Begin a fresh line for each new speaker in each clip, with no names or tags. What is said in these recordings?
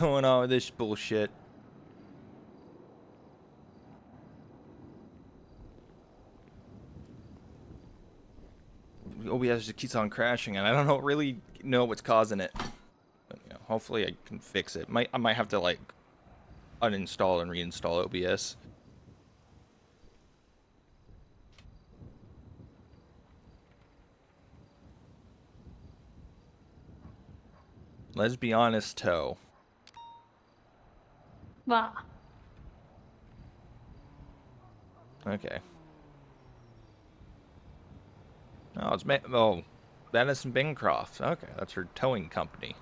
going on with this bullshit? OBS just keeps on crashing, and I don't really know what's causing it. But, you know, hopefully I can fix it. I might have to like uninstall and reinstall OBS. Let's be honest, Toe.
Wow.
Okay. Oh, Madison Bancroft. Okay, that's her towing company.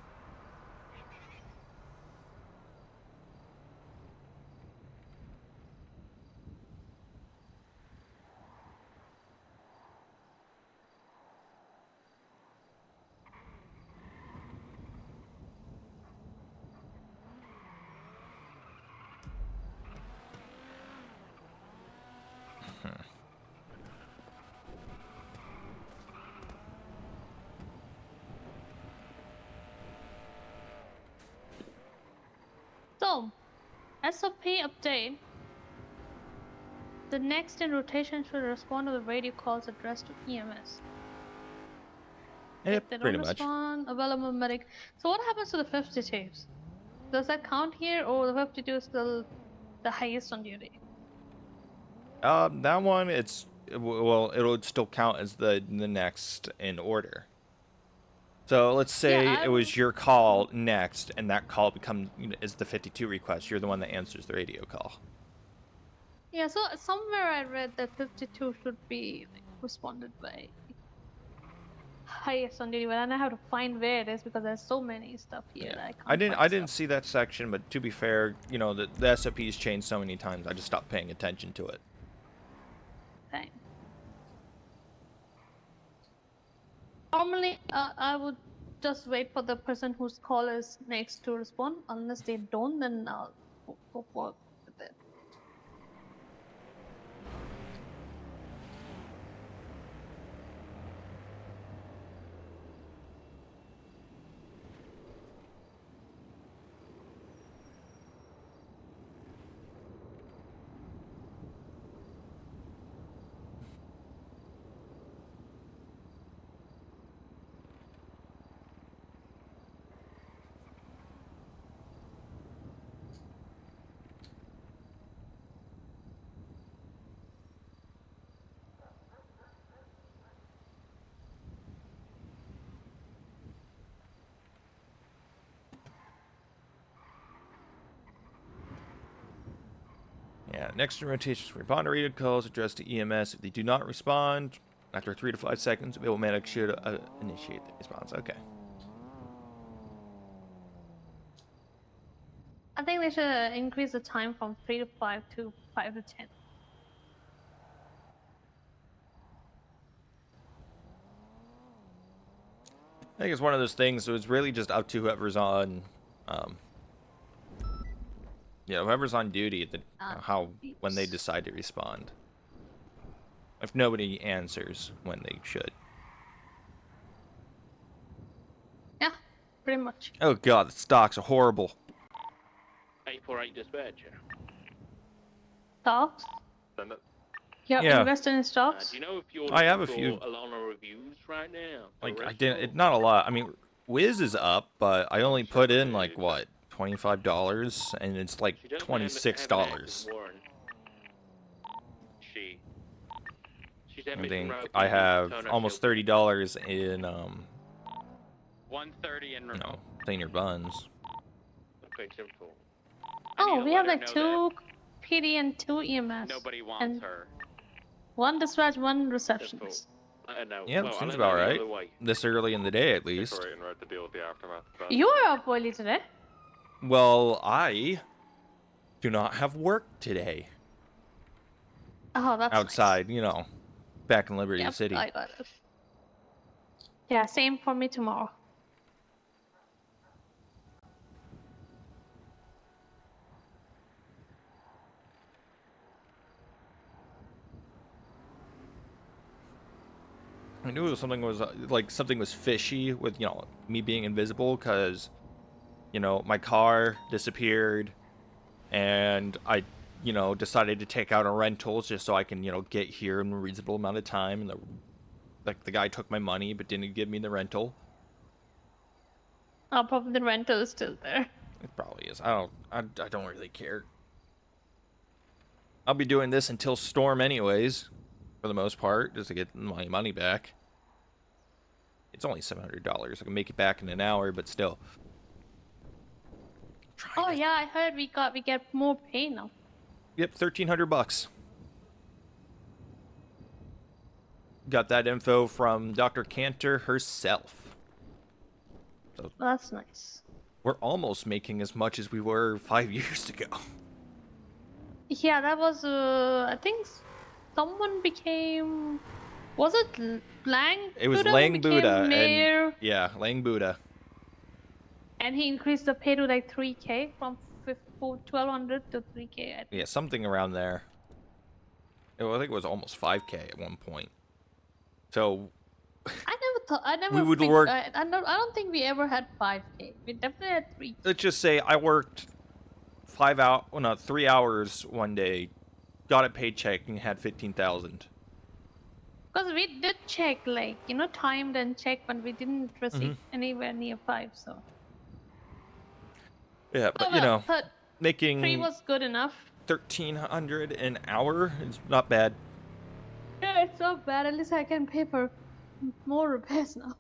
So, SOP update. The next in rotation should respond to the radio calls addressed to EMS.
Yep,
If they
pretty
don't
much.
respond, available medic. So what happens to the 52s? Does that count here, or the 52 is still the highest on duty?
That one, well, it'll still count as the next in order. So let's say it was your call next, and that call is the 52 request. You're the one that answers the radio call.
Yeah, so somewhere I read that 52 should be like, responded by highest on duty, and I have to find where it is because there's so many stuff here that I can't find.
I didn't see that section, but to be fair, you know, the SOP's changed so many times, I just stopped paying attention to it.
Dang. Normally, I would just wait for the person whose call is next to respond. Unless they don't, then I'll go forward with it.
Yeah, next in rotation, respond to radio calls addressed to EMS. If they do not respond, after 3 to 5 seconds, available medic should initiate the response. Okay.
I think they should increase the time from 3 to 5 to 5 to 10.
I think it's one of those things, so it's really just up to whoever's on, whoever's on duty, when they decide to respond. If nobody answers when they should.
Yeah, pretty much.
Oh god, the stocks are horrible.
848 dispatcher.
Stocks?
Send it.
Yeah.
Invested in stocks?
Do you know if you're
I have a few.
Alana reviews right now?
Like, I didn't, not a lot. I mean, Wiz is up, but I only put in, like, what, $25? And it's, like, $26. I think I have almost $30 in,
130 in
clean your buns.
Okay, simple.
Oh, we have, like, 2 PD and 2 EMS.
Nobody wants her.
1 dispatch, 1 receptionist.
Yeah, that seems about right. This early in the day, at least.
You are up early today.
Well, I do not have work today.
Oh, that's
outside,
nice.
You know, back in Liberty City.
I got it. Yeah, same for me tomorrow.
I knew something was fishy with me being invisible, because you know, my car disappeared, and I, you know, decided to take out a rental just so I can, you know, get here in a reasonable amount of time. And the guy took my money but didn't give me the rental.
Oh, probably the rental is still there.
It probably is. I don't really care. I'll be doing this until storm anyways, for the most part, just to get my money back. It's only $700. I can make it back in an hour, but still.
Oh yeah, I heard we get more pay now.
Yep, $1,300. Got that info from Dr. Cantor herself. So
That's nice.
we're almost making as much as we were 5 years ago.
Yeah, that was I think someone became. Was it Lang?
It was
Buddha who
Lang
became
Buddha, and
mayor,
yeah, Lang Buddha.
and he increased the pay to like 3K from 1,200 to 3K. I think.
Yeah, something around there. I think it was almost 5K at one point. So
I never thought. I never.
we would work.
I don't think we ever had 5K. We definitely had 3K.
Let's just say I worked 3 hours one day, got a paycheck, and had 15,000.
Because we did check, like, you know, timed and check, but we didn't receive anywhere near 5, so.
Yeah, but
Oh,
you
well,
know,
but 3
making
was good enough.
1,300 an hour is not bad.
Yeah, it's not bad. At least I can pay for more repairs now.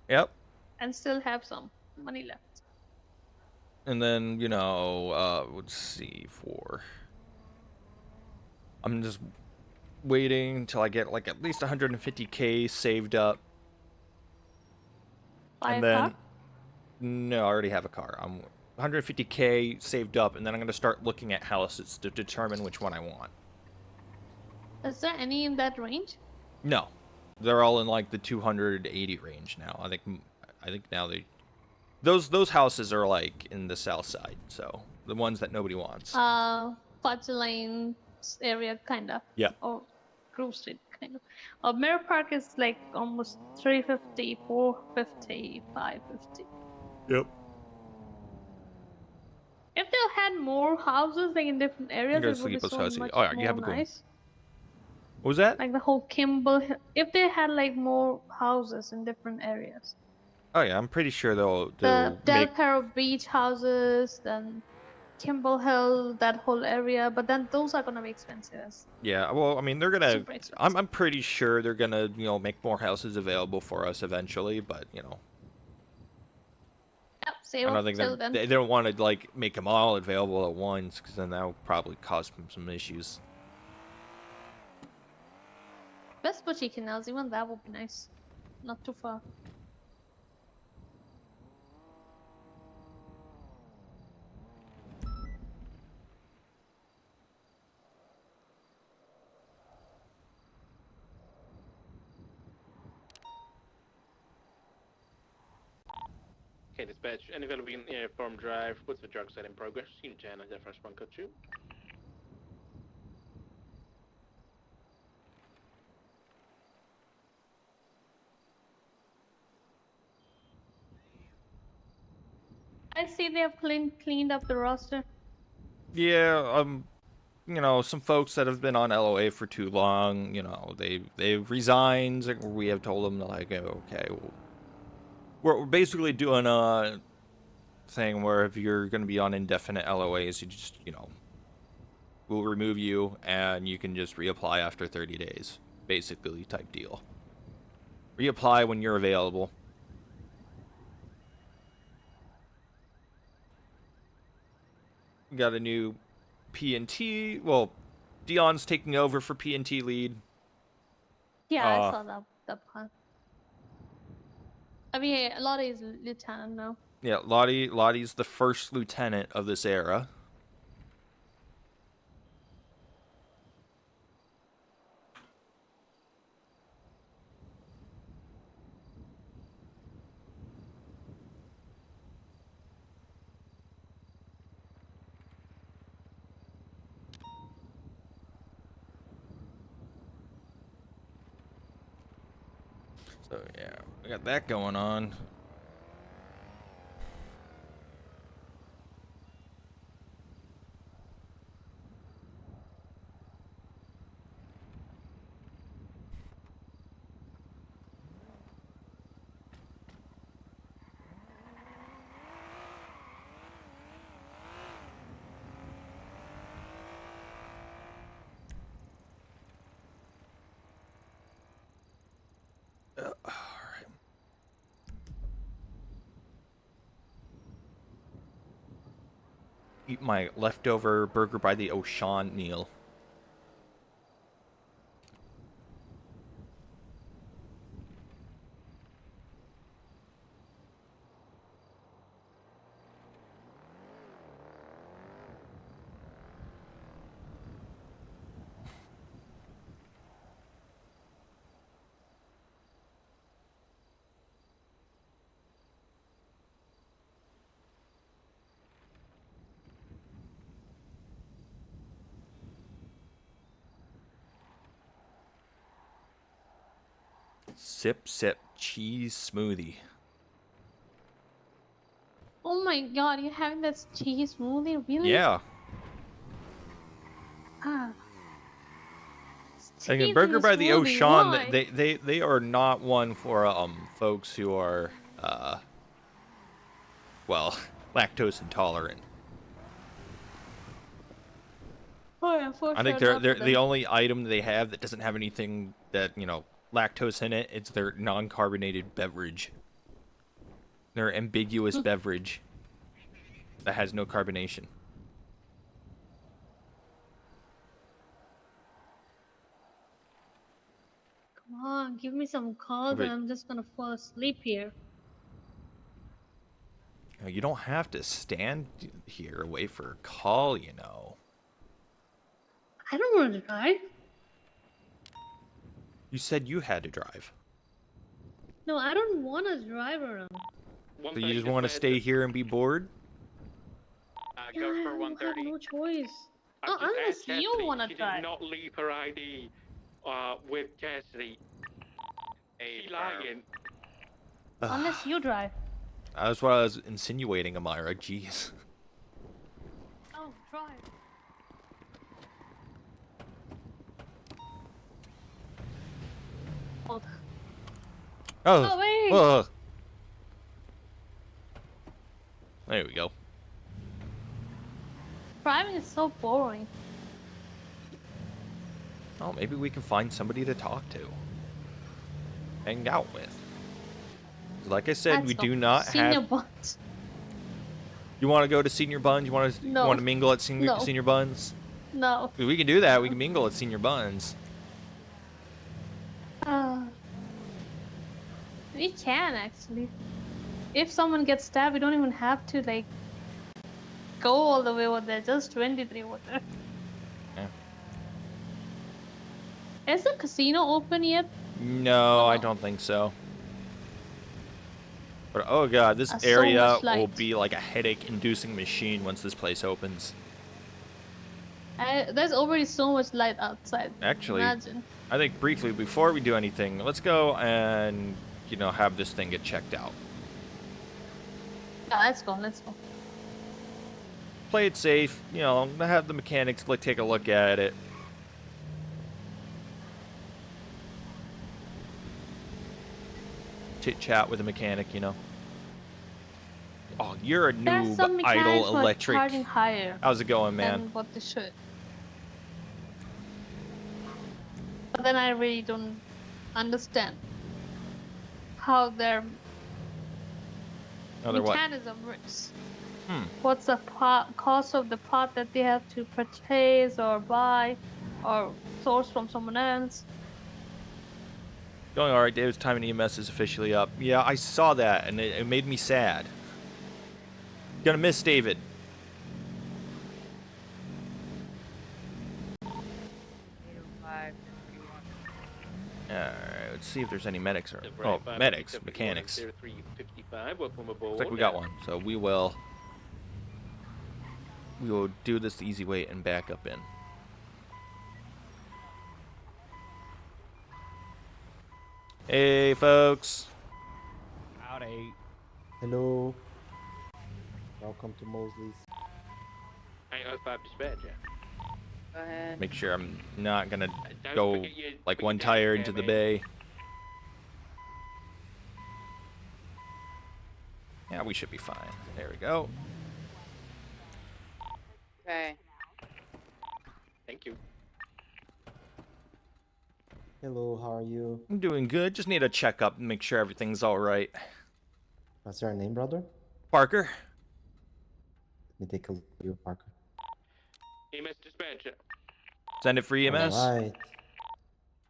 Yep.
And still have some money left.
And then, you know, let's see, I'm just waiting until I get like at least 150K saved up.
Buy
And
a
then,
car?
no, I already have a car. I'm 150K saved up, and then I'm going to start looking at houses to determine which one I want.
Is there any in that range?
No, they're all in like the 280 range now. I think now those houses are like in the south side, so the ones that nobody wants.
Fudge Lane area, kinda.
Yeah.
Or Grove Street, kind of. Mirror Park is like almost 350, 450, 550.
Yep.
If they had more houses like in different areas, it would be so much more nice.
What was that?
Like the whole Kimball. If they had like more houses in different areas.
Oh yeah, I'm pretty sure they'll
The Del
make.
Perro Beach houses, then Kimball Hill, that whole area, but then those are gonna be expensive.
Yeah, well, I mean, they're gonna.
Super expensive.
I'm pretty sure they're gonna, you know, make more houses available for us eventually, but you know.
Yep,
I
save
don't
up
think
till then.
they don't want to like make them all available at once, because then that would probably cause some issues.
Best Butchie Canals, even that would be nice. Not too far.
Okay, dispatch. Any vehicle being Farm Drive. What's the drug set in progress? Unit 10, I first one cut you.
I see they have cleaned up the roster.
Yeah, you know, some folks that have been on LOA for too long, you know, they've resigned. We have told them like, okay, we're basically doing a thing where if you're going to be on indefinite LOAs, you just, you know, we'll remove you and you can just reapply after 30 days, basically type deal. Reapply when you're available. We got a new P&T. Well, Dion's taking over for P&T lead.
Yeah, I saw that part. I mean, Lottie's lieutenant now.
Yeah, Lottie's the first lieutenant of this era. So yeah, we got that going on. eat my leftover burger by the ocean, Neil. Sip, sip, cheese smoothie.
Oh my god, you're having that cheese smoothie? Really?
Yeah.
Ah.
Like a
Cheese in
burger
the
by the
smoothie,
ocean,
why?
they are not one for folks who are well, lactose intolerant.
Oh yeah, for
I think
sure
they're
not for
they're the
them.
only item they have that doesn't have anything that, lactose in it. It's their non-carbonated beverage. Their ambiguous beverage that has no carbonation.
Come on, give me some calls and
But
I'm just gonna fall asleep here.
you don't have to stand here wait for a call, you know.
I don't want to drive.
You said you had to drive.
No, I don't want to drive around.
So you
130
just want to stay
dispatch.
here and be bored?
Yeah,
Go
I
for
have
130.
no choice.
I've
Oh,
just
unless
asked
you
Cassidy.
wanna
She did
drive.
not leave her ID with Cassidy. She lying.
Unless you drive.
That's what I was insinuating, Amira. Jeez.
Oh, drive. Hold.
Oh,
Oh, wait.
oh. There we go.
Driving is so boring.
Oh, maybe we can find somebody to talk to. Hang out with. Like I said,
Let's
we
go.
do not
Senior
have...
buns.
You want to go to Senior Buns? You want
No.
to mingle at
No.
Senior Buns?
No.
We can do that.
No.
We can mingle at Senior Buns.
We can actually. If someone gets stabbed, we don't even have to like go all the way over there. Just 23 over there.
Yeah.
Is the casino open yet?
No,
Oh,
I
no.
don't think so. But oh god, this
So
area
much
will
light.
be like a headache-inducing machine once this place opens.
There's already so much light outside.
Actually,
Imagine.
I think briefly before we do anything, let's go and have this thing get checked out.
Yeah, let's go. Let's go.
Play it safe, have the mechanics take a look at it. Chit chat with a mechanic, Oh, you're a
There's some
noob,
mechanics
idle
who are
electric.
charging higher
How's it going, man?
than what they should. But then I really don't understand how their
Oh, they're what?
mechanism works.
Hmm.
What's the cost of the part that they have to purchase or buy or source from someone else?
Going alright, David's time in EMS is officially up. Yeah, I saw that, and it made me sad. Gonna miss David. Alright, let's see if there's any medics. Medics, mechanics.
0355. Welcome aboard.
Looks like we got one, so we will do this the easy way and back up in. Hey, folks.
Howdy.
Hello. Welcome to Mosley's.
805 dispatch, yeah.
Go ahead.
Make sure I'm not gonna
Don't
go
forget your-
like
put
one
your down
tire
there,
into the
man.
bay. Yeah, we should be fine. There we go.
Okay.
Thank you.
Hello, how are you?
I'm doing good. Just need a checkup and make sure everything's all right.
What's your name, brother?
Parker.
me take a look at your Parker.
EMS dispatcher.
Send it for EMS.
Alright.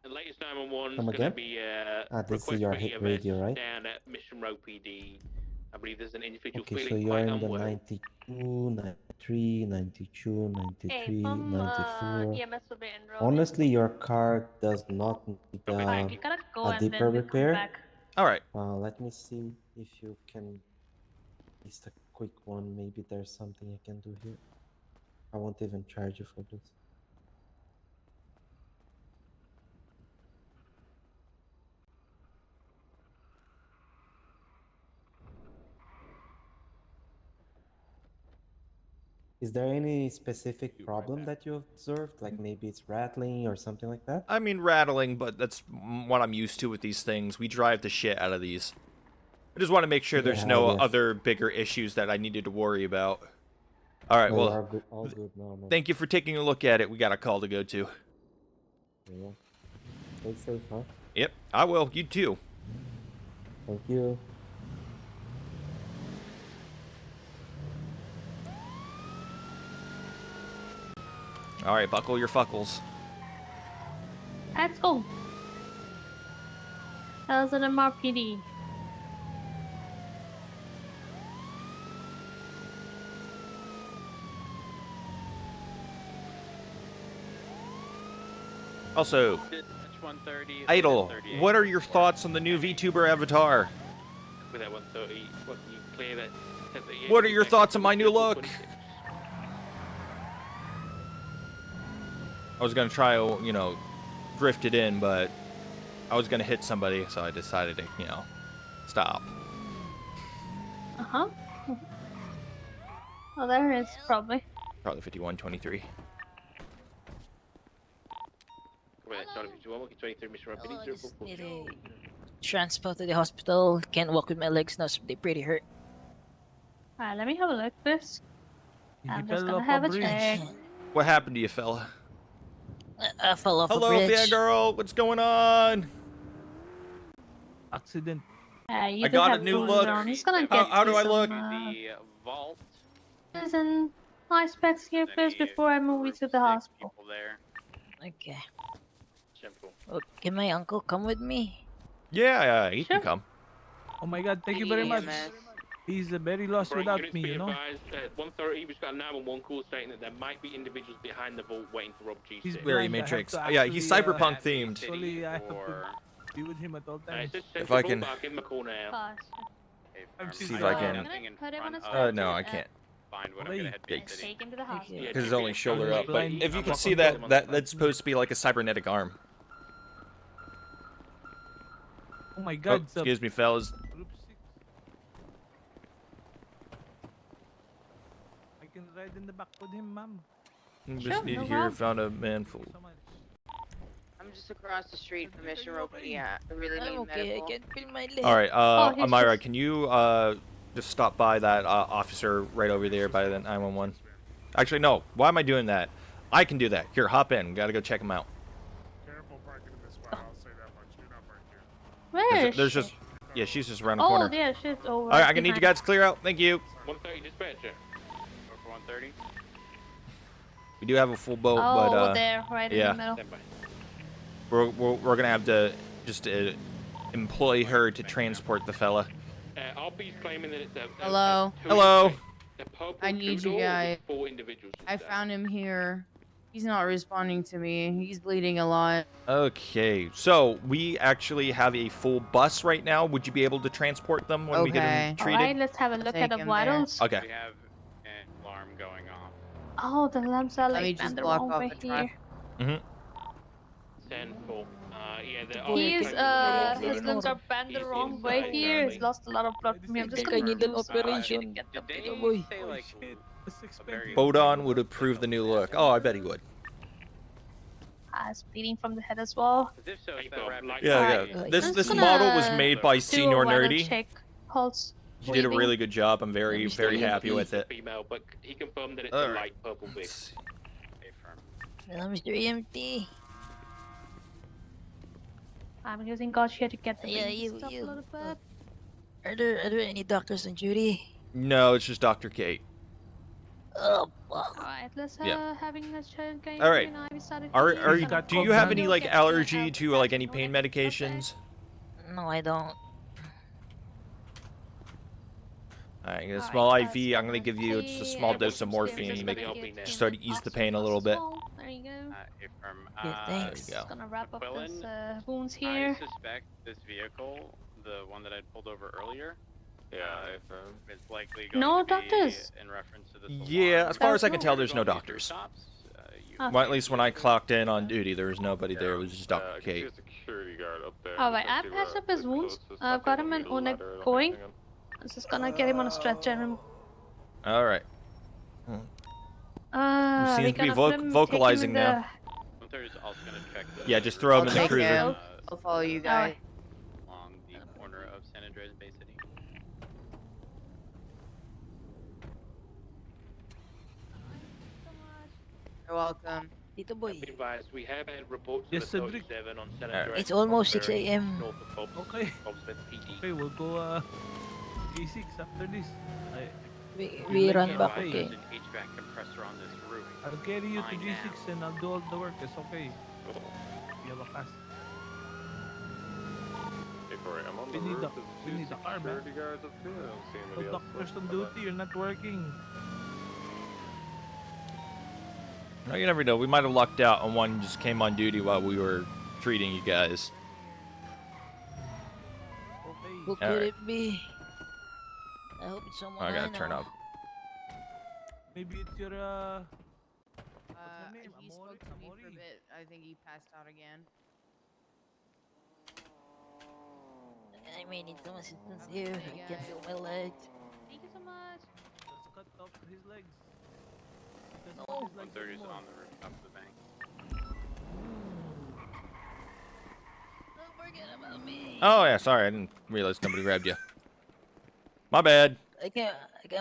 The latest 911 is
Come
going to
again?
be
This is
request
your
for
hit
EMS
radio, right?
down at Mission Row PD. I believe there's an individual
Okay, so
feeling
you are
quite
in the
unwell.
92, 93, 92,
Okay,
93,
from
94.
EMS will be enrolled.
Honestly, your car does not need
Alright, you gotta go
a
and
deeper
then we come
repair.
back.
All right.
Let me see if you can. Just a quick one. Maybe there's something I can do here. I won't even charge you for this. Is there any specific problem that you observed? Like maybe it's rattling or something like that?
I mean, rattling, but that's what I'm used to with these things. We drive the shit out of these. I just want to make sure there's
Yeah,
no
yes.
other bigger issues that I needed to worry about. All right,
No,
well,
you are good. All good now, man.
thank you for taking a look at it. We got a call to go to.
Yeah. Stay safe, huh?
Yep, I will. You too.
Thank you.
All right, buckle your fuckles.
Let's go. How's an MRPD?
Also,
That's 130.
Idle,
38.
what are your thoughts on the new VTuber avatar?
With that 130, what can you clear that?
What are your thoughts on my new look? I was gonna try, you know, drift it in, but I was gonna hit somebody, so I decided to, you know, stop.
Uh-huh. Oh, there is probably.
Probably 5123.
I just need a transport to the hospital. Can't walk with my legs now, so they're pretty hurt.
Alright, let me have a look at this. I'm just
fell
gonna
off
have
a
a
bridge.
check.
What happened to you, fella?
I fell off a
Hello,
bridge.
Fia girl. What's going on?
Accident.
You
I
do
got a
have
new
bruises
look.
on. He's gonna
How-
get
how do
you
I
some,
look?
The vault.
and high specs here first before I move you to the hospital.
People there.
Okay.
Simple.
Oh, can my uncle come with me?
Yeah, he
Sure.
can come.
Oh my god, thank you very much.
EMS.
He's very lost
Right,
without
units
me,
be
you know?
advised, 130, we've got a 911 call stating that there might be individuals behind the vault waiting to rob G6.
He's
Very
blind, I have
Matrix.
to
Yeah, he's
actually,
cyberpunk
At the
themed.
city
Actually, I have to
or-
be with him at all times.
It's just
If
central
I can-
vault, but I'll give him a call now.
Gosh.
Okay,
I'm
farm.
See
if I can-
Nothing in
Put him on
front
a
of-
stretcher.
No, I can't.
Find what I'm
Wait.
gonna head
Yikes.
to.
Take him to the hospital.
Okay.
Because it's only shoulder up. But
Blind.
if you
I'm
can
up
see
on
that,
the-
that's supposed to be like a cybernetic arm.
Oh my
Oh,
god, sub.
excuse me, fellas.
Group 6. I can ride in the back with him, ma'am.
Just
Sure,
need
no
here
problem.
found a man full.
So much.
I'm just across the street from Mission Row PD. I really need
I'm okay.
medical.
I can't feel my leg.
All right,
Oh, he's
Amira,
just-
can you just stop by that officer right over there by the 911? Actually, no. Why am I doing that? I can do that. Here, hop in. Gotta go check him out.
Careful parking in this spot, I'll say that much. Do not park here.
Where is
There's
she?
just, yeah, she's just around the
Oh,
corner.
yeah, she's over.
All right, I'm gonna need you guys to clear out. Thank you.
130 dispatcher.
Go for 130.
We do have a full boat,
Oh,
but
there, right
yeah.
in the middle.
Stand by.
we're gonna have to just employ her to transport the fella.
RP's claiming that it's a
Hello?
two
Hello.
individuals. The purple
I need you
two-door was
guys.
4 individuals.
I found him here. He's not responding to me. He's bleeding a lot.
Okay, so we actually have a full bus right now. Would you be able to transport them when we get them
Okay.
treated?
Alright, let's have a look at
Take
the
him there.
vitals.
Okay.
We have an alarm going off.
Oh, the lamps are
Let me
like
just
bent the
block
wrong
off
way
the
here.
traffic.
10-4. Yeah, the
He's,
RP
His
claims
limbs
that
are bent the
he's
wrong way
inside
here.
currently.
He's lost a lot of blood from me. I'm
I
just
think
gonna
I need an
use
operation.
to get the
Did
bleeding.
they
boy.
say like
Shit, that's
a
expensive.
very
Bodon would approve the new look. Oh, I bet he would.
It's bleeding from the head as well.
If so,
Hey,
it's that
Bob,
rapid
like-
Yeah,
Alright.
yeah.
I'm
This
just
this
gonna
model was made by
Do a
Senior
vital
Nerdy.
check. Pulse.
He did a
bleeding.
really good job. I'm very
Let me
very
see.
happy with it.
Female, but he confirmed that it's
All
a
right.
light purple wig.
firm.
Hello, Mr. EMT.
I'm using Gauge here to get the
Yeah,
bleeding
you-
stopped
you-
a little bit.
Are there any doctors on duty?
No, it's just Dr. Kate.
Oh, fuck.
Alright, let's
Yeah.
having a chat game.
All right. Do you have any like allergy to like any pain medications?
No, I don't.
Alright, a
Alright,
small
that's
IV. I'm gonna give you just a small dose of morphine, make just start to ease the pain a little bit.
There you go.
Affirm.
Yeah, thanks.
There you go.
Just gonna wrap up
McQuillan,
this wounds
I
here.
suspect this vehicle, the one that I pulled over earlier, is likely going
No
to be
doctors.
in reference to this
Yeah,
alarm.
as far as I can
That's
tell,
all.
there's no doctors.
Okay.
Well, at least when I clocked in on duty, there was nobody there. It was just Dr. Kate.
Alright, I patched up his wounds. I've got him in Onek going. I'm just gonna get him on a stretcher and
Alright.
we're
seems to be
gonna put him,
vocalizing
take him in
now.
Hunter's also going to check the
Yeah, just throw him in the
I'll take
cruiser.
him. I'll follow you guys.
along the corner of San Andreas Bay City.
You're welcome.
Tito boy.
Be advised, we have had reports
Yes,
of
Cedric.
37 on San
Alright.
Andreas.
It's almost 6
Bearing
a.m.
north of Cobb-
Okay.
Cobbsville PD.
Okay, we'll go G6 after this.
We run
Yeah,
back,
okay.
okay?
There's an HVAC compressor on this roof.
I'll carry you to
Fine
G6 and I'll do all the work. It's okay. You have a pass. We need the car, man. The doctor's on duty. You're not working.
No, you never know. We might have lucked out and one just came on duty while we were treating you guys.
Okay.
Who could
Alright.
it be? I hope it's someone
I gotta
know.
turn off.
Maybe it's your
Uh,
name?
he
Amori?
spoke to me for a
Amori?
bit. I think he passed out again.
I may need some assistance here. I can't feel my legs.
Thank you so much.
Just cut off his legs. Just
No.
cut his legs
130's
anymore.
on the rooftop of the bank.
Don't forget about me.
Oh yeah, sorry, I didn't realize nobody grabbed you. My bad.
I can't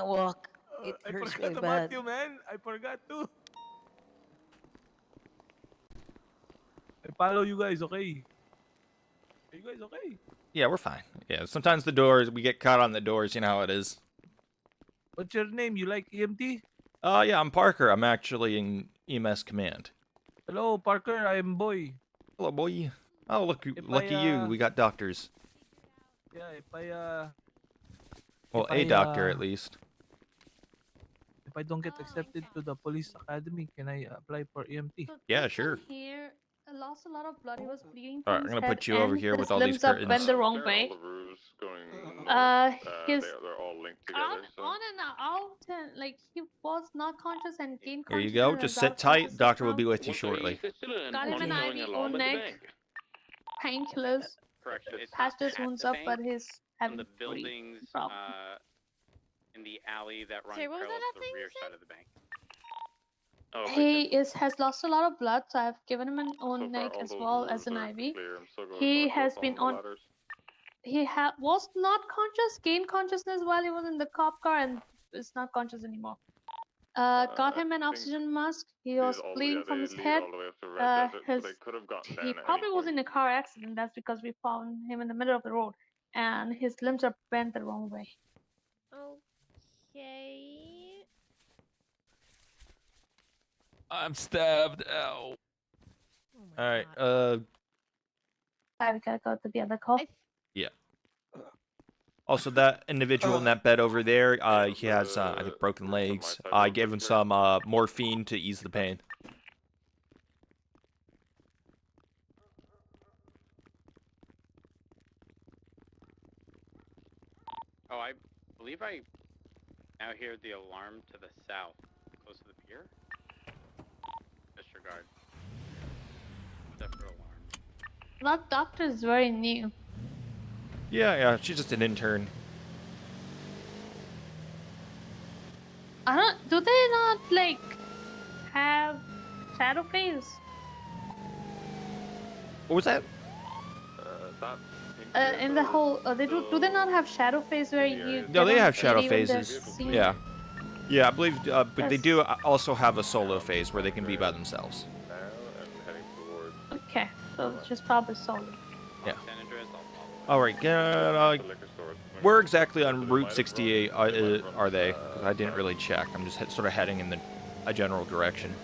walk. It
I
hurts
forgot
really
about
bad.
you, man. I forgot too. I follow you guys, okay? Are you guys okay?
Yeah, we're fine. Yeah, sometimes the doors, we get caught on the doors, you know how it is.
What's your name? You like EMT?
Yeah, I'm Parker. I'm actually in EMS Command.
Hello, Parker. I am Boy.
Hello, boy. Oh, look,
If
lucky
I,
you. We got doctors.
Yeah,
Well,
if
a
I,
doctor at least.
if I don't get accepted to the police academy, can I apply for EMT?
So
Yeah,
this
sure.
one here lost a lot of blood. He was bleeding
All right,
from
I'm
his
gonna
head
put you over
and
here
his
with all these
limbs are bent
curtains.
the wrong way. His
they're all linked
on,
together. So.
on and out, and like he was not conscious and gained
Here
consciousness.
you go.
and
Just
was out
sit
of
tight.
consciousness
Doctor will
now.
be with you
130,
shortly.
there's still an
Got him an
ongoing
IV
alarm
on
at the
neck.
bank.
Painkillers,
Correction. It's
patched
not
his
at
wounds
the
up,
bank,
but he's
on
having
the
footy
buildings
problem.
in the alley that runs
Sorry, what was
parallel
that
to the
thing you
rear
said?
side of the bank.
Oh,
He has lost a lot of blood, so I've given him an
So
on
far,
neck
all
as
those
well
roofs
as an
are
IV.
clear. I'm still going
He
back
has
up
been
the
on.
ladders.
He was not conscious, gained consciousness while he was in the cop car, and is not conscious anymore. Got him an
I think
oxygen mask. He
These
was
all,
bleeding
yeah,
from
they
his
lead
head.
all the way up to Red Desert, so
His
they could have gotten
he
down at
probably
any
was
point.
in a car accident. That's because we found him in the middle of the road, and his limbs are bent the wrong way.
Okay.
I'm stabbed. Ow.
Oh my
All right.
God.
We gotta go to the other call.
Also, that individual in that bed over there, he has, I think, broken legs. I gave him some morphine to ease the pain.
Oh, I believe I now hear the alarm to the south, close to the pier. Disregard. Separate alarm.
That doctor is very new.
Yeah, she's just an intern.
I don't. Do they not like have shadow phase?
What was that?
In the whole, they do. Do they not have shadow phase where you?
No, they
don't
have
see
shadow
even the
phases.
scene?
Yeah. Yeah, I believe, but they
That's-
do also have a solo phase where they can be by themselves.
Now and heading towards.
Okay, so it's just probably solo.
Yeah.
San Andreas, I'll follow.
All right, where exactly on Route 68 are they? 'Cause I didn't really check. I'm just sort of heading in a general direction.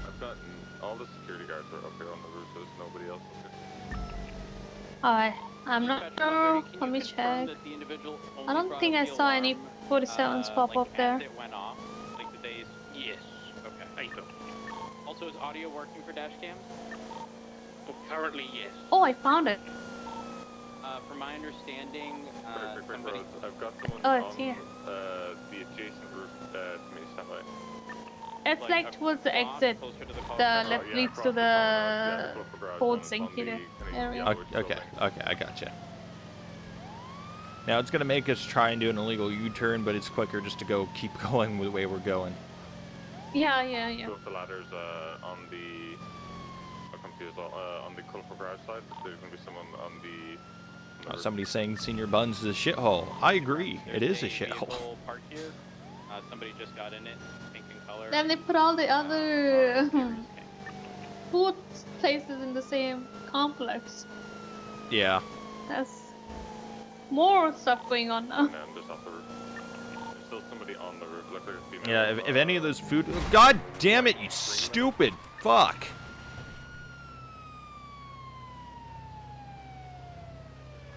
I've gotten all the security guards are up here on the roof. There's nobody else up here.
Alright, I'm not sure. Let me check. I don't think I saw any 47s pop up there.
It went off, like the days. Yes. Okay. How you doing? Also, is audio working for dash cams?
Well, currently, yes.
Oh, I found it.
From my understanding,
Quick,
somebody.
Rose, I've got someone
Oh,
on
it's here.
the adjacent roof to me. Stand by.
It's like towards the exit. The left leads to the forward singular area.
Okay, I gotcha. Now it's gonna make us try and do an illegal U-turn, but it's quicker just to keep going the way we're going.
Yeah.
Two of the ladders on the. I'm confused. On the colorful garage side, there's gonna be someone on the.
Somebody's saying Senior Buns is a shithole. I agree. It is a shithole.
Parked here. Somebody just got in it, pink in color.
Then they put all the other food places in the same complex.
Yeah.
There's more stuff going on now.
And just off the roof. There's still somebody on the roof. Looks like a female.
Yeah, if any of those food... God damn it, you stupid fuck.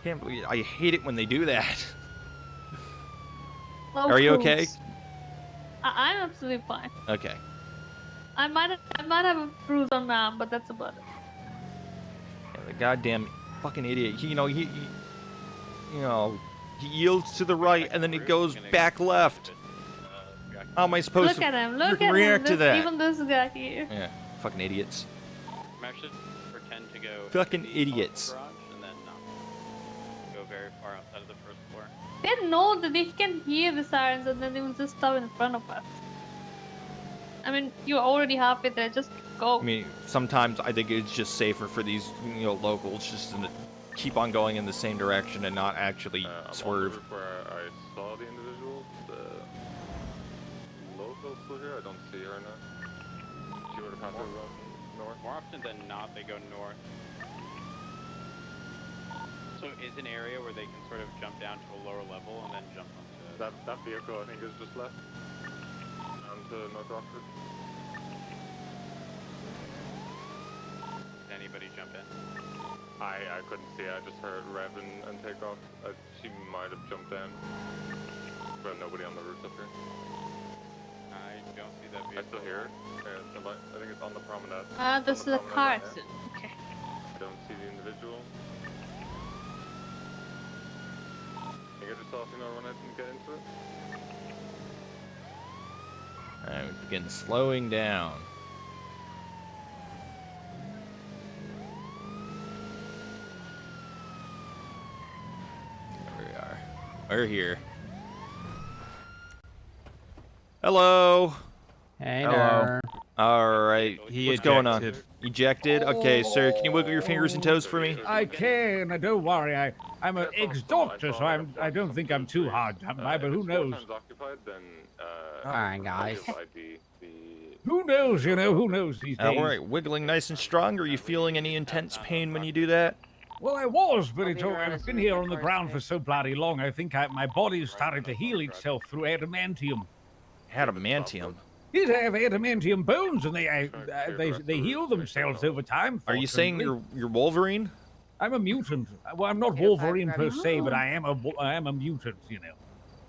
Can't believe... I hate it when they do that.
Oh,
Are you okay?
I'm absolutely fine.
Okay.
I might have a bruise on my arm, but that's about it.
Yeah, the goddamn fucking idiot. He yields to the right and then he goes back left. How am I supposed
Look
to
at him. Look at
react
him.
to that?
Even this guy here.
Yeah, fucking idiots.
I'm actually pretend to go.
Fucking idiots.
Garage and then go very far outside of the first floor.
They know that they can hear the sirens and then they will just stop in front of us. I mean, you're already halfway there. Just go.
I mean, sometimes I think it's just safer for these, locals just to keep on going in the same direction and not actually swerve.
I'm on the roof where I saw the individual. The local still here. I don't see her now. She would have contact north.
More often than not, they go north. So is an area where they can sort of jump down to a lower level and then jump onto
that vehicle. I think is just left. To North Rockford.
Did anybody jump in?
I couldn't see. I just heard rev and take off. She might have jumped in, but nobody on the roof up here.
I don't see that vehicle.
I still hear it. I think it's on the promenade.
This is a car accident. Okay.
I don't see the individual. You get yourself, run out and get into it.
Alright, we begin slowing down. There we are. We're here. Hello.
Hey
Hello.
there.
Alright, what's going on? Ejected? Okay, sir, can you wiggle your fingers and toes for me?
I can. Don't worry. I'm an ex-doctor, so I don't think I'm too hard done by, but who knows?
Alright,
guys. Who knows, who knows these days?
Alright, wiggling nice and strong. Are you feeling any intense pain when you do that?
Well, I was, but I've been here on the ground for so bloody long, I think my body's starting to heal itself through adamantium.
Adamantium?
Yes, I have adamantium bones, and they heal themselves over time.
Are you saying you're Wolverine?
I'm a mutant. Well, I'm not Wolverine per se, but I am a mutant,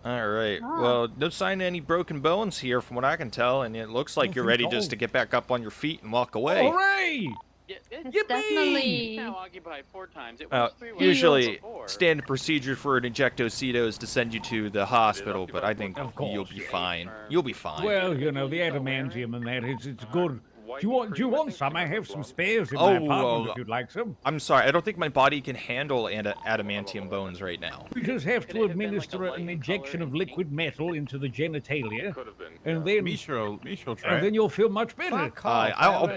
Alright, well, no sign of any broken bones here from what I can tell, and it looks like you're ready just to get back up on your feet and walk away.
Hooray!
It's definitely...
Now occupied 4 times. It was 3
usually,
before.
standard procedure for an ejectocito is to send you to the hospital, but I think you'll be fine. You'll be fine.
Well, the adamantium and that, it's good. Do you want some? I have some spares in my apartment if you'd like some.
I'm sorry, I don't think my body can handle adamantium bones right now.
We just have to administer an injection of liquid metal into the genitalia, and then and then you'll feel much better.
I'll
got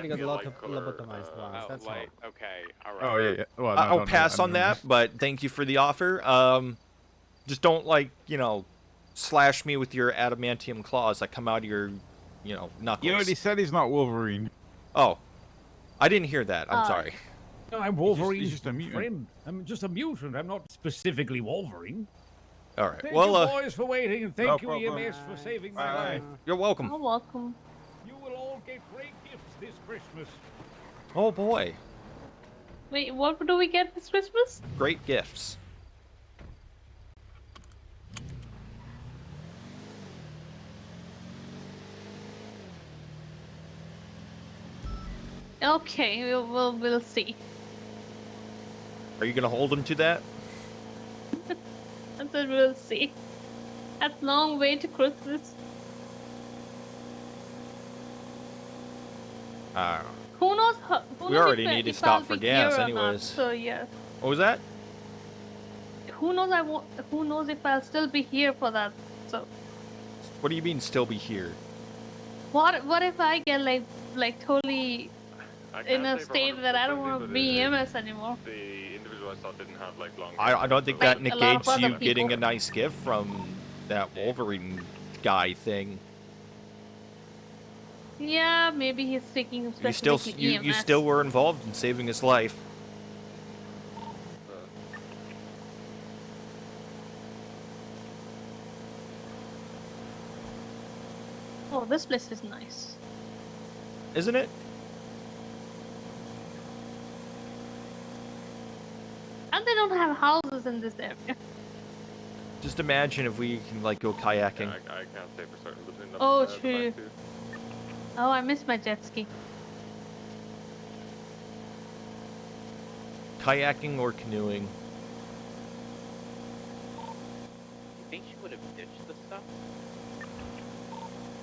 a lot of lobotomized ones.
That's all. Okay, all right.
Oh yeah. Well, I'll pass on that, but thank you for the offer. Just don't slash me with your adamantium claws that come out of your you know, Knuckles.
You already said he's not Wolverine.
Oh, I didn't hear that. I'm sorry.
No, I'm Wolverine's
He's just a mutant.
friend. I'm just a mutant. I'm not specifically Wolverine.
All right.
Thank
Well,
you boys for waiting, and thank you
problem.
EMS for saving my life.
you're welcome.
You're welcome.
You will all get great gifts this Christmas.
Oh boy,
Wait, what do we get this Christmas?
great gifts.
Okay, we'll see.
Are you gonna hold him to that?
And then we'll see. That's long way to Christmas. Who knows? Who
We
knows
already
if,
need to
if
stop
I'll
for
be
gas
here or not,
anyways.
so yeah.
What was that?
Who knows? Who knows if I'll still be here for that? So.
What do you mean still be here?
What if I get like totally in a
say for
state that I don't
100%,
want to
but
be EMS anymore?
The individual I saw didn't have like long.
I don't think
Like
that
a lot of
negates
other
you getting
people.
a nice gift from that Wolverine guy thing.
Yeah, maybe he's taking specifically EMS.
You still were involved in saving his life.
Oh, this place is nice.
Isn't it?
And they don't have houses in this area.
Just imagine if we can like go kayaking.
Yeah, I can't say for certain between them.
Oh,
the
true.
back two.
Oh, I missed my jet ski.
Kayaking or canoeing.
You think she would have ditched the stuff?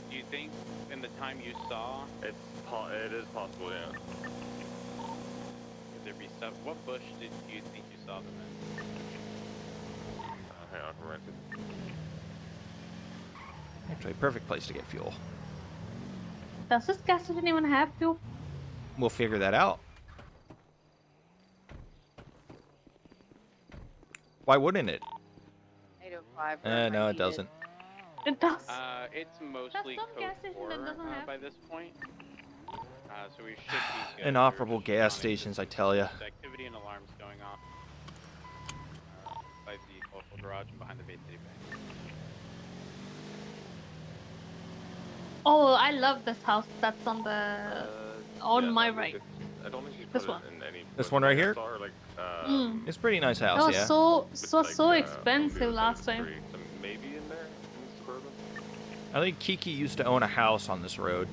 Do you think in the time you saw,
It is possible, yeah.
could there be stuff? What bush did you think you saw them in?
Hang on, we're rented.
Actually, perfect place to get fuel.
Does this gas station even have fuel?
We'll figure that out. Why wouldn't it?
805.
No, it doesn't.
It does.
It's mostly
some
code
gas station
4
that doesn't have-
by this point. So we should be good.
Inoperable gas stations, I tell ya.
There's activity and alarms going off inside the local garage and behind the Bay City Bank.
Oh, I love this house that's on the on my right.
I don't think she's
This
put
one.
it in any.
This one right here?
Like,
Mm.
It's a pretty nice
It
house,
was
yeah.
so expensive last time.
So maybe in there, in the suburban.
I think Kiki used to own a house on this road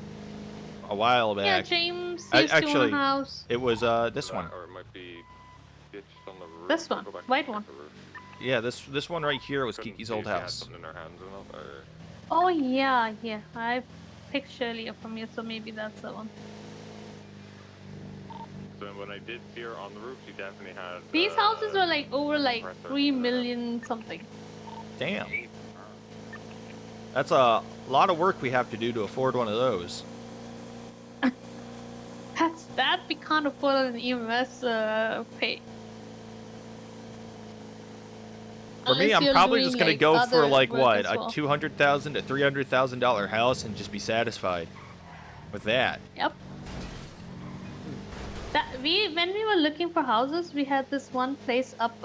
a while
Yeah,
back.
James used to own
Actually,
a house.
it was this one.
Or it might be ditched on the roof.
This one,
Go back and
white
check
one.
the roof.
Yeah, this one right here was
Couldn't
Kiki's
see if
old
she had
house.
something in her hands or not, or...
Oh yeah, I picked Shirley up from you, so maybe that's the one.
So when I did see her on the roof, she definitely had.
These houses were like over like
compressor.
3 million something.
Damn. That's a lot of work we have to do to afford one of those.
That we can't afford an EMS pay.
For me,
Unless
I'm
you're
probably
doing,
just gonna
like,
go for
other
like
work
what,
as well.
a $200,000 to $300,000 house and just be satisfied with that.
Yep. When we were looking for houses, we had this one place up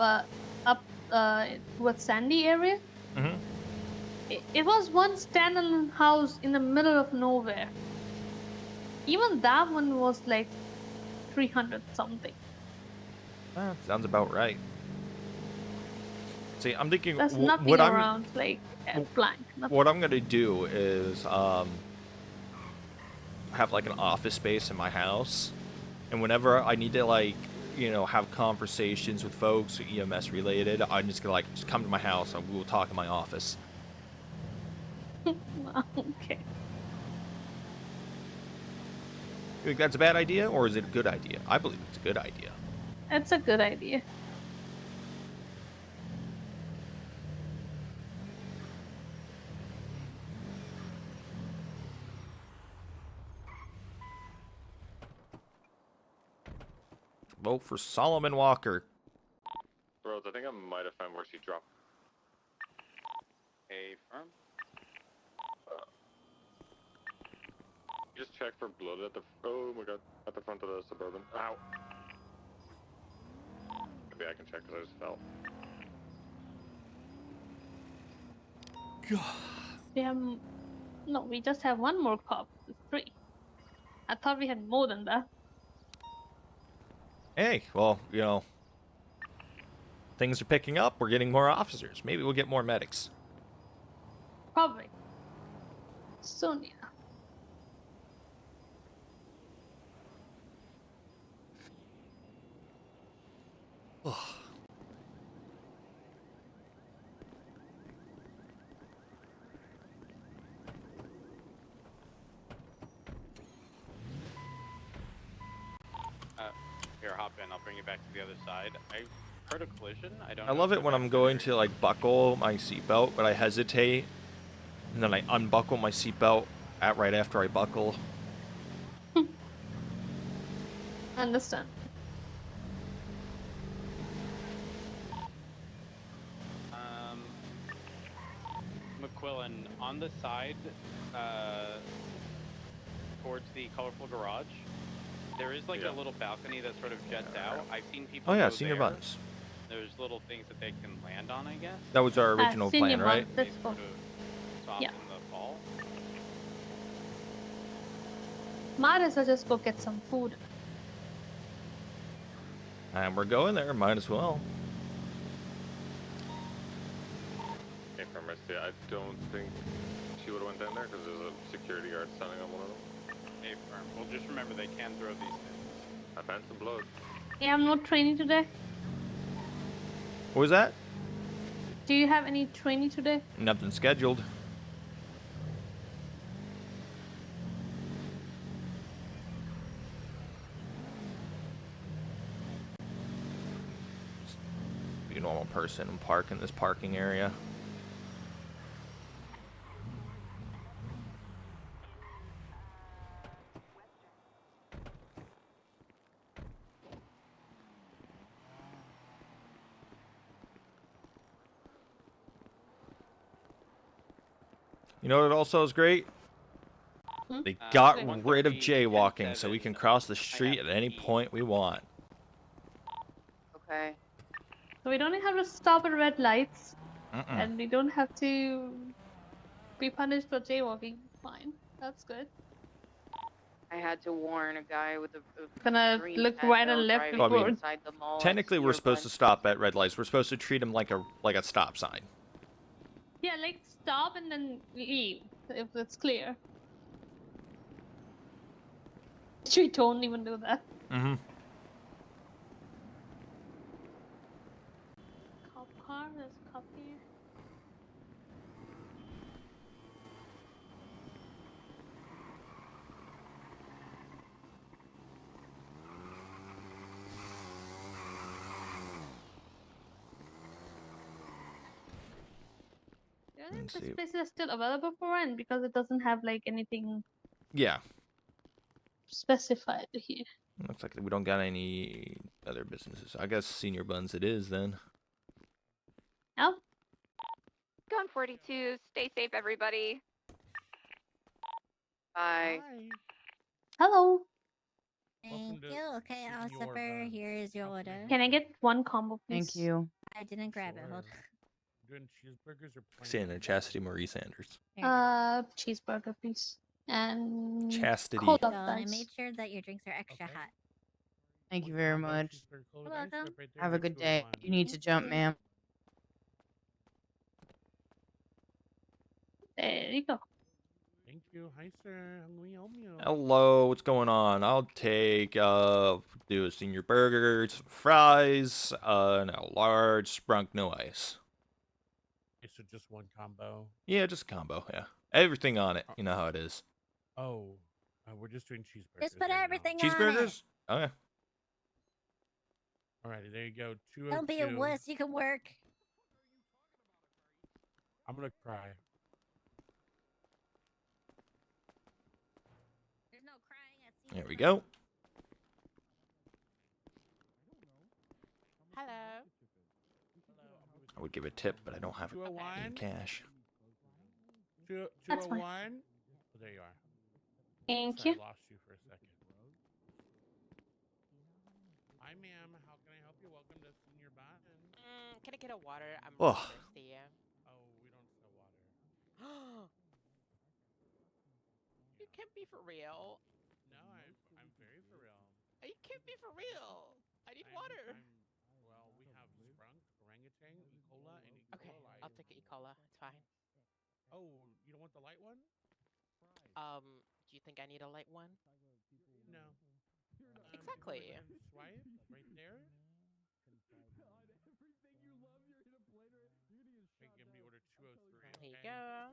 towards Sandy area.
Mhm.
It was one standalone house in the middle of nowhere. Even that one was like 300 something.
That sounds about right. See, I'm thinking
There's nothing
what
around like blank. Nothing.
what I'm gonna do is have like an office space in my house, and whenever I need to like have conversations with folks EMS related, I'm just gonna just come to my house and we will talk in my office.
Okay.
You think that's a bad idea or is it a good idea? I believe it's a good idea.
It's a good idea.
Vote for Solomon Walker.
Bros, I think I might have found where she dropped.
A firm?
just check for blood at the... Oh my god, at the front of the Suburban. Ow. Maybe I can check because I just fell.
We have... No, we just have one more cop. It's 3. I thought we had more than that.
Hey, well, you know, things are picking up. We're getting more officers. Maybe we'll get more medics.
Probably. Soon, yeah.
Here, hop in. I'll bring you back to the other side. I heard a collision. I
love it when I'm going to like buckle my seatbelt, but I hesitate, and then I unbuckle my seatbelt right after I buckle.
Understand.
McQuillan, on the side, towards the colorful garage, there is like a little balcony that sort of jets out. I've seen people.
Oh yeah,
go
senior
there.
buns.
There's little things that they can land on, I guess.
That was our original plan, right?
Let's go.
Soften
Yeah.
the fall.
Might as well just go get some food.
And we're going there. Might as well.
Hey, for Misty, I don't think she would have went down there because there's a security guard standing on one of them.
Hey, firm. Well, just remember they can throw these things.
I found some blood.
You have no training today?
What was that?
Do you have any training today?
Nothing scheduled. Be a normal person and park in this parking area. You know what also is great? They got rid of jaywalking, so we can cross the street at any point we want.
Okay.
So we don't have to stop at red lights.
Mm-mm.
And we don't have to be punished for jaywalking. Fine. That's good.
I had to warn a guy with a
Gonna
green
look
tent
right and
while
left
driving
before-
inside the mall.
Technically, we're supposed to stop at red lights. We're supposed to treat them like a stop sign.
Yeah, like stop and then leave if it's clear. We don't even do that.
Mm-hmm.
Cop car, there's a cop here. Do you think this place is still available for rent because it doesn't have like anything
Yeah.
specified here?
Looks like we don't got any other businesses. I guess Senior Buns it is then.
No?
Gun 42, stay safe, everybody.
Bye.
Hello.
Thank you. Okay, Alcifer, here is your order.
Can I get one combo, please?
Thank you.
I didn't grab it. Hold
Doing cheeseburgers or plain?
Standing there, Chastity Marie Sanders.
Cheeseburger, please. And
Chastity.
hold up,
on and
guys.
make sure that your drinks are extra hot.
Thank you very much.
You're welcome.
Have a good day. You need to jump, ma'am.
There you go.
Thank you. Hi, sir.
Hello, what's going on? I'll take do a senior burger, some fries, and a large sprunk no ice.
Okay, so just one combo.
Yeah, just a combo, yeah. Everything on it. You know how it is.
Oh, we're just doing cheeseburgers.
Just put everything on it.
Cheeseburgers? Okay.
Alrighty, there you go. 202.
Don't be a wuss. You can work.
I'm gonna cry.
There's no crying at
There we go.
Hello.
I would give a tip, but I don't have any cash.
201. Oh, there you are.
Thank
Sorry,
you.
I lost you for a second. Hi, ma'am. How can I help you? Welcome to Senior Bond.
Can I get a water? I'm
Oh.
really thirsty.
Oh, we don't sell water.
You can't be for real.
No, I'm very for real.
You can't be for real. I need water.
Well, we have Sprunk, Orangutan, E. Cola, and E.
Okay,
Cola Light.
I'll take an E-Cola. It's fine.
Oh, you don't want the light one?
Do you think I need a light one?
No.
Exactly.
Swipe right there. Okay, give me order 203.
Here you go.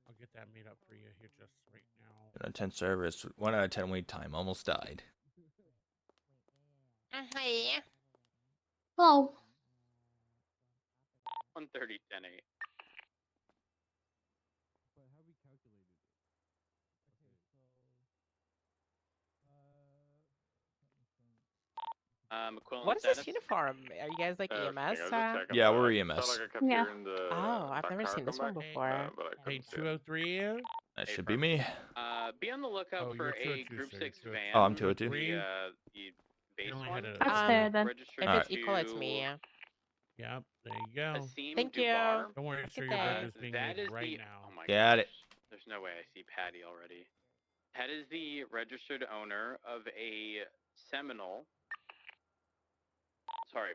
I'll get that made up for you here just right now.
1 out of 10 service, 1 out of 10 wait time, almost died.
Hi.
Oh.
1:30, 10:08. Equivalent
What is
status?
this uniform? Are you guys like EMS?
Yeah, we're EMS.
Yeah.
Oh, I've never seen this one before.
Hey, 203.
That should be me.
Be on the lookout for a Group 6 van.
Oh, I'm 202.
The base one.
That's fair then.
Registered
If it's
to
equal, it's me.
Yep, there you go.
Hasim
Thank you.
Dubar.
Don't worry, sir,
Good
your
day.
burger's being
That
made
is
right
the.
now.
Oh my
Got it.
There's no way I see Patty already. That is the registered owner of a Seminole. Sorry.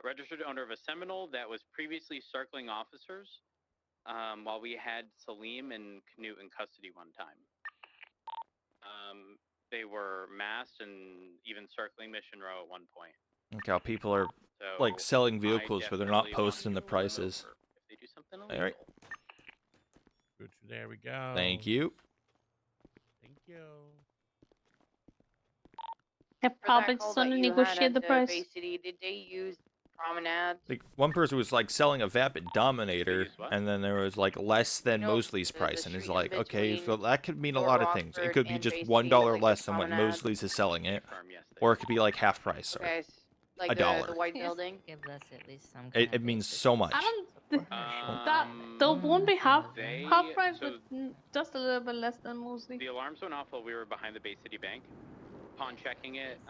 Registered owner of a Seminole that was previously circling officers while we had Salim and Knut in custody one time. They were masked and even circling Mission Row at one point.
Look how people are
So
like selling
I
vehicles, but they're not
definitely want
posting the
to pull them
prices.
over if they do something
All
illegal.
right.
Good, there we go.
Thank you.
Thank you.
They're
For that
probably
call
just
that
want to
you had
negotiate
at
the
the
price.
Bay City, did they use Promenade?
Like one person was like selling a Vapid Dominator,
what?
and then there was like less than
No,
Mosley's price, and it's
street in
like, okay, so
between
that could mean a
Fort
lot of things. It
Rockford
could be
and
just
Bay
$1
City, like the
less than what
Promenade.
Mosley's is selling it,
Yes,
or it could be like half price, or
Okay, like
a dollar.
the white
Yes.
building.
Give us at least some.
It means so much.
I don't. That though won't be half
They,
price,
so
but just a little bit less than mostly.
the alarms went off while we were behind the Bay City Bank. Upon checking it,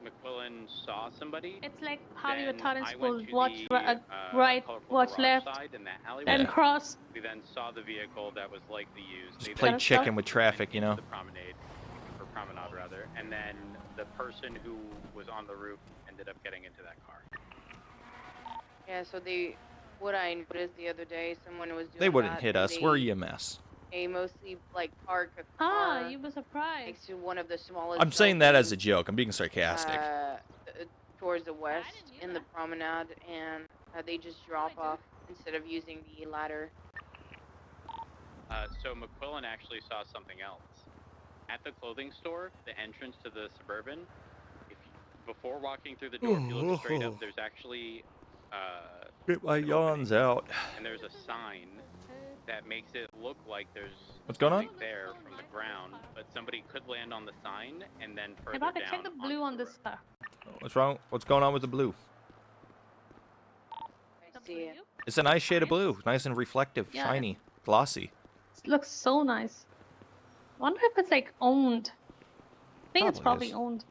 McQuillan saw somebody.
It's like how you were
Then
taught in
I
school:
went to
watch
the,
right,
colorful
watch
garage
left,
side in that alleyway.
then
Yeah.
cross.
We then saw the vehicle that was likely used.
Just
They
play
then
chicken with traffic, you know.
the promenade, or promenade rather, and then the person who was on the roof ended up getting into that car.
Yeah, so what I noticed the other day, someone was doing
They wouldn't
that,
hit
and
us. We're EMS.
They mostly like park a
Ah,
car
you were surprised.
next to one of the smallest.
I'm saying that as a
buildings,
joke. I'm being sarcastic.
Towards the west in the promenade, and they just drop off instead of using the ladder.
So McQuillan actually saw something else. At the clothing store, the entrance to the Suburban, before walking through the door, if you look straight up, there's actually
Get my yawns out.
and there's a sign that makes it look like there's
What's going on?
something there from the ground, but somebody could land on the sign and then
Hey,
further
Bobby,
down.
check the blue on this car.
What's wrong? What's going on with the blue?
I see it.
It's a nice shade of blue. Nice and reflective,
Yeah.
shiny, glossy.
It looks so nice. Wonder if it's like owned. I think it's
Probably
probably
is.
owned.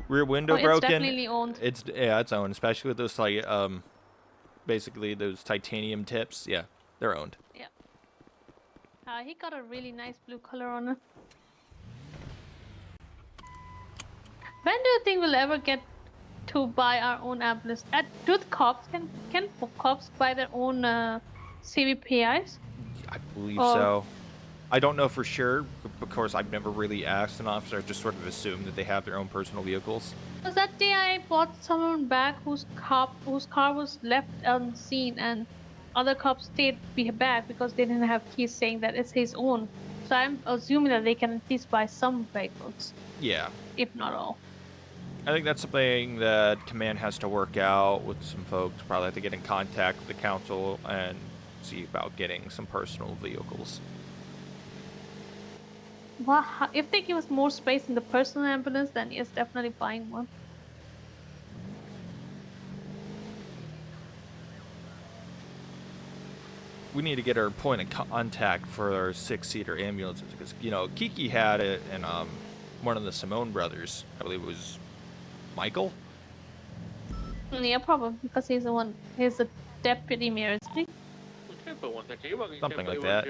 Rear window
Oh, it's
broken.
definitely owned.
It's owned, especially with those like basically those titanium tips. Yeah, they're owned.
Yeah. He got a really nice blue color on it. When do you think we'll ever get to buy our own ambulance? Do the cops can cops buy their own CVPIs?
I believe
Oh.
so. I don't know for sure. Of course, I've never really asked an officer. I just sort of assumed that they have their own personal vehicles.
Because that day I bought someone back whose car was left unseen, and other cops stayed back because they didn't have keys, saying that it's his own. So I'm assuming that they can at least buy some vehicles,
Yeah.
if not all.
I think that's something that command has to work out with some folks. Probably have to get in contact with the council and see about getting some personal vehicles.
Well, if they give us more space in the personal ambulance, then yes, definitely buying one.
we need to get our point of contact for our 6-seater ambulances because Kiki had it and one of the Simone brothers, I believe it was Michael.
Yeah, probably because he's the one. He's the deputy mayor, isn't he?
Something like that.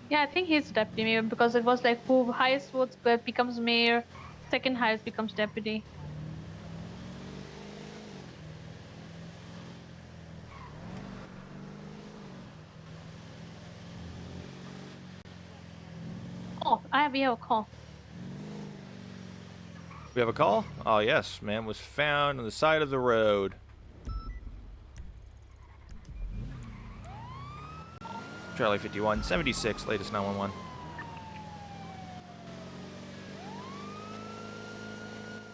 Yeah, I think he's the deputy mayor because it was like who highest votes becomes mayor, second highest becomes deputy. Oh, we have a call.
We have a call? Oh, yes. Man was found on the side of the road. Charlie 51, 76, latest 911.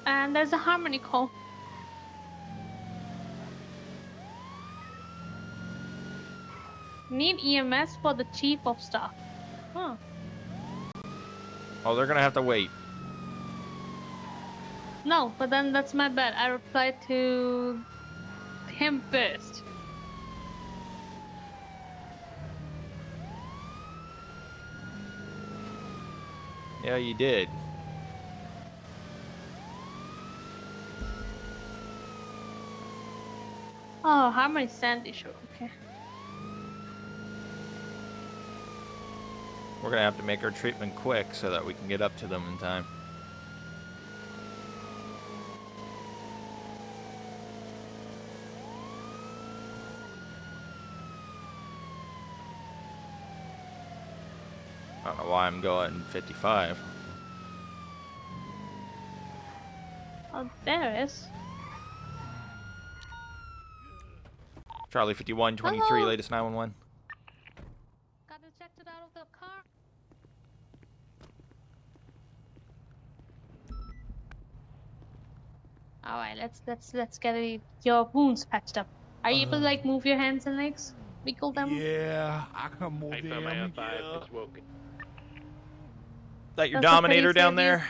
And there's a Harmony call. Need EMS for the chief of staff. Huh.
Oh, they're gonna have to wait.
No, but then that's my bad. I replied to him first.
Yeah, you did.
Oh, Harmony Sandy show. Okay.
We're gonna have to make our treatment quick so that we can get up to them in time. I don't know why I'm going 55.
Oh, there it is.
Charlie 51, 23,
Hello?
latest 911.
Got ejected out of the car. All right, let's get your wounds patched up. Are you able to like move your hands and legs? Wiggle them?
Yeah, I can move them.
That your
That's what
Dominator
Freddie
down
said,
there?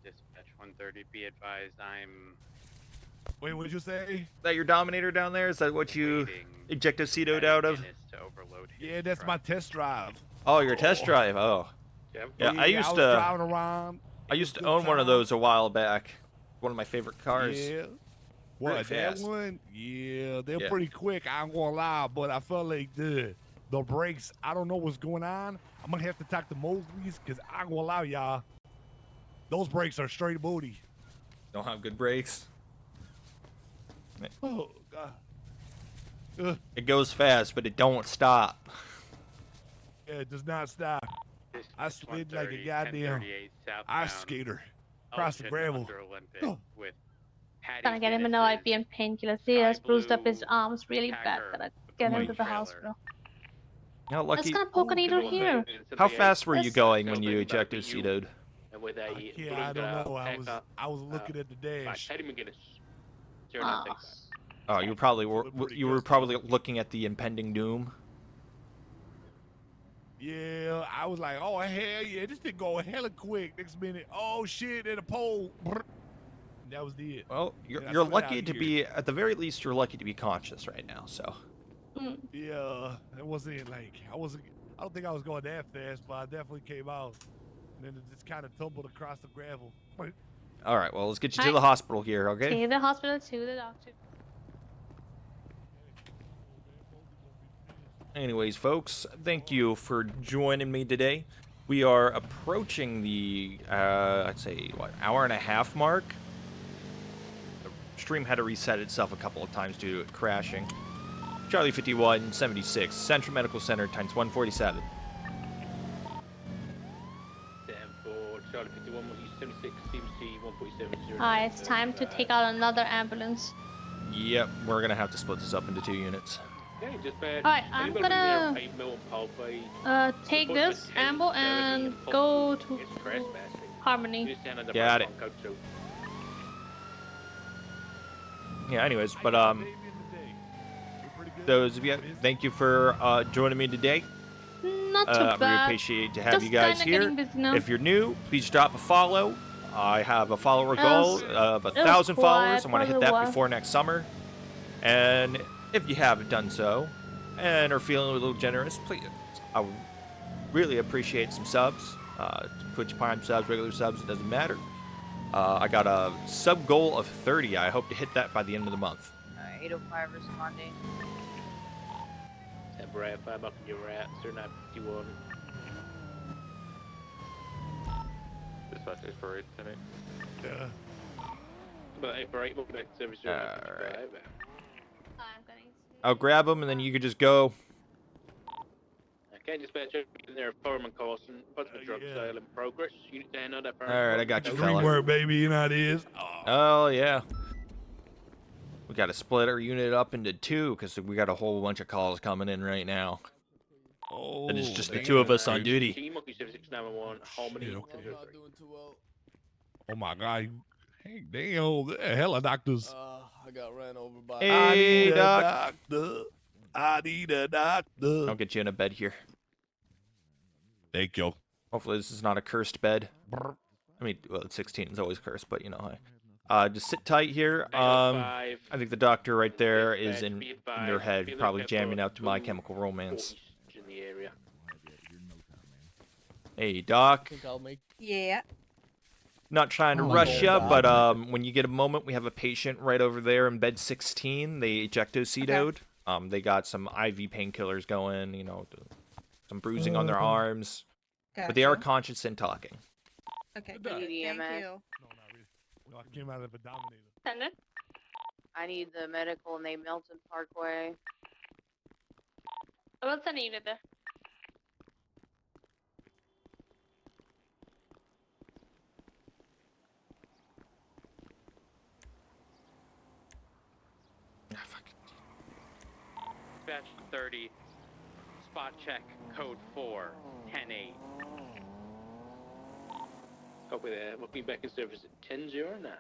Dispatch 130, be advised, I'm
Wait, what did you say?
That your Dominator down there? Is that what you ejectocetoed out of?
Yeah, that's my test drive.
Oh, your test drive. Oh. Yeah, I used
was
to
driving around.
I used to own one of those a while back. One of my favorite cars.
Yeah.
Really
What, that
fast.
one? Yeah, they're
Yeah.
pretty quick. I ain't gonna lie, but I felt like the brakes. I don't know what's going on. I'm gonna have to talk to Mosley's because I ain't gonna lie, y'all. Those brakes are straight booty.
Don't have good brakes.
Oh God.
It goes fast, but it don't stop.
Yeah, it does not stop. I slid like a goddamn
1038 southbound,
ice skater across the
Elgin
gravel.
Under Olympic
Oh.
with
Gonna get him an OIP and painkillers. He has bruised up his arms really bad. Gotta get him to the hospital.
How
Let's
lucky.
gonna poke a needle here.
How fast were you going when you ejectocetoed?
Yeah, I don't know. I was looking at the dash.
Oh.
Oh, you were probably looking at the impending doom.
Yeah, I was like, oh hell yeah, this thing going hella quick. Next minute, oh shit, at a pole. That was it.
Well,
And I
you're
slid
lucky
out
to
here.
be, at the very least, you're lucky to be conscious right now. So.
Yeah, it wasn't like I don't think I was going that fast, but I definitely came out. And then it just kind of tumbled across the gravel.
All right. Well, let's get you to the hospital here, okay?
To the hospital, to the doctor.
Anyways, folks, thank you for joining me today. We are approaching the, I'd say, what, hour and a half mark? The stream had to reset itself a couple of times due to it crashing. Charlie 51, 76, Central Medical Center, times 147.
Charlie 51, 76, CMC 147.
Alright, it's time to take out another ambulance.
Yep, we're going to have to split this up into 2 units.
Alright, I'm gonna take this ambo and go to Harmony.
Got it. Yeah, anyways, but those of you, thank you for joining me today.
Not too
I really
bad.
appreciate to have
Just
you guys
kinda
here.
getting busy now.
If you're new, please drop a follow. I have a follower
It
goal
was-
of
it was
1,000 followers.
quiet
I want to
for
hit
a
that
while.
before next summer. And if you haven't done so, and are feeling a little generous, please, I would really appreciate some subs. Twitch Prime subs, regular subs, it doesn't matter. I got a sub goal of 30. I hope to hit that by the end of the month.
805 responding.
Brad, 5 up in your rat, 0951.
Dispatch 848, 10-8.
Yeah.
About 848, welcome back to service.
Alright.
I'm gonna
I'll grab them and then you could just go.
Okay, dispatch, in there, Foreman Carson, possible drug sale in progress. Unit 10 on that.
Alright, I got you,
Green
fella.
work, baby, you know how it is.
Oh, yeah. We got to split our unit up into two because we got a whole bunch of calls coming in right now.
Oh,
and it's just the two of us on duty.
Team Monkey 7691, Harmony.
Okay. Oh my God. Hey, damn, the helicopters.
I got ran over by.
Hey,
I need
Doc.
a doctor. I need a doctor.
I'll get you in a bed here.
Thank you.
Hopefully this is not a cursed bed. I mean, well, 16 is always cursed, but you know, just sit tight here. I think the doctor right there is in their head, probably jamming out to My Chemical Romance.
In the area.
Hey, Doc.
Yeah.
Not trying to rush you, but when you get a moment, we have a patient right over there in bed 16. They ejectocetoed. They got some IV painkillers going, you know, some bruising on their arms. But they are conscious and talking.
Okay,
Need
good. Thank
EMS.
you.
No, not really. No, I came out of a dominator.
Send it.
I need the medical name Melton Parkway.
I will send a unit there.
Dispatch 30, spot check, code 4, 10-8.
Copy that. We'll be back in service at 1009.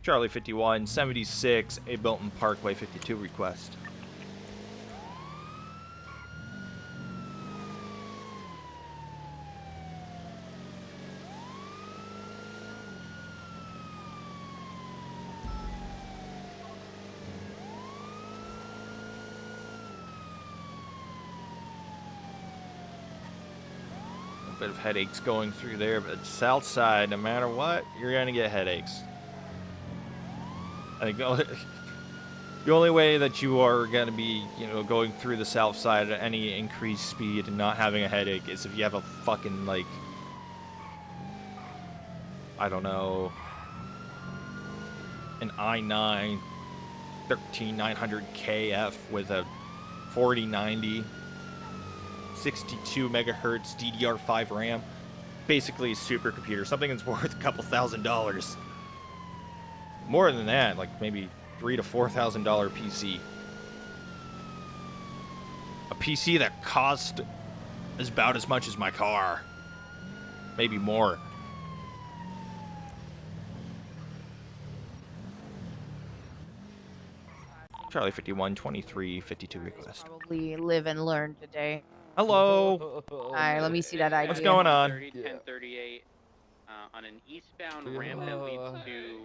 Charlie 51, 76, A Belton Parkway 52 request. A bit of headaches going through there, but south side, no matter what, you're gonna get headaches. I think the only way that you are going to be, you know, going through the south side at any increased speed and not having a headache is if you have a fucking, like, I don't know, an i9 13900 KF with a 4090 62 megahertz DDR5 RAM. Basically a supercomputer, something that's worth a couple $1,000s. More than that, like maybe $3,000 to $4,000 PC. A PC that cost about as much as my car. Maybe more. Charlie 51, 23, 52 request.
Probably live and learn today.
Hello.
Alright, let me see that ID.
What's going on?
1038 on an eastbound ramp that leads to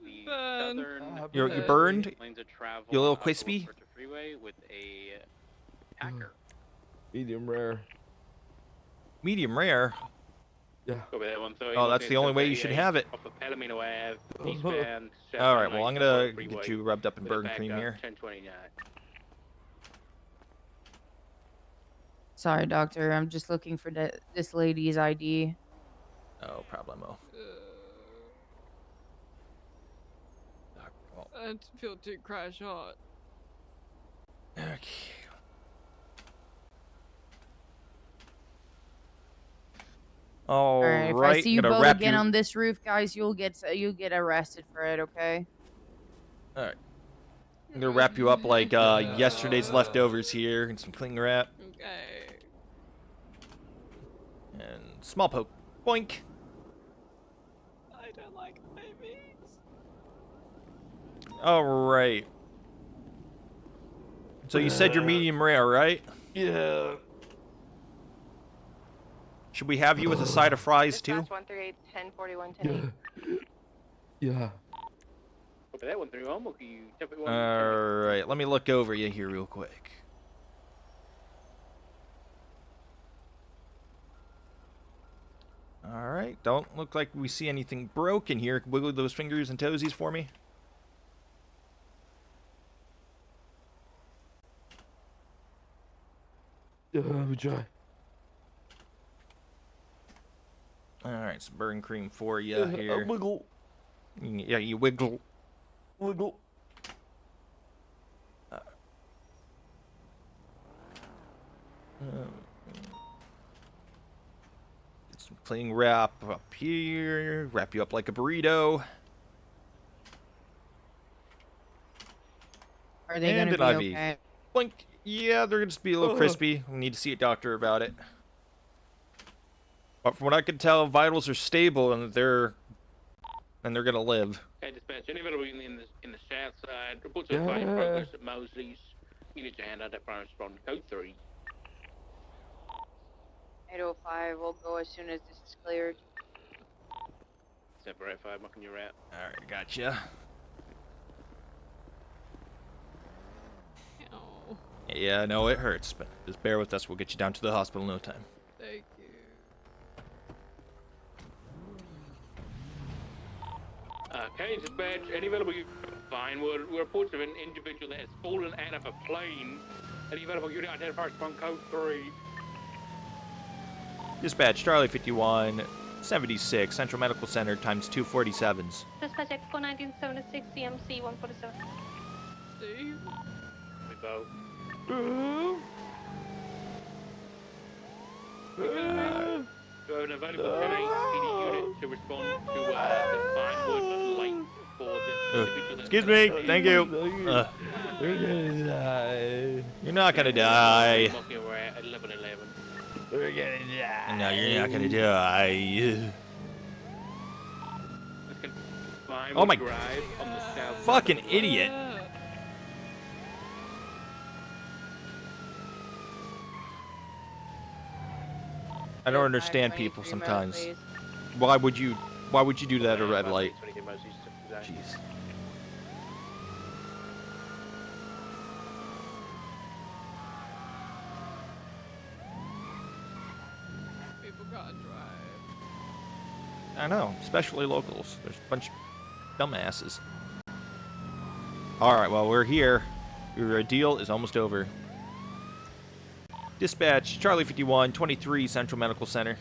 the southern
You burned?
lanes of travel.
You a little crispy?
Freeway with a Packer.
Medium rare.
Medium rare?
Yeah.
Copy that one.
Oh, that's the only way you should have it.
Off of Palomino Ave, eastbound.
Alright, well, I'm gonna get you rubbed up in burn cream here.
1029.
Sorry, doctor. I'm just looking for this lady's ID.
No problemo.
I feel too crash hot.
Okay.
Alright, if I see you
gonna
both
wrap
again
you...
on this roof, guys, you'll get arrested for it, okay?
Alright. I'm gonna wrap you up like yesterday's leftovers here and some cling wrap.
Okay.
And small poke. Boink.
I don't like babies.
Alright. So you said you're medium rare, right?
Yeah.
Should we have you with a side of fries too?
Dispatch 138 1041 10.
Yeah.
Copy that 131. We'll you 1041.
All right, let me look over you here real quick. All right, don't look like we see anything broken here. Wiggle those fingers and toesies for me.
Let me try.
All right, some burn cream for you here.
Wiggle.
Yeah, you wiggle.
Wiggle.
Get some cling wrap up here. Wrap you up like a burrito.
Are they gonna
And
be
an IV.
okay?
Blink. Yeah, they're gonna just be a little crispy. We need to see a doctor about it. But from what I can tell, vitals are stable and they're gonna live.
Okay, dispatch. Any available in the south side. Reports of fire progress at Mosley's. You need to hand out that fire respond code 3.
805. We'll go as soon as this is cleared.
Separate 5, marking your route.
All right, gotcha.
Oh,
Yeah, no, it hurts, but just bear with us. We'll get you down to the hospital in no time.
thank you.
Okay, dispatch. Any available Vinewood. Reports of an individual that has fallen out of a plane. Any available unit identified respond code 3.
Dispatch, Charlie 51, 76, Central Medical Center times 247s.
Dispatch Echo 1976 CMC 147.
Steve?
We both. Do have an available 10-8 unit to respond to the Vinewood lane for the individual that's...
Excuse me, thank you.
You're gonna die.
You're not gonna die.
We're at 11:11.
We're gonna die.
No, you're not gonna die. Oh my...
Drive on the south
Fucking idiot. I don't understand people sometimes. Why would you do that at a red light? Jeez.
People gotta drive.
I know, especially locals. There's a bunch of dumbasses. Alright, well, we're here. Your deal is almost over. Dispatch, Charlie 51, 23, Central Medical Center.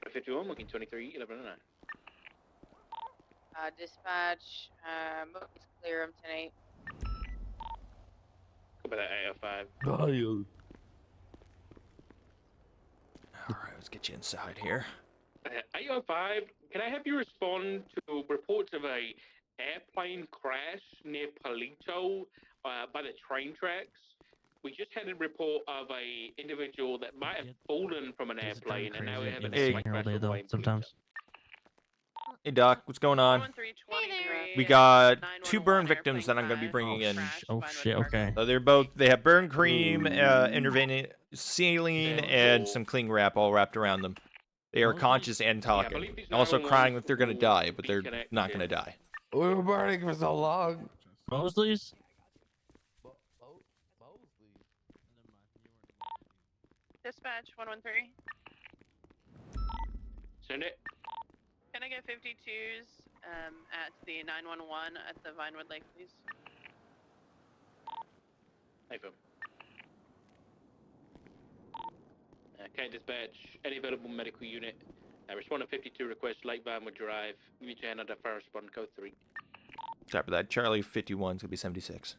Charlie 51, looking 23, 11:09.
Dispatch, it's clear. I'm 10-8.
Go by that 805.
Alright, let's get you inside here.
805, can I have you respond to reports of a airplane crash near Palito by the train tracks? We just had a report of a individual that might have fallen from an airplane, and now we have an airplane crash away in
sometimes.
Hey, Doc, what's going on? We got 2 burn victims that I'm going to be bringing in.
Oh shit, okay.
So they have burn cream, intervening saline, and some cling wrap all wrapped around them. They are conscious and talking. Also crying that they're going to die, but they're not going to die.
We were burning for so long.
Mosley's?
Dispatch 113.
Send it.
Can I get 52s at the 911 at the Vinewood Lake, please?
Hey, Phil. Okay, dispatch. Any available medical unit. Respond to 52 request Lake Vinewood Drive. You need to hand out that fire respond code 3.
Copy that. Charlie 51 is going to be 76.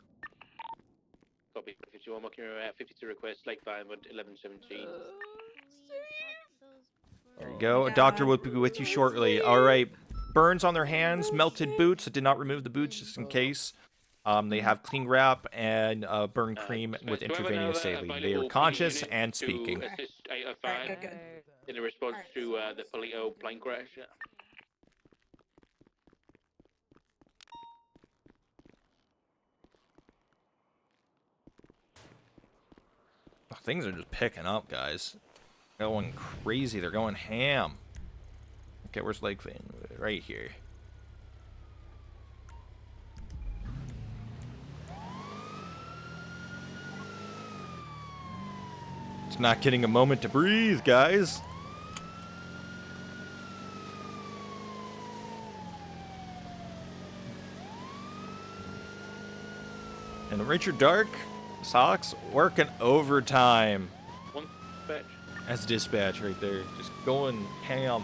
Copy 51, marking your route. 52 request Lake Vinewood 1117.
There you go. A doctor will be with you shortly. All right. Burns on their hands, melted boots. I did not remove the boots just in case. They have cling wrap and burn cream with intravenous saline. They are conscious and speaking.
Assist 805 in response to the Palito plane crash.
Things are just picking up, guys. Going crazy. They're going ham. Okay, where's Lake Van? Right here. It's not getting a moment to breathe, guys. And Richard Dark, Sox, working overtime.
One dispatch.
That's dispatch right there. Just going ham.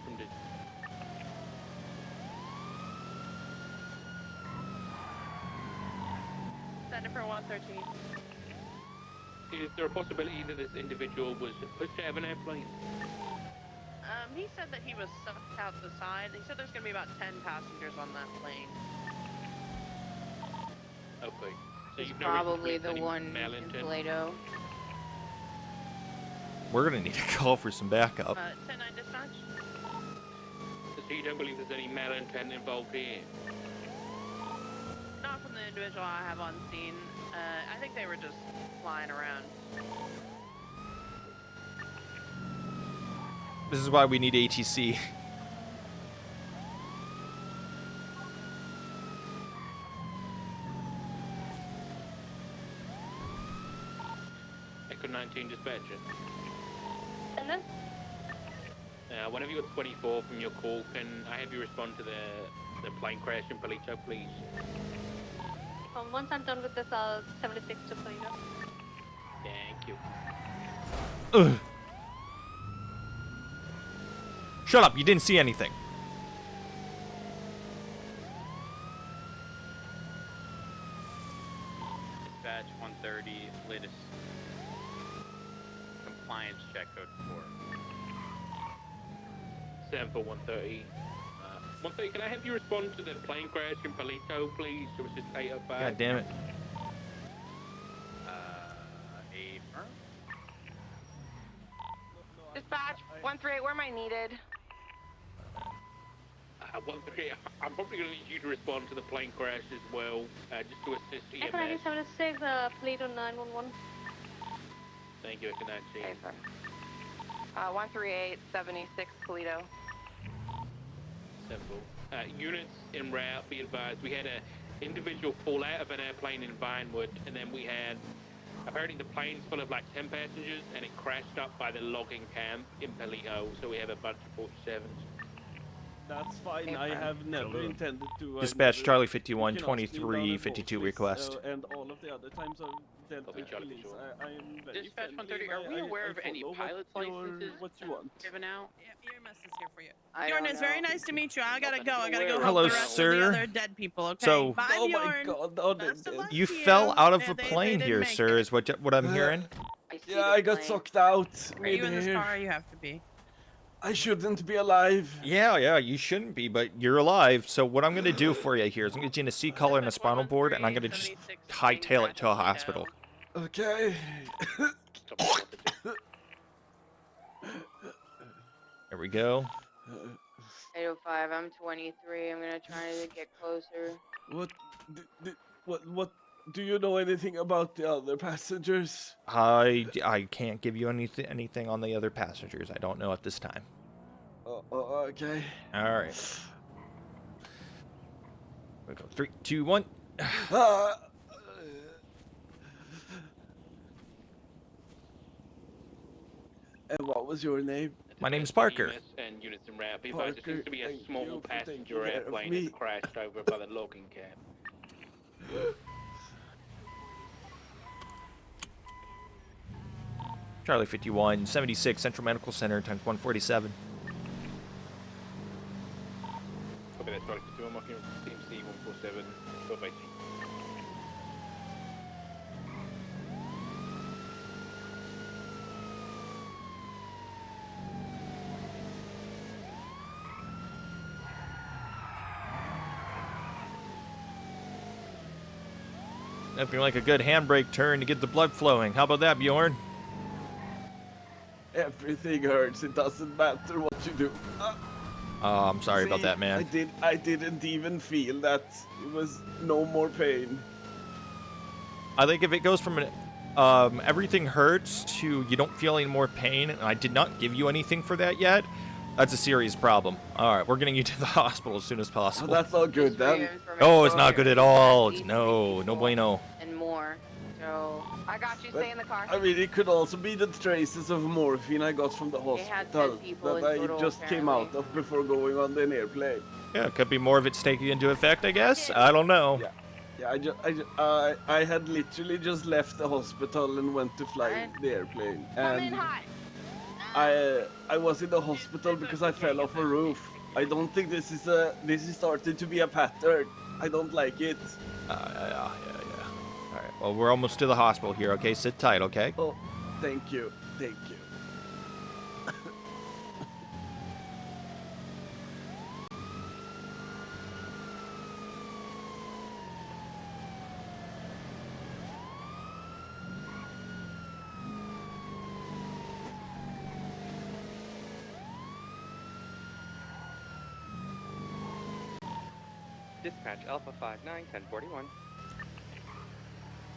From the.
Send it for 113.
Is there a possibility that this individual was supposed to have an airplane?
He said that he was sucked out the side. He said there's going to be about 10 passengers on that plane.
Okay. So
He's
you've
probably the one in Toledo.
We're gonna need a call for some backup.
10-9 dispatch.
So you don't believe there's any malintent involved here?
Not from the individual I have on scene. I think they were just flying around.
This is why we need ATC.
Echo 19 dispatcher.
And then?
Whenever you got 24 from your call, can I have you respond to the plane crash in Palito, please?
Once I'm done with this, I'll 76 to Toledo.
Thank you.
Ugh. Shut up, you didn't see anything.
Dispatch 130, latest compliance check code 4.
7 for 130. 130, can I have you respond to the plane crash in Palito, please? So it's just 805.
God damn it.
Affirm.
Dispatch 138, where am I needed?
138, I'm probably going to need you to respond to the plane crash as well, just to assist EMS.
Echo 1976, Toledo 911.
Thank you, Echo 19.
Okay, sir. 138, 76, Toledo.
Simple. Units en route, be advised, we had an individual fall out of an airplane in Vinewood, and then we had, apparently the plane's full of like 10 passengers, and it crashed up by the logging camp in Palito, so we have a bunch of 47s.
That's fine. I have never intended to.
Dispatch Charlie 51, 23, 52 request.
And all of the other times I've dealt with police, I am very
Dispatch
friendly.
130, are we aware of any
follow
pilot's licenses
what you want.
given out?
EMS is here for you.
Bjorn,
it's very nice to meet you. I gotta go. I gotta go
Hello,
help the rest
sir.
of the other dead people. Okay.
So-
Bye,
Oh
Bjorn.
my god! Oh,
You fell out of a plane here, sir, is what I'm hearing.
Yeah, I got sucked out.
Are you in the
mid-air.
star? You have to be.
I shouldn't be alive.
Yeah, you shouldn't be, but you're alive. So what I'm gonna do for you here is I'm gonna get you in a seat collar and a spinal board, and I'm gonna just hightail it to a hospital.
Okay.
There we go.
805, I'm 23. I'm gonna try to get closer.
What? Do you know anything about the other passengers?
I can't give you anything on the other passengers. I don't know at this time.
Oh, okay.
All right. We go 3, 2, 1.
And what was your name?
My name's Parker.
EMS and units en route, be advised, there seems to be a
Parker,
small
thank you for taking
passenger
care of
airplane
me.
that's crashed over by the logging camp.
Charlie 51, 76, Central Medical Center, times 147.
Copy that, Charlie 52, I'm marking Team C 147, go by G.
Looking like a good handbrake turn to get the blood flowing. How about that, Bjorn?
Everything hurts. It doesn't matter what you do.
Oh, I'm sorry about
See,
that, man.
I didn't even feel that. It was no more pain.
I think if it goes from everything hurts to you don't feel any more pain, and I did not give you anything for that yet, that's a serious problem. All right, we're getting you to the hospital as soon as
Oh,
possible.
that's all good then.
Oh, it's not good at all. It's no bueno.
And more. So
I got you.
But,
Stay in the car.
I mean, it could also be the traces of morphine I got from the
They had
hospital
10 people
that
in
I
total,
just came
apparently.
out of before going on the airplane.
Yeah, it could be more of it's taking into effect, I guess. I don't know.
Yeah, I had literally just left the hospital and went to fly the airplane. And I was in the hospital because I fell off a roof. I don't think this is starting to be a pattern. I don't like it.
Yeah. All right, well, we're almost to the hospital here, okay? Sit tight, okay?
Oh, thank you. Thank you.
Dispatch Alpha 59 1041.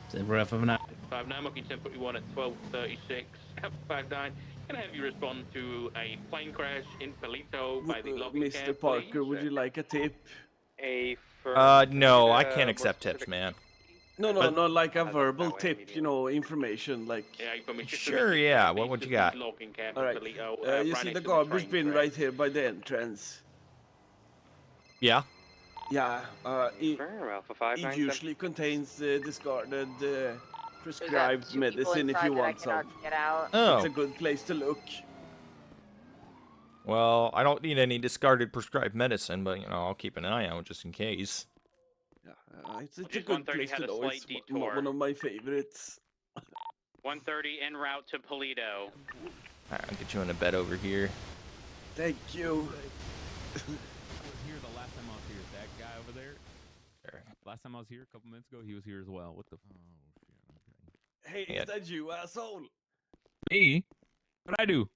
Saber F59.
59, Monkey 1041 at 12:36. Alpha 59, can I have you respond to a plane crash in Palito by the logging
Mr.
camp,
Parker,
please?
would you like a tip?
No, I can't accept tips, man.
No,
But-
like a verbal tip, information, like...
Sure, yeah, what would you got?
Alright, you see the garbage bin right here by the entrance?
Yeah?
Yeah, it
Alpha 59
usually contains discarded prescribed
There's two people
medicine if
inside
you
that I
want some.
cannot get out.
Oh.
It's a good place to look.
Well, I don't need any discarded prescribed medicine, but, I'll keep an eye out just in case.
Yeah, it's a good place to know. It's one of my favorites.
130 en route to Polito.
Alright, I'll get you in a bed over here.
Thank you.
I was here the last time I was here. That guy over there. Last time I was here, a couple minutes ago, he was here as well. What the? Oh shit.
Hey, is that you, asshole?
Me? What'd I do?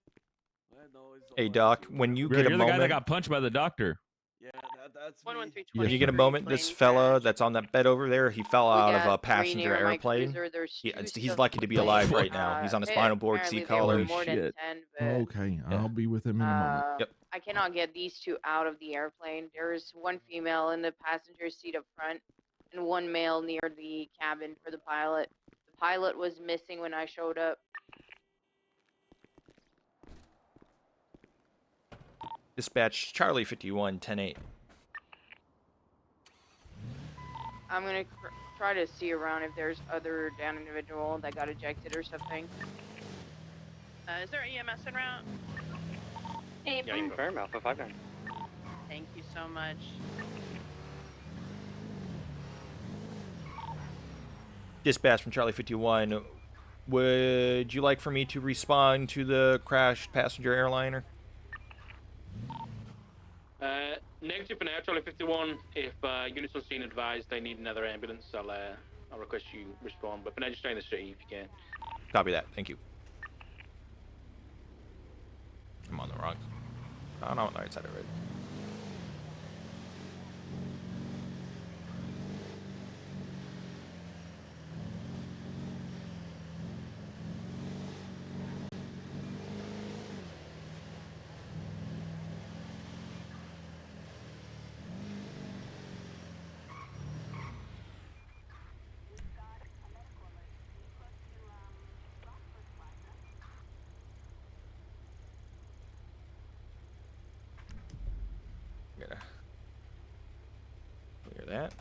Hey, Doc, when you get a
You're the guy that
moment...
got punched by the doctor.
Yeah, that's
me.
When you get a moment, this fella that's on that bed over there, he fell out of a passenger
near my
airplane.
cruiser. There's
He's lucky to be alive right now. He's on a spinal board C collar.
Okay, I'll be with him in a moment.
Yep.
I cannot get these two out of the airplane. There's one female in the passenger seat up front and one male near the cabin for the pilot. The pilot was missing when I showed up.
Dispatch Charlie 51 10-8.
I'm gonna try to see around if there's other down individual that got ejected or something.
Is there EMS en route?
Hey,
Yeah, confirm Alpha 59.
Thank you so much.
Dispatch from Charlie 51. Would you like for me to respond to the crashed passenger airliner?
Negative for now, Charlie 51. If units on scene advise they need another ambulance, I'll request you respond. But for now, just stay in the city if you can.
Copy that. Thank you. I'm on the wrong... Oh, no, on the right side of it. Gotta clear that.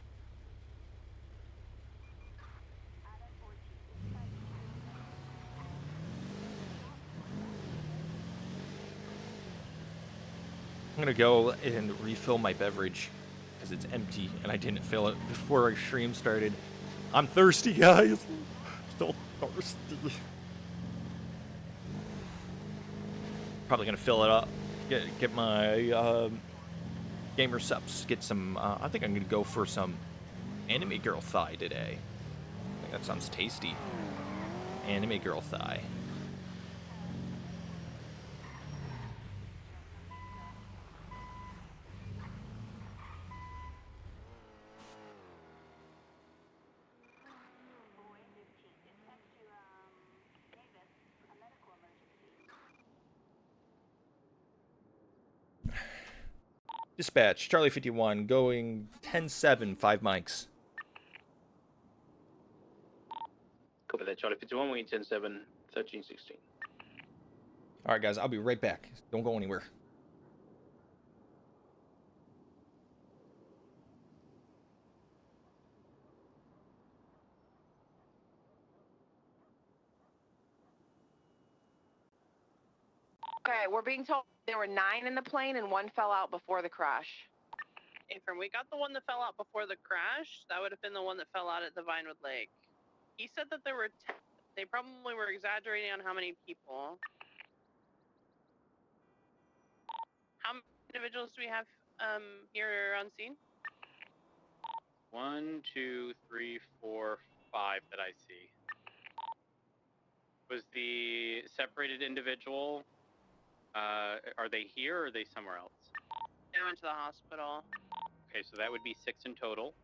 I'm gonna go and refill my beverage because it's empty and I didn't fill it before our stream started. I'm thirsty, guys. Still thirsty. Probably gonna fill it up. Get my gamer subs. Get some. I think I'm gonna go for some anime girl thigh today. I think that sounds tasty. Anime girl thigh. Dispatch, Charlie 51, going 10-7, 5 mics.
Copy that, Charlie 51, wing 10-7, 1316.
All right, guys, I'll be right back. Don't go anywhere.
Okay, we're being told there were 9 in the plane and 1 fell out before the crash.
Affirm, we got the one that fell out before the crash. That would have been the one that fell out at the Vinewood Lake. He said that there were 10. They probably were exaggerating on how many people. How many individuals do we have here on scene?
1, 2, 3, 4, 5 that I see. Was the separated individual, are they here or are they somewhere else?
They went to the hospital.
Okay, so that would be 6 in total.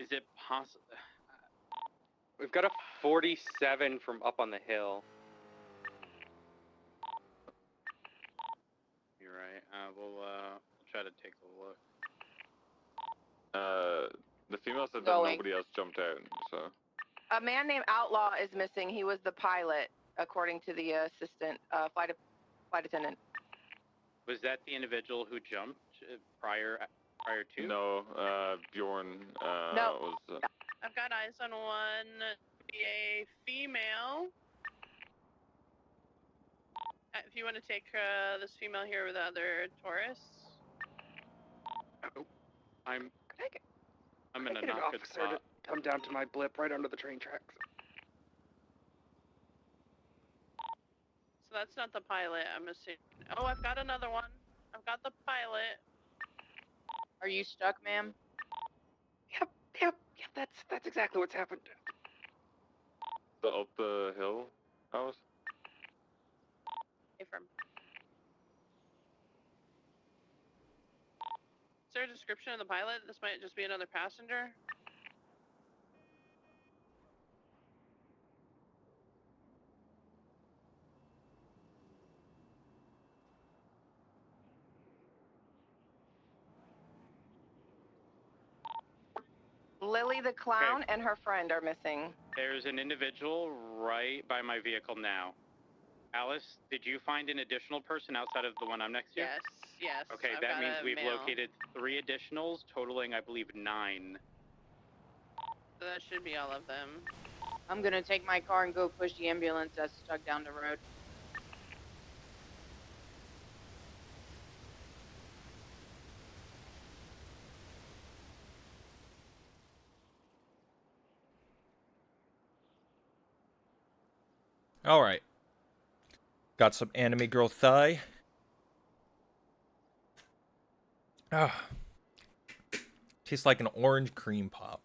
Is it possible?
We've got a 47 from up on the hill.
You're right. We'll try to take a look.
The female said that
Going.
nobody else jumped out, so.
A man named Outlaw is missing. He was the pilot, according to the assistant flight attendant.
Was that the individual who jumped prior to?
No, Bjorn
No.
was.
I've got eyes on one. Be a female. If you want to take this female here with the other Taurus.
Oh, I'm
in a
get an
not good
officer
spot.
to come down to my blip right under the train tracks.
So that's not the pilot, I'm assuming. Oh, I've got another one. I've got the pilot.
Are you stuck, ma'am?
Yep, that's exactly what's happened.
The up the hill house?
Affirm. Is there a description of the pilot? This might just be another passenger.
Lily the clown and her friend are missing.
There's an individual right by my vehicle now. Alice, did you find an additional person outside of the one I'm next to?
Yes.
Okay,
I've
that
got
means
a
we've
male.
located 3 additionals, totaling, I believe, 9.
So that should be all of them.
I'm gonna take my car and go push the ambulance that's stuck down the road.
All right. Got some anime girl thigh. Ah. Tastes like an orange cream pop.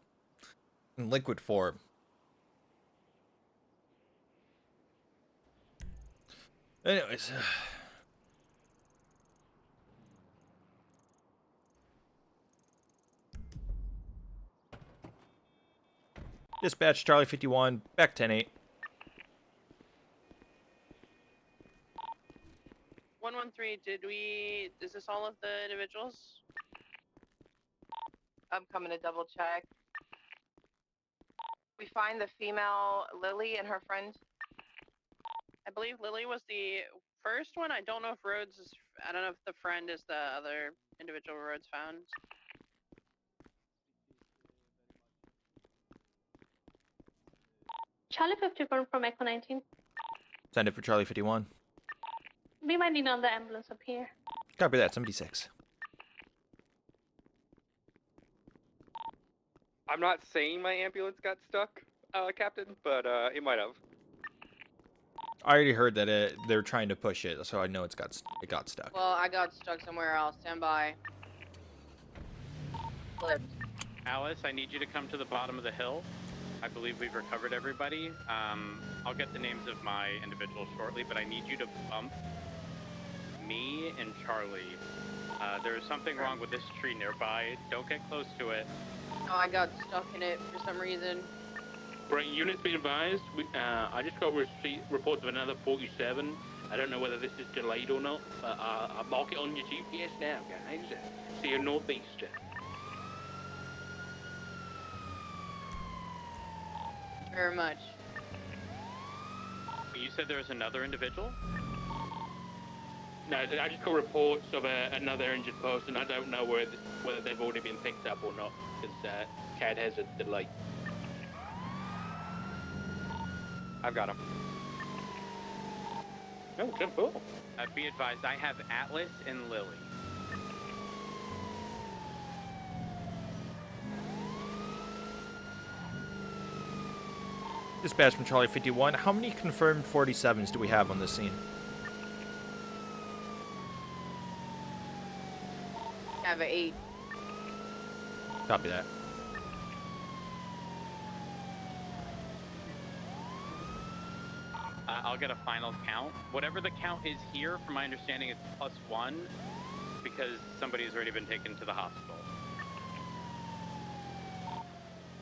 In liquid form. Anyways. Dispatch Charlie 51, back 10-8.
113, is this all of the individuals?
I'm coming to double check. We find the female Lily and her friend.
I believe Lily was the first one. I don't know if Rhodes is, I don't know if the friend is the other individual Rhodes found.
Charlie 51 from Echo 19.
Send it for Charlie 51.
We might need another ambulance up here.
Copy that, 76.
I'm not saying my ambulance got stuck, Captain, but it might have.
I already heard that they're trying to push it, so I know it got stuck.
Well, I got stuck somewhere else. Stand by. Flipped.
Alice, I need you to come to the bottom of the hill. I believe we've recovered everybody. I'll get the names of my individuals shortly, but I need you to bump me and Charlie. There is something wrong with this tree nearby. Don't get close to it.
Oh, I got stuck in it for some reason.
Right, units being advised. I just got reports of another 47 I don't know whether this is delayed or not, but I'll mark it on your GPS now, guys. See you northeast.
Very much.
You said there was another individual?
No, I just got reports of another injured person. I don't know whether they've already been picked up or not, because CAD has a delay.
I've got him.
Oh, 10-4.
Be advised, I have Atlas and Lily.
Dispatch from Charlie 51. How many confirmed 47s do we have on this scene?
I have an 8.
Copy that.
I'll get a final count. Whatever the count is here, from my understanding, it's +1 because somebody's already been taken to the hospital.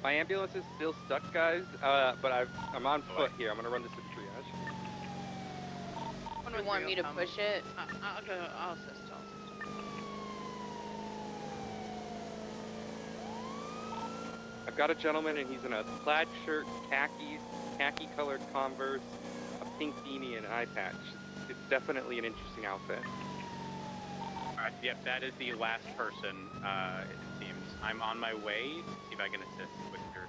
My ambulance is still stuck, guys, but I'm on foot here. I'm gonna run this to triage.
Do you want me to push it?
I'll go. I'll assist.
I've got a gentleman, and he's in a plaid shirt, khaki-colored Converse, a pink beanie, and an eye patch. It's definitely an interesting outfit.
Alright, yep, that is the last person, it seems. I'm on my way to see if I can assist with your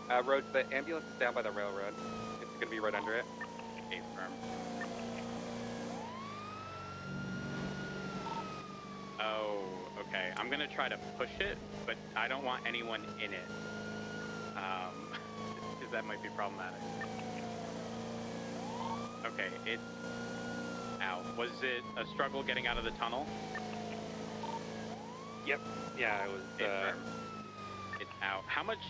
situation.
Rhodes, the ambulance is down by the railroad. It's gonna be right under it.
Okay, firm. Oh, okay. I'm gonna try to push it, but I don't want anyone in it. Because that might be problematic. Okay, it's out. Was it a struggle getting out of the tunnel?
Yep. Yeah, it was.
It's out. How much?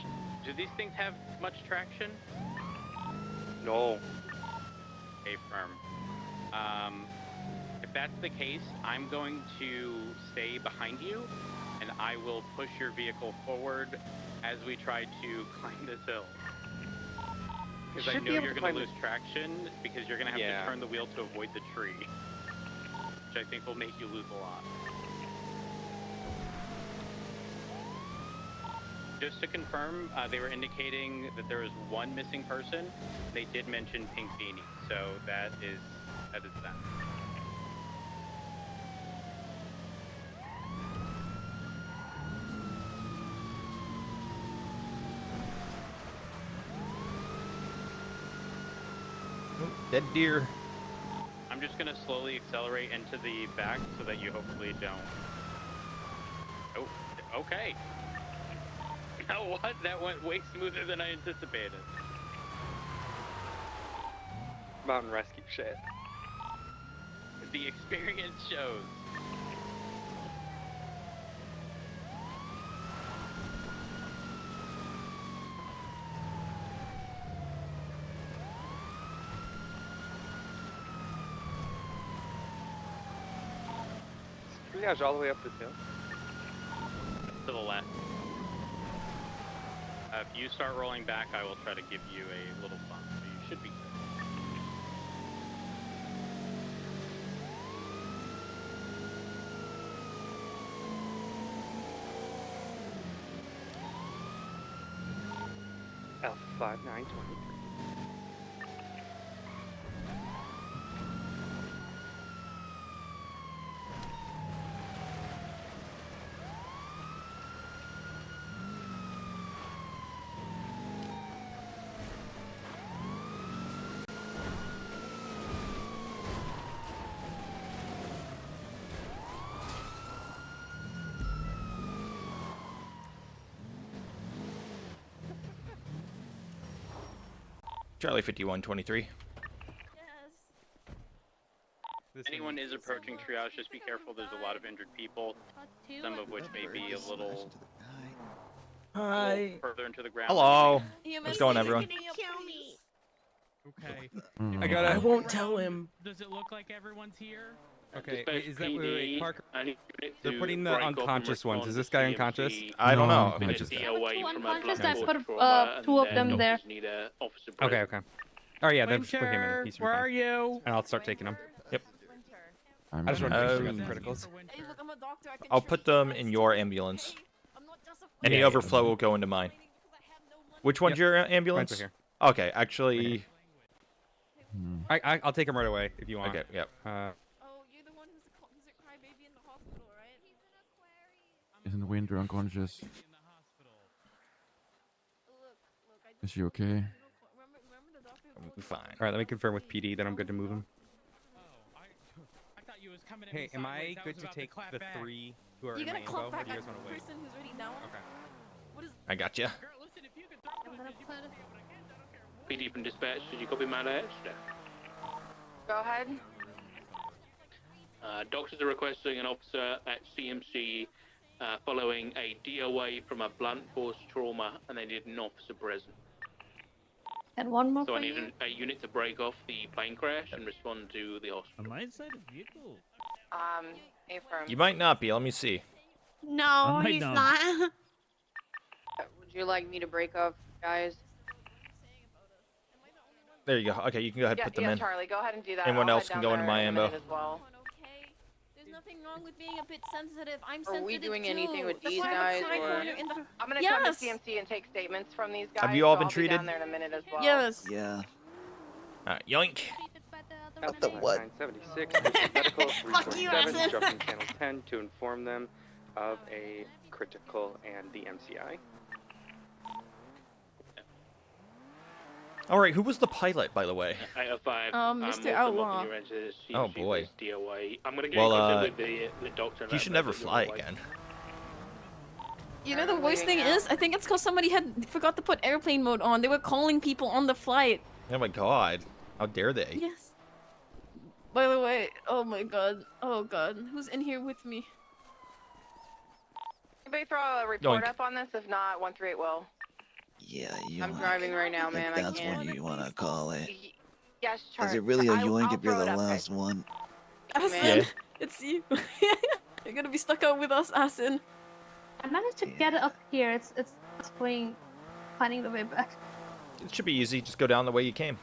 Do these things have much traction?
No.
Okay, firm. If that's the case, I'm going to stay behind you, and I will push your vehicle forward as we try to climb this hill. Because I know you're going to lose traction, because you're going to have to turn the wheel to avoid the tree. Which I think will make you lose a lot. Just to confirm, they were indicating that there is one missing person. They did mention pink beanie, so that is them.
Dead deer.
I'm just gonna slowly accelerate into the back so that you hopefully don't. Oh, okay. Now what? That went way smoother than I anticipated.
Mountain rescue shit.
The experience shows.
Triage all the way up this hill.
To the left. If you start rolling back, I will try to give you a little bump, so you should be good.
Alpha 5923.
Charlie 5123.
If anyone is approaching triage, just be careful. There's a lot of injured people, some of which may be a little further into the ground.
Hello. What's going on, everyone?
Okay.
I won't tell him.
Does it look like everyone's here?
Okay,
Dispatch
is that
PD,
Parker?
I need it
They're
to
putting the
break off and
unconscious ones. Is
respond
this
to
guy unconscious?
CMC.
I don't know.
Minute
Just,
DOA from a
unconscious,
blunt
I
force
put
trauma,
two
and
of them there.
doctors need a officer
Okay,
present.
okay. Oh yeah, then just put him in.
Winter,
He's
where
fine.
are you?
And I'll start taking him. Yep.
I'm
I just want to make sure we got
Um,
the criticals.
Hey, look, I'm a doctor. I can
I'll
treat
put
you
them
guys
in
too.
your ambulance.
I'm not just a
Any
Yeah,
overflow will go into mine. Which one's your ambulance?
Mine's right here.
Okay, actually.
I'll take him right away if you want.
Okay, yep.
Oh, you're the one who's a crybaby in the hospital, right?
Isn't Winter unconscious? Is she okay?
We're fine.
All right, let me confirm with PD that I'm good to move him. Hey, am I good to take the 3 who are
You're
in my
gonna clap
ambo? Or
back
do you
at
guys
the
want to wait?
person who's already down?
Okay.
What is...
I got you.
I'm gonna put
PD from dispatch, did you copy my dash?
Go ahead.
Doctors are requesting an officer at CMC following a DOA from a blunt force trauma, and they need an officer present.
and one more
So
for
I need
you.
a unit to break off the plane crash and respond to the hospital.
Am I inside a vehicle?
Affirm.
You might not be. Let me see.
No,
might
he's
not.
not.
Would you like me to break off, guys?
There you go. Okay, you can go ahead and
Yeah,
put them
yeah,
in.
Charlie, go ahead and do that.
Anyone
I'll
else
head
can
down
go into
there
my
in a
ambo.
minute as well.
Okay. There's nothing wrong with being a bit sensitive. I'm
Are
sensitive
we doing
too.
anything with
That's
these
why I have a
guys,
cry
or-
corner in the...
I'm gonna
Yes.
come to CMC and take statements from these guys.
Have you all
so
been
I'll
treated?
Be down there in a minute as well.
Yes.
Yeah.
Alright, yoink.
Out the what? 976, medical
Fuck you,
347,
Asin.
jumping channel 10 to inform them of a critical and the MCI.
Alright, who was the pilot, by the way?
805.
Mr. Outlaw.
Oh, boy.
DOA. I'm gonna get
Well,
in contact with the doctor. and
He
let
should
him know
never
that you're
fly
awake.
again.
You know the worst thing is, I think it's because somebody forgot to put airplane mode on. They were calling people on the flight.
Oh my god. How dare they?
Yes. By the way, oh my god. Oh god. Who's in here with me?
Anybody throw a report
Yoink.
up on this? If not, 138 will.
Yeah,
I'm driving right now,
I
man.
think
I
that's
can't.
what you want to call it.
Yes,
Is
Charlie.
it really a
I'll
yoink if you're
throw
the
it up,
last one?
Asin,
Yeah.
it's you. You're gonna be stuck out with us, Asin.
I managed to get it up here. It's going, finding the way back.
It should be easy. Just go down the way you came.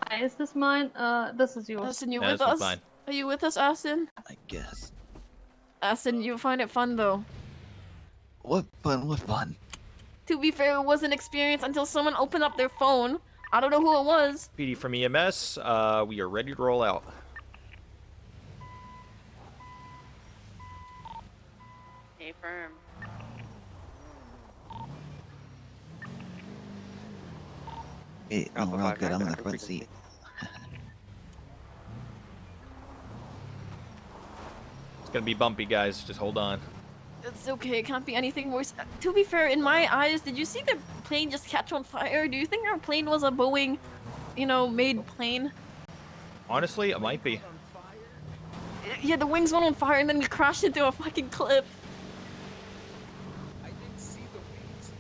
Hi, is this mine? This is yours.
Asin, you
Yeah,
with
this one's
us?
mine.
Are you with us, Asin?
I guess.
Asin, you find it fun though.
What fun? What fun?
To be fair, it was an experience until someone opened up their phone. I don't know who it was.
PD from EMS, we are ready to roll out.
Hey, firm.
Hey, no, we're all good. I'm in the front seat.
It's gonna be bumpy, guys. Just hold on.
It's okay, it can't be anything worse. To be fair, in my eyes, did you see the plane just catch on fire? Do you think our plane was a Boeing, made plane?
Honestly, it might be.
Yeah, the wings went on fire and then we crashed into a fucking cliff.
I didn't see the wings.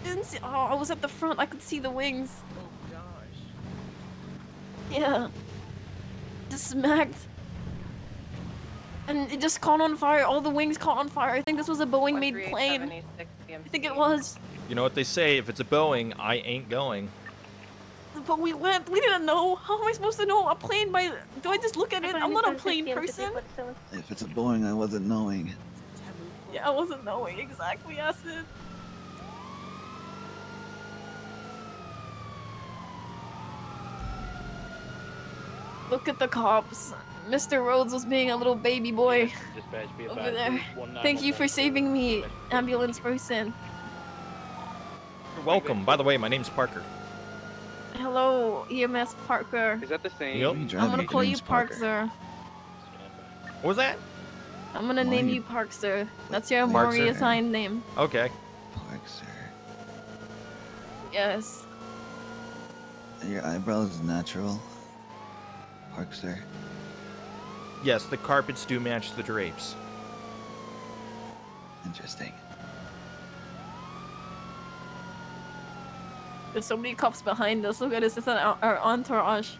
You didn't see? Oh, I was at the front. I could see the wings.
Oh gosh.
Yeah. Just smacked. And it just caught on fire. All the wings caught on fire. I think this was a Boeing-made plane.
13876
I think it was.
You know what they say? If it's a Boeing, I ain't going.
But we went. We didn't know. How am I supposed to know a plane by? Do I just look at it? I'm not a plane person.
If it's a Boeing, I wasn't knowing.
Yeah, I wasn't knowing exactly, Acid. Look at the cops. Mr. Rhodes was being a little baby boy
Dispatch, be
over
advised,
there.
1919
Thank you for saving me, ambulance person.
You're welcome. By the way, my name's Parker.
Hello, EMS Parker.
Is that the same?
Yep.
I'm gonna call you Parkster.
What was that?
I'm gonna name you Parkster. That's your
Parkster.
Maury assigned name.
Okay.
Yes.
Your eyebrows natural. Park, sir.
Yes, the carpets do match the drapes.
Interesting.
There's so many cops behind us. Look at this. It's our entourage.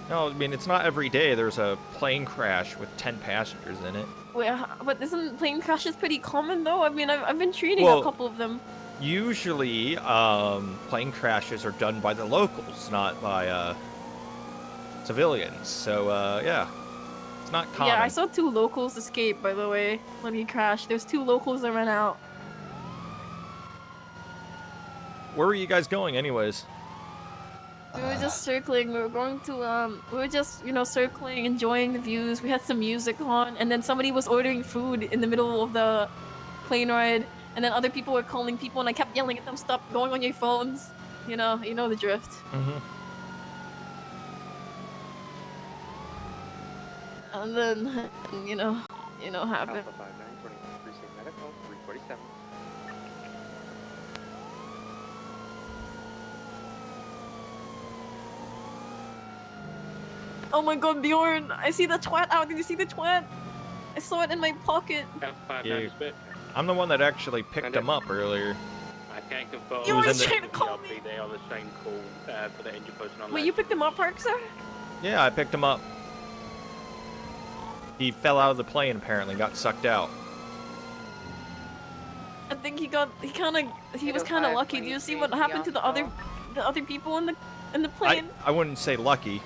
No, I mean, it's not every day there's a plane crash with 10 passengers in it.
Wait, but isn't plane crashes pretty common though? I mean, I've been treating a couple of them.
Usually, plane crashes are done by the locals, not by, civilians. So, yeah. It's not common.
Yeah, I saw 2 locals escape, by the way, when he crashed. There's 2 locals that ran out.
Where were you guys going, anyways?
We were just circling. We were going to, we were just, you know, circling, enjoying the views. We had some music on, and then somebody was ordering food in the middle of the plane ride, and then other people were calling people, and I kept yelling at them, "Stop going on your phones." You know the drift.
Mm-hmm.
And then, you know happened.
Alpha 5920, precinct medical, 347.
Oh my god, Bjorn! I see the twat out. Did you see the twat? I saw it in my pocket.
Yeah. I'm the one that actually picked him up earlier.
I can't confirm.
You were trying to call me.
They are the same call for the engine person on.
Wait, you picked him up, Park, sir?
Yeah, I picked him up. He fell out of the plane, apparently, got sucked out.
I think he was kind of lucky. Do you see what happened to the other people in the plane?
I wouldn't say lucky.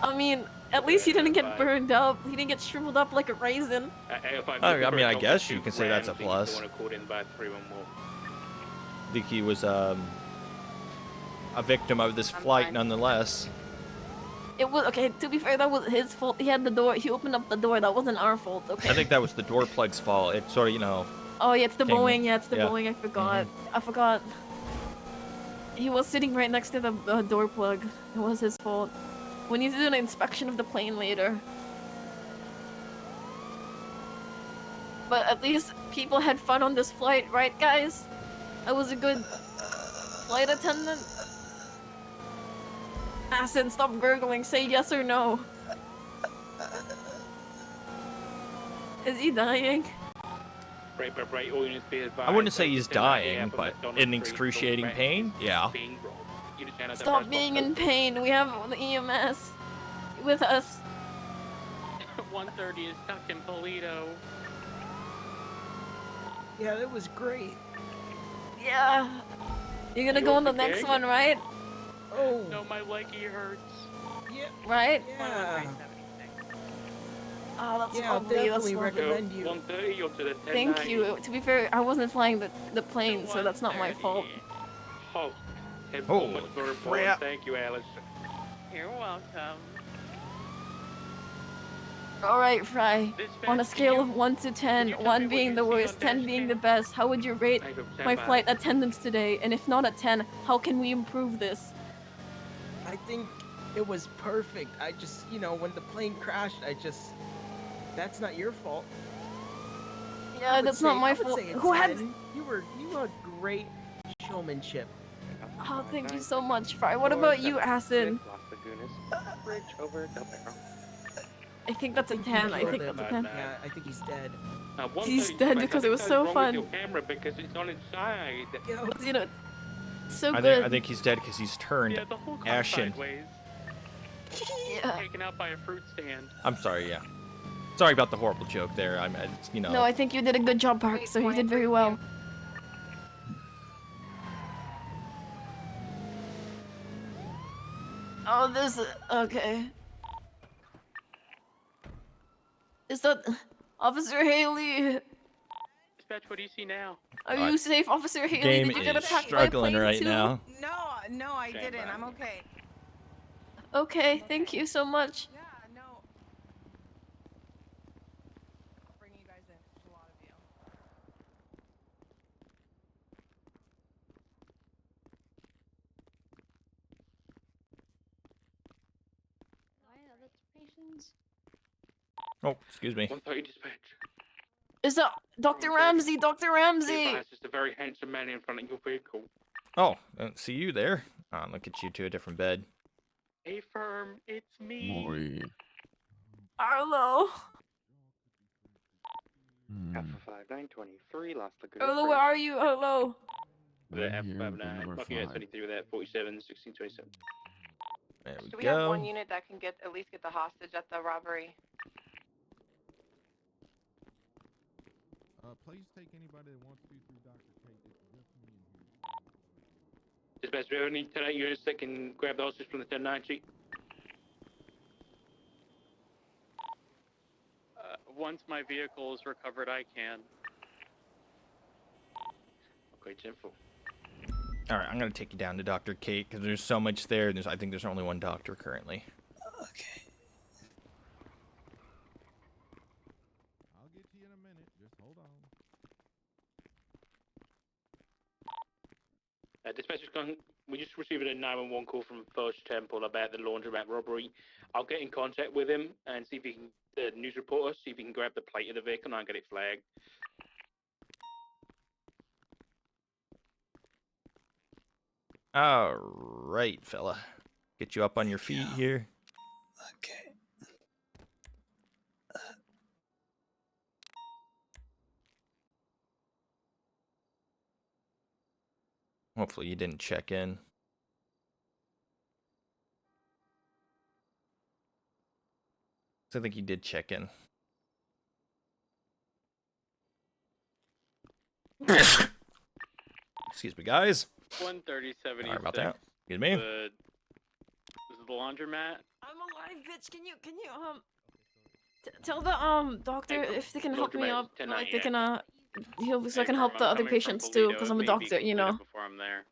I mean, at least he didn't get burned up. He didn't get shriveled up like a raisin.
I mean, I guess you can say that's a plus. I think he was a victim of this flight, nonetheless.
It was okay. To be fair, that was his fault. He had the door. He opened up the door. That wasn't our fault. Okay.
I think that was the door plug's fault. It sort of, you know.
Oh yeah, it's the Boeing. Yeah, it's the Boeing. I forgot. I forgot. He was sitting right next to the door plug. It was his fault. We need to do an inspection of the plane later. But at least people had fun on this flight, right, guys? I was a good flight attendant. Acid, stop gurgling. Say yes or no. Is he dying?
I wouldn't say he's dying, but in excruciating pain, yeah.
Stop being in pain. We have the EMS with us.
130 is stuck in Polito.
Yeah, that was great.
Yeah. You're gonna go on the next one, right?
Oh.
No, my leggy hurts.
Yeah.
Right?
Yeah.
Oh, that's
yeah, I'll
lovely.
definitely
That's lovely.
recommend you.
130 or to the 1090.
Thank you. To be fair, I wasn't flying the plane, so that's not my fault.
Oh,
crap.
Thank you, Alice.
You're welcome.
Alright, Fry. On a scale of 1 to 10, 1 being the worst, 10 being the best, how would you rate my flight attendance today? And if not a 10, how can we improve this?
I think it was perfect. I just, when the plane crashed, that's not your fault.
Yeah, that's not my fault. Who had...
You had great showmanship.
Oh, thank you so much, Fry. What about you, Acid?
Bridge over Del Perro.
I think that's a 10. I think that's a 10.
Yeah, I think he's dead.
He's dead because it was so fun.
Your camera because it's on its side.
So good.
I think he's dead because he's turned
the whole car
ashen.
sideways.
Yeah.
Taken out by a fruit stand.
I'm sorry, yeah. Sorry about the horrible joke there.
No, I think you did a good job, Park, so you did very well. Oh, this... Okay. Is that... Officer Haley?
Dispatch, what do you see now?
Are you safe, Officer Haley?
Game
Did you get
is
attacked by a
struggling
plane
right
too?
now.
No, I didn't. I'm okay.
Okay, thank you so much.
Yeah, no. I'll bring you guys in. There's a lot of you.
Oh, excuse me.
130 dispatch.
Is that Dr. Ramsey? Dr. Ramsey!
It's just a very handsome man in front of your vehicle.
Oh, I don't see you there. Look at you to a different bed.
Hey, firm, it's me.
Boy.
Arlo!
Alpha 5923, Las Laguna.
Arlo, where are you? Arlo!
The F59, Lucky 23 with that 47, 1627.
There we
Do we have
go.
one unit that can at least get the hostage at the robbery?
Please take anybody that wants 2-3 Dr. Kate. It's just me in here.
Dispatch, do you have any 10-8 units that can grab the hostage from the 10-9 sheet?
Once my vehicle is recovered, I can.
Okay, 10-4.
All right, I'm gonna take you down to Dr. Kate because there's so much there. I think there's only one doctor currently.
Okay.
I'll get to you in a minute. Just hold on.
Dispatch, we just received a 911 call from First Temple about the laundromat robbery. I'll get in contact with him and see if he can, the news reporter, see if he can grab the plate of the vehicle and I'll get it flagged.
All right, fella. Get you up on your feet here.
Okay.
Hopefully you didn't check in. I think you did check in. Excuse me, guys.
13076.
Sorry about that. Excuse me.
This is the laundromat.
I'm alive, bitch. Can you tell the doctor if they can help me up, like they can heal, so I can help the other patients too, because I'm a doctor, you know.
Before I'm there.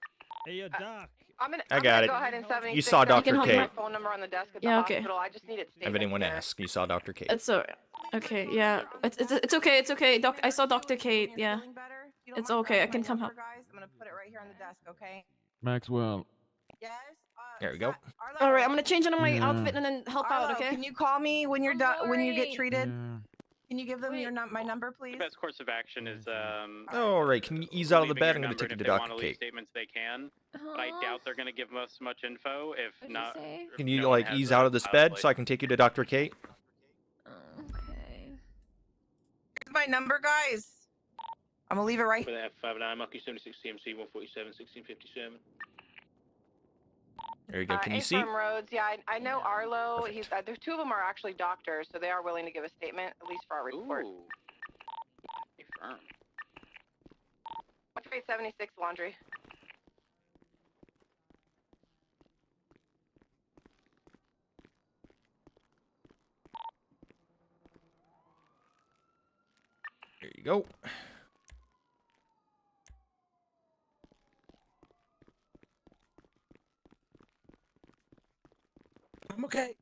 Hey, doc.
I'm gonna
it.
go ahead and 76.
You saw Dr.
My
Kate.
phone number on the desk at the
Yeah, okay.
hospital. I just need it
If
statement
anyone
here.
asks, you saw Dr. Kate.
It's okay. Yeah, it's okay. It's okay. I saw Dr. Kate. Yeah, it's okay. I can come help.
Guys, I'm gonna put it right here on the desk, okay?
Maxwell.
Yes.
There we go.
All right, I'm gonna change into my
Yeah.
outfit and then help out. Okay.
Can you call me when you're done? When you get treated?
Yeah.
Can you give them my number,
The
please?
best course of action is
All right, can you ease out of the
leaving
bed?
your
I'm going to
number,
take you
and
to
if they want
Dr.
to leave
Kate.
statements, they can. But I doubt they're going to give us much info if not. if
Can you,
no one
like,
has
ease
a
out of this
pilot
bed so I can take you to Dr. Kate?
Okay.
My number, guys. I'm gonna leave it right.
For the F59, Monkey 76 CMC 147 1657.
There you go. Can you see?
Farm Roads. Yeah, I know Arlo. Perfect. He's the two of them are actually doctors, so they are willing to give a statement, at least for our report.
Ooh. Hey, firm.
176 laundry.
There you go.
I'm okay.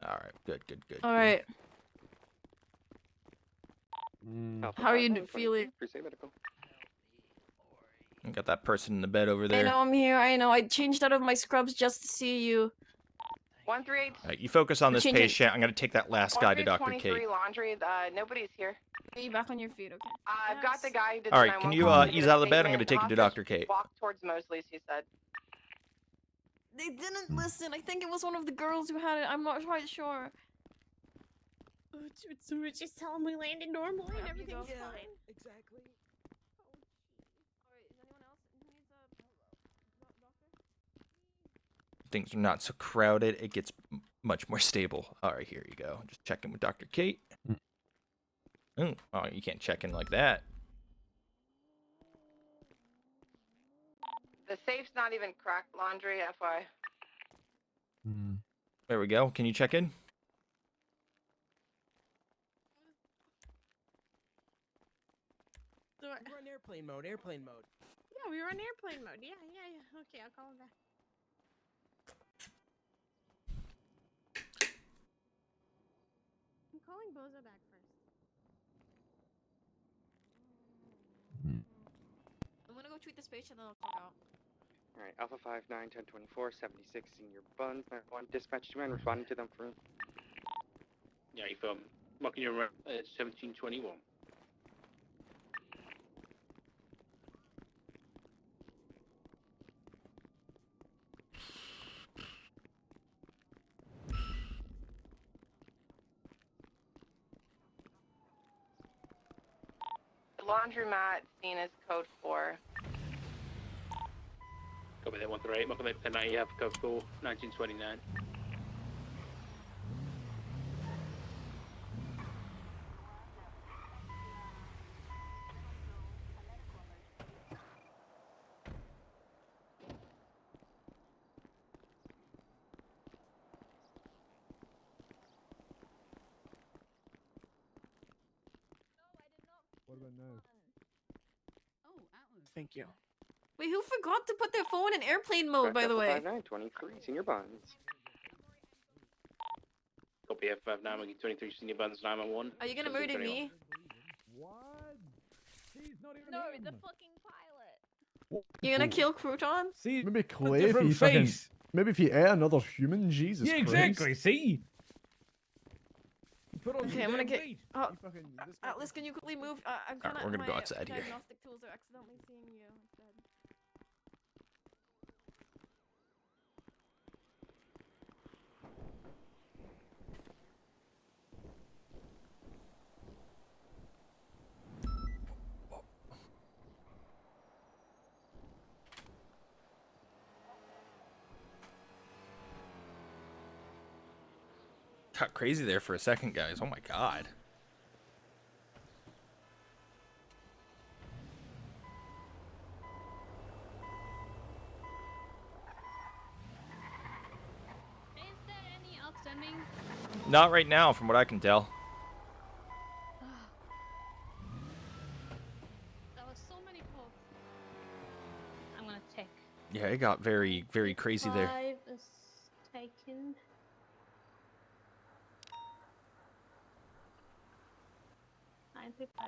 All right. Good.
All right. How are you feeling?
I got that person in the bed over there.
I know I'm here. I know. I changed out of my scrubs just to see you.
138.
All right, you focus on this
Changing.
patient. I'm going to take that last guy to Dr. Kate.
23 laundry. Nobody's here.
Are you back on your feet? Okay.
I've got the guy who did
All
the
right, can
911
you
call to
ease
get a
out of the bed? I'm going to
statement.
take you to
Hostage
Dr. Kate.
Walk towards Mosley's, he said.
They didn't listen. I think it was one of the girls who had it. I'm not quite sure.
So we just tell him we landed normally and everything's fine.
Exactly.
Things are not so crowded. It gets much more stable. All right, here you go. Just checking with Dr. Kate. Oh, you can't check in like that.
The safe's not even cracked laundry, FY.
There we go. Can you check in?
We're on airplane mode. Airplane mode.
Yeah, we were on airplane mode. Yeah. Okay, I'll call him back. I'm calling Bozo back first.
I'm gonna go treat this patient and I'll call out.
Alright, Alpha 5, 9, 10, 24, 76, Senior Buns, 1, dispatch, do you mind responding to them for me?
Yeah, if Monkey, you're at 1721.
The laundromat scene is code 4.
Copy that 138. Welcome to 1090. You have code 4, 1929.
What about now?
Thank you.
Wait, who forgot to put their phone in airplane mode, by the way?
5923, senior buns.
Copy F59, Monkey 23, senior buns 911.
Are you gonna murder me?
What? He's not even
No,
him.
the fucking pilot.
You gonna kill Crouton?
See,
Maybe
a
Clay, if
different
he fucking,
face.
maybe if he ate another human, Jesus
Yeah,
Christ.
exactly. See. Put on
Okay,
some
I'm gonna
damn
get.
weight.
Oh, Atlas, can you quickly move? I'm kind of.
we're gonna go
my
outside here.
diagnostic tools are accidentally seeing you instead.
Got crazy there for a second, guys. Oh my god.
Is there any outstanding?
Not right now, from what I can tell.
There was so many calls. I'm gonna check.
Yeah, it got very, very crazy there.
5 is taken.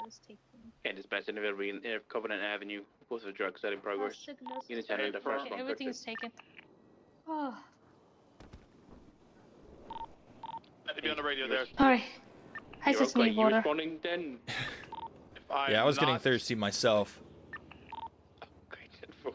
Is taken.
Okay, dispatch delivery in Covenant Avenue. Reports of a drug sale in progress. Unit 10 under fresh
Okay, everything is taken. Oh.
Had to be on the radio there.
Alright. Hi,
You're
Sesame
okay. You
Water.
responding then?
Yeah, I was getting thirsty myself.
Great info.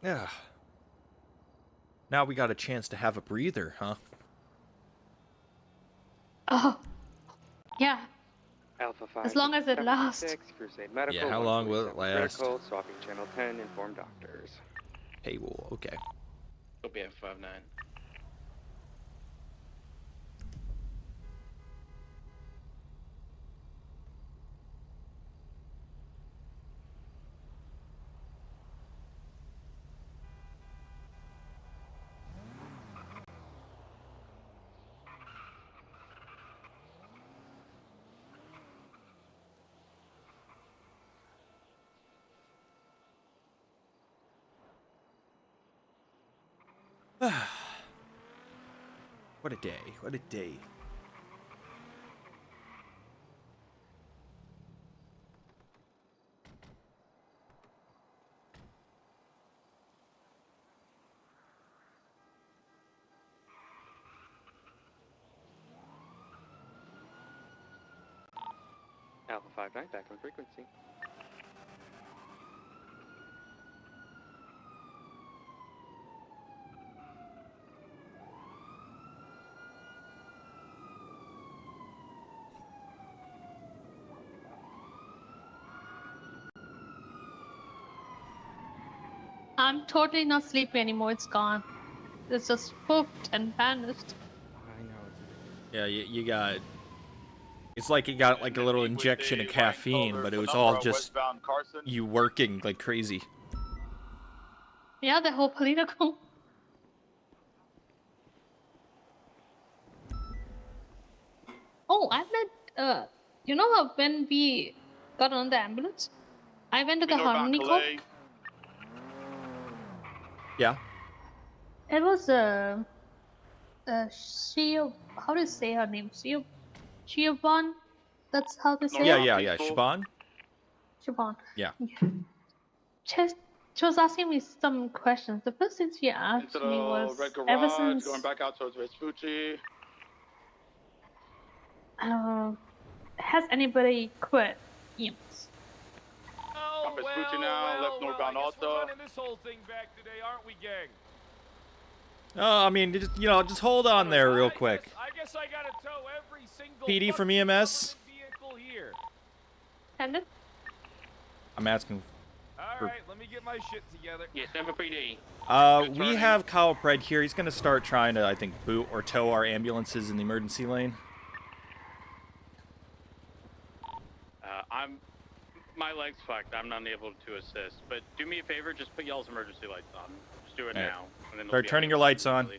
Yeah. Now we got a chance to have a breather, huh?
Oh. Yeah.
Alpha 5.
As long as it lasts.
Crusade Medical.
Yeah, how long will it last?
Critical, swapping channel 10, inform doctors.
Paywall, okay.
Copy F59.
What a day. What a day.
Alpha 59, back on frequency.
I'm totally not sleepy anymore. It's gone. It's just pooped and vanished.
I know.
Yeah, you got... It's like you got like a little injection of caffeine, but it was all just you working like crazy.
Yeah, the whole political. Oh, I met, you know how when we got on the ambulance, I went to the Harmony Corp.
Yeah.
It was she, how do you say her name? Siobhan? That's how they say
Yeah,
it?
yeah. Siobhan?
Siobhan.
Yeah.
She was asking me some questions. The first thing she asked
Into
me
the
was,
red garage,
ever since,
going back out towards Vespucci.
has anybody quit EMS?
Oh, left northbound
We're running this whole thing back today, aren't we, gang?
I mean, just hold on there real quick.
I guess I gotta tow every single
PD from EMS.
vehicle here.
Attendant?
I'm asking.
All right, let me get my shit together.
Yes, Denver PD.
We have Kyle Pred here. He's gonna start trying to, I think, boot or tow our ambulances in the emergency lane.
My leg's fucked. I'm not able to assist. But do me a favor, just put y'all's emergency lights on. Just do it now. And then
Start turning your lights on.
Hey,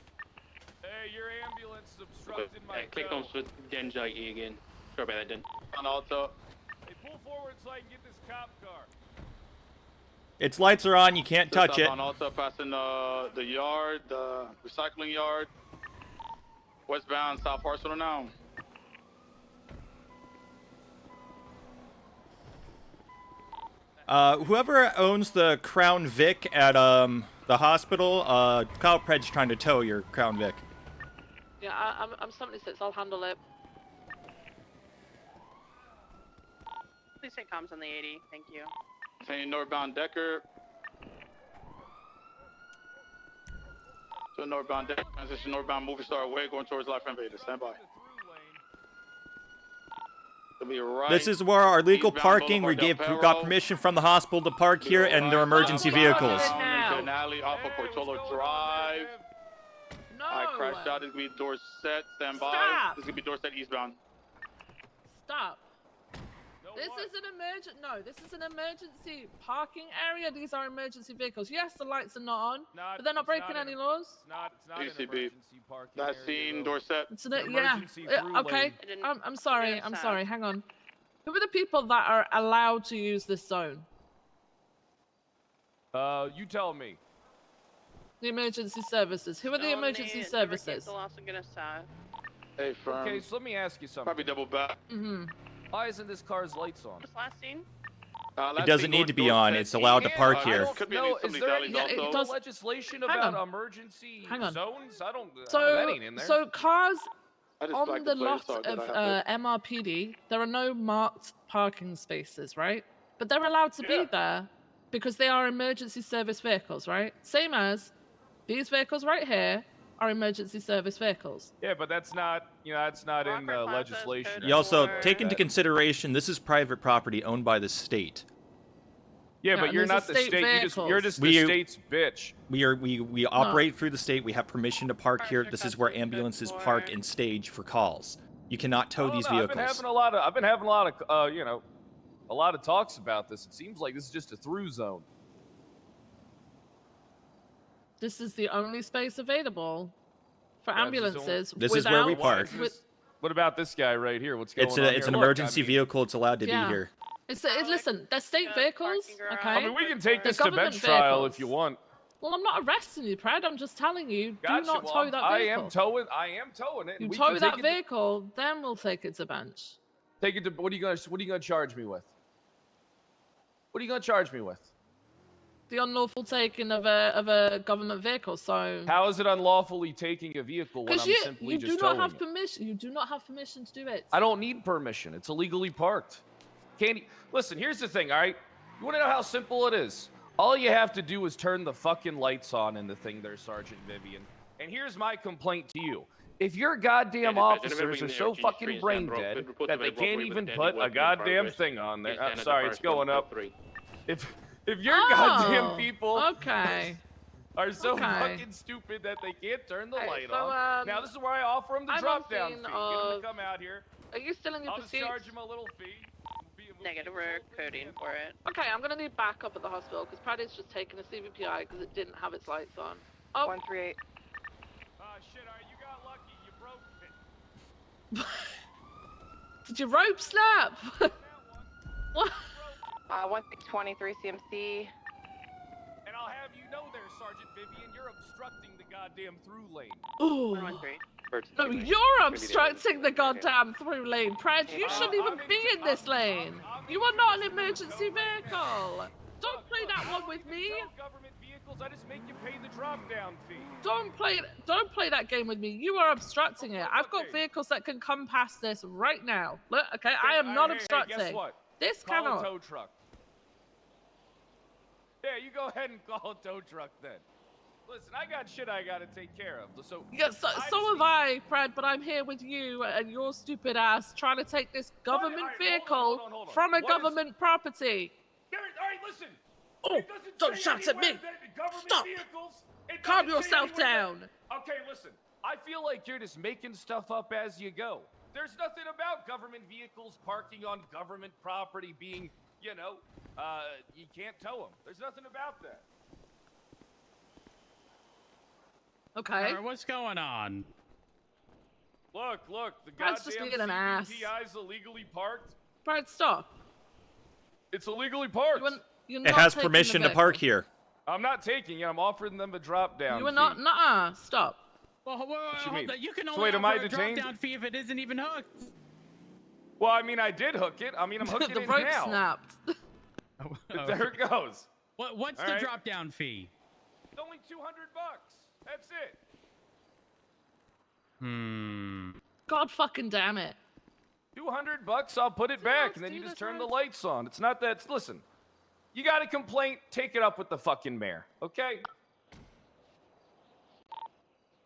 your ambulance obstructed my
Click on Denji again. Sorry about that, Den.
On Alto.
Hey, pull forward so I can get this cop car.
Its lights are on. You can't touch it.
On Alto, passing the yard, the recycling yard. Westbound, South Arsenal now.
Whoever owns the Crown Vic at the hospital, Kyle Pred's trying to tow your Crown Vic.
Yeah, I'm 76. I'll handle it.
Please say comms on the 80. Thank you.
Saying northbound Decker. So northbound Decker, transition northbound movie star away, going towards Life Invader. Stand by. It'll be right.
This is where our legal
eastbound
parking. We
Boulevard
got permission from the hospital to park here and their emergency vehicles.
Alley off of Portola Drive.
No.
I crashed out. This is gonna be Dorset. Stand by.
Stop.
This is gonna be Dorset eastbound.
Stop. This is an emergency. No, this is an emergency parking area. These are emergency vehicles. Yes, the lights are not on, but they're not breaking any laws.
It's not an
UCB.
emergency parking
That
area,
scene,
though.
Dorset.
It's okay. I'm sorry. I'm sorry. Hang on. Who are the people that are allowed to use this zone?
You tell me.
The emergency services. Who are the emergency services?
Hey, firm.
Okay, so let me ask you something.
Probably double back.
Why isn't this car's lights on?
Just last scene?
It doesn't need to be on. It's allowed to park here.
Is there any legislation about emergency zones? I don't. That ain't in there.
So cars on
like
the
the
lot
play
of
song that I have
MRPD, there are no marked parking spaces, right? But they're allowed to be there because they are emergency service vehicles, right? Same as these vehicles right here are emergency service vehicles.
Yeah, but that's not, that's not in legislation.
You also take into consideration this is private property owned by the state.
Yeah, but you're not the state. You're just the state's bitch.
We operate through the state. We have permission to park here. This is where ambulances park and stage for calls. You cannot tow these vehicles.
I've been having a lot of a lot of talks about this. It seems like this is just a through zone.
This is the only space available for ambulances.
This is where we park.
What about this guy right here? What's going on here?
It's an emergency vehicle. It's allowed to be here.
Listen, they're state vehicles, okay?
I mean, we can take this to bench trial if you want.
Well, I'm not arresting you, Brad. I'm just telling you, do not tow that vehicle.
I am towing it.
You tow that vehicle, then we'll take it to bench.
Take it to. What are you gonna charge me with? What are you gonna charge me with?
The unlawful taking of a government vehicle. So
how is it unlawfully taking a vehicle when I'm simply just towing it?
Permission. You do not have permission to do it.
I don't need permission. It's illegally parked. Listen, here's the thing, all right? You want to know how simple it is? All you have to do is turn the fucking lights on in the thing there, Sergeant Vivian. And here's my complaint to you. If your goddamn officers are so fucking brain dead that they can't even put a goddamn thing on there. Sorry, it's going up. If your goddamn people are so fucking stupid that they can't turn the light on. Now, this is where I offer them the drop-down fee. Get them to come out here.
Are you still in your pursuit?
I'll just charge them a little fee.
Negative, we're coding for it.
Okay, I'm gonna need backup at the hospital because Paddy's just taken a CVPI because it didn't have its lights on.
Oh. 138.
Shit, alright, you got lucky. You broke it.
Did you rope snap? What?
1623 CMC.
And I'll have you know there, Sergeant Vivian, you're obstructing the goddamn through lane.
Ooh.
113.
No, you're obstructing the goddamn through lane, Pratt. You shouldn't even be in this lane. You are not an emergency vehicle. Don't play that one with me.
vehicles, I just make you pay the drop-down fee.
Don't play that game with me. You are obstructing it. I've got vehicles that can come past this right now. Look, okay, I am not obstructing.
Hey, guess what?
This
Call
cannot.
a tow truck. Yeah, you go ahead and call a tow truck then. Listen, I got shit I gotta take care of. So
Yeah, so have I, Fred, but I'm here with you and your stupid ass trying to take this government vehicle from a government property.
All right, listen.
Oh, don't shout at me. Stop. Calm yourself down.
Okay, listen. I feel like you're just making stuff up as you go. There's nothing about government vehicles parking on government property being, you can't tow them. There's nothing about that.
Okay.
What's going on?
Look, the
Brad's just
goddamn
being an ass.
CBPI's illegally parked.
Brad, stop.
It's illegally parked.
You're
It
not
has
taking
permission
the
to park
vehicle.
here.
I'm not taking it. I'm offering them a drop-down
You are
fee.
not. Nuh-uh. Stop.
Well, hold on. You can
So
only
wait, am I
offer a
detained?
drop-down fee if it isn't even hooked.
Well, I mean, I did hook it. I mean, I'm hooking
The
it
rope
now.
snapped.
There it goes.
What's
All
the
right.
drop-down fee?
It's only $200. That's it.
God fucking damn it.
$200, I'll put it back, and then you just turn the lights on. It's not that. Listen, you got a complaint, take it up with the fucking mayor, okay?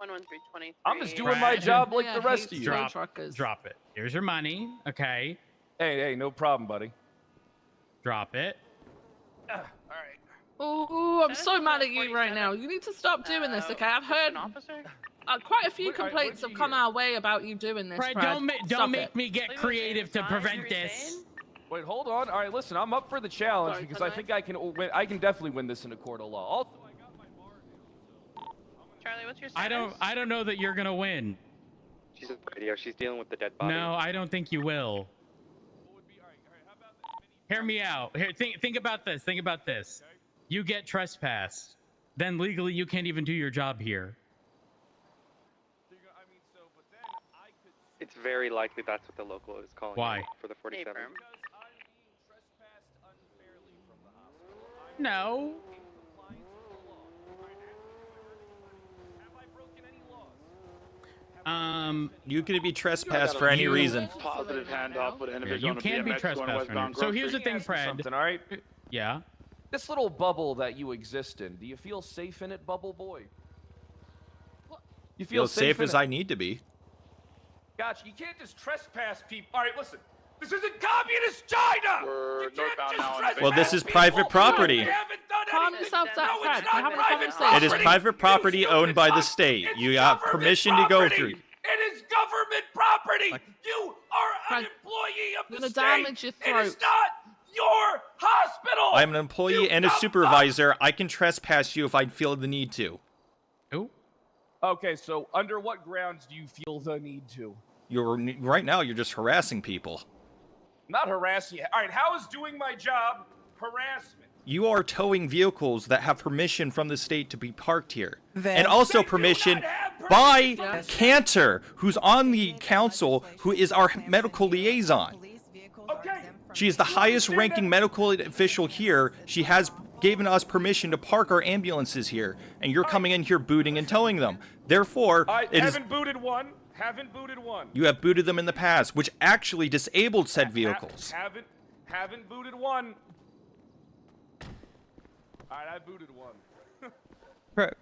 11323.
I'm just doing my job like the rest of you.
Drop it. Here's your money, okay?
Hey, no problem, buddy.
Drop it.
All right.
Oh, I'm so mad at you right now. You need to stop doing this, okay? I've heard quite a few complaints have come our way about you doing this,
Fred,
Brad.
don't make me get creative to prevent this.
Wait, hold on. All right, listen, I'm up for the challenge because I think I can win. I can definitely win this in a court of law. Also, I got my bar now, so.
Charlie, what's your status?
I don't know that you're gonna win.
She's on the radio. She's dealing with the dead body.
No, I don't think you will. Hear me out. Here, think about this. Think about this. You get trespassed, then legally you can't even do your job here.
It's very likely that's what the local is calling.
Why?
it for the 47.
No.
You could be trespassed for any reason.
Positive handoff with an individual
You
on a
can be
BMX going
trespassed.
westbound
So here's the
grocery.
thing, Fred.
Something, all right?
Yeah.
This little bubble that you exist in, do you feel safe in it, Bubble Boy? You
Feel safe
in
as
it?
I need to be.
Gotcha. You can't just trespass people. All right, listen. This isn't communist China.
We're northbound now.
Well, this is private property.
Calm yourself down, Fred. We're having a conversation.
It is private property owned by the state. You got permission to go through.
It is government property. You are an employee of
You're
the
gonna
state.
damage your
It is
throat.
not your hospital.
I'm an employee and a supervisor. I can trespass you if I feel the need to.
Oh.
Okay, so under what grounds do you feel the need to?
Right now you're just harassing people.
Not harassing you. All right, how is doing my job harassment?
You are towing vehicles that have permission from the state to be parked here. And also permission by Cantor, who's on the council, who is our medical liaison. She is the highest ranking medical official here. She has given us permission to park our ambulances here, and you're coming in here booting and towing them. Therefore,
I
it is
haven't booted one. Haven't booted one.
you have booted them in the past, which actually disabled said vehicles.
Haven't booted one. All right, I booted one.
Right.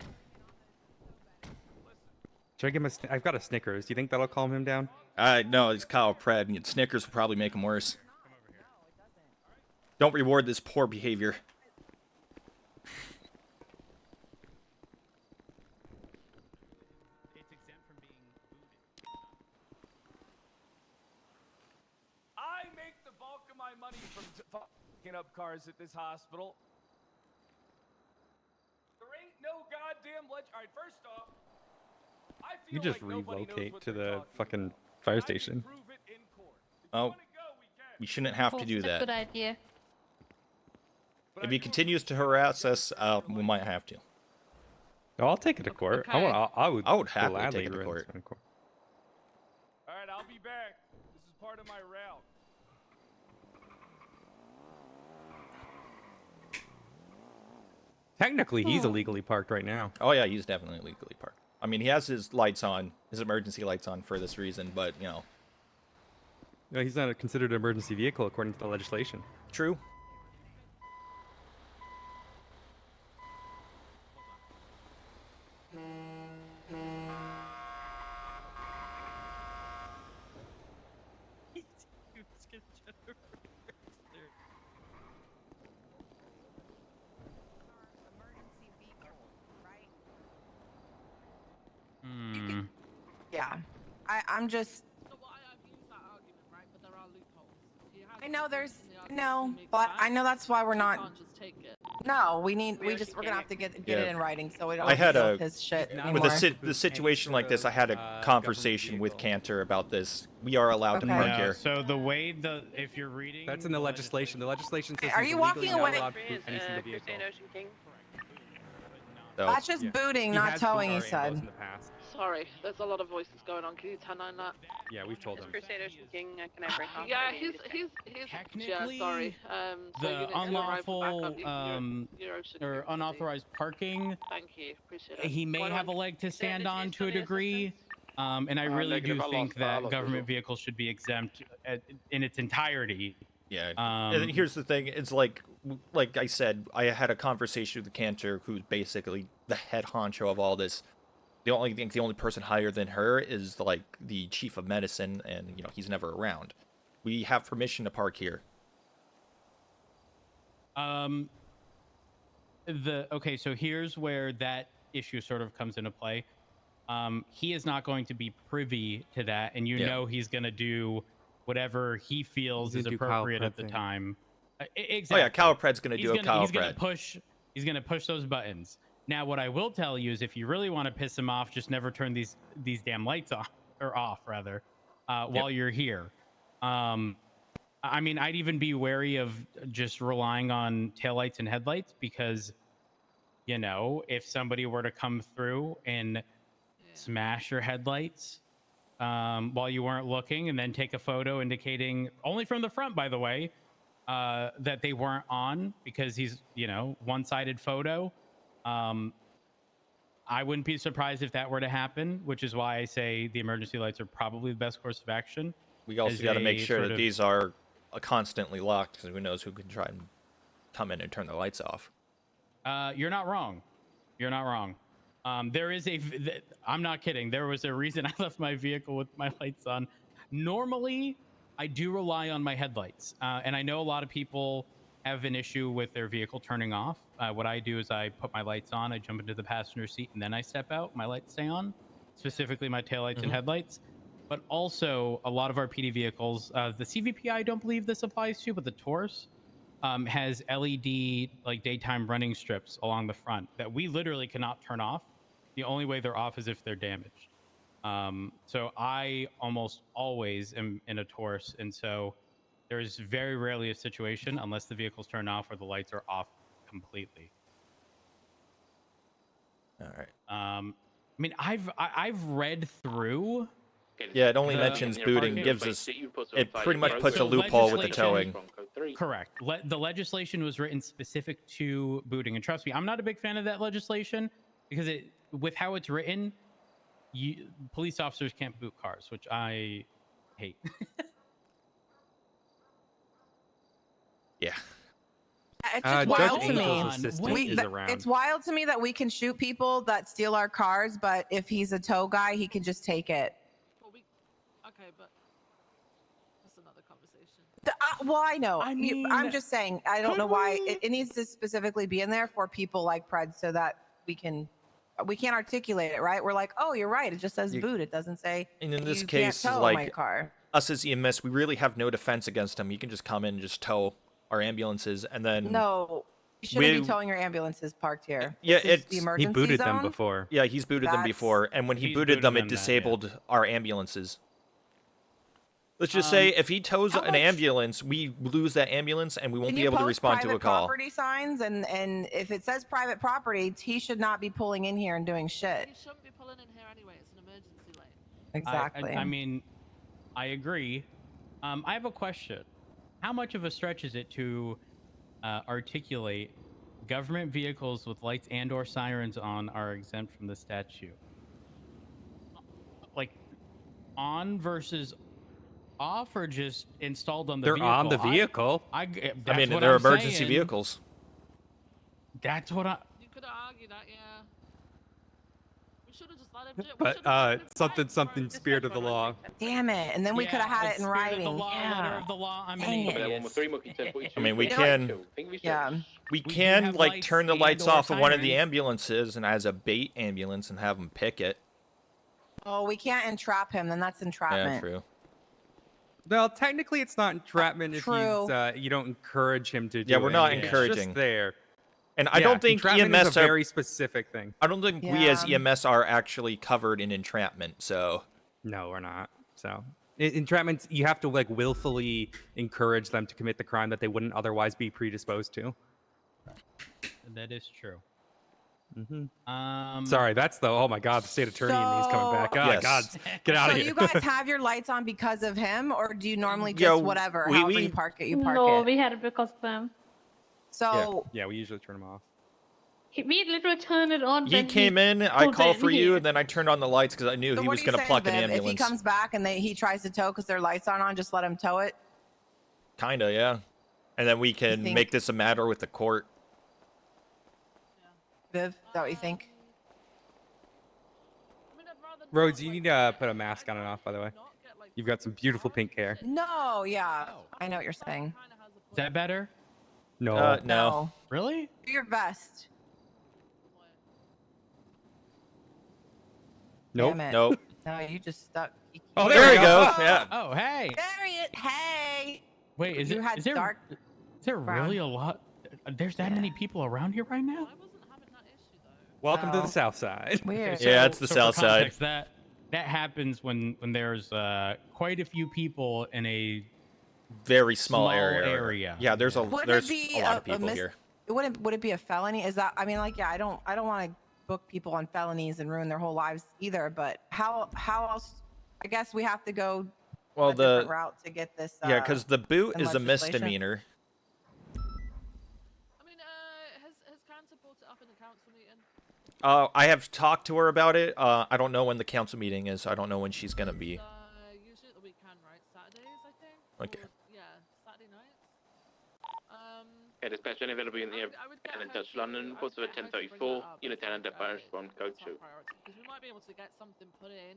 Should I give him a? I've got a Snickers. Do you think that'll calm him down?
No, it's Kyle Pred, and Snickers will probably make him worse. Don't reward this poor behavior.
I make the bulk of my money from fucking up cars at this hospital. There ain't no goddamn All right, first off, I feel
You just
like nobody knows
relocate
what
to
they're
the
talking
fucking fire station.
Prove it in court.
Oh, we shouldn't have to do that.
Good idea.
If he continues to harass us, we might have to.
No, I'll take it to court.
Okay.
I would
happily
gladly
take it to
run
court.
this in court.
All right, I'll be back. This is part of my route.
Technically, he's illegally parked right now.
Oh yeah, he's definitely legally parked. I mean, he has his lights on, his emergency lights on for this reason, but you know.
No, he's not considered an emergency vehicle according to the legislation.
True.
Hmm.
Yeah. I'm just. I know there's no, but I know that's why we're not. No, we're gonna have to get
Yeah.
it in writing so we don't
I had
deal
a
with his shit
with
anymore.
the situation like this. I had a conversation with Cantor about this. We are allowed to park
No,
here.
so the way if you're reading,
that's in the legislation. The legislation says
Are
he's
you
illegally
walking
not
away?
allowed to boot any single vehicle.
So,
That's just booting, not towing. You said.
In the past.
Sorry, there's a lot of voices going on. Can you turn on that?
Yeah, we've told him.
Crusade Ocean King, can I break off?
Yeah, he's
Technically,
yeah, sorry. So
the
units will arrive for
unlawful
backup. You're Ocean
or
King City.
unauthorized parking.
Thank you, appreciate it.
He may have a leg to stand on to a degree, and I
Uh,
really do
negative, I
think
lost
that
visual.
government vehicles should be exempt in its entirety.
Yeah. And then here's the thing: it's like I said, I had a conversation with Cantor, who's basically the head honcho of all this. The only person higher than her is like the chief of medicine, and you know he's never around. We have permission to park here.
Okay, so here's where that issue sort of comes into play. He is not going to be privy to that, and you know he's going to do whatever he feels is appropriate at the time. Exactly.
Oh yeah, Calipred's going to do a Calipred.
He's going to push those buttons. Now, what I will tell you is, if you really want to piss him off, just never turn these damn lights off, or off rather, while you're here. I mean, I'd even be wary of just relying on taillights and headlights because, you know, if somebody were to come through and smash your headlights while you weren't looking, and then take a photo indicating, only from the front, by the way, that they weren't on because he's, you know, one-sided photo. I wouldn't be surprised if that were to happen, which is why I say the emergency lights are probably the best course of action.
We also got to make sure that these are constantly locked, because who knows who can try and come in and turn the lights off.
You're not wrong. You're not wrong. There is I'm not kidding. There was a reason I left my vehicle with my lights on. Normally, I do rely on my headlights, and I know a lot of people have an issue with their vehicle turning off. What I do is I put my lights on, I jump into the passenger seat, and then I step out. My lights stay on, specifically my taillights and headlights. But also, a lot of our PD vehicles, the CVP, I don't believe this applies to, but the Taurus has LED like daytime running strips along the front that we literally cannot turn off. The only way they're off is if they're damaged. So I almost always am in a Taurus, and so there's very rarely a situation, unless the vehicle's turned off, where the lights are off completely.
All right.
I mean, I've read through.
Yeah, it only mentions booting, gives us. It pretty much puts a loophole with the towing.
Correct. The legislation was written specific to booting, and trust me, I'm not a big fan of that legislation because with how it's written, police officers can't boot cars, which I hate.
Yeah.
It's just wild to me.
It's
wild to me that we can shoot people that steal our cars, but if he's a tow guy, he can just take it.
Okay, but that's another conversation.
Well, I know.
I mean,
I'm just saying. I don't know why it needs to specifically be in there for people like Pred, so that we can't articulate it, right? We're like, oh, you're right. It just says boot. It doesn't say.
And in this
you
case,
can't tow
like
my car.
us as EMS, we really have no defense against him. You can just come in and just tow our ambulances, and then
No, you shouldn't be towing your ambulances parked here.
Yeah,
This is the
it's
emergency
he booted
zone.
them before.
Yeah, he's booted them before, and when he booted them, it disabled our ambulances. Let's just say if he tows an ambulance, we lose that ambulance, and we won't be able to respond to a call.
Property signs, and if it says private property, he should not be pulling in here and doing shit.
He shouldn't be pulling in here anyway. It's an emergency lane.
Exactly.
I mean, I agree. I have a question. How much of a stretch is it to articulate Government vehicles with lights and/or sirens on are exempt from the statute. Like, on versus off, or just installed on the
They're
vehicle?
on the vehicle.
I
That's
mean,
what
they're
I'm
emergency
saying.
vehicles.
That's what I.
You could argue that, yeah. We should have just let him do it.
But something spirit of the law.
Damn it! And then we could have had it in
spirit of the
writing.
law,
yeah.
letter of the law. I'm
Dang
an
it.
idiot.
I mean, we
You know
can.
what? Yeah.
We
We do
can
have
like
lights
turn the lights
and/or
off of one of the
sirens.
ambulances and as a bait ambulance and have them pick it.
Oh, we can't entrap him. Then that's entrapment.
Yeah, true.
Well, technically, it's not entrapment if
True.
you don't encourage him to do
Yeah,
it.
we're not
It's
encouraging.
just there.
And I don't think
entrapment
EMS
is a
are
very specific thing.
I don't think we as EMS are actually covered in entrapment. So
no, we're not. So entrapment, you have to like willfully encourage them to commit the crime that they wouldn't otherwise be predisposed to.
That is true.
Sorry, that's the oh my god, the state attorney and he's coming back. Oh
Yes.
god, get out
So
of here.
you guys have your lights on because of him, or do you normally just
Yeah,
whatever,
we-
however
we-
you park it, you park
No,
it?
we had it because of them.
So
Yeah, we usually turn them off.
We literally turned it on.
he
when
came in, I
pulled
called
in
for you,
here.
and then I turned on the lights because I knew
So
he
what
was
are you
going to
saying,
pluck an
Viv?
ambulance.
If he comes back and he tries to tow because their lights aren't on, just let him tow it.
Kinda, yeah. And then we can
think-
make this a matter with the court.
Viv, is that what you think?
Rhodes, you need to put a mask on and off, by the way. You've got some beautiful pink hair.
No, yeah, I know what you're saying.
Is that better?
No.
No.
Really?
Do your vest.
Nope.
Damn it.
Nope.
No, you just stuck.
Oh,
There you go. Yeah.
Oh, hey.
There he is. Hey.
Wait, is
You
it?
had
Is there?
dark
Is there really a lot? There's that many people around here right now?
Welcome to the South Side.
Weird.
Yeah, it's the
for
South Side.
context, that happens when there's quite a few people in a
Very small,
Small
area.
area.
Yeah, there's a
Wouldn't
there's
it be
a lot of people here.
Would it be a felony? Is that? I mean, like, yeah, I don't want to book people on felonies and ruin their whole lives either. But how else? I guess we have to go
Well,
a different route to get this.
Yeah, because the boot
in
is a
legislation.
misdemeanor.
I mean, has council brought it up in the council meeting?
I have talked to her about it. I don't know when the council meeting is. I don't know when she's gonna be.
Usually at the weekend, right? Saturdays, I think.
Okay.
Or, yeah, Saturday nights.
Yeah, dispatch any available in the and in touch London, reports of a 1034, unit 10 and depot respond code 2.
Because we might be able to get something put in,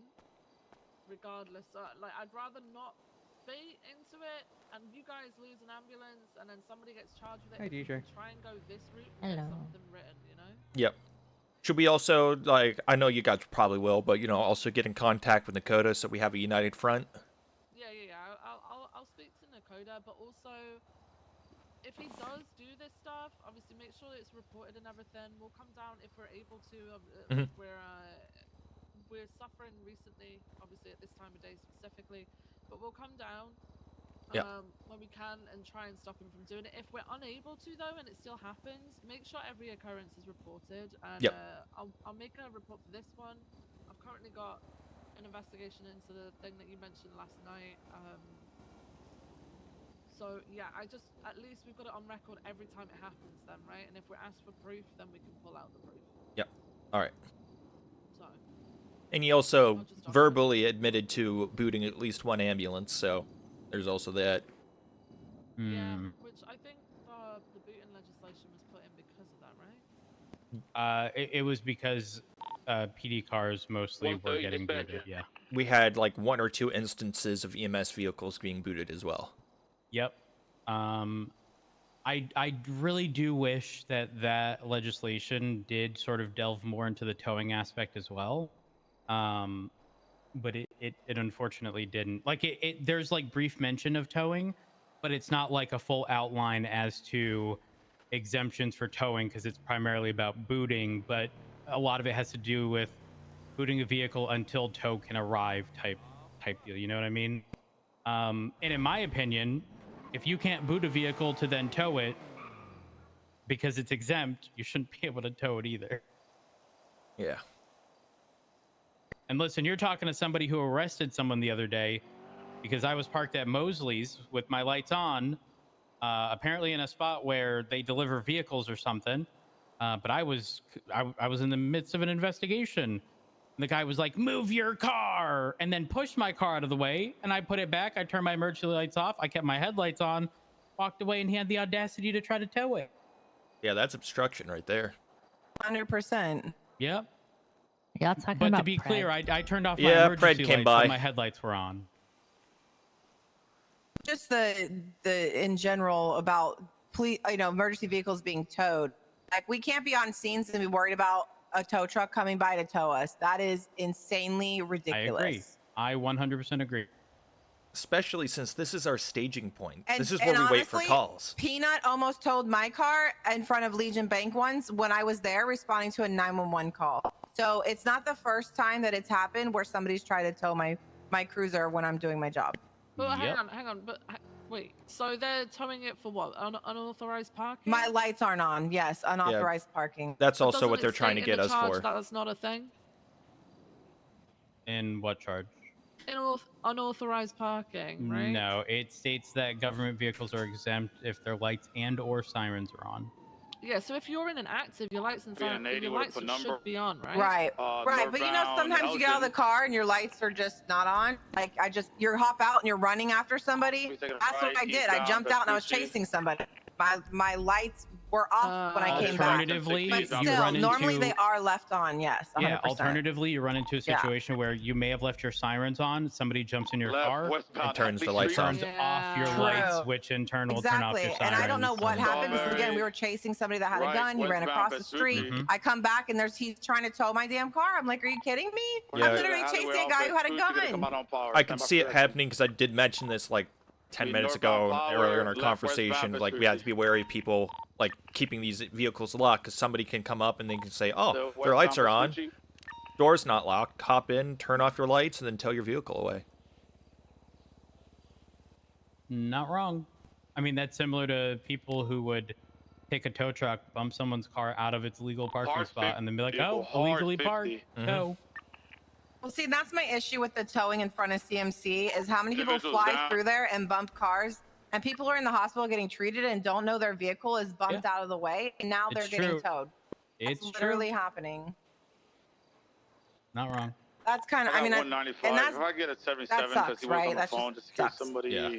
regardless. Like, I'd rather not bait into it, and you guys lose an ambulance, and then somebody gets charged with it.
Hey,
if we
DJ.
can try and go this route and get something written, you know?
Yep. Should we also like? I know you guys probably will, but also get in contact with Nakota so we have a united front.
Yeah. I'll speak to Nakota, but also, if he does do this stuff, obviously make sure that it's reported and everything. We'll come down if we're able to.
Mhm.
We're suffering recently, obviously at this time of day specifically, but we'll come down when we can and try and stop him from doing it. If we're unable to though, and it still happens, make sure every occurrence is reported. And
Yep.
I'll make a report for this one. I've currently got an investigation into the thing that you mentioned last night. So yeah, at least we've got it on record every time it happens then, right? And if we're asked for proof, then we can pull out the proof.
Yep. All right.
So.
And he also verbally admitted to booting at least one ambulance, so there's also that.
Yeah, which I think the booting legislation was put in because of that, right?
It was because PD cars mostly were getting booted. Yeah.
We had like 1 or 2 instances of EMS vehicles being booted as well.
Yep. I really do wish that legislation did sort of delve more into the towing aspect as well. But it unfortunately didn't. Like there's like brief mention of towing, but it's not like a full outline as to exemptions for towing because it's primarily about booting, but a lot of it has to do with booting a vehicle until tow can arrive type deal. You know what I mean? And in my opinion, if you can't boot a vehicle to then tow it because it's exempt, you shouldn't be able to tow it either.
Yeah.
And listen, you're talking to somebody who arrested someone the other day because I was parked at Mosley's with my lights on, apparently in a spot where they deliver vehicles or something. But I was in the midst of an investigation. The guy was like, "Move your car," and then pushed my car out of the way. And I put it back. I turned my emergency lights off. I kept my headlights on, walked away, and he had the audacity to try to tow it.
Yeah, that's obstruction right there.
100%.
Yep.
Yeah, talking
But
about
to be clear, I turned off my
Yeah,
emergency
Pred came
lights,
by.
but my headlights were on.
Just the in general about emergency vehicles being towed. Like we can't be on scenes and be worried about a tow truck coming by to tow us. That is insanely ridiculous.
I agree. I 100% agree.
Especially since this is our staging point.
And,
This is where we wait for
honestly,
calls.
Peanut almost towed my car in front of Legion Bank once when I was there responding to a 911 call. So it's not the first time that it's happened where somebody's tried to tow my cruiser when I'm doing my job.
But hang on. But wait, so they're towing it for what? Unauthorized parking?
My lights aren't on. Yes, unauthorized parking.
That's
But
also
doesn't
what
it
they're trying
state
to
in
get
the
us
charge
for.
that that's not a thing?
In what charge?
In unauthorized parking, right?
No, it states that government vehicles are exempt if their lights and/or sirens are on.
Yeah, so if you're in an active, your lights and
Being an 80
your
with a
lights
put number.
should be on, right?
Right. But sometimes you get out of the car and your lights are just not on. Like you hop out and you're running after somebody. That's what I did. I jumped out and I was chasing somebody. My lights were off when I came back.
Alternatively,
But
you
still,
run
normally
into-
they are left on. Yes. 100%.
Yeah, alternatively, you run into a
Yeah.
situation where you may have left your sirens on, somebody jumps in your car
and turns the lights on.
turns off your
True.
lights, which in turn will turn off your
Exactly.
sirens.
And I don't know what
and-
happened because again, we were chasing somebody that had a gun. He ran across the street.
Mhm.
I come back and he's trying to tow my damn car. I'm like, are you kidding me?
Yeah.
I'm literally chasing a guy who had a gun.
I can see it happening because I did mention this like 10 minutes ago earlier in our conversation. Like we have to be wary of people like keeping these vehicles locked because somebody can come up and they can say, "Oh, their lights are on, door's not locked. Hop in, turn off your lights, and then tow your vehicle away."
Not wrong. I mean, that's similar to people who would take a tow truck, bump someone's car out of its legal parking
Hard
spot, and then be like,
people,
"Oh, illegally
hard
parked,
50.
tow."
Well, see, that's my issue with the towing in front of CMC is how many people
Individuals
fly
down.
through there and bump cars, and people are in the hospital getting treated and don't know their vehicle is bumped out of the way, and now they're
It's
getting
true.
towed.
It's
That's
true.
literally happening.
Not wrong.
That's kind of, I mean,
195.
and that's
If I get a 77 because
sucks,
he was
right?
on the
That's
phone,
just
just in case
sucks.
somebody
Yeah.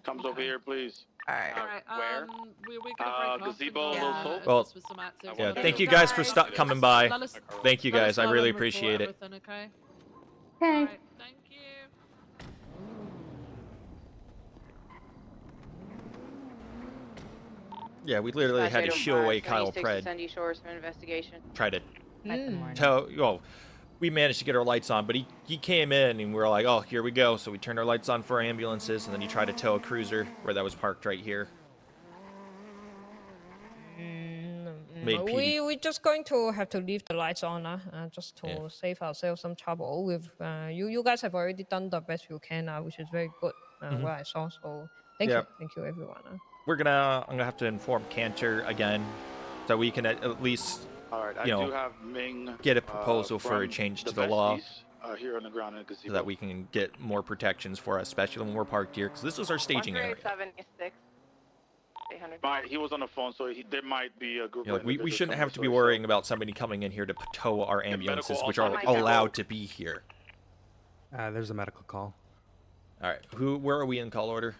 comes over here, please.
all right.
All right.
Where?
We're gonna break off
gazebo,
and,
little soap?
Well,
assist with some active.
Yeah,
Let
thank
us-
you guys for coming by.
let us-
Thank you
let us
guys. I
know
really
and report
appreciate it.
everything, Okay.
Okay.
All right. Thank you.
Yeah, we literally had to shoo away Kyle Pred.
Send you shore some investigation.
Try to tow. Well, we managed to get our lights on, but he came in and we were like, "Oh, here we go." So we turned our lights on for ambulances, and then he tried to tow a cruiser where that was parked right here. Made PD.
We're just going to have to leave the lights on just to save ourselves some trouble. With you guys have already done the best you can, which is very good. What I saw. So thank you everyone.
I'm gonna have to inform Cantor again, so we can at least
All right, I
you know
do have Ming
get a proposal for a
from
change
the
to the law.
besties, here on the ground in the gazebo.
So that we can get more protections for us, especially when we're parked here, because this is our staging area.
176. 800.
He was on the phone, so there might be a group.
You know,
of
we
individuals
shouldn't
coming
have to be
this way,
worrying about somebody coming in here to tow our ambulances, which are
also-
allowed to be here.
There's a medical call.
All right, where are we in call order?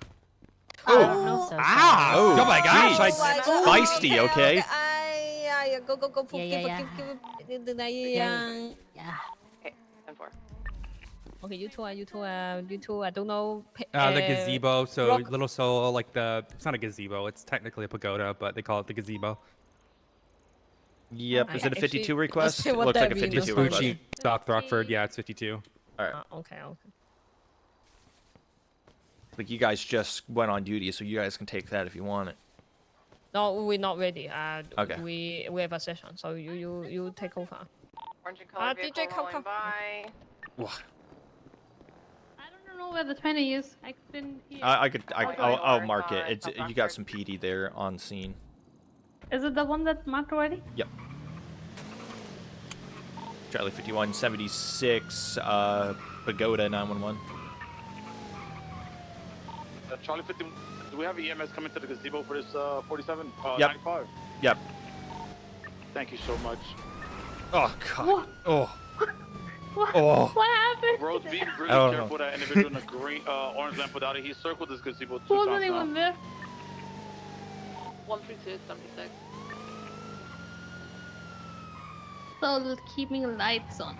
Oh,
oh my gosh,
Oh,
feisty, okay.
Go.
Yeah.
Yeah.
Okay, 10-4.
Okay, you two. I don't know.
The gazebo. So
rock-
Little Soul, like it's not a gazebo. It's technically a pagoda, but they call it the gazebo.
Yep. Is it a 52 request?
actually
It
what
looks like a
that means.
52 request.
Bucci, Doc Throckford. Yeah, it's 52.
All right.
Okay.
Like you guys just went on duty, so you guys can take that if you want it.
No, we're not ready.
Okay.
We have a session, so you take over.
Orange and color vehicle
DJ, come.
rolling by.
I don't know where the 20 is. I couldn't hear.
I'll mark it. It's you got some PD there on scene.
Is it the one that marked already?
Yep. Charlie 5176, Pagoda 911.
Charlie 50. Do we have EMS coming to the gazebo for this 47?
Yep.
95.
Yep.
Thank you so much.
Oh God.
What?
Oh.
What?
Oh.
What happened?
Rose, be really
I don't
careful
know.
that individual in the green, orange Lampadati. He circled this gazebo 2
Who
times
wasn't
now.
even there?
132 76.
So keeping lights on.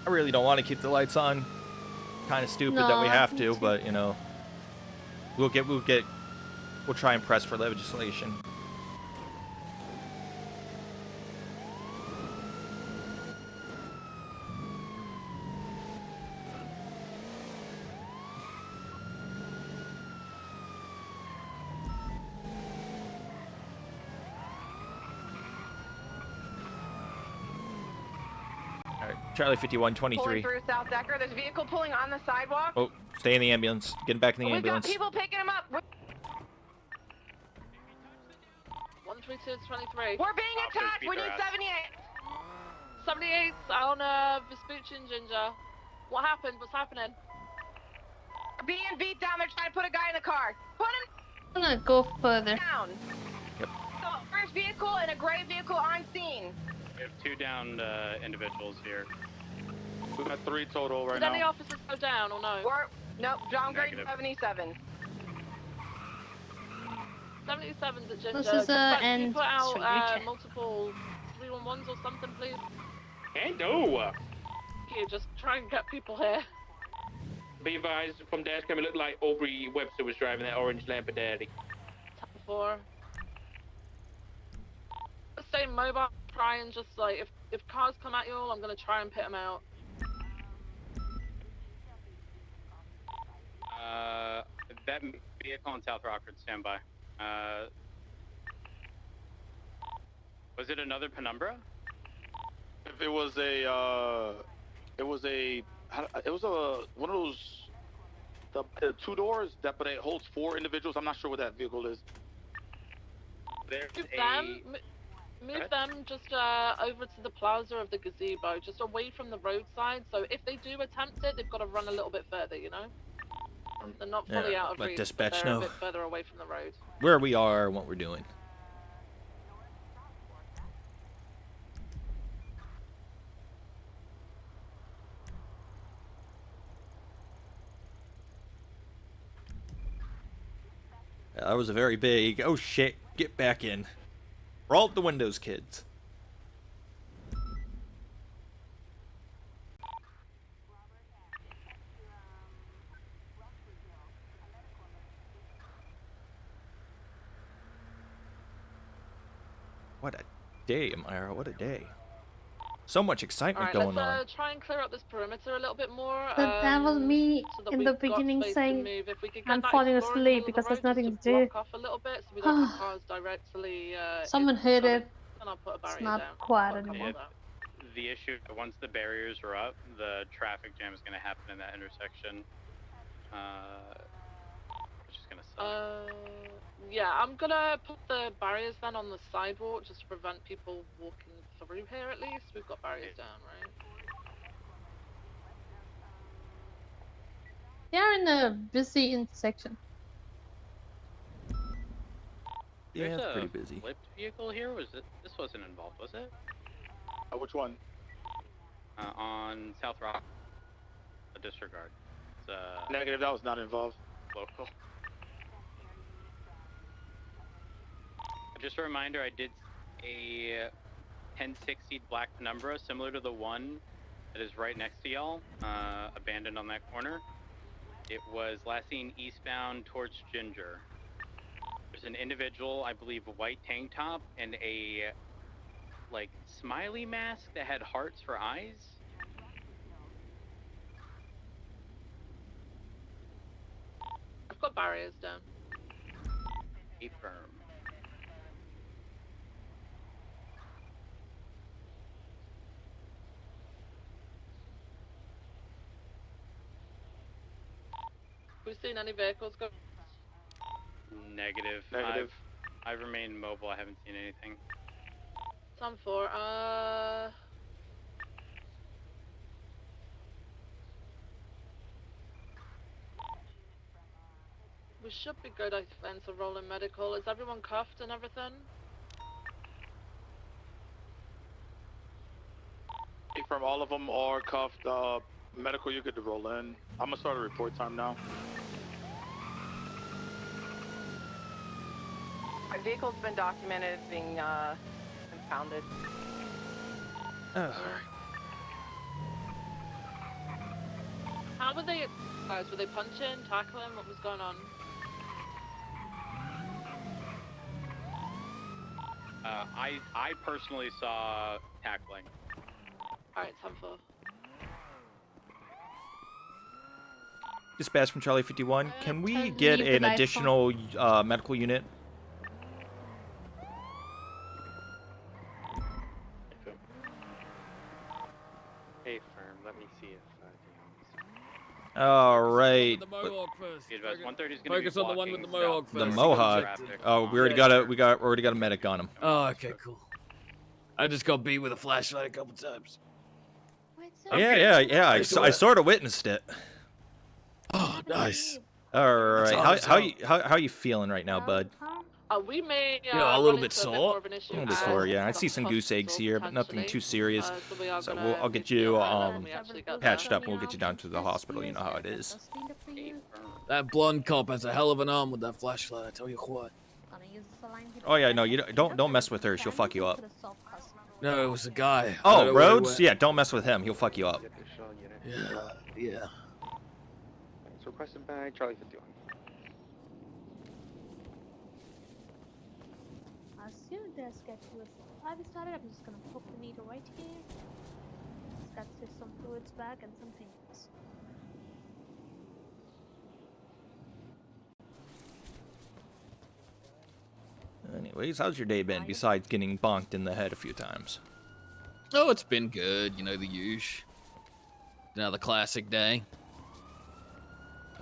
I really don't want to keep the lights on. Kind of stupid that we
No,
have
me
to,
too.
but you know, we'll try and press for legislation. All right, Charlie 5123.
Pulling through South Decker. There's a vehicle pulling on the sidewalk.
Oh, stay in the ambulance. Getting back in the
We've got
ambulance.
people picking him up.
132 23.
We're being attacked. We need 78.
78 on Vespucci and Ginger. What happened? What's happening?
Being beat down. They're trying to put a guy in the car. Put him
I'm gonna go further.
down.
Yep.
So, first vehicle and a gray vehicle on scene.
We have 2 downed individuals here.
We've got 3 total right
Did
now.
any officers go down or no?
Nope, John Grade
Negative.
77.
77's at Ginger.
This is
Can you
and
put out
Stranger.
multiple 311s or something, please?
And oh,
Here, just try and get people here.
be advised from dash cam, it looked like Aubrey Webster was driving that orange Lampadati.
10-4. Stay mobile. Try and just like if cars come at you all, I'm gonna try and pit them out.
That vehicle on South Rockford, stand by. Was it another Penumbra?
If it was one of those, the 2 doors that, but it holds 4 individuals. I'm not sure what that vehicle is.
There's
Move them just over to the plaza of the gazebo, just away from the roadside. So if they do attempt it, they've got to run a little bit further, you know? They're not fully out of
let
reach,
dispatch
but they're
know
a bit further away from the road.
where we are and what we're doing. That was a very big, oh shit, get back in. Roll up the windows, kids. What a day, Myra, what a day. So much excitement going on.
Let's try and clear up this perimeter a little bit more.
But that was me
so that
in
we've
the
got
beginning
space to
saying
move. If we could get
I'm
that
falling
Explorer in the middle
asleep
of the
because there's
road
nothing
just
to do.
block off a little bit so we don't have cars directly.
Someone hit it.
And I'll put a
It's
barrier
not
down.
quiet
Put a couple
anymore.
down.
The issue, once the barriers are up, the traffic jam is going to happen in that intersection. Which is going to suck.
Yeah, I'm gonna put the barriers then on the sidewalk just to prevent people walking through here at least. We've got barriers down, right?
They are in a busy intersection.
Yeah,
There's
it's pretty
a
busy.
flipped vehicle here. Was it? This wasn't involved, was it?
Which one?
On South Rock. A disregard. It's
Negative. That was not involved.
local. Just a reminder, I did a 1060 black Penumbra, similar to the one that is right next to y'all, abandoned on that corner. It was last seen eastbound towards Ginger. There's an individual, I believe, a white tank top and a like smiley mask that had hearts for eyes.
I've got barriers down.
A firm.
We've seen any vehicles go?
Negative.
Negative.
I've remained mobile. I haven't seen anything.
10-4. should be good, I think, to roll in medical. Is everyone cuffed and everything?
From all of them are cuffed. Medical, you good to roll in. I'm gonna start a report time now.
My vehicle's been documented as being impounded.
How were they, guys? Were they punching, tackling? What was going on?
I personally saw tackling.
Alright, 10-4.
Dispatch from Charlie 51. Can we
Charlie,
get
leave the
an
lights
additional medical unit?
Hey, firm. Let me see if.
All right.
The Mohawk first. 130 is going to
Focus on the one with the Mohawk first.
The Mohawk. Oh, we already got a medic on him.
Oh, okay, cool. I just got beat with a flashlight a couple times.
Yeah. I sort of witnessed it.
Oh, nice.
All right. How you feeling right now, bud?
We may.
A little bit sore.
A little bit sore, yeah. I see some goose eggs here, but nothing too serious. So I'll get you patched up. And we'll get you down to the hospital. You know how it is.
That blonde cop has a hell of an arm with that flashlight. I tell you what.
Oh yeah, no, you don't mess with her. She'll fuck you up.
No, it was a guy.
Oh, Rhodes? Yeah, don't mess with him. He'll fuck you up.
Yeah.
It's requested by Charlie 51.
As soon as get to a 5 started, I'm just gonna poke the needle right here. It's got some fluids back and some things.
Anyways, how's your day been besides getting bonked in the head a few times?
Oh, it's been good. You know, the usual. Another classic day.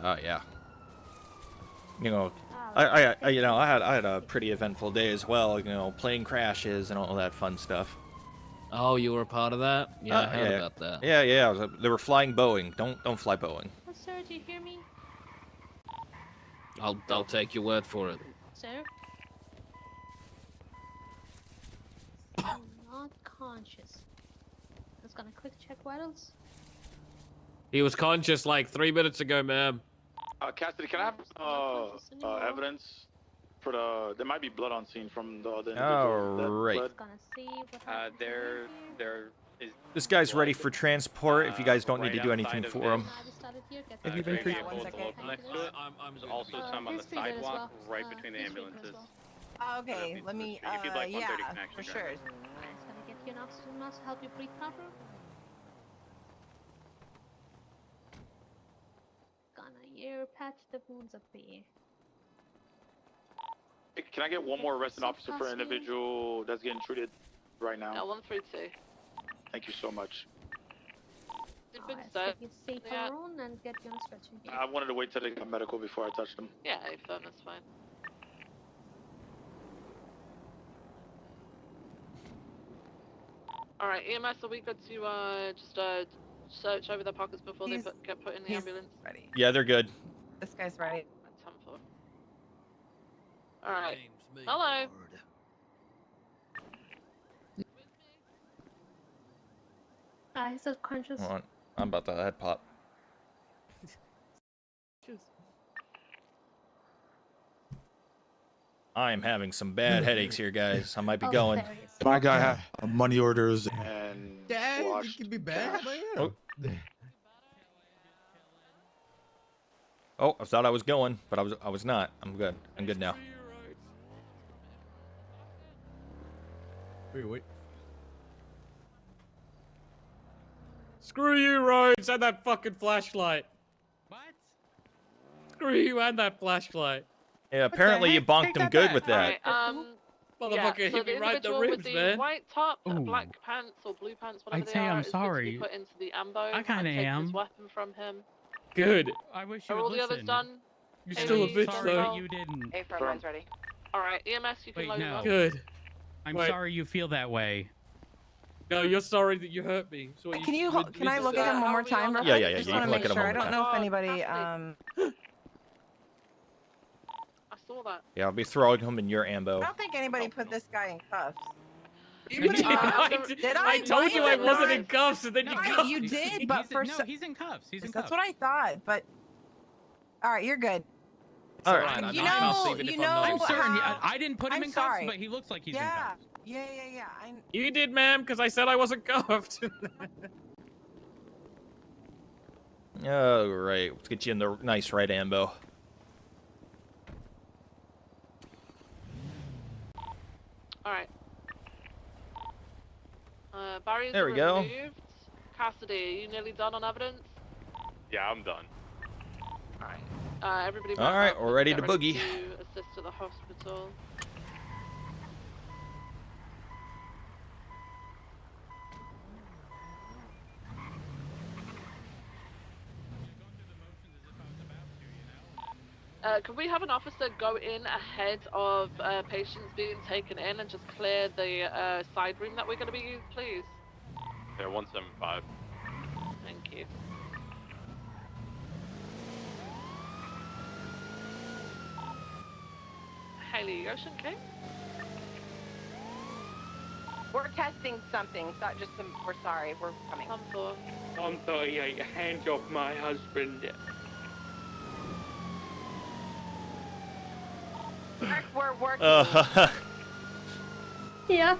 Oh yeah. You know, I had a pretty eventful day as well. You know, plane crashes and all that fun stuff.
Oh, you were a part of that? Yeah, I heard about that.
Yeah. They were flying Boeing. Don't fly Boeing.
Sir, do you hear me?
I'll take your word for it.
Sir? I'm not conscious. Just gonna quick check vitals.
He was conscious like 3 minutes ago, ma'am.
Cassidy, can I have evidence for the? There might be blood on scene from the other individual.
All right.
There is.
This guy's ready for transport. If you guys don't need to do anything for him.
Have you been treated? There's also some on the sidewalk right between the ambulances.
Okay, let me.
If you'd like, 130
Yeah,
can actually
for
drive.
sure.
It's gonna get you an oxygen mask to help you breathe proper. Gonna patch the wounds up here.
Can I get one more arresting officer for an individual that's getting treated right now?
Yeah, 132.
Thank you so much.
Alright, so you stay prone and get you on stretching here.
I wanted to wait till they got medical before I touched them.
Yeah, if done, that's fine. Alright, EMS, are we good to just search over their pockets before they get put in the ambulance?
Ready.
Yeah, they're good.
This guy's ready.
Alright. Hello.
He's unconscious.
Hold on. I'm about to head pop. I am having some bad headaches here, guys. I might be going.
My guy had money orders
and
Dad, you can be bad, man.
Oh, I thought I was going, but I was not. I'm good. I'm good now.
Wait.
Screw you, Rhodes, and that fucking flashlight.
What?
Screw you and that flashlight.
Yeah, apparently you bonked him good with that.
Motherfucker
yeah, so
hit me right in the
individual
ribs,
with the
man.
white top,
Ooh.
black pants or blue pants, whatever
I'd
they
say
are,
I'm
is good to be
sorry.
put into the ambo.
I kinda
and take
am.
his weapon from him.
Good.
I wish you
Are
would
all the others
listen.
done?
You're still a
Amy,
bitch,
Sorry
though.
that you didn't.
A for mine's ready.
Alright, EMS, you can
Wait,
load him
no.
up.
Good.
I'm
Wait.
sorry you feel that way.
No, you're sorry that you hurt me. So
Can you? Can I look at him one more time? Real
Yeah,
quick?
yeah, yeah,
Just
you
want
can
to
look
make
at him
sure.
one
I
more
don't know if anybody.
saw that.
Yeah, I'll be throwing him in your
I
ambo.
don't think anybody put this guy in cuffs.
You put it in cuffs.
Did I?
I told you
Why
I
is it
wasn't
not?
in cuffs, and then you
Right,
cuffed
you
me.
did, but for
no, he's in cuffs. He's in
that's
cuffs.
what I thought. But all right, you're good.
All
right.
right.
I'm
You
not
know,
even
you
if
know.
I'm certain.
how-
I didn't put him
I'm
in cuffs,
sorry.
but he looks like he's in
Yeah,
cuffs.
yeah.
You did, ma'am, because I said I wasn't cuffed.
All right. Let's get you in the nice right ambo.
All right. Barriers
There
are
we go.
removed. Cassidy, are you nearly done on evidence?
Yeah, I'm done.
All right. Everybody.
All
back
right,
up.
we're
Let's
ready
get
to boogie.
To assist to the hospital. Can we have an officer go in ahead of patients being taken in and just clear the side room that we're going to be using, please?
Yeah, 175.
Thank you. Haley, Ocean King?
We're testing something. It's not just some. We're sorry. We're coming.
I'm 38. Hands off my husband.
We're working.
Yeah.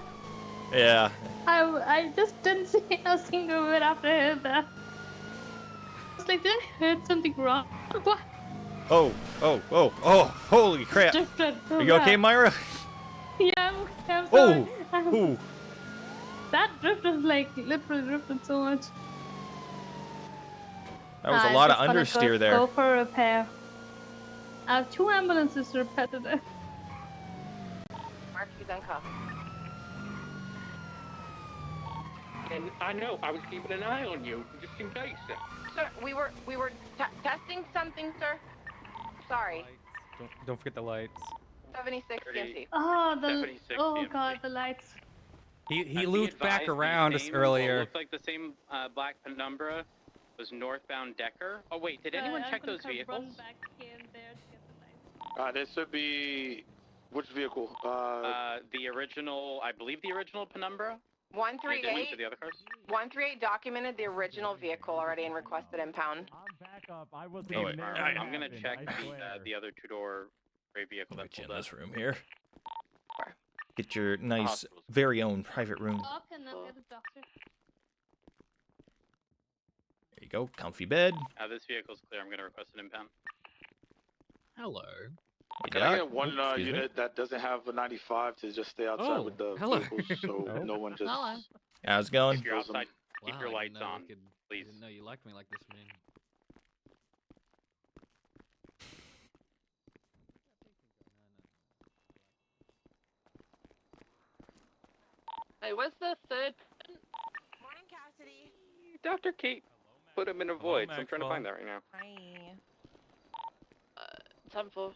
Yeah.
I just didn't see a single word after I heard that. I was like, did I heard something wrong? What?
Oh, holy crap. Are you okay, Myra?
Yeah, I'm okay. I'm sorry.
Oh.
That drift was like literally drifted so much.
That was a lot of understeer there.
Go for a repair. I have 2 ambulances to repair today.
Mark, he's uncuffed.
And I know, I was keeping an eye on you, just in case.
Sir, we were testing something, sir. Sorry.
Don't forget the lights.
76 CMC.
Oh, the
76
God, the lights.
He looped back around us earlier.
Looked like the same black penumbra was northbound Decker. Oh wait, did anyone check those vehicles?
Run back here and there to get the lights.
This should be which vehicle?
The original, I believe the original penumbra.
138.
To the other cars?
138 documented the original vehicle already and requested impound.
I'm gonna check the other two-door gray vehicle that
Get you
pulled
in
up.
this room here. Get your nice, very own private room.
Up and then get the doctor.
There you go, comfy bed.
This vehicle's clear. I'm gonna request an impound.
Hello.
Can I get one unit that doesn't have a 95 to just stay outside with the vehicles so no one just...
Hello.
How's it going?
If you're outside, keep your
Wow, I
lights
didn't know
on, please.
I didn't know you liked me like this, man.
Hey, where's the third?
Morning, Cassidy.
Dr. Kate put him in a void, so I'm trying to find that right now.
Hi.
10-4.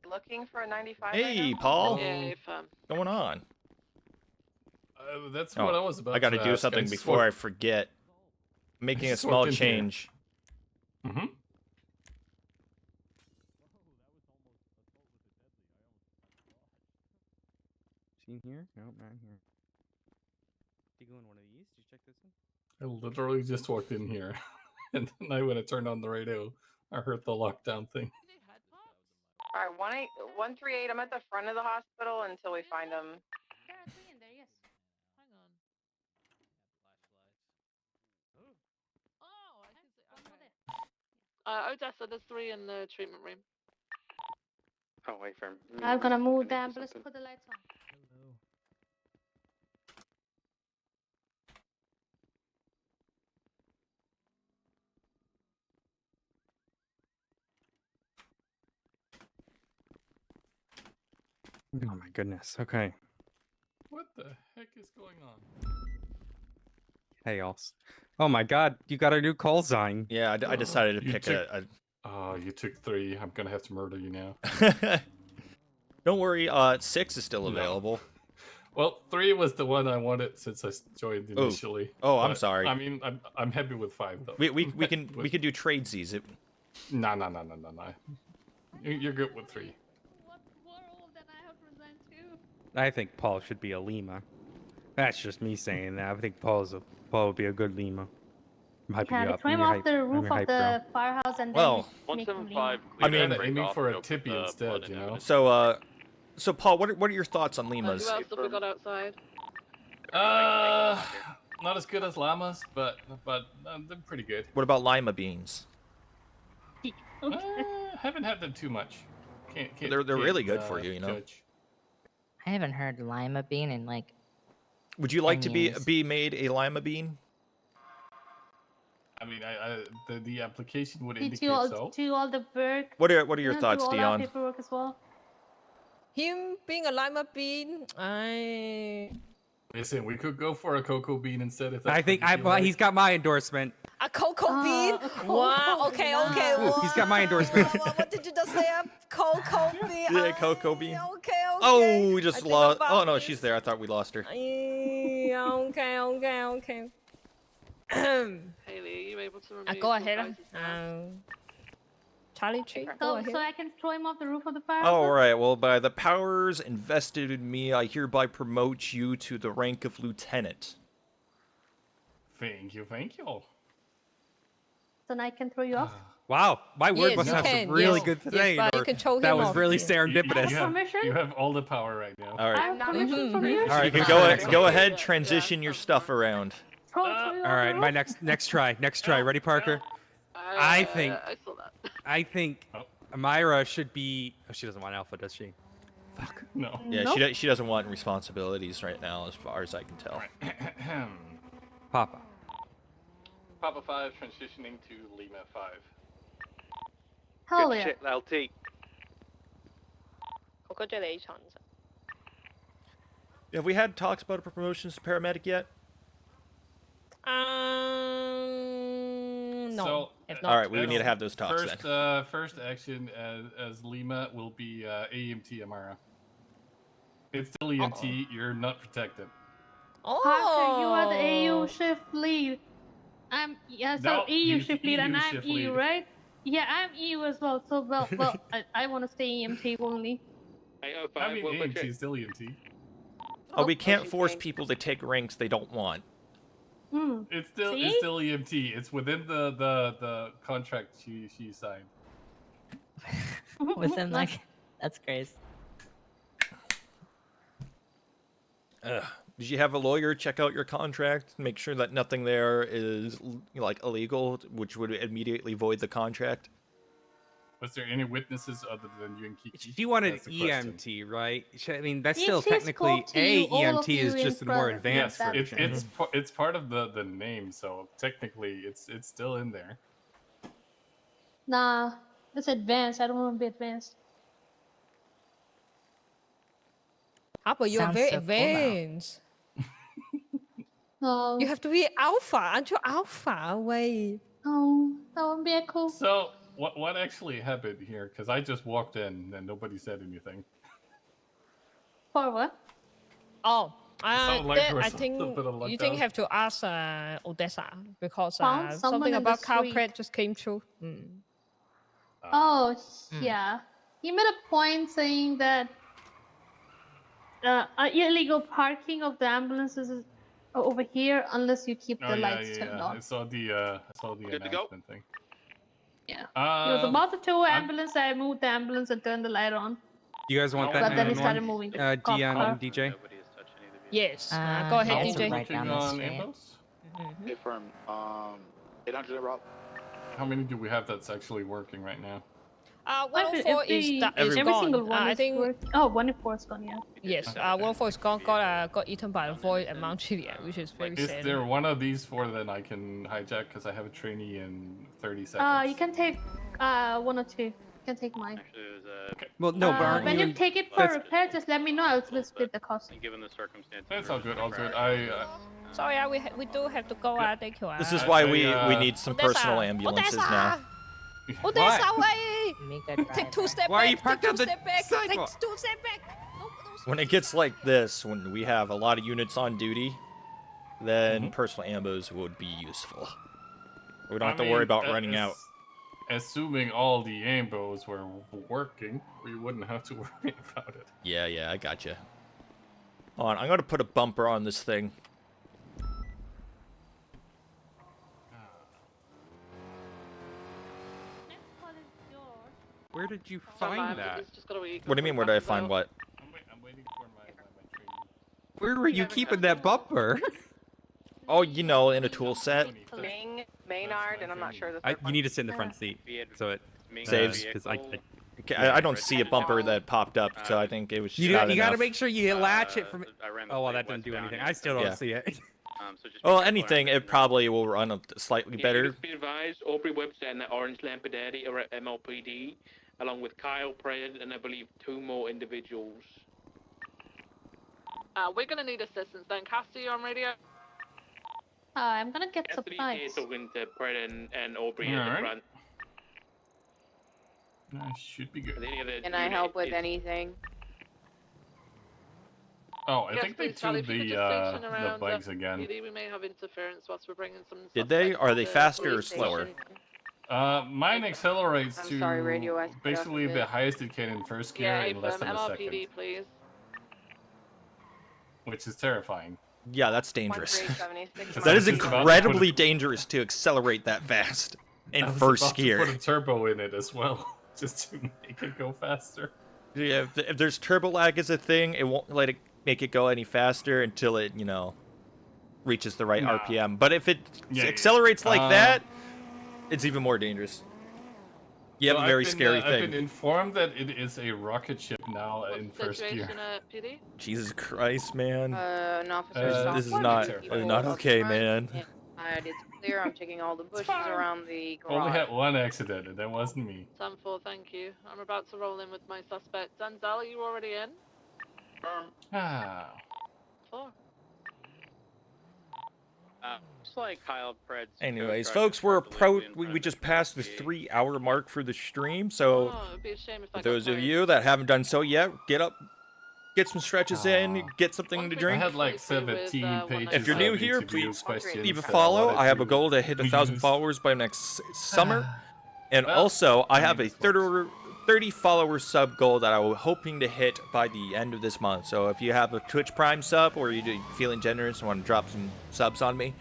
Looking for a 95
Hey,
right now?
Paul.
Yeah, fam.
What's going on?
That's what I was about to
I gotta do
ask.
something before I forget. Making a
just
small
walked in here.
change.
Mm-hmm.
Seen here? No, not here. Did you go in one of these? Did you check this one?
I literally just walked in here, and then when I turned on the radio, I heard the lockdown thing.
All right, 138. I'm at the front of the hospital until we find them.
There are 3 in there, yes.
Hang on. Oh, I can see. Okay. Odessa, there's 3 in the treatment room.
Oh, wait for him.
I'm gonna move the ambulance, put the lights on.
Oh my goodness. Okay.
What the heck is going on?
Chaos. Oh my god, you got a new call sign.
Yeah, I decided to
You
pick
took-
a.
Oh, you took 3. I'm gonna have to murder you now.
Don't worry, 6 is still available.
Well, 3 was the one I wanted since I joined initially.
Oh, I'm
but,
sorry.
I mean, I'm happy with 5 though.
We can do tradesies.
No. You're good with 3.
What world that I have to resign to?
I think Paul should be a Lima. That's just me saying that. I think Paul would be a good Lima. I'm hyping
Yeah,
you
they
up.
throw him
I'm your
off the
hype- I'm
roof
your
of
hype
the
girl.
firehouse and
Well,
then make him leave.
I
I
mean,
mean, aiming for a tippy instead, you know.
So Paul, what are your thoughts on Limas?
Who else have we got outside?
Not as good as llamas, but they're pretty good.
What about lima beans?
Haven't had them too much. Can't
They're really good for you, you know.
judge.
I haven't heard lima bean in like.
Would you like
10
to
years.
be made a lima bean?
I mean, the application would
Do
indicate
all,
so.
do all the work.
What are your
you know,
thoughts,
do all
Dion?
that paperwork as well.
Him being a lima bean, I.
Listen, we could go for a cocoa bean instead. If
I think he's got my endorsement.
A cocoa bean? Wow. Okay.
Ooh, he's got my endorsement.
What did you just say? A cocoa bean?
Yeah, cocoa bean.
Okay.
Oh, we just lost. Oh no, she's there. I thought we lost her.
Okay.
Haley, are you able to remove
Go
some
ahead.
prizes?
Charlie Tree, go
So,
ahead.
so I can throw him off the roof of the firehouse?
All right. Well, by the powers invested in me, I hereby promote you to the rank of lieutenant.
Thank you.
Then I can throw you off?
Wow, my word
Yes,
must
you
have
can,
some really
yes.
good
Yes,
today.
but you
or
can throw
that
him
was
off.
really
Yeah.
serendipitous.
You have all the power right now.
All
I
right.
have permission from you?
All right. You can go ahead. Transition your stuff around.
Throw you off
All right,
the
my
roof?
next try. Ready, Parker? I think Amira should be. Oh, she doesn't want alpha, does she? Fuck.
No.
Yeah,
Nope.
she doesn't want responsibilities right now, as far as I can tell.
Papa.
Papa 5 transitioning to Lima 5.
Hell
Good
yeah.
shit, LT.
Have we had talks about promotions to paramedic yet?
No.
So,
if
all right, we need to have those talks
first,
then.
First action as Lima will be AMT Amara. It's still EMT. You're not protected.
Parker, you are the AU shift lead.
No,
EU
he's
shift
the
lead, and
EU
I'm
shift
EU,
lead.
right? Yeah, I'm EU as well. So I want to stay EMT only.
I mean, AMT is still EMT.
Oh, we can't force people to take ranks they don't want.
It's still EMT. It's within the contract she signed.
Within like, that's crazy.
Did you have a lawyer check out your contract, make sure that nothing there is like illegal, which would immediately void the contract?
Was there any witnesses other than you and Kiki?
She wanted
That's the question.
EMT, right? I mean, that's
She
still technically
spoke to you, all of
EMT is
you
just
in
the more
front.
advanced
Yes,
version.
it's part of the name, so technically it's still in there.
Nah, it's advanced. I don't want to be advanced.
Harper, you are
Sounds
very
so cool now.
advanced.
No.
You have to be alpha. Aren't you alpha? Wait.
No, that would be a cool.
So what actually happened here? Because I just walked in and nobody said anything.
For what?
Oh,
sounded like there was
I
a
think
little bit of
you think
lockdown.
have to ask Odessa because
Found someone
something
in the
about
street.
Calpret just came true.
Oh, yeah. He made a point saying that illegal parking of the ambulances is over here unless you keep the lights turned on.
I saw the announcement thing.
Yeah. He was about to tow
I'm-
ambulance. I moved the ambulance and turned the light on.
You guys want that?
But then he
911?
started moving the cop
Dion
car.
and DJ.
Yes. Go ahead,
yeah,
DJ.
right down the
on
street.
ambulance?
Hey, firm. 800 Rob.
How many do we have that's actually working right now?
104 is
every
gone.
single one
I
is
think
working. Oh, 104 is gone, yeah.
yes. 104 is gone. Got eaten by a void at Mount Chilean, which is very
Is
sad.
there one of these four that I can hijack? Because I have a trainee in 30 seconds.
You can take 1 or 2. can take mine.
Actually, it was a.
Well, no, but aren't
When
you?
you take it for repair, just let me know. I'll split the cost.
Given the circumstances.
That's all good. All good.
Sorry, we do have to go. Thank you.
This is why we need some personal ambulances now.
Odessa, away! Take 2 steps back.
Why are you parked on the
Take 2 steps back.
When it gets like this, when we have a lot of units on duty, then personal ambos would be useful. We don't have to worry about running out.
Assuming all the ambos were working, we wouldn't have to worry about it.
Yeah, I gotcha. Hold on, I'm gonna put a bumper on this thing.
Where did you find that?
What do you mean, where did I find what?
I'm waiting for my train.
Where were you keeping that bumper?
Oh, you know, in a tool set.
Maynard, and I'm not sure the
You need to sit in the front seat, so it
saves.
Because
I don't see a bumper that popped up, so I think it was just
you
not
gotta
enough.
make sure you latch it from. Oh well, that didn't do anything. I still don't see it.
Well, anything, it probably will run slightly better.
Be advised, Aubrey Webster and the Orange Lampadaddy are at MLPD, along with Kyle Pred and I believe 2 more individuals.
We're gonna need assistance then. Cassie, you on radio?
I'm gonna get
Cassidy's
supplies.
here talking to Pred and Aubrey at the
Alright.
front.
Should be good.
Can I help with anything?
Oh, I
Yes,
think they
please, Charlie,
tuned
if you could just station
the
around,
bugs again.
PD, we may have interference whilst we're bringing some.
Did they?
suspects
Are
to
they
the
faster or
police
slower?
station.
Mine accelerates
I'm
to
sorry, radio acted
basically
up a
the
bit.
highest it can in first gear
Yeah,
in less
from
than a second,
MLPD, please.
which is terrifying.
Yeah, that's dangerous.
1376.
That is
Just about to
incredibly dangerous to accelerate that fast in
I was
first
about to
gear.
put a turbo in it as well, just to make it go faster.
Yeah, if there's turbo lag as a thing, it won't let it make it go any faster until it, reaches the right
Nah.
RPM. But if it
Yeah,
accelerates like that, it's even more dangerous. You have
So
a very
I've been,
scary
I've
thing.
been informed that it is a rocket ship now in first gear.
Situation at PD?
Jesus Christ, man.
An officer
This is
stopped
not
two people
not
up
okay,
front,
man.
and it's clear. I'm checking all the bushes around the
Only
garage.
had one accident, and that wasn't me.
10-4, thank you. I'm about to roll in with my suspect. Denzel, are you already in?
Ah.
4.
Just like Kyle Pred's.
Anyways, folks, we just passed the 3-hour mark for the stream, so
Oh, it'd be a shame if I
for
got
those of
tired.
you that haven't done so yet, get up, get some stretches in, get something to
I
drink.
had like 17 pages.
If you're new
of
here,
interview
please
questions
leave a
that
follow.
wanted
I have a
to
goal to hit 1,000
use.
followers by next summer. And
Well,
also, I
I
have
mean,
a 30 follower sub goal that I was hoping to hit by the end of this month. So if you have a Twitch Prime sub or you're feeling generous and want to drop some subs on me,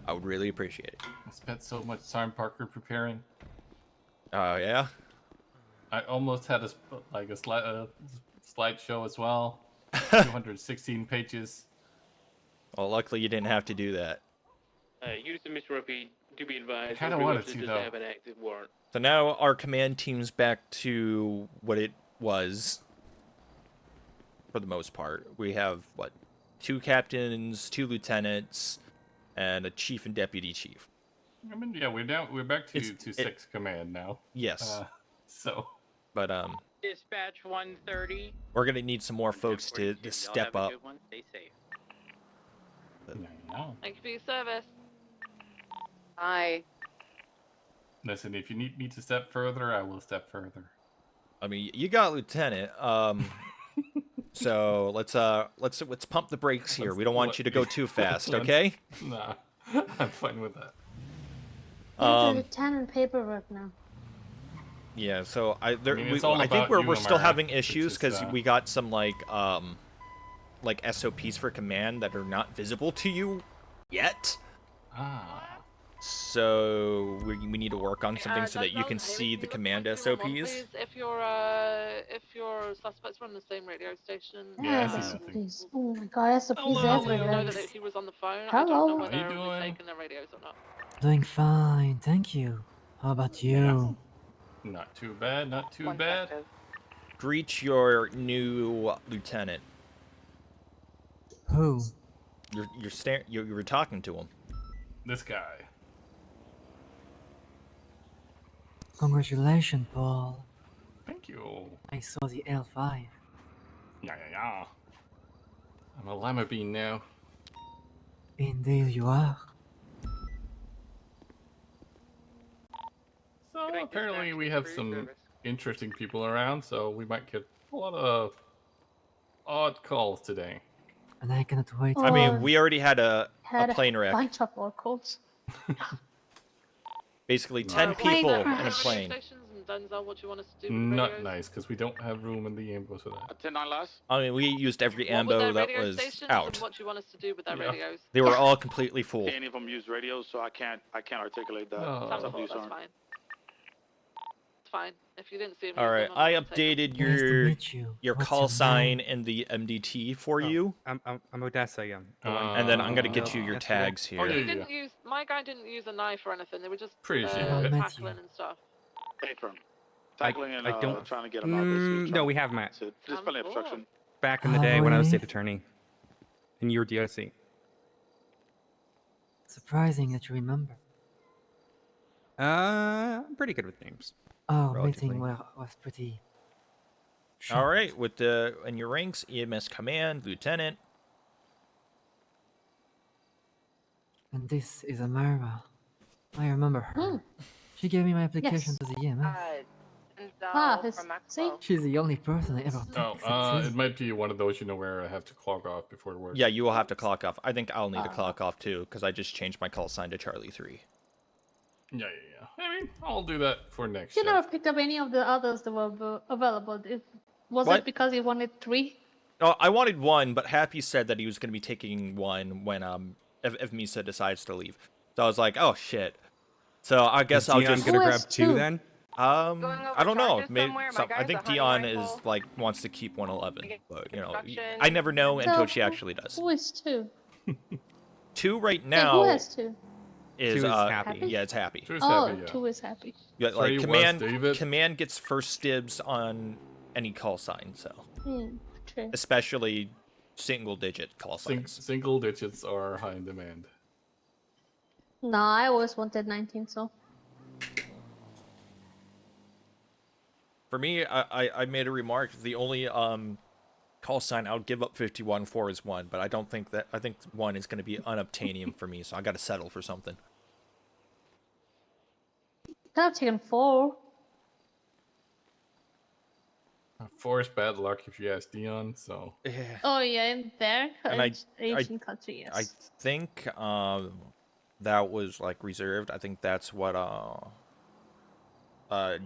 I would really appreciate it.
I spent so much time, Parker, preparing.
Oh, yeah?
I almost had a slideshow as well. 216 pages.
Well, luckily you didn't have to do that.
Houston, Mr. Ruppy, to be advised,
Kinda
Aubrey
wanted
Webster
to,
does
though.
have an active warrant.
So now our command team's back to what it was for the most part. We have, what, 2 captains, 2 lieutenants, and a chief and deputy chief.
I mean, yeah, we're back to 6 command now.
Yes.
So.
But,
Dispatch 130.
we're going to need some more folks to step up.
Stay safe.
Thank you for your service.
Hi.
Listen, if you need me to step further, I will step further.
I mean, you got lieutenant. So let's pump the brakes here. We don't want you to go too fast, okay?
Nah, I'm fine with that.
Lieutenant paperwork now.
Yeah, so I
mean, it's all
think
about
we're
you,
still
Amara,
having
which
issues
is,
because we got some like SOPs for command that are not visible to you yet.
Ah.
So we need to work on something so that you
Denzel,
can
hey,
see the command
Please,
SOPs.
if your suspects were on the same radio station.
Yeah, I see
Yes,
nothing.
please. Oh my god, SOPs
I'll let you know
everywhere.
that he was on the phone. I
Hello.
don't know
How you
whether we're
doing?
taking their radios or not.
Doing fine, thank you. How about you?
Not too bad, not too bad.
Greet your new lieutenant.
Who?
You were talking to him.
This guy.
Congratulations, Paul. I saw the L5.
Yeah. I'm a lima bean now.
Indeed you are.
So apparently we have some interesting people around, so we might get a lot of odd calls today.
And I cannot wait.
I mean, we already had a
Had
plane wreck.
bunch of oracles.
Basically, 10 people in a plane.
Denzel, what do you want us to do with
Not
radios?
nice, because we don't have room in the ambos for that.
10-9 last.
I mean, we used every
What with their
ambo that
radio
was
stations
out.
and what do you want us to do with their radios?
They were all completely full.
Any of them use radios, so I can't articulate that.
That's
Some
cool,
use
that's
aren't.
fine. It's fine. If you didn't see them,
All right, I updated your
What's
call
your
sign in the MDT for you.
I'm Odessa, yeah.
And then I'm gonna get you your tags here.
He didn't use, my guy didn't use a knife or anything. They were just
Appreciate
it.
tackling and stuff.
Patron. Tackling and
I don't.
trying to get them out. Basically,
No, we have Matt.
Just plenty of obstruction.
Back in the day when I was
really?
state attorney, and you were DOC.
Surprising that you remember.
I'm pretty good with names.
Our
Relatively.
meeting was pretty.
All right, with the in your ranks, EMS Command, Lieutenant.
And this is Amara. I remember her. She gave me my application to the EMS.
See?
She's the only person I ever texted.
It might be one of those, where I have to clock off before work.
Yeah, you will have to clock off. I think I'll need to clock off too, because I just changed my call sign to Charlie 3.
Yeah. I mean, I'll do that for next
You
shift.
never picked up any of the others that were available. Was
What?
it because you wanted 3?
Oh, I wanted 1, but Happy said that he was going to be taking 1 when if Misa decides to leave. So I was like, oh shit. So I guess I'll
Dion
just
gonna grab 2 then.
I don't know. Maybe I think Dion is wants to keep 111, but I never know until she actually does.
Who is 2?
2 right
Who
now
has 2?
is
Happy.
Yeah, it's Happy.
Oh, 2 is happy.
Yeah, like
3 was David.
command gets first dibs on any call sign, so
True.
especially single digit call signs.
Single digits are high in demand.
No, I always wanted 19, so.
For me, I made a remark. The only call sign I would give up 51 for is 1, but I think 1 is going to be unobtainium for me, so I got to settle for something.
Could have taken 4.
4 is bad luck if you ask Dion. So.
Yeah.
Oh yeah, in there.
And
Asian country, yes.
I think that was like reserved. I think that's what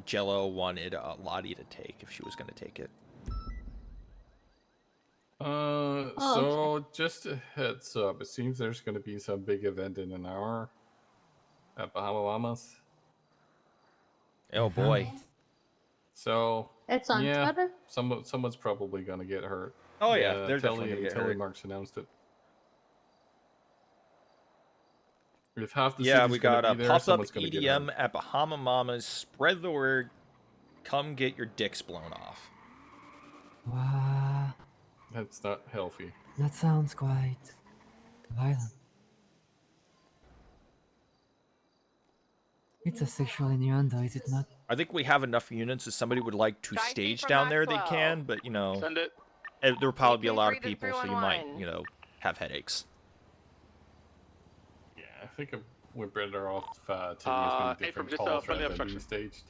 Jello wanted Lottie to take if she was going to take it.
So just a heads up. It seems there's going to be some big event in an hour at Bahamamas.
Oh boy.
So
it's on Twitter.
Someone's probably going to get hurt.
Oh yeah, they're definitely going to get hurt.
Marks announced it. If half the
yeah,
city's
we got a
be there,
pop-up
someone's gonna get
EDM
hurt.
at Bahama Mamas. Spread the word. Come get your dicks blown off.
Wow.
That's not healthy.
That sounds quite violent. It's a sexual innuendo, is it not?
I think we have enough units. If somebody would like to stage down there, they can. But
Send it.
There will probably be a lot of people, so you might, have headaches.
Yeah, I think we're better off taking as many different calls rather than being staged.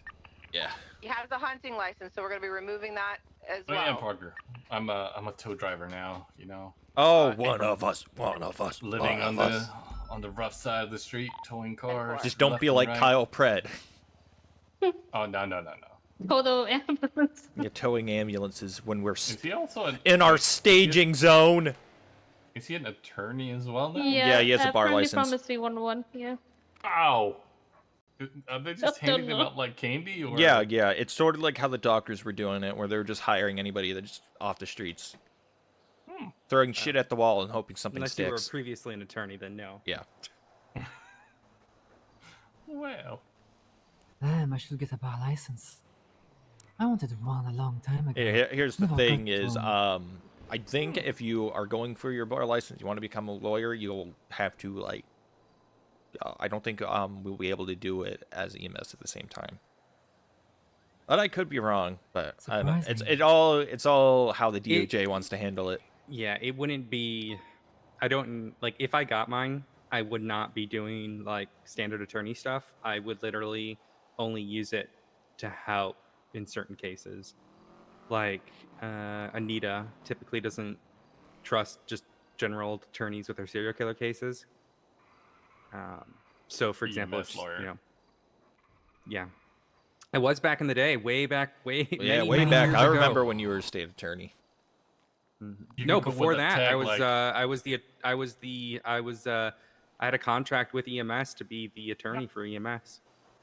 Yeah.
You have the hunting license, so we're going to be removing that as well.
I am Parker. I'm a tow driver now.
Oh, one of us.
Living on the rough side of the street, towing cars.
Just don't be like Kyle Pred.
Oh no.
Total ambulance.
You're towing ambulances when we're
he also
in our staging zone.
Is he an attorney as well now?
Yeah, he has a bar license.
From the 311, yeah.
Ow! Are they just handing them out like candy? Or?
Yeah. It's sort of like how the doctors were doing it, where they were just hiring anybody that's off the streets. Throwing shit at the wall and hoping something
Unless
sticks.
you were previously an attorney, then no.
Yeah.
Well.
Damn, I should get a bar license. I wanted one a long time ago.
Here's the
Never
thing
got
is,
one.
I think if you are going for your bar license, you want to become a lawyer, you'll have to, I don't think we'll be able to do it as EMS at the same time. But I could be wrong, but I don't know. It's all how the DOJ wants to handle it.
Yeah, it wouldn't be. I don't like if I got mine, I would not be doing like standard attorney stuff. I would literally only use it to help in certain cases. Like Anita typically doesn't trust just general attorneys with her serial killer cases. So, for example,
EMS lawyer.
you know, yeah, it was back in the day, way back,
Yeah,
many,
way
many
back.
years
I
ago.
remember when you were a state attorney.
No, before that, I had a contract with EMS to be the attorney for EMS.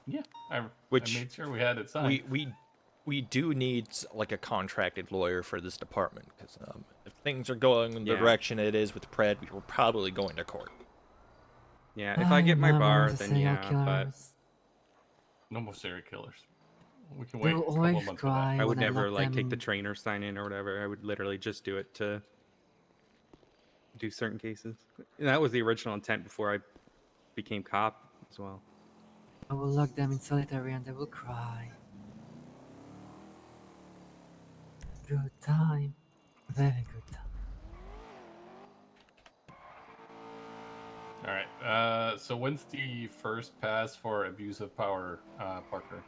Yeah, I
Which
made sure we had it signed.
We do need like a contracted lawyer for this department because if things are going in the direction it is with Pred, we're probably going to court.
Yeah, if I get my bar, then
serial
yeah, but
killers.
No more serial killers. We can
They'll
wait a couple
always
of months for
cry
that.
I would
when I
never
let
like take
them-
the trainer sign in or whatever. I would literally just do it to do certain cases. And that was the original intent before I became cop as well.
I will lock them in solitary and they will cry. Good time. Very good time.
All right. So when's the first pass for abuse of power, Parker?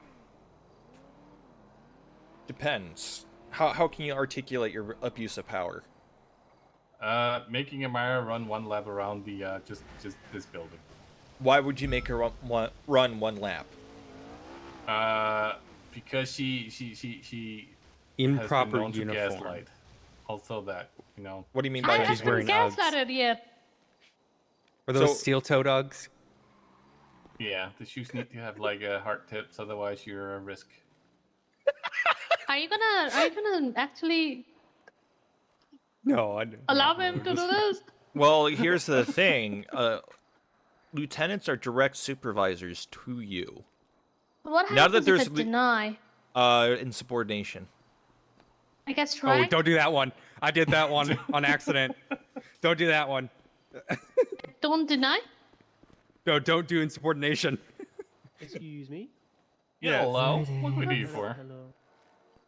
Depends. How can you articulate your abuse of power?
Making Amara run one lap around the just this building.
Why would you make her run one lap?
Because she
improper
has been known to
uniform.
gaslight. Also that, you know.
What do you mean
I
by
haven't been gaslighted yet.
Or those
So-
steel toe dogs?
Yeah, the shoes need to have like hard tips, otherwise you're a risk.
Are you gonna actually
No,
allow him to do this?
Well, here's the thing. Lieutenants are direct supervisors to you.
What
Now that
happens
there's
if I deny?
Insubordination.
I guess
Oh,
try.
don't do that one. I did that one on accident. Don't do that one.
Don't deny.
Oh,
No, don't do insubordination.
Excuse me?
Yeah, hello.
Friday.
What can we do you
Hello,
for?
hello.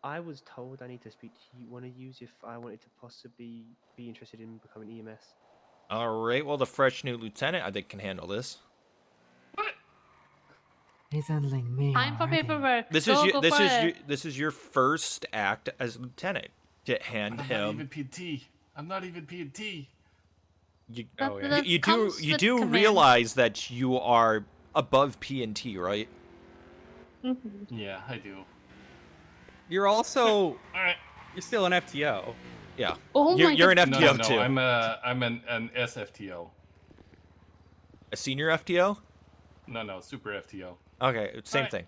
I was told I need to speak to one of you if I wanted to possibly be interested in becoming EMS.
All right. Well, the fresh new lieutenant, I think, can handle this.
He's handling me.
Time for
already.
paperwork.
This is your first act as lieutenant. To hand
I'm
him.
not even PT. I'm not even PT.
You,
That
you do
comes
you
with
do
command.
realize that you are above P&T, right?
Mm-hmm.
Yeah, I do.
You're also
All right.
you're still an FTO.
Yeah.
Oh my
You're an
God.
FTO
No,
too.
I'm an SFTO.
A senior FTO?
No, super FTO.
Okay, same
Alright.
thing.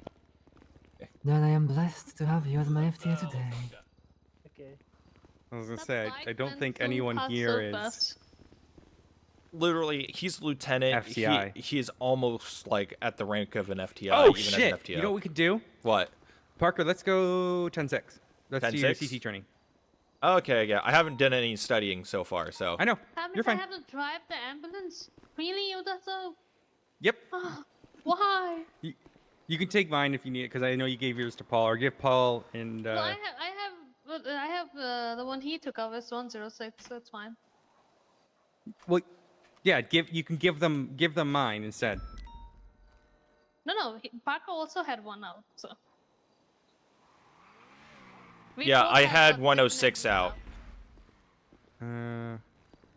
Then I am blessed to have you as my FTA today.
Okay.
I was gonna
That
say
bike
I don't
went
think
so
anyone
past
here
so
is.
fast.
Literally, he's lieutenant.
FTI.
He is almost like at the rank of an FTI.
Oh
even
shit!
As an FTO.
You know what we could do?
What?
Parker, let's go 10-6. Let's do your
10-6?
CT training.
Okay, yeah. I haven't done any studying so far, so.
I know.
Haven't
You're fine.
I have to drive the ambulance? Really, you that's so?
Yep.
Why?
You can take mine if you need it, because I know you gave yours to Paul, or give Paul and.
Well, I have the one he took off is 106, so it's fine.
Well, yeah. You can give them mine instead.
No, Parker also had one out, so. We
Yeah,
both
I
have
had
our
106
different
out.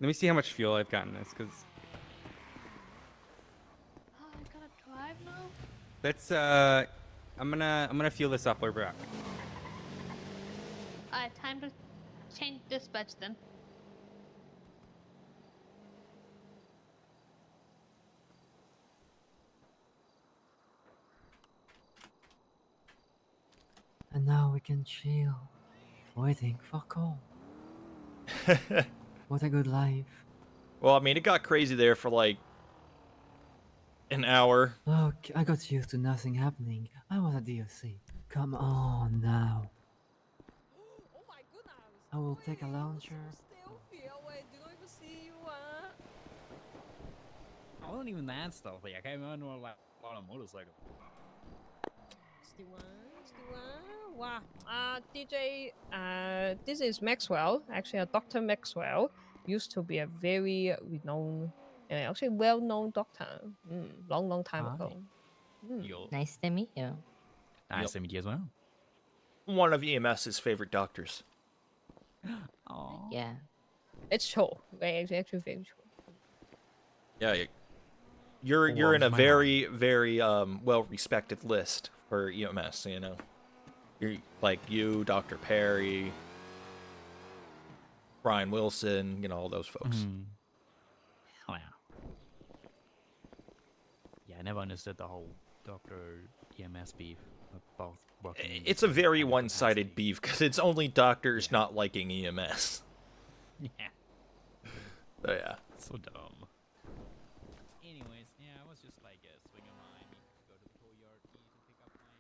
Let me see how much fuel I've got in this, because.
Oh, I gotta drive now.
Let's. I'm gonna fuel this up. We're back.
Alright, time to change dispatch then.
And now we can chill, waiting for call. What a good life.
Well, I mean, it got crazy there for like an hour.
Look, I got used to nothing happening. I was a DOC. Come on now. I will take a launcher.
I wasn't even that stealthy. I came on a motorcycle.
wow. DJ, this is Maxwell. Actually, Dr. Maxwell used to be a very renowned, actually well-known doctor. Long time ago.
Nice to meet you.
Nice to meet you as well.
One of EMS's favorite doctors.
Oh.
Yeah.
It's true. It's actually very true.
Yeah, you're in a very well respected list for EMS. You know, you're like you, Dr. Perry, Brian Wilson. You know, all those folks.
Hell yeah. Yeah, I never understood the whole Dr. EMS beef. Both working.
It's a very one-sided beef because it's only doctors not liking EMS.
Yeah.
So yeah.
So dumb. Anyways, yeah, I was just like swinging by. I need to go to the toy yard to pick up my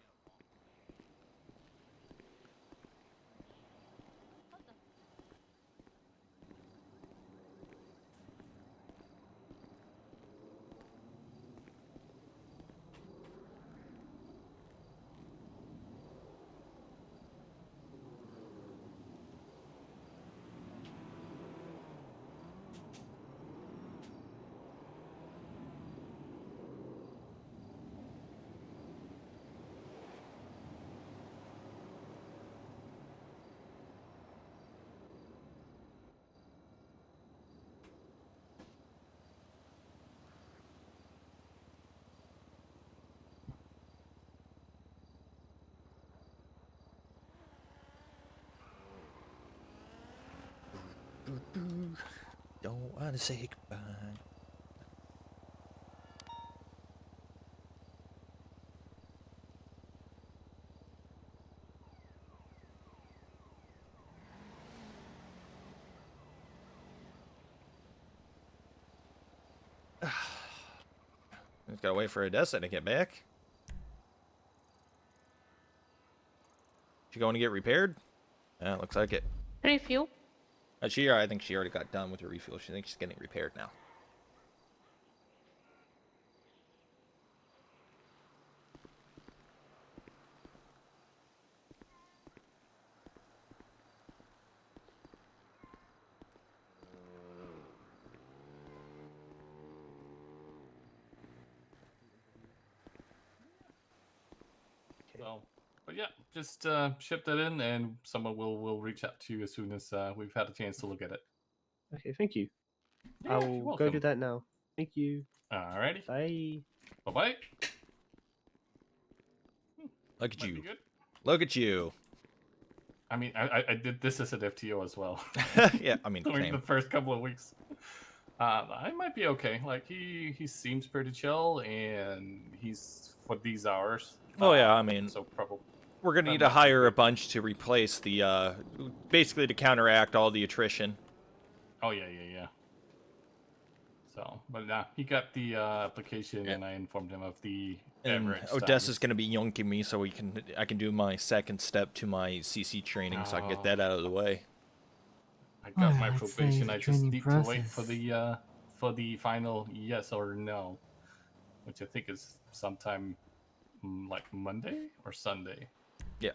Don't wanna say goodbye. Just gotta wait for Odessa to get back. She going to get repaired? Yeah, looks like it.
Refuel.
I think she already got done with her refuel. She thinks she's getting repaired now.
So, but yeah, just ship that in, and someone will reach out to you as soon as we've had a chance to look at it.
Okay, thank you.
Yeah, you're
I'll go
welcome.
do that now. Thank you.
Alrighty.
Bye.
Bye-bye.
Look at
Might
you.
be good.
Look at you.
I mean, I did this as an FTO as well.
Yeah, I mean,
during
same.
the first couple of weeks. I might be okay. Like he seems pretty chill, and he's for these hours.
Oh yeah, I mean,
so probably
we're gonna need to hire a bunch to replace the, basically to counteract all the attrition.
Oh yeah. So, but he got the application, and I informed him of the
And
average
Odessa's gonna be yonking me so I can do my second step to my CC training, so I can get that out of the way.
I got
Well,
my
I'd say
probation.
the
I just
training
need to wait
process-
for the final yes or no, which I think is sometime like Monday or Sunday.
Yeah.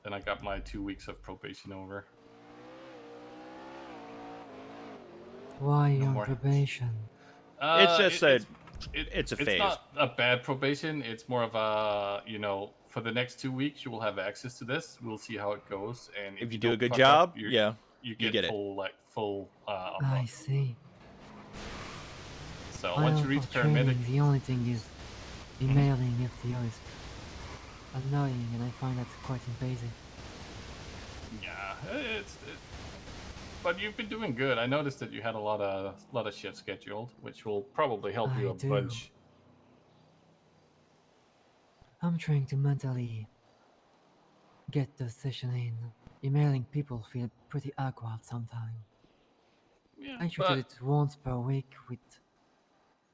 Then I got my 2 weeks of probation over.
Why
No
on
more.
probation?
It's just it's a phase.
It's not a bad probation. It's more of a, for the next 2 weeks, you will have access to this. We'll see how it goes. And
If you do a
don't
good
fuck
job,
up,
yeah,
you
you
get
get it.
full
I
unlock.
see.
So
Well,
once you reach
for training,
paramedic,
the only thing is emailing FTO is annoying, and I find that quite invasive.
yeah, but you've been doing good. I noticed that you had a lot of shifts scheduled, which will probably help you
I
a
do.
bunch.
I'm trying to mentally get the session in. Emailing people feel pretty awkward sometimes.
Yeah,
I try to do it once per week with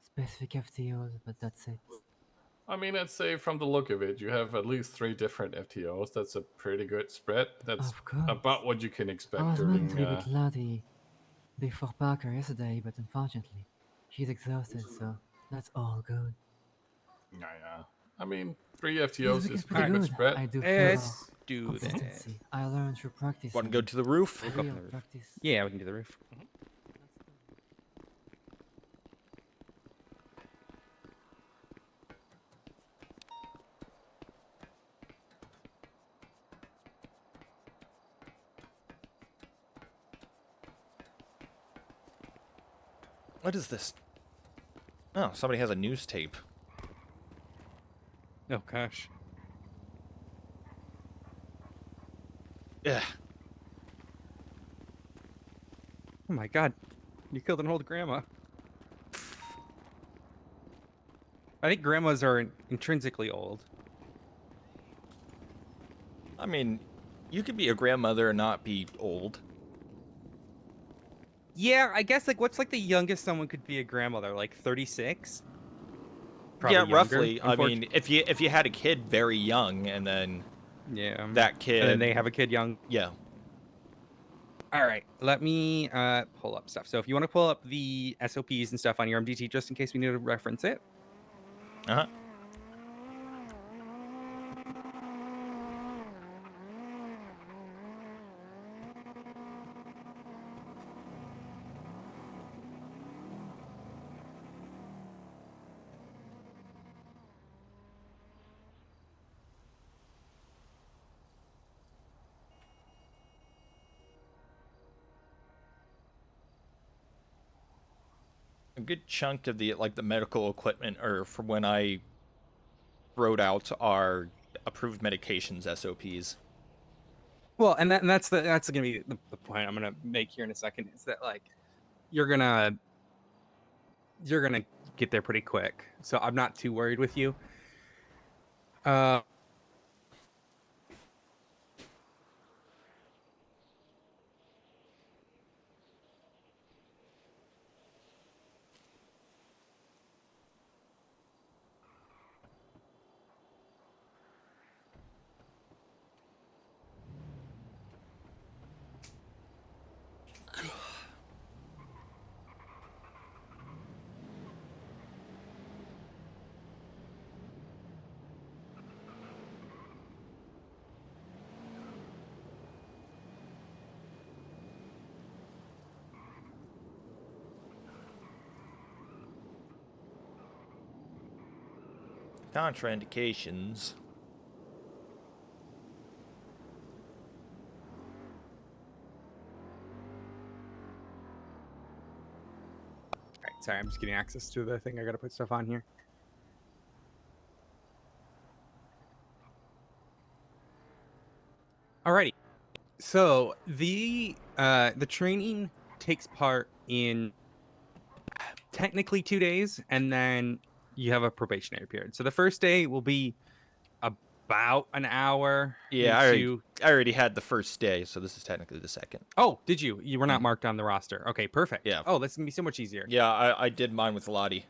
specific FTOs, but that's it.
I mean, I'd say from the look of it, you have at least 3 different FTOs. That's a pretty good spread. That's
Of course.
about what you can
I
expect
was
during.
meant to be with Lottie before Parker yesterday, but unfortunately, she's exhausted, so that's all good.
Yeah. I mean, 3
He's
FTOs
looking
is
pretty
pretty good
good.
spread.
I do
Let's
feel
do that.
consistency. I learned through practice.
Want to go to the roof?
We'll go up on
Real
the roof.
practice.
Yeah, we can do the roof.
What is this? Oh, somebody has a news tape.
Oh gosh.
Yeah.
Oh my god. You killed an old grandma. I think grandmas are intrinsically old.
I mean, you could be a grandmother and not be old.
Yeah, I guess, like, what's, like, the youngest someone could be a grandmother? Like, 36? Probably
Yeah,
younger,
roughly. I mean, if you had a kid very young and then that kid,
and then they have a kid young.
Yeah.
All right, let me pull up stuff. So if you want to pull up the SOPs and stuff on your MDT, just in case we need to reference it.
Uh-huh. A good chunk of the medical equipment or for when I wrote out our approved medications SOPs.
Well, and that's gonna be the point I'm gonna make here in a second, is that, like, you're gonna get there pretty quick. So I'm not too worried with you.
Contraindications.
All right, sorry, I'm just getting access to the thing. I gotta put stuff on here. Alrighty. So the training takes part in technically 2 days, and then you have a probationary period. So the first day will be about an hour.
Yeah, I already had the first day, so this is technically the second.
Oh, did you? You were not marked on the roster. Okay, perfect.
Yeah.
Oh, that's gonna be so much easier.
Yeah, I did mine with Lottie.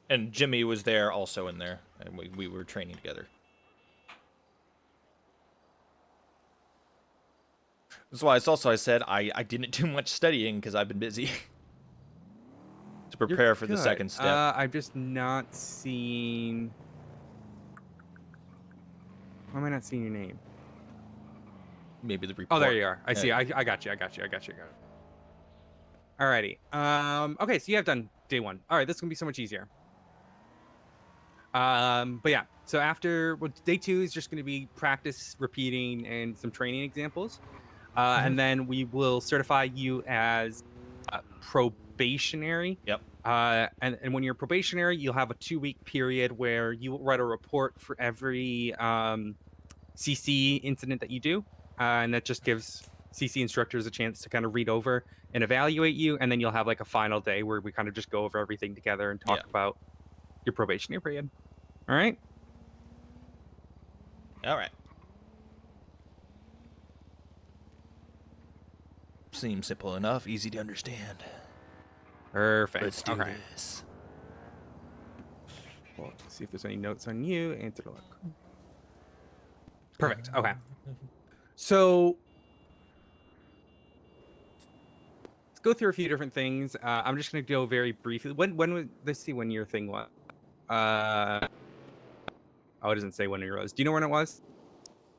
And Jimmy was there also in there, and we were training together. That's why it's also I said I didn't do much studying because I've been busy to prepare for the second step.
I've just not seen. Why am I not seeing your name?
Maybe the report.
Oh, there you are. I see. I got you. Alrighty. Okay, so you have done day 1. All right, this is gonna be so much easier. But yeah, so after day 2 is just gonna be practice, repeating, and some training examples. And then we will certify you as probationary.
Yep.
And when you're probationary, you'll have a 2-week period where you will write a report for every CC incident that you do. And that just gives CC instructors a chance to kind of read over and evaluate you. And then you'll have like a final day where we kind of just go over everything together and talk about your probationary period. All right?
All right. Seems simple enough, easy to understand.
Perfect.
Let's do this.
Well, see if there's any notes on you. Answer the Perfect. Okay. So let's go through a few different things. I'm just going to go very briefly. Let's see when your thing was. Oh, it doesn't say when you rose. Do you know when it was?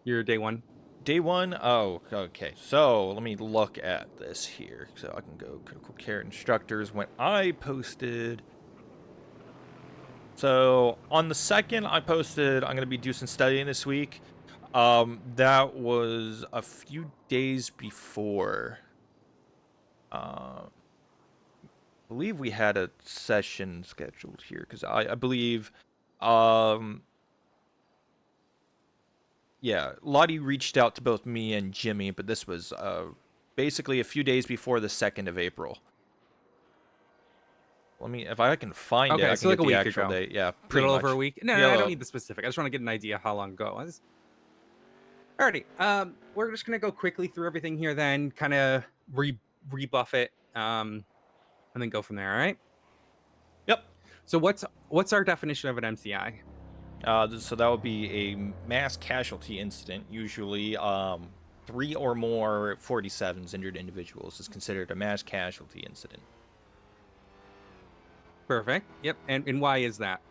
Your day one?
Day one? Oh, okay. So let me look at this here. So I can go critical care instructors when I posted. So on the 2nd, I posted I'm going to be doing some studying this week. That was a few days before. I believe we had a session scheduled here because I believe, yeah, Lottie reached out to both me and Jimmy, but this was basically a few days before the 2nd of April. Let me, if I can find it, I can
like
get
a
the
week
actual
ago.
date. Yeah,
A
pretty
little
much.
over a week. No,
Yeah,
I don't need the specific. I just want to get an idea how long ago it was. Alrighty. We're just gonna go quickly through everything here, then kind of rebuff it, and then go from there. All right.
Yep.
So what's our definition of an MCI?
So that would be a mass casualty incident. Usually, 3 or more 47s injured individuals is considered a mass casualty incident.
Perfect. Yep. And why is that?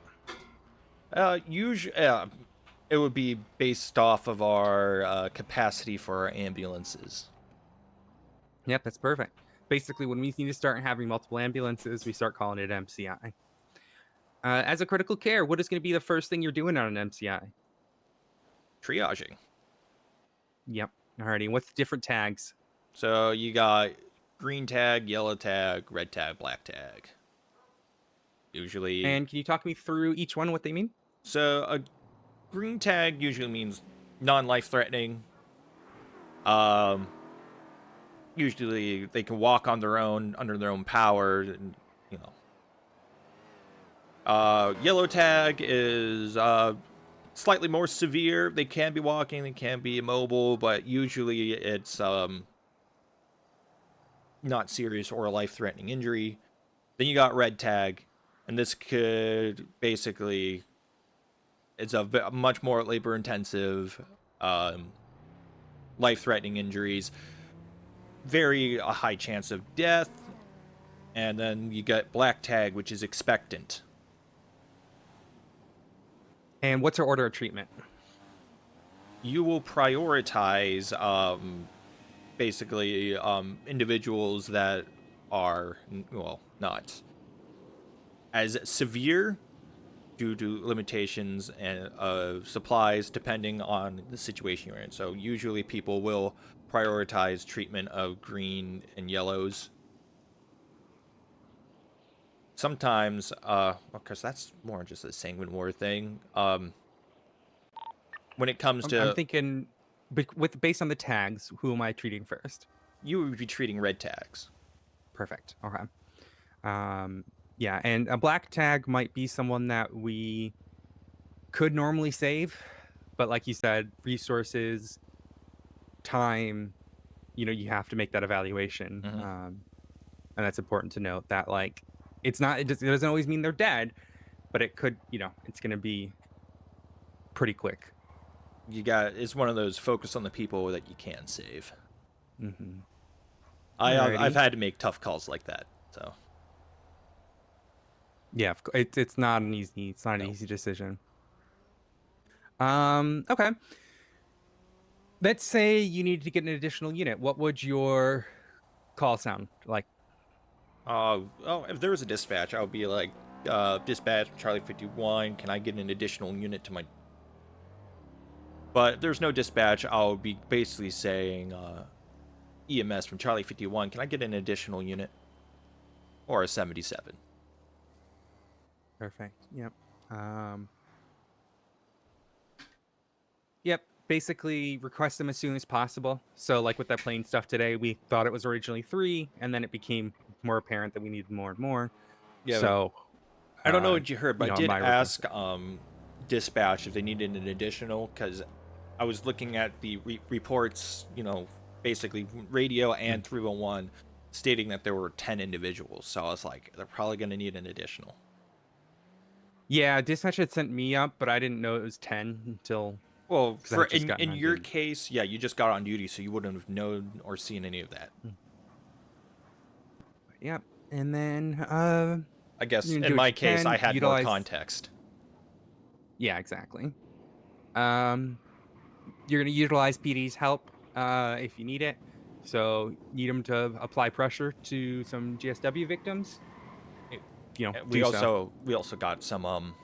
Usually, it would be based off of our capacity for our ambulances.
Yep, that's perfect. Basically, when we need to start having multiple ambulances, we start calling it MCI. As a critical care, what is going to be the first thing you're doing on an MCI?
Triaging.
Yep. Alrighty. What's the different tags?
So you got green tag, yellow tag, red tag, black tag. Usually.
And can you talk me through each one, what they mean?
So a green tag usually means non-life threatening. Usually they can walk on their own, under their own power, and, you know. Yellow tag is slightly more severe. They can be walking, they can be immobile, but usually it's not serious or a life-threatening injury. Then you got red tag, and this could basically, it's a much more labor-intensive, life-threatening injuries, very a high chance of death. And then you get black tag, which is expectant.
And what's our order of treatment?
You will prioritize basically individuals that are, well, not as severe due to limitations and supplies depending on the situation you're in. So usually people will prioritize treatment of green and yellows. Sometimes, because that's more just a sanguine war thing. When it comes to,
I'm thinking, based on the tags, who am I treating first?
You would be treating red tags.
Perfect. Okay. Yeah, and a black tag might be someone that we could normally save, but like you said, resources, time, you have to make that evaluation. And that's important to note that, like, it doesn't always mean they're dead, but it could, it's going to be pretty quick.
It's one of those focus on the people that you can save.
Mm-hmm.
I've had to make tough calls like that, so.
Yeah, it's not an easy decision. Okay. Let's say you need to get an additional unit. What would your call sound like?
If there was a dispatch, I would be like, dispatch Charlie 51, can I get an additional unit to my... But if there's no dispatch, I'll be basically saying, EMS from Charlie 51, can I get an additional unit? Or a 77.
Perfect. Yep. Yep. Basically, request them as soon as possible. So, like with that plane stuff today, we thought it was originally 3, and then it became more apparent that we needed more and more.
Yeah.
So,
I don't know what you heard, but I did ask
request.
dispatch if they needed an additional, because I was looking at the reports, basically radio and 301, stating that there were 10 individuals. So I was like, they're probably going to need an additional.
Yeah, dispatch had sent me up, but I didn't know it was 10 until...
Well, in your case, yeah, you just got on duty, so you wouldn't have known or seen any of that.
Yep. And then,
I guess in my case, I had more context.
Yeah, exactly. You're going to utilize PD's help if you need it. So need them to apply pressure to some GSW victims.
We also got some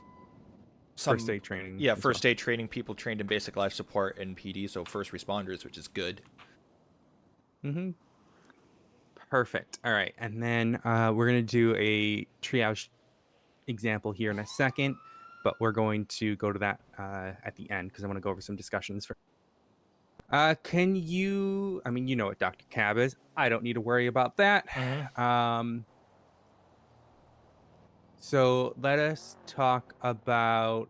first aid training.
Yeah, first aid training, people trained in basic life support and PD, so first responders, which is good.
Perfect. All right, and then we're going to do a triage example here in a second, but we're going to go to that at the end because I want to go over some discussions. Can you? I mean, you know what Dr. Cab is. I don't need to worry about that. So let us talk about.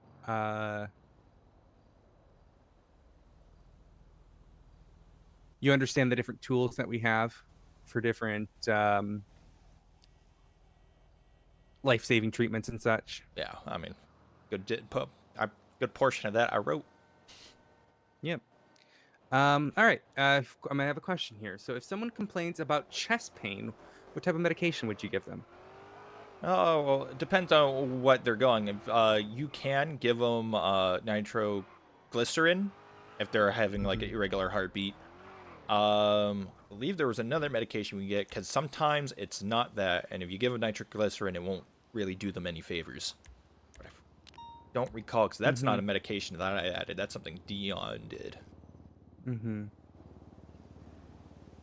You understand the different tools that we have for different life-saving treatments and such.
Yeah, I mean, good portion of that I wrote.
Yep. All right. I'm gonna have a question here. So, if someone complains about chest pain, what type of medication would you give them?
Oh, well, it depends on what they're going. If you can give them nitroglycerin if they're having like an irregular heartbeat. I believe there was another medication we get because sometimes it's not that, and if you give them nitroglycerin, it won't really do them any favors. But I don't recall because that's not a medication that I added. That's something Dion did.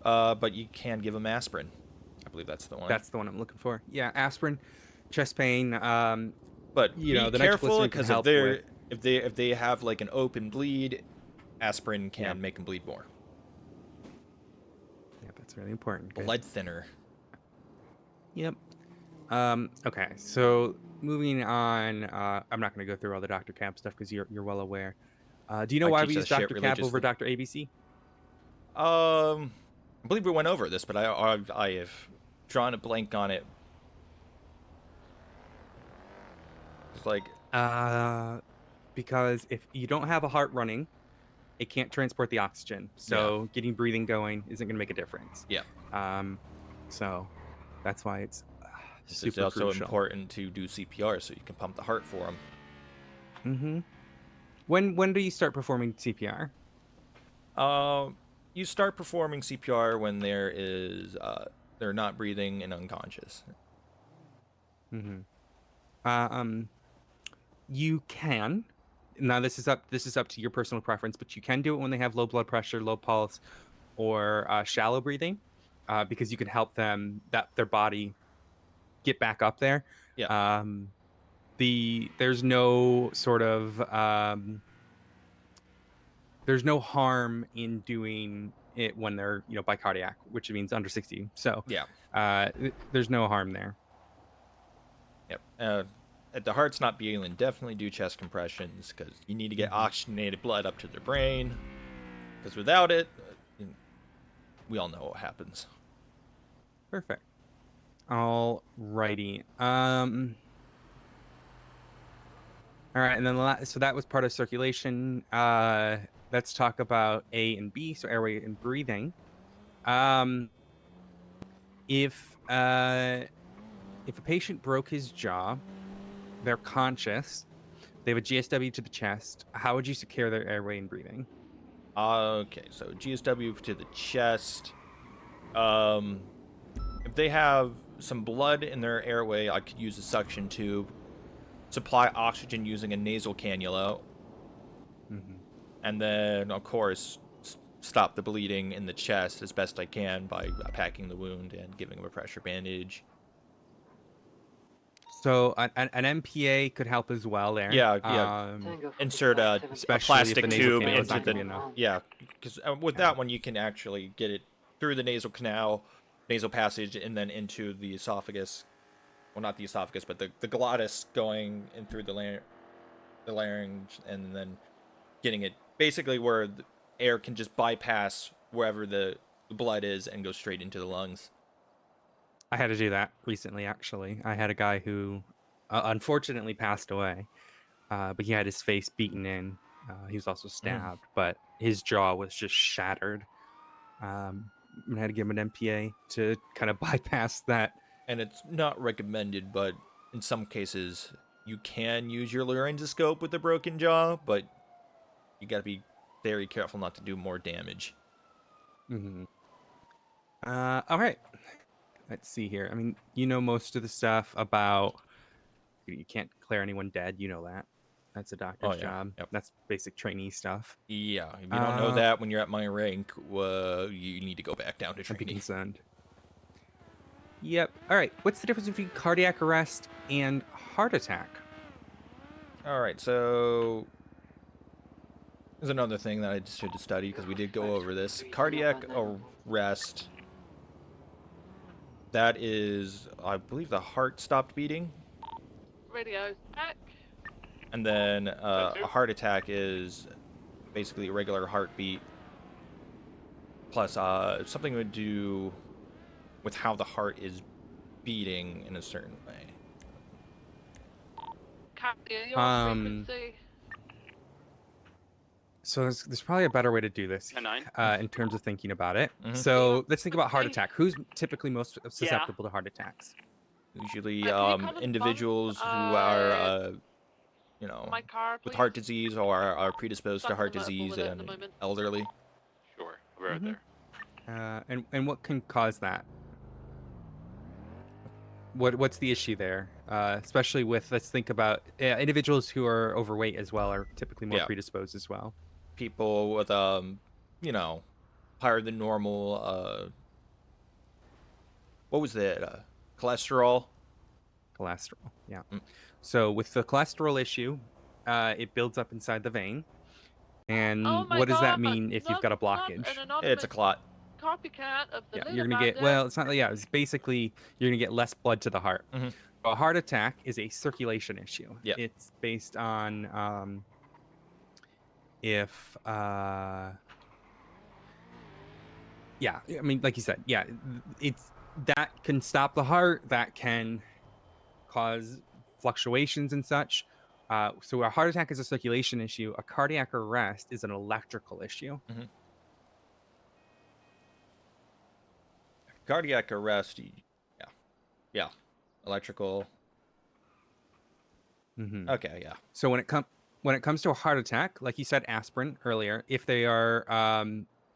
But you can give them aspirin. I believe that's the one.
That's the one I'm looking for. Yeah, aspirin, chest pain.
But
you
be
know, the
careful
because
if they have like an open bleed, aspirin can make them bleed more.
Yeah, that's really important.
Blood thinner.
Yep. Okay, so moving on. I'm not going to go through all the Dr. Cab stuff because you're well aware. Do you know why we use Dr. Cab over Dr. ABC?
I believe we went over this, but I have drawn a blank on it. It's like
because if you don't have a heart running, it can't transport the oxygen. So getting breathing going isn't going to make a difference.
Yeah.
So that's why it's super
It's also
crucial.
important to do CPR so you can pump the heart for them.
When do you start performing CPR?
You start performing CPR when they're not breathing and unconscious.
You can. Now this is up to your personal preference, but you can do it when they have low blood pressure, low pulse, or shallow breathing, because you can help them their body get back up there.
Yeah.
There's no sort of there's no harm in doing it when they're bicardiac, which means under 60. So
yeah,
there's no harm there.
Yep. If the heart's not beating, definitely do chest compressions because you need to get oxygenated blood up to the brain. Because without it, we all know what happens.
Perfect. All righty. All right, and then so that was part of circulation. Let's talk about A and B, so airway and breathing. If a patient broke his jaw, they're conscious, they have a GSW to the chest, how would you secure their airway and breathing?
Okay, so GSW to the chest. If they have some blood in their airway, I could use a suction tube, supply oxygen using a nasal cannula, and then, of course, stop the bleeding in the chest as best I can by packing the wound and giving them a pressure bandage.
So an MPA could help as well there.
Yeah. Insert a plastic tube into the because with that one you can actually get it through the nasal canal, nasal passage, and then into the esophagus. Well, not the esophagus, but the glottis going in through the larynx, and then getting it basically where the air can just bypass wherever the blood is and go straight into the lungs.
I had to do that recently, actually. I had a guy who unfortunately passed away, but he had his face beaten in. He was also stabbed, but his jaw was just shattered. I had to give him an MPA to kind of bypass that.
And it's not recommended, but in some cases you can use your laryngoscope with a broken jaw, but you got to be very careful not to do more damage.
Mm-hmm. All right. Let's see here. I mean, you know most of the stuff about you can't declare anyone dead. You know that. That's a doctor's job.
Yep.
That's basic trainee stuff.
Yeah, if you don't know that when you're at my rank, you need to go back down to
I'd be
training.
concerned. Yep. All right. What's the difference between cardiac arrest and heart attack?
All right, so there's another thing that I just should study because we did go over this. Cardiac arrest. That is, I believe, the heart stopped beating.
Radio back.
And then a heart attack is basically a regular heartbeat plus something to do with how the heart is beating in a certain way.
So there's probably a better way to do this in terms of thinking about it.
Mm-hmm.
So let's think about heart attack. Who's typically most susceptible to heart attacks?
Usually individuals who are, you know, with heart disease or are predisposed to heart disease and elderly.
Sure, I'll be right there.
And what can cause that? What's the issue there? Especially with, let's think about individuals who are overweight as well are typically more predisposed as well.
People with you know, higher than normal what was that? Cholesterol.
Cholesterol, yeah. So with the cholesterol issue, it builds up inside the vein. And what does that mean if you've got a blockage?
It's a clot.
Copycat of the
You're gonna get it's not. Yeah, it's basically you're gonna get less blood to the heart.
Mm-hmm.
A heart attack is a circulation issue.
Yeah,
it's based on if I mean, like you said, it's that can stop the heart, that can cause fluctuations and such. So a heart attack is a circulation issue. A cardiac arrest is an electrical issue.
Mm-hmm. Cardiac arrest, yeah, electrical.
Mm-hmm.
Okay, yeah.
So when it comes to a heart attack, like you said, aspirin earlier, if they are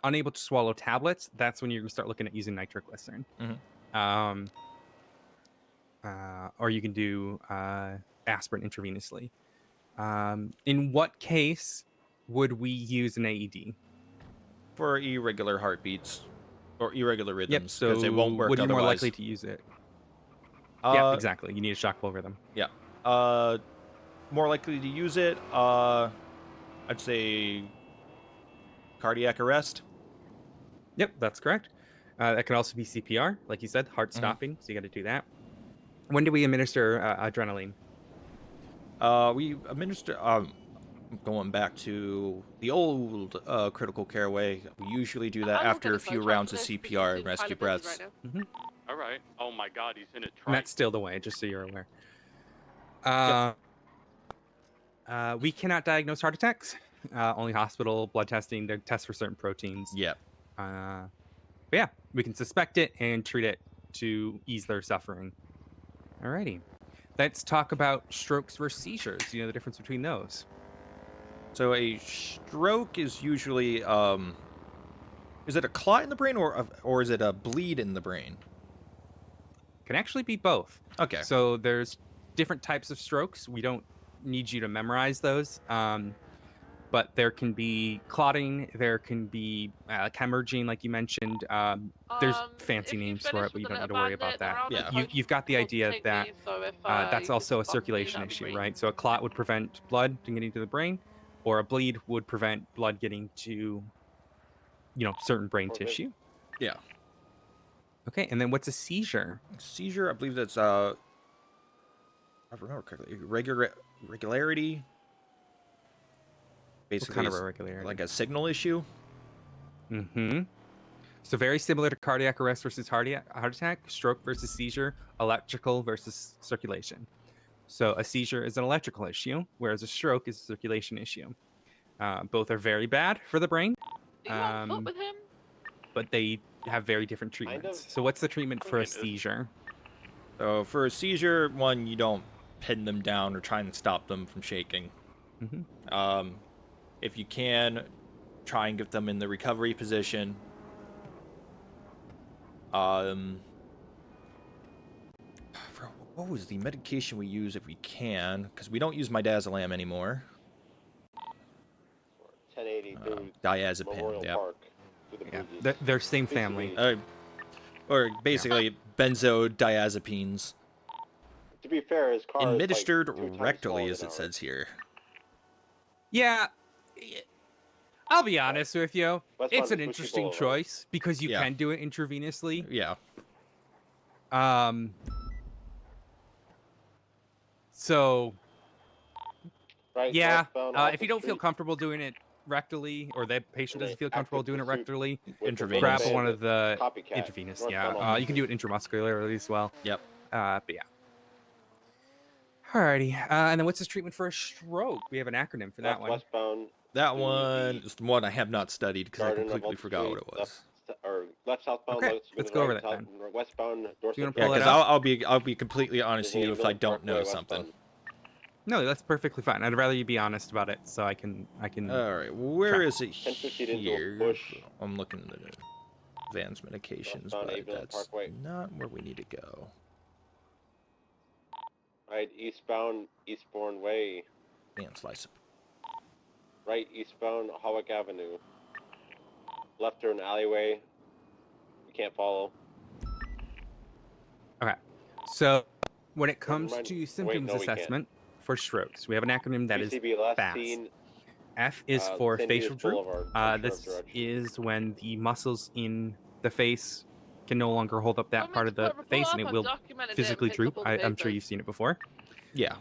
unable to swallow tablets, that's when you're gonna start looking at using nitroglycerin.
Mm-hmm.
Or you can do aspirin intravenously. In what case would we use an AED?
For irregular heartbeats or irregular rhythms.
Yep, so
it won't work
would you
otherwise.
more likely to use it? Yeah, exactly. You need a shockable rhythm.
Yeah. More likely to use it, I'd say cardiac arrest.
Yep, that's correct. That can also be CPR, like you said, heart stopping. So you got to do that. When do we administer adrenaline?
We administer. Going back to the old critical care way, we usually do that after a few rounds of CPR and rescue breaths.
All right. Oh my God, he's in a
And that's still the way, just so you're aware. We cannot diagnose heart attacks. Only hospital blood testing. They test for certain proteins.
Yep.
But yeah, we can suspect it and treat it to ease their suffering. Alrighty. Let's talk about strokes versus seizures. Do you know the difference between those?
So a stroke is usually, is it a clot in the brain or is it a bleed in the brain?
Can actually be both.
Okay.
So there's different types of strokes. We don't need you to memorize those. But there can be clotting. There can be hemorrhaging, like you mentioned. There's fancy names for it, but you don't need to worry about that.
Yeah.
You've got the idea that that's also a circulation issue, right? So a clot would prevent blood from getting to the brain, or a bleed would prevent blood getting to, certain brain tissue.
Yeah.
Okay, and then what's a seizure?
Seizure, I believe that's I remember correctly. Irregularity. Basically,
what kind of irregularity?
Like a signal issue.
Mm-hmm. So very similar to cardiac arrest versus heart attack, stroke versus seizure, electrical versus circulation. So a seizure is an electrical issue, whereas a stroke is a circulation issue. Both are very bad for the brain.
With him?
But they have very different treatments. So what's the treatment for a seizure?
So for a seizure, you don't pin them down or try and stop them from shaking.
Mm-hmm.
If you can, try and get them in the recovery position. What was the medication we use if we can? Because we don't use midazolam anymore.
1080 through
Diazepam,
Memorial
yep.
Park.
They're same family.
Or basically benzodiazepines.
To be fair, his car
administered
is like 2 times
rectally,
smaller
as
than
it
ours.
says here.
Yeah, I'll be honest with you.
Westbound
It's an
just push
interesting
people over.
choice because you can do it intravenously.
Yeah.
So,
Right,
yeah,
westbound off
if
the
you don't feel
street.
comfortable doing it rectally, or the patient doesn't feel comfortable doing it rectally,
Intravenous.
grab one of the
Copycat.
intravenous.
Northbound
Yeah,
off
you can do it intramuscularly as well.
Yep.
But yeah. Alrighty, and then what's this treatment for a stroke? We have an acronym for that one.
Westbound.
That one is the one I have not studied because I
Garden of
completely
Oak
forgot what
Street,
it was.
left southbound.
Okay, let's go over
right,
that then.
Westbound Dorset.
You wanna
Yeah,
pull it
because
up?
I'll be completely honest with you if I don't know something.
No, that's perfectly fine. I'd rather you be honest about it, so I can.
All right, where
track.
is it
10 feet into a
here?
bush.
I'm looking at the advanced medications,
Westbound
but
Avon
that's
Parkway.
not where we need to go.
Right, eastbound Eastbourne Way.
And slice it.
Right, eastbound Hawick Avenue. Left turn alleyway. You can't follow.
Okay, so when it comes
mind.
to
Wait,
symptoms
no, we can't.
assessment for strokes, we have an acronym that is
UCB last
FAST.
seen,
F is for
St.
facial
Peter's
droop.
Boulevard, on
This
Sheriff direction.
is when the muscles in the face can no longer hold up that part of the face, and it will physically droop. I'm sure you've seen it before.
Yeah.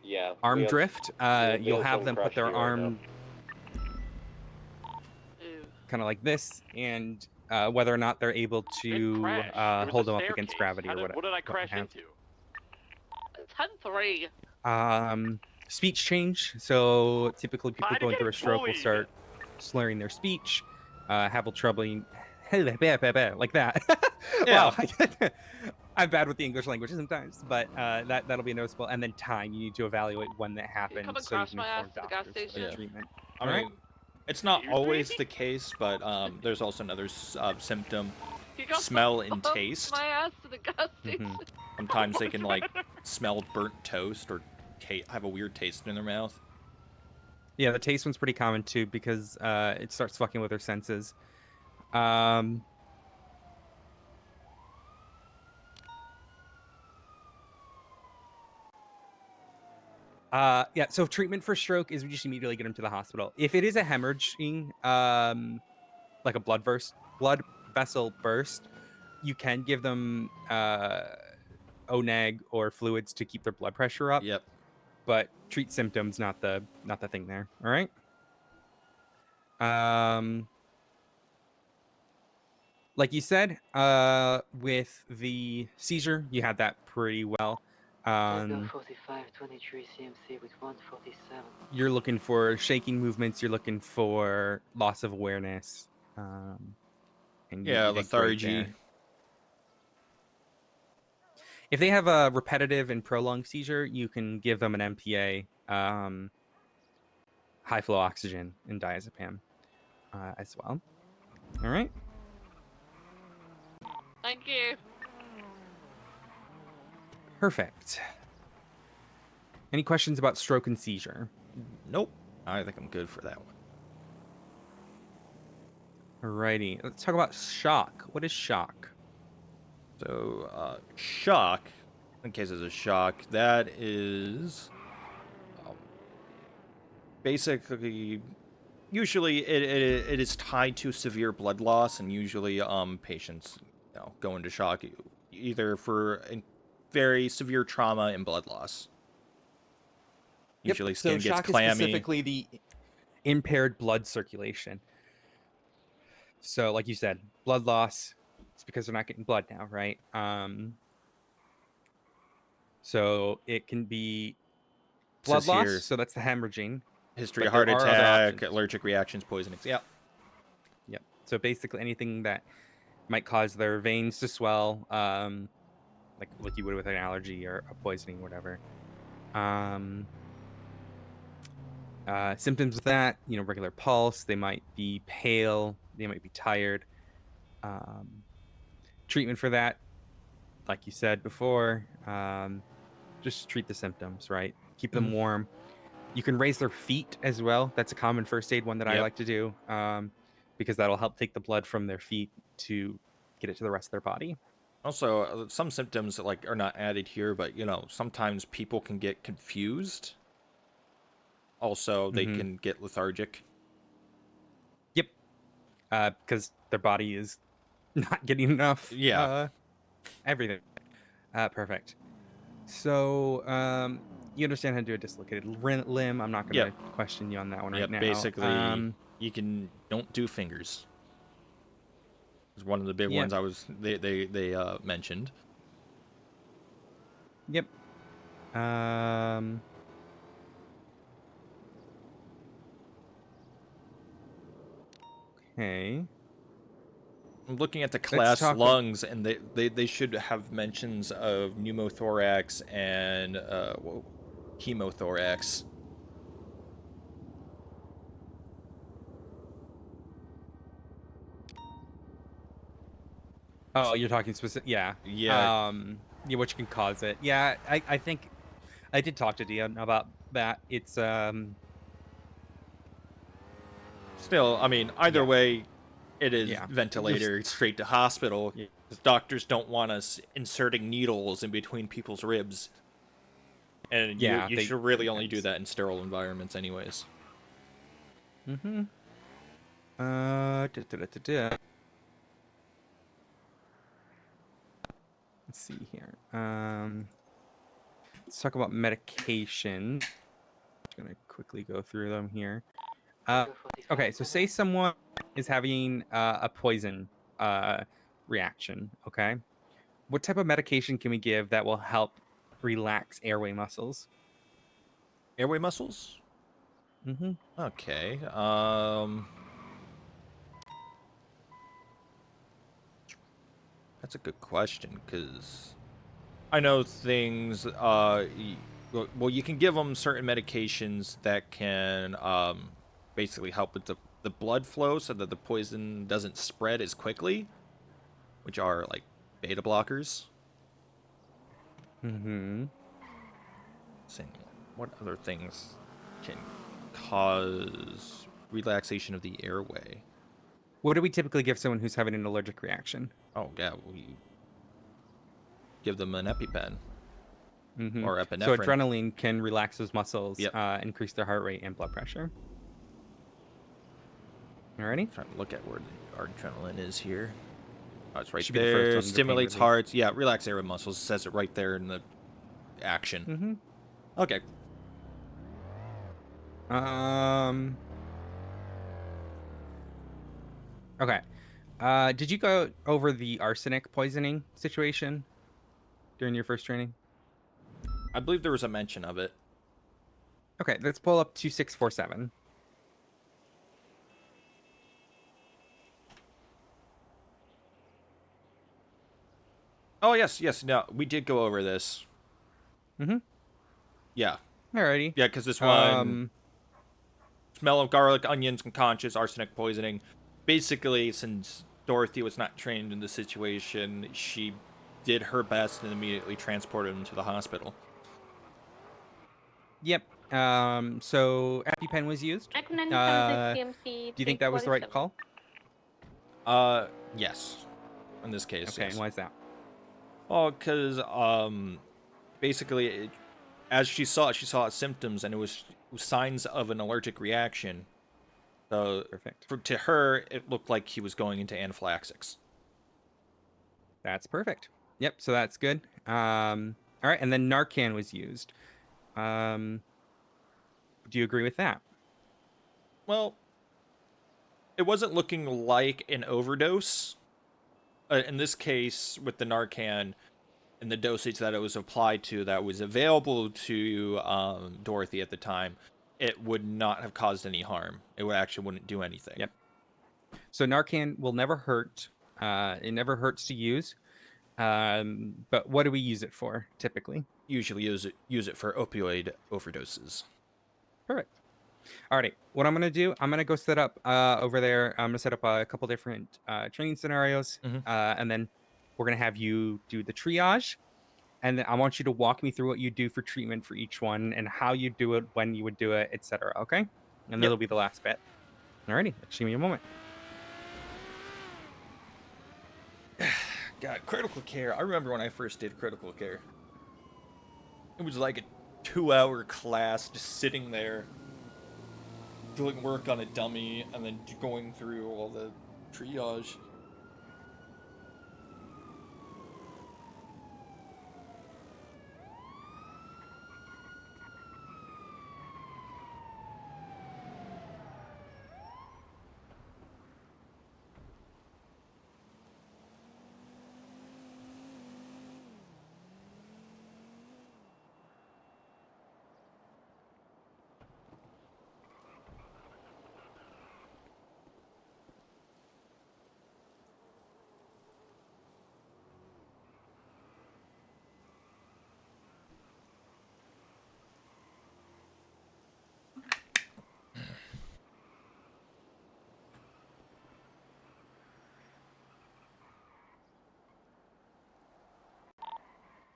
Yeah.
Arm
we have-
drift.
we have
You'll
vehicles
have them put
crashed
their
here right now.
arm kind of like this, and whether or not they're able to hold them up against gravity or whatever.
What did I crash into?
10-3.
Speech change. So typically people going through a stroke will start slurring their speech, have trouble like that.
Yeah.
Wow. I'm bad with the English language sometimes, but that'll be noticeable. And then time, you need to evaluate when that happened
Come and
so you
crash
can
my ass
inform
to the gas
doctors
station.
for treatment.
I mean, it's not always the case, but there's also another symptom:
You got
smell
to
and
pump
taste.
My ass to the gas station.
Sometimes they can like smell burnt toast or have a weird taste in their mouth.
Yeah, the taste one's pretty common too because it starts fucking with their senses. Yeah, so treatment for stroke is we just immediately get them to the hospital. If it is a hemorrhaging, like a blood vessel burst, you can give them ONAG or fluids to keep their blood pressure up.
Yep.
But treat symptoms, not the thing there. All right. Like you said, with the seizure, you had that pretty well.
45, 23 CMC with 147.
You're looking for shaking movements. You're looking for loss of awareness. And you did great
lethargy.
there. If they have a repetitive and prolonged seizure, you can give them an MPA, high flow oxygen, and diazepam as well. All right.
Thank you.
Perfect. Any questions about stroke and seizure?
Nope. I think I'm good for that one.
Alrighty. Let's talk about shock. What is shock?
So, shock, in case it's a shock, that is basically, usually it is tied to severe blood loss, and usually patients go into shock either for very severe trauma and blood loss. Usually skin
so
gets
shock
clammy.
Is specifically the impaired blood circulation. So like you said, blood loss, it's because they're not getting blood now, right? So it can be blood loss, so that's the hemorrhaging.
History of heart attack, allergic reactions, poisonings. Yep.
Yep. So basically anything that might cause their veins to swell, like you would with an allergy or a poisoning, whatever. Symptoms of that, regular pulse. They might be pale. They might be tired. Treatment for that, like you said before, just treat the symptoms, right? Keep them warm. You can raise their feet as well. That's a common first aid one that I like to do, because that'll help take the blood from their feet to get it to the rest of their body.
Also, some symptoms are not added here, but sometimes people can get confused. Also, they can get lethargic.
Yep, because their body is not getting enough.
Yeah.
Everything. Perfect. So, you understand how to do a dislocated limb. I'm not going to question you on that one right now.
Basically, don't do fingers. It's one of the big ones they mentioned.
Yep. Okay.
I'm looking at the class lungs, and they should have mentions of pneumothorax and hemothorax.
Oh, you're talking specific. Yeah.
Yeah.
Yeah, which can cause it. Yeah, I think I did talk to Dion about that. It's
Still, I mean, either way, it is ventilator straight to hospital.
Yeah.
Doctors don't want us inserting needles in between people's ribs. And you should really only do that in sterile environments anyways.
Mm-hmm. Let's see here. Let's talk about medication. I'm gonna quickly go through them here. Okay, so say someone is having a poison reaction. Okay, what type of medication can we give that will help relax airway muscles?
Airway muscles?
Mm-hmm.
Okay. That's a good question, because I know things. Well, you can give them certain medications that can basically help with the blood flow, so that the poison doesn't spread as quickly, which are like beta blockers.
Mm-hmm.
What other things can cause relaxation of the airway?
What do we typically give someone who's having an allergic reaction?
Oh, yeah, we give them an EpiPen or epinephrine.
So adrenaline can relax those muscles, increase their heart rate and blood pressure. Alrighty.
Trying to look at where our adrenaline is here. Oh, it's right
Should be the first
there.
one,
Stimulates hearts. Yeah, relax airway muscles. It says it right there in the action. Okay.
Okay. Did you go over the arsenic poisoning situation during your first training?
I believe there was a mention of it.
Okay, let's pull up 2647.
Oh, yes. No, we did go over this. Yeah.
Alrighty.
Yeah, because this one... smell of garlic, onions, unconscious, arsenic poisoning. Basically, since Dorothy was not trained in the situation, she did her best and immediately transported him to the hospital.
Yep. So EpiPen was used. Do you think that was the right call?
Yes. In this case,
okay,
yes.
And why is that?
Oh, because basically, as she saw symptoms, and it was signs of an allergic reaction. So
perfect.
To her, it looked like he was going into anaphylaxis.
That's perfect. Yep. So that's good. All right, and then Narcan was used. Do you agree with that?
Well, it wasn't looking like an overdose. In this case, with the Narcan and the dosage that it was applied to, that was available to Dorothy at the time, it would not have caused any harm. It wouldn't do anything.
Yep. So Narcan will never hurt. It never hurts to use. But what do we use it for typically?
Usually use it for opioid overdoses.
Perfect. Alrighty, what I'm gonna do, I'm gonna go set up over there. I'm gonna set up a couple different training scenarios, and then we're gonna have you do the triage, and then I want you to walk me through what you do for treatment for each one and how you do it, when you would do it, etc. Okay, and that'll be the last bit. Alrighty, just give me a moment.
God, critical care. I remember when I first did critical care. It was like a 2-hour class just sitting there doing work on a dummy and then going through all the triage.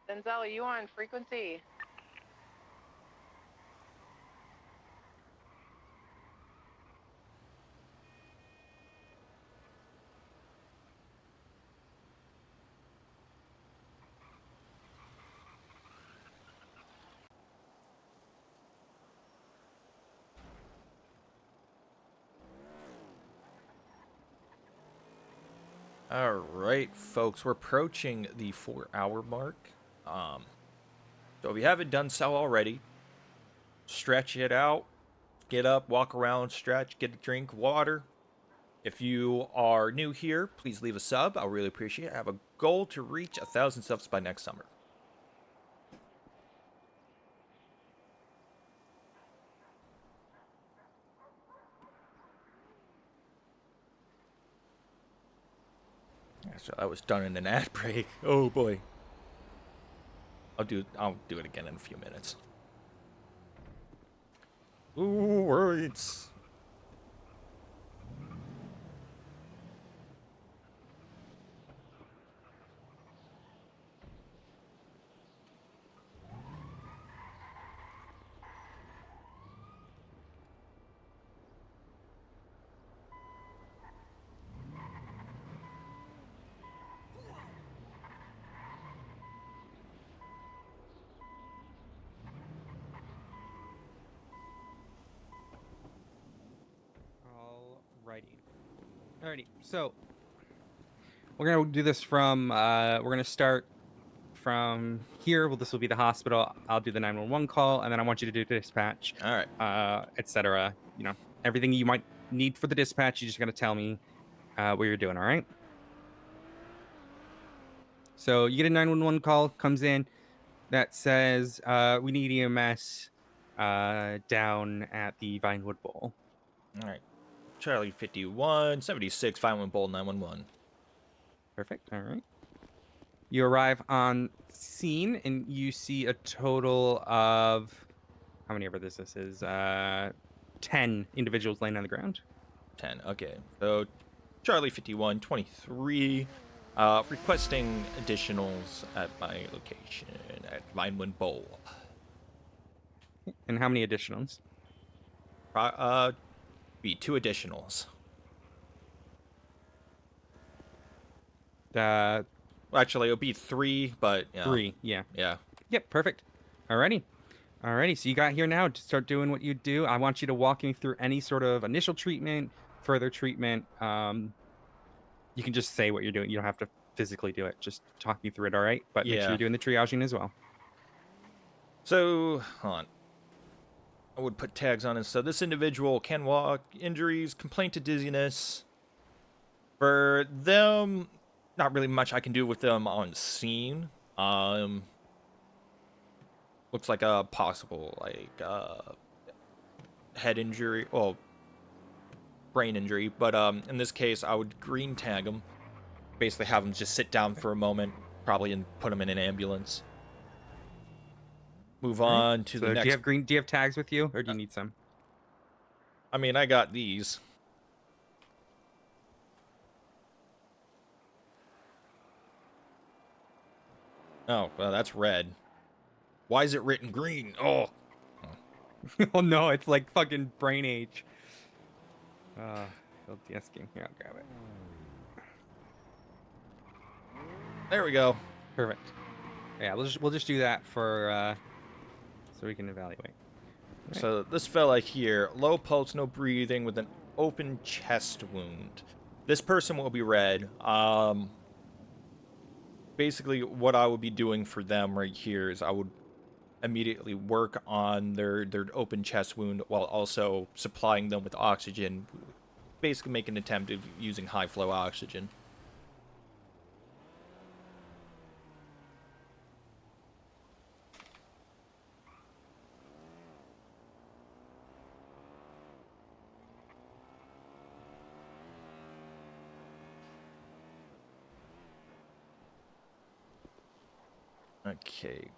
Denzel, are you on frequency?
All right, folks, we're approaching the 4-hour mark. So if you haven't done so already, stretch it out, get up, walk around, stretch, get a drink, water. If you are new here, please leave a sub. I'll really appreciate it. I have a goal to reach 1,000 subs by next summer. So I was done in an ad break. Oh boy. I'll do it again in a few minutes. Ooh, words.
Alrighty, so we're gonna do this from we're gonna start from here. Well, this will be the hospital. I'll do the 911 call, and then I want you to do dispatch.
All right.
Etc. You know, everything you might need for the dispatch. You just gotta tell me what you're doing. All right. So you get a 911 call, comes in, that says we need EMS down at the Vinewood Bowl.
All right. Charlie 51, 76, Vinewood Bowl 911.
Perfect. All right. You arrive on scene and you see a total of how many ever this is 10 individuals laying on the ground.
10. Okay. So Charlie 51, 23, requesting additionals at my location at Vinewood Bowl.
And how many additionals?
Be 2 additionals. Well, actually, it'll be 3, but
3, yeah.
Yeah.
Yep, perfect. Alrighty. So you got here now to start doing what you do. I want you to walk me through any sort of initial treatment, further treatment. You can just say what you're doing. You don't have to physically do it. Just talk me through it, all right? But make sure you're doing the triaging as well.
So, hold on. I would put tags on it. So this individual can walk, injuries, complaint to dizziness. For them, not really much I can do with them on scene. Looks like a possible head injury, well, brain injury. But in this case, I would green tag them. Basically have them just sit down for a moment, probably, and put them in an ambulance. Move on to the next.
Do you have tags with you, or do you need some?
I mean, I got these. Oh, well, that's red. Why is it written green? Oh.
Oh no, it's like fucking brain age. LTS game. Here, I'll grab it.
There we go.
Perfect. Yeah, we'll just do that for so we can evaluate. Right.
So this fella here, low pulse, no breathing, with an open chest wound. This person will be red. Basically, what I would be doing for them right here is I would immediately work on their open chest wound while also supplying them with oxygen. Basically, make an attempt of using high flow oxygen. Okay.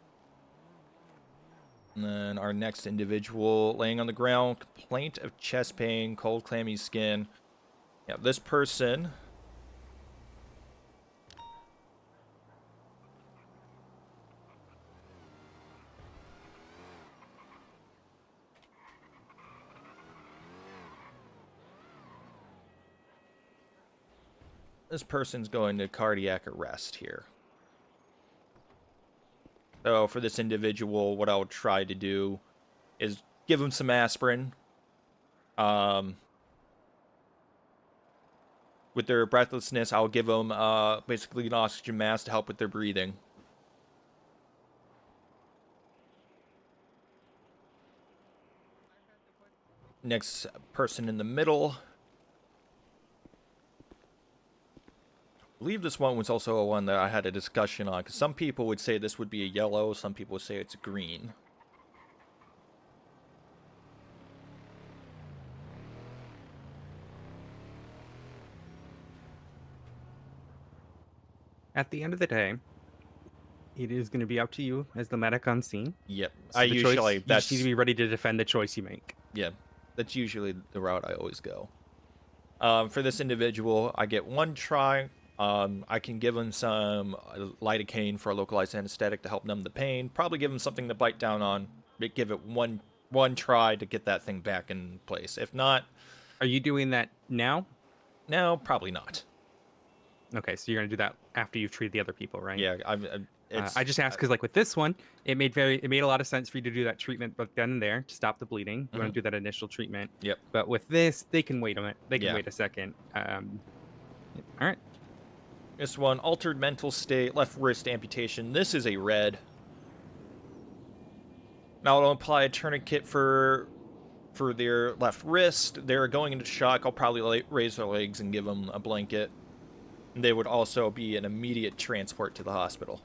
And then our next individual laying on the ground, complaint of chest pain, cold clammy skin. Yeah, this person. This person's going to cardiac arrest here. So for this individual, what I would try to do is give them some aspirin. With their breathlessness, I'll give them basically an oxygen mask to help with their breathing. Next person in the middle. I believe this one was also one that I had a discussion on, because some people would say this would be a yellow, some people would say it's green.
At the end of the day, it is going to be up to you as the medic on scene.
Yep.
So you just need to be ready to defend the choice you make.
Yeah, that's usually the route I always go. For this individual, I get one try. I can give them some lidocaine for a localized anesthetic to help numb the pain. Probably give them something to bite down on. But give it one try to get that thing back in place. If not...
Are you doing that now?
No, probably not.
Okay, so you're going to do that after you've treated the other people, right?
Yeah,
I just asked because, like, with this one, it made a lot of sense for you to do that treatment, but then and there to stop the bleeding. You want to do that initial treatment.
Yep.
But with this, they can wait a minute. They can wait a second. All right.
This one, altered mental state, left wrist amputation. This is a red. Now I'll apply a tourniquet for their left wrist. They're going into shock. I'll probably raise their legs and give them a blanket. And they would also be an immediate transport to the hospital.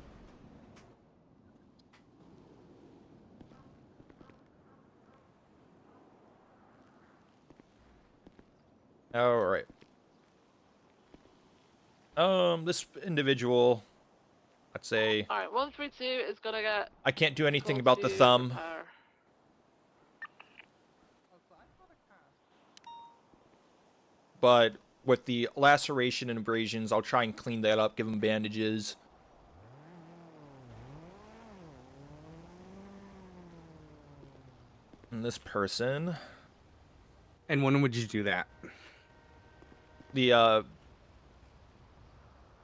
All right. This individual, let's say...
Alright, 132 is gonna get...
I can't do anything about the thumb.
Repair.
But with the laceration and abrasions, I'll try and clean that up, give them bandages. And this person...
And when would you do that?
The,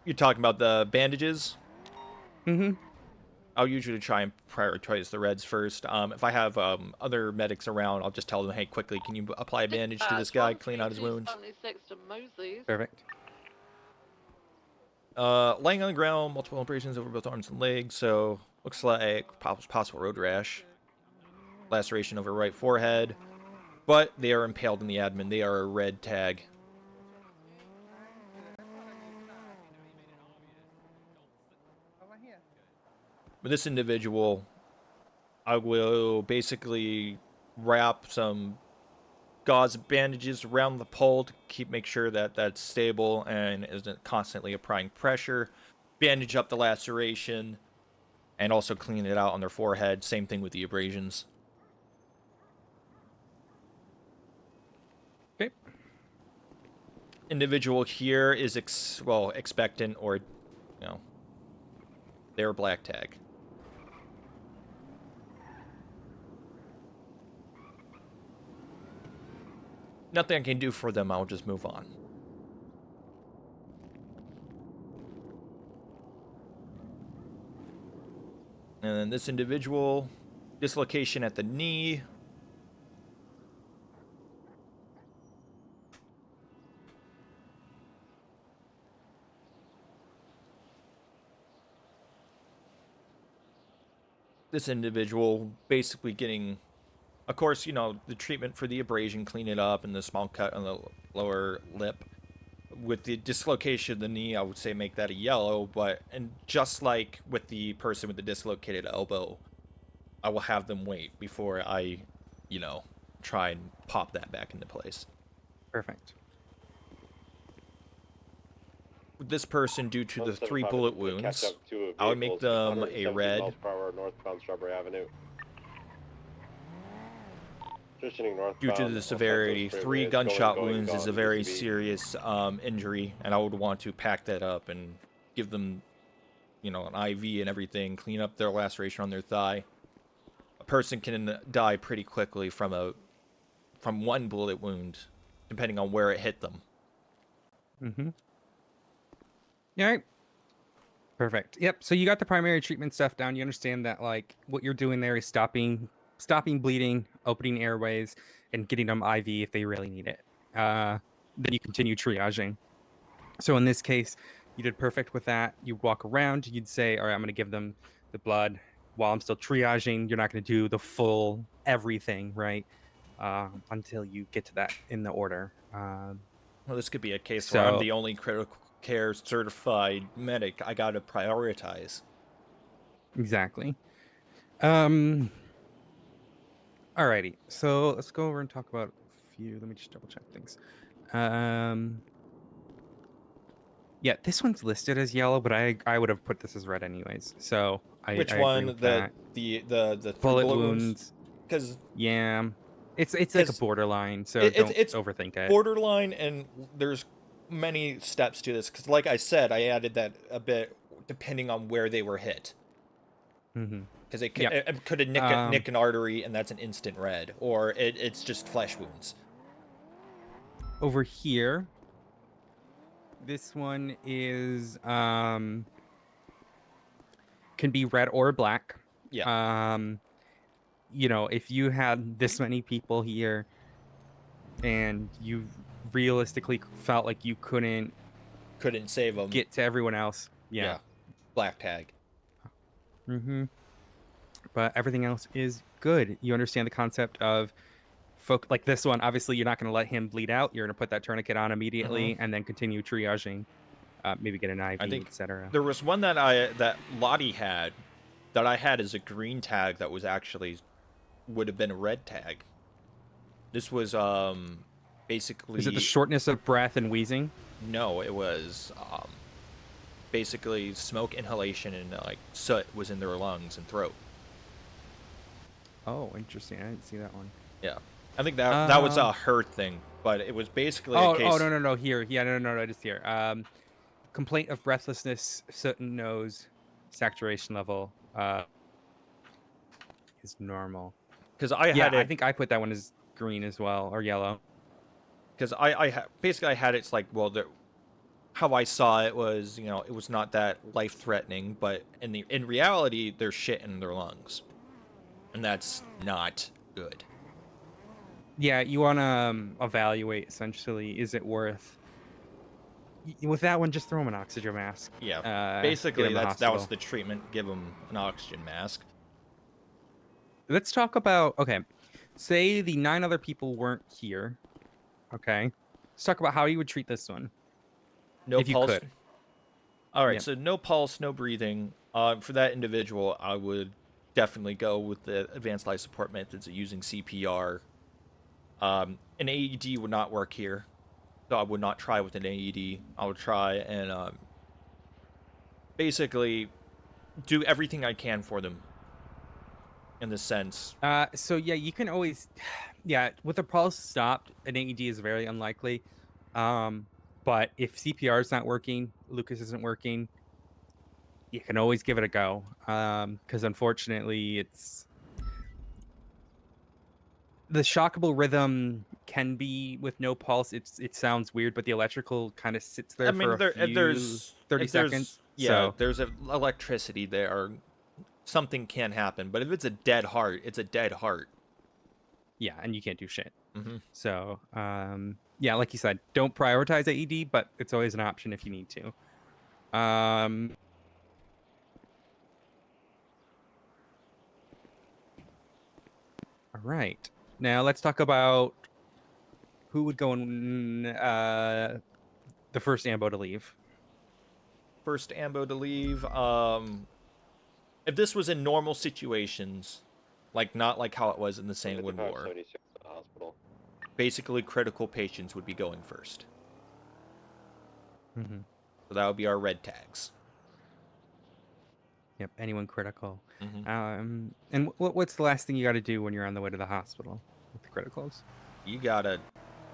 you're talking about the bandages?
Mm-hmm.
I'll usually try and prioritize the reds first. If I have other medics around, I'll just tell them, hey, quickly, can you apply a bandage to this guy, clean out his wounds?
76 to Mosley's.
Perfect.
Laying on the ground, multiple abrasions over both arms and legs, so looks like possible road rash. Laceration over right forehead. But they are impaled in the abdomen. They are a red tag. With this individual, I will basically wrap some gauze bandages around the pole to make sure that that's stable and isn't constantly applying pressure. Bandage up the laceration and also clean it out on their forehead. Same thing with the abrasions. individual here is expectant, or they're black tag. Nothing I can do for them. I'll just move on. And then this individual, dislocation at the knee. This individual basically getting, of course, the treatment for the abrasion, clean it up, and the small cut on the lower lip. With the dislocation of the knee, I would say make that a yellow, and just like with the person with the dislocated elbow, I will have them wait before I, try and pop that back into place.
Perfect.
With this person, due to the 3 bullet wounds, I would make them a red.
Northbound Strawberry Avenue.
Due to the severity, 3 gunshot wounds is a very serious injury, and I would want to pack that up and give them, an IV and everything, clean up their laceration on their thigh. A person can die pretty quickly from 1 bullet wound, depending on where it hit them.
Mm-hmm. All right. Perfect. Yep. So you got the primary treatment stuff down. You understand that, like, what you're doing there is stopping bleeding, opening airways, and getting them IV if they really need it. Then you continue triaging. So in this case, you did perfect with that. You'd walk around, you'd say, all right, I'm going to give them the blood while I'm still triaging. You're not going to do the full everything, right? Until you get to that in the order.
Well, this could be a case where I'm the only critical care certified medic. I got to prioritize.
Exactly. Alrighty, so let's go over and talk about a few. Let me just double check things. Yeah, this one's listed as yellow, but I would have put this as red anyways. So
Which
I
one?
agree with that.
The
bullet wounds.
Because
it's like a borderline. So don't overthink it.
Borderline, and there's many steps to this. Because like I said, I added that a bit depending on where they were hit.
Mm-hmm.
Because it could have nick an artery, and that's an instant red, or it's just flesh wounds.
Over here, this one is can be red or black.
Yeah.
If you had this many people here, and you realistically felt like you couldn't
save them,
get to everyone else, yeah.
Black tag.
Mm-hmm. But everything else is good. You understand the concept of like this one. Obviously, you're not going to let him bleed out. You're going to put that tourniquet on immediately, and then continue triaging. Maybe get an IV, etc.
There was one that Lottie had, that I had as a green tag that was actually would have been a red tag. This was basically.
Is it the shortness of breath and wheezing?
No, it was basically smoke inhalation, and like soot was in their lungs and throat.
Oh, interesting. I didn't see that one.
Yeah, I think that was a her thing, but it was basically a case.
Oh, no, here. Yeah, no, just here. Complaint of breathlessness, soot in nose, saturation level is normal.
Because I
think I put that one as green as well, or yellow.
Because basically I had it's like, well, how I saw it was, it was not that life-threatening, but in reality, there's shit in their lungs. And that's not good.
Yeah, you want to evaluate, essentially, is it worth... With that one, just throw them an oxygen mask.
Yeah, basically that was the treatment, give them an oxygen mask.
Let's talk about, okay, say the 9 other people weren't here, okay? Let's talk about how you would treat this one.
No
if
pulse.
You could.
All right, so no pulse, no breathing. For that individual, I would definitely go with the advanced life support methods of using CPR. An AED would not work here, so I would not try with an AED. I would try and basically do everything I can for them in this sense.
So yeah, you can always, with the pulse stopped, an AED is very unlikely. But if CPR is not working, Lucas isn't working, you can always give it a go. Because unfortunately, it's the shockable rhythm can be with no pulse. It sounds weird, but the electrical kind of sits there for a few 30 seconds.
Yeah, there's electricity there. Something can happen, but if it's a dead heart, it's a dead heart.
Yeah, and you can't do shit.
Mm-hmm.
So, yeah, like you said, don't prioritize AED, but it's always an option if you need to. All right. Now let's talk about who would go in the first ambo to leave.
First ambo to leave. If this was in normal situations, like not like how it was in the Sanguine War, basically critical patients would be going first.
Mm-hmm.
So that would be our red tags.
Yep, anyone critical.
Mm-hmm.
And what's the last thing you got to do when you're on the way to the hospital with the criticals?
You gotta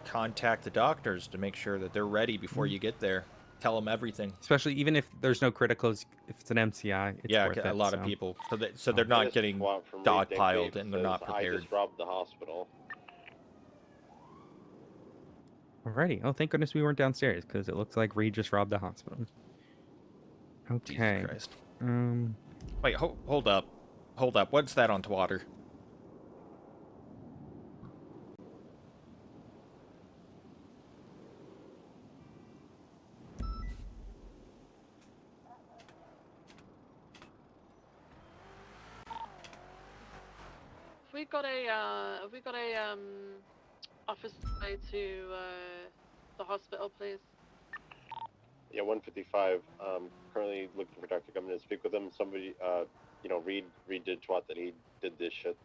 contact the doctors to make sure that they're ready before you get there. Tell them everything.
Especially even if there's no criticals, if it's an MCI, it's worth it.
A lot of people. So they're not getting dogpiled and they're not prepared.
I just robbed the hospital.
Alrighty. Oh, thank goodness we weren't downstairs because it looks like Reed just robbed the hospital. Okay.
Jesus Christ. Wait, hold up. Hold up. What's that on water?
Have we got a office way to the hospital, please?
Yeah, 155. Currently looking for Dr. Gunn to speak with him. Somebody, Reed did twat that he did this shit.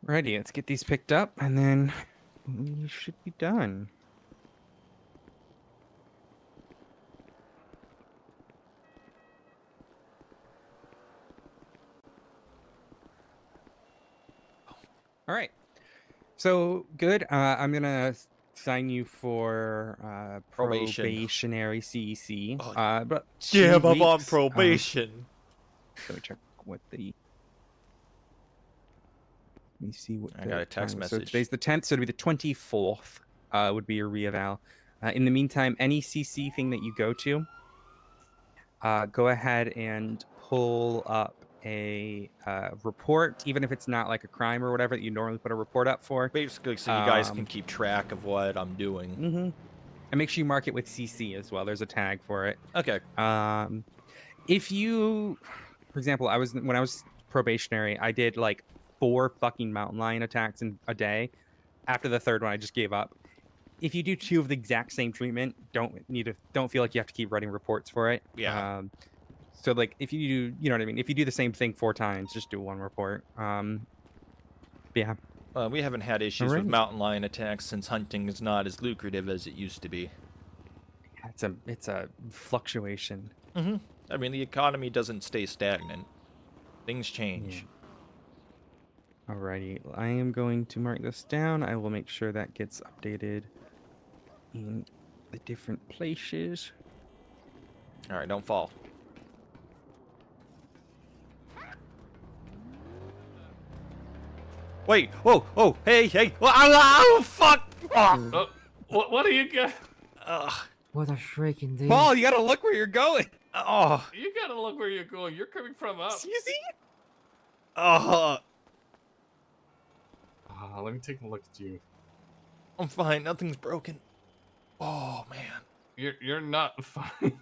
Righty, let's get these picked up and then we should be done. All right. So good. I'm gonna sign you for probationary CEC. But
damn, I'm on probation.
Let me check what the. Let me see what
I got a text message.
So today's the 10th, so it'll be the 24th. Would be your reeval. In the meantime, any CC thing that you go to, go ahead and pull up a report, even if it's not like a crime or whatever that you normally put a report up for.
Basically, so you guys can keep track of what I'm doing.
Mm-hmm. And make sure you mark it with CC as well. There's a tag for it.
Okay.
If you, for example, when I was probationary, I did like 4 fucking mountain lion attacks in a day. After the 3rd one, I just gave up. If you do 2 of the exact same treatment, don't feel like you have to keep writing reports for it.
Yeah.
So like if you do, you know what I mean? If you do the same thing 4 times, just do 1 report. Yeah.
We haven't had issues with mountain lion attacks since hunting is not as lucrative as it used to be.
Yeah, it's a fluctuation.
Mm-hmm. I mean, the economy doesn't stay stagnant. Things change.
Yeah. Alrighty, I am going to mark this down. I will make sure that gets updated in the different places.
All right, don't fall. Wait! Whoa! Oh! Hey! Hey! Oh! Fuck! Oh.
What are you got?
What a shriek indeed.
Paul, you gotta look where you're going.
Oh!
You gotta look where you're going. You're coming from up.
Excuse me?
Let me take a look at you.
I'm fine. Nothing's broken. Oh man.
You're not fine.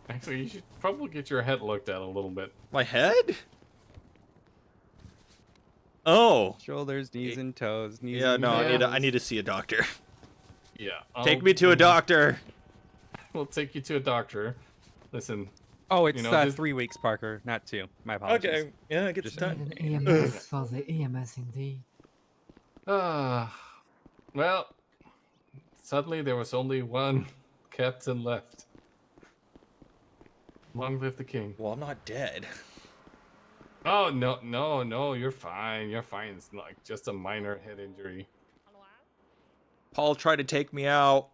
Actually, you should probably get your head looked at a little bit.
My head? Oh.
Shoulders, knees, and toes. Knees
yeah,
and
no,
toes.
I need to see a doctor.
Yeah.
Take me to a doctor.
We'll take you to a doctor. Listen.
Oh, it's 3 weeks, Parker, not 2. My apologies.
Okay. Yeah, get
Just
time.
an EMS for the EMS indeed.
Well, suddenly there was only one captain left. Long live the king.
Well, I'm not dead.
Oh no, you're fine. You're fine. It's like just a minor head injury.
Paul tried to take me out.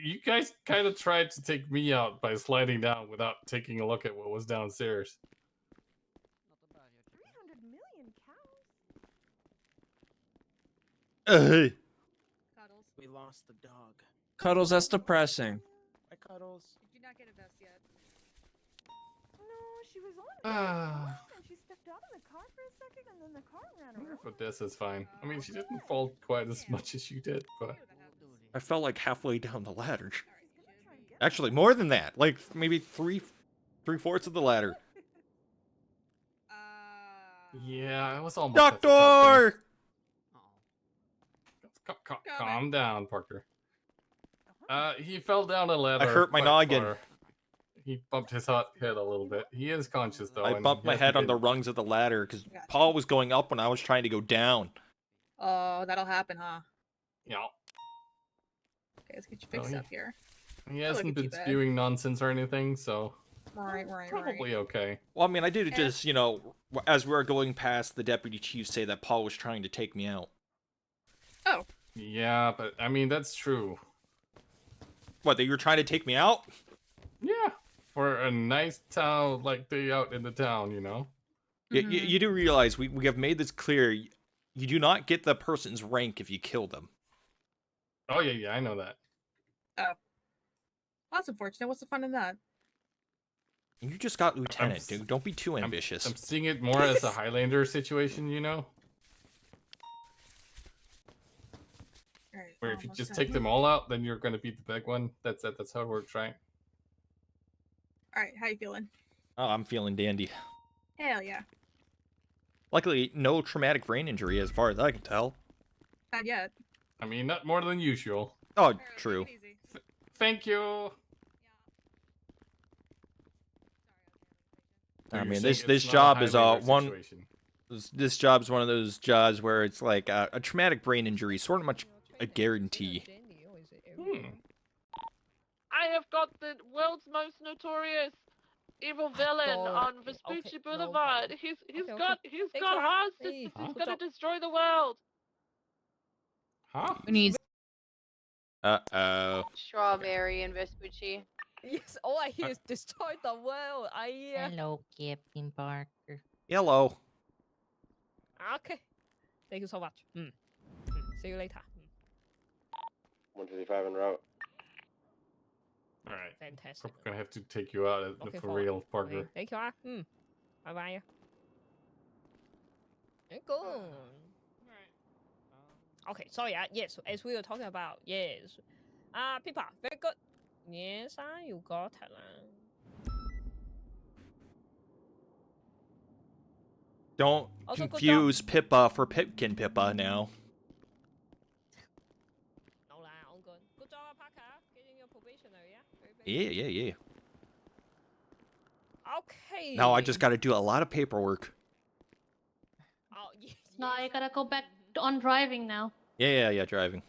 You guys kind of tried to take me out by sliding down without taking a look at what was downstairs.
300 million cows?
Hey.
Cuddles. We lost the dog.
Cuddles, that's depressing.
Hi, Cuddles.
Did you not get a vest yet? No, she was on and she stepped out of the car for a second and then the car ran around.
But this is fine. I mean, she didn't fall quite as much as you did, but
I fell like halfway down the ladder. Actually, more than that. Like maybe three-fourths of the ladder.
yeah, it was almost.
Doctor!
Calm down, Parker. He fell down a ladder.
I hurt my noggin.
Far. He bumped his head a little bit. He is conscious though.
I bumped my head on the rungs of the ladder because Paul was going up when I was trying to go down.
Oh, that'll happen, huh?
Yeah.
Okay, let's get you fixed up here.
He hasn't been spewing nonsense or anything, so
Right.
probably okay.
Well, I mean, I did just, as we were going past, the deputy chief say that Paul was trying to take me out.
Oh.
Yeah, but I mean that's true.
What? That you were trying to take me out?
Yeah, for a nice town like day out in the town, you know.
You do realize we have made this clear. You do not get the person's rank if you kill them.
Oh yeah, I know that.
Oh. That's unfortunate. What's the fun in that?
You just got lieutenant, dude. Don't be too ambitious.
I'm seeing it more as a Highlander situation, you know. Where if you just take them all out, then you're gonna beat the big one. That's how it works, right?
All right, how you feeling?
Oh, I'm feeling dandy.
Hell yeah.
Luckily, no traumatic brain injury as far as I can tell.
Not yet.
I mean, not more than usual.
Oh, true.
Thank you.
I mean, this job is This job is one of those jobs where it's like a traumatic brain injury, sort of much a guarantee.
I have got the world's most notorious evil villain on Vespucci Boulevard. He's got hostage. He's gonna destroy the world.
Huh?
Who needs?
Uh-oh.
Strawberry and Vespucci.
Yes, all I hear is destroy the world.
Hello, Captain Parker.
Hello.
Okay. Thank you so much. See you later.
155 en route.
All right.
Fantastic.
I'm gonna have to take you out for real, Parker.
Thank you. Bye bye. Good. Okay, sorry. Yes, as we were talking about, yes. Pippa, very good. Yes, you got it.
Don't
Also,
confuse Pippa for Pipkin Pippa now.
No, all good. Good job, Parker. Getting your probationary, yeah?
Yeah.
Okay.
Now I just got to do a lot of paperwork.
Oh,
No, I gotta go back on driving now.
Yeah, driving.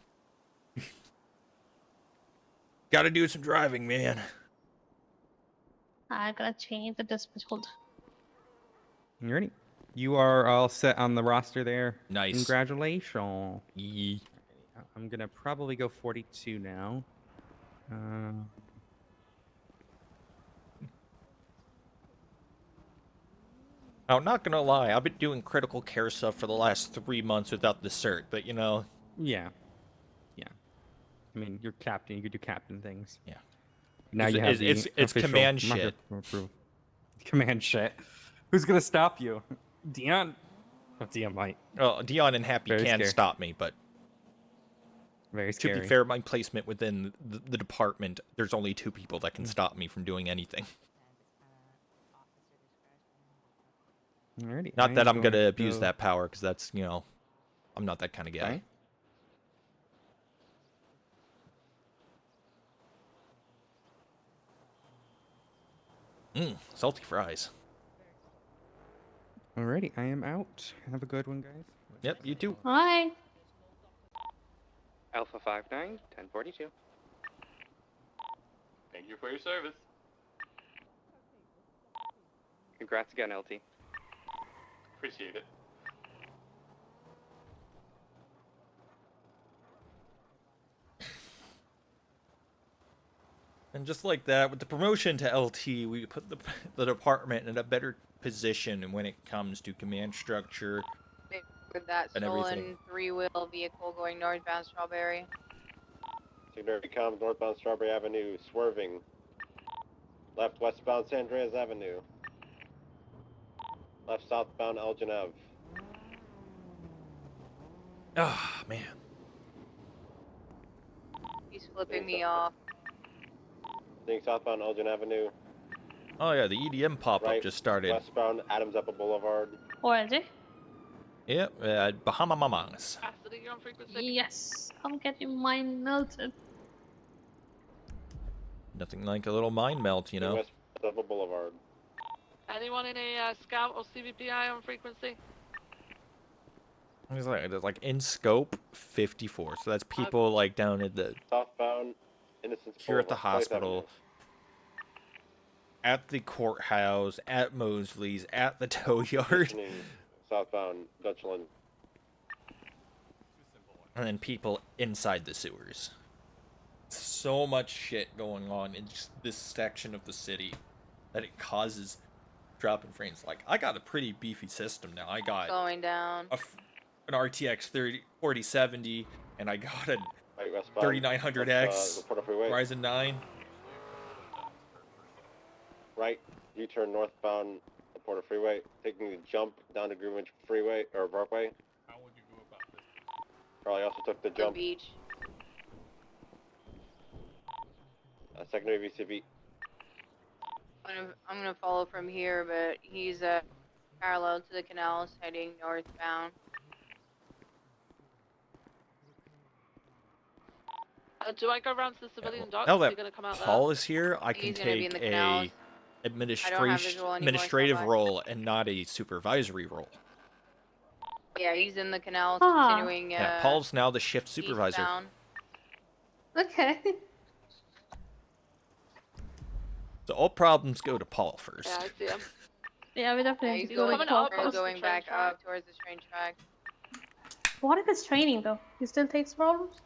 Gotta do some driving, man.
I gotta change the dispatch. Hold.
You ready? You are all set on the roster there.
Nice.
Congratulations. I'm gonna probably go 42 now.
I'm not gonna lie, I've been doing critical care stuff for the last 3 months without the cert, but you know.
Yeah. I mean, you're captain. You could do captain things.
Yeah.
Now you have
it's command shit.
Command shit. Who's gonna stop you? Dion. Oh, Dion might.
Oh, Dion and Happy can stop me, but
very scary.
To be fair, my placement within the department, there's only 2 people that can stop me from doing anything.
Alrighty.
Not that I'm gonna abuse that power, because that's, I'm not that kind of guy. Salty fries.
Alrighty, I am out. Have a good one, guys.
Yep, you too.
Bye.
Alpha 59, 1042.
Thank you for your service.
Congrats again, LT.
Appreciate it.
And just like that, with the promotion to LT, we put the department in a better position when it comes to command structure
With that
and
stolen
everything.
three-wheel vehicle going northbound Strawberry.
Signal comes northbound Strawberry Avenue, swerving. Left westbound San Andreas Avenue. Left southbound Elgin Ave.
Ah, man.
He's flipping me off.
Staying southbound Elgin Avenue.
Oh yeah, the EDM pop-up
Right,
just started.
westbound Adams Apple Boulevard.
Or is it?
Yep, Bahama Mamas.
Cassidy, you're on frequency.
Yes. I'm getting mine melted.
Nothing like a little mind melt, you know?
West Apple Boulevard.
Anyone in a Scout or CVPI on frequency?
It's like in scope 54. So that's people like down at the
Southbound Innocence
here at the
Boulevard, Spice
hospital, at the courthouse, at Mosley's, at the tow yard,
southbound Dutchland.
and then people inside the sewers. So much shit going on in just this section of the city that it causes drop in frames. Like, I got a pretty beefy system now. I got
Going down.
an RTX 4070, and I got an
Right, westbound,
3900X
Reporter Freeway.
Ryzen 9.
Right, U-turn northbound Reporter Freeway, taking the jump down to Greenwich Freeway or Parkway.
How would you go about this?
Charlie also took the
The
jump.
beach.
Secondary VCV.
I'm gonna follow from here, but he's parallel to the canals, heading northbound.
Do I go around to the civilian docks?
Now
Are
that
you gonna come out
Paul
there?
is here, I can
He's gonna be in
take
the canals.
a
I don't have visual anymore,
administrative
so I-
role and not a supervisory role.
Yeah, he's in the canals,
Ah.
continuing.
Yeah, Paul's now the shift supervisor.
Eastbound.
Okay.
So all problems go to Paul first.
Yeah, I see him.
Yeah, we
Yeah,
definitely
he's
need to go
going,
with
up,
Paul first.
going back up towards the train track.
What if it's training though? He still takes problems?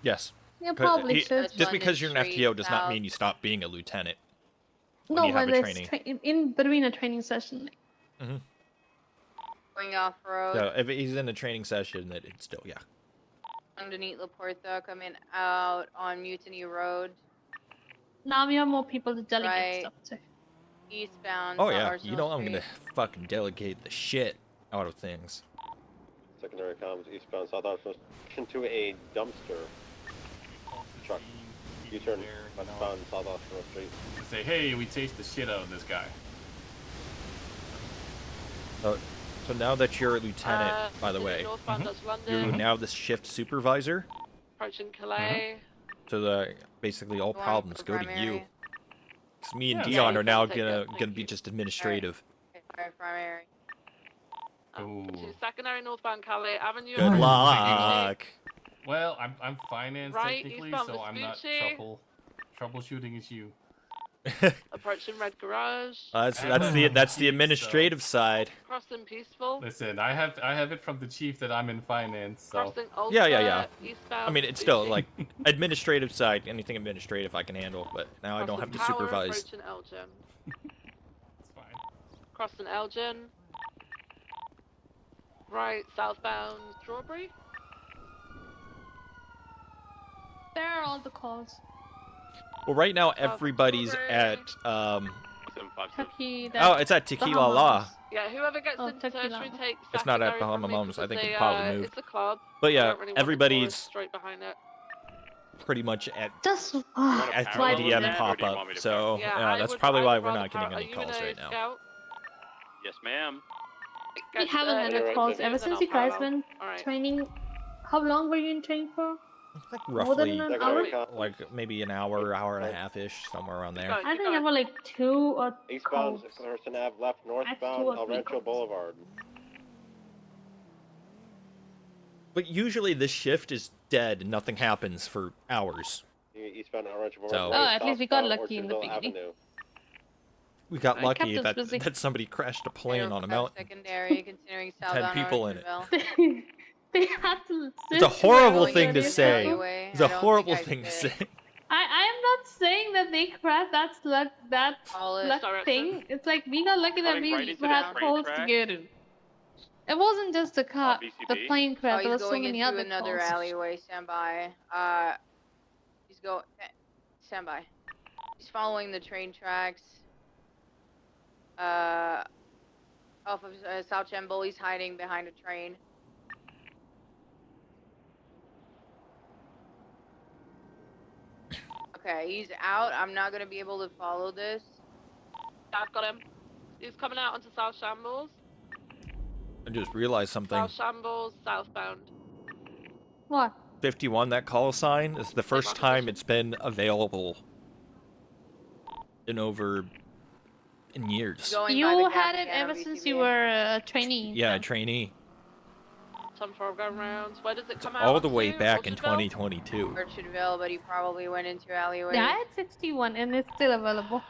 Yes.
Yeah,
But
probably should.
just because you're an FTO does not mean you stop being a lieutenant. When
No,
you have
but
a
it's
training.
in between a training session.
Mm-hmm.
Going off road.
So if he's in a training session, that it's still, yeah.
Underneath La Puerta, coming out on Mutiny Road.
Now we have more people to delegate
Right.
stuff to.
Eastbound.
Oh
South
yeah,
Arsenal
you know I'm
Street.
gonna fucking delegate the shit out of things.
Secondary comms eastbound South Arsenal into a dumpster truck. U-turn westbound South Arsenal Street.
Say, hey, we chased the shit out of this guy.
So now that you're a lieutenant, by the way,
Northbound Dutch
you're
London.
now the shift supervisor.
Approaching Calais.
So the basically all
Going
problems
for
go to you.
primary.
'Cause me and
Yeah,
Dion
yeah,
are now
take that,
gonna
thank
be
you.
just administrative.
Primary.
Ooh.
To secondary northbound Calais Avenue.
Good luck.
Well, I'm financed
Right,
technically,
eastbound
so I'm not
Vespucci.
troubleshooting as you.
Approaching Red Garage.
That's
I have
the
a
that's the
chief,
administrative side.
Crossing Peaceful.
Listen, I have it from the chief that I'm in finance, so
Crossing Ultra.
Yeah.
Eastbound.
I mean, it's still
Vespucci.
like administrative side. Anything administrative I can handle, but now I don't have to
Crossing Power,
supervise.
Approaching Elgin.
it's fine.
Crossing Elgin. Right, southbound Strawberry.
There are all the calls.
Well, right now everybody's at
Turkey.
oh, it's at Tequila La.
Yeah, whoever gets
Oh,
into
Tequila.
tertiary takes
It's not at
secondary
Bahama
from me
Mums. I
because
think it
they,
probably moved.
It's a club.
But
I
yeah,
don't really want the
everybody's
tourists straight behind it.
pretty much at
Just
at the
why
EDM
would
pop up. So
Yeah,
yeah,
I
that's
would-
probably
I
why
would
we're
rather
not getting
are
any
you
calls
in a
right now.
Scout?
Yes, ma'am.
we haven't had
You're
a
right
calls
there.
ever
Then
since
I'll
you guys
follow.
been
Alright.
training. How long were you in training for?
Like
More than
roughly,
an hour?
Secondary comms
like maybe an hour, hour and a half ish, somewhere around there.
Go.
I think I were like 2 or
eastbound
calls.
Person Ave left
two
northbound
or
El
three
Rancho
calls.
Boulevard.
But usually this shift is dead and nothing happens for hours.
Eastbound El Rancho
So-
Boulevard.
Oh,
at least we got
southbound
lucky in the
Orchardville
beginning.
Avenue.
We got lucky
Captain's
that
busy.
that somebody crashed a plane on a mountain.
Secondary, considering
10
southbound
people in it.
Orchardville.
They had to
It's a
sit where
horrible
all
thing
the
to say.
alleyway.
It's a
I don't
horrible
think I
thing to
fit.
say.
I am not saying that they crashed. That's luck. That luck
Direction.
thing. It's like we got lucky that
Coming
we
right into the
had
train
holes to
track.
get in. It wasn't just the car, the
BCB.
plane crash.
Oh,
There
he's
was so
going
many
into
other
another
calls.
alleyway. Stand by. He's go. Stand by. He's following the train tracks. Off of South Chambol. He's hiding behind a train. Okay, he's out. I'm not gonna be able to follow this.
I've got him. He's coming out onto South Shambles.
I just realized something.
South Shambles, southbound.
What?
51, that call sign is the first time it's been available in years.
You had it ever since you were a trainee.
Yeah, a trainee.
Some program rounds. Where does it come out?
All the way
to?
back in
Orchardville?
2022.
Orchardville, but he probably went into alleyways.
Yeah, I had 61 and it's still available.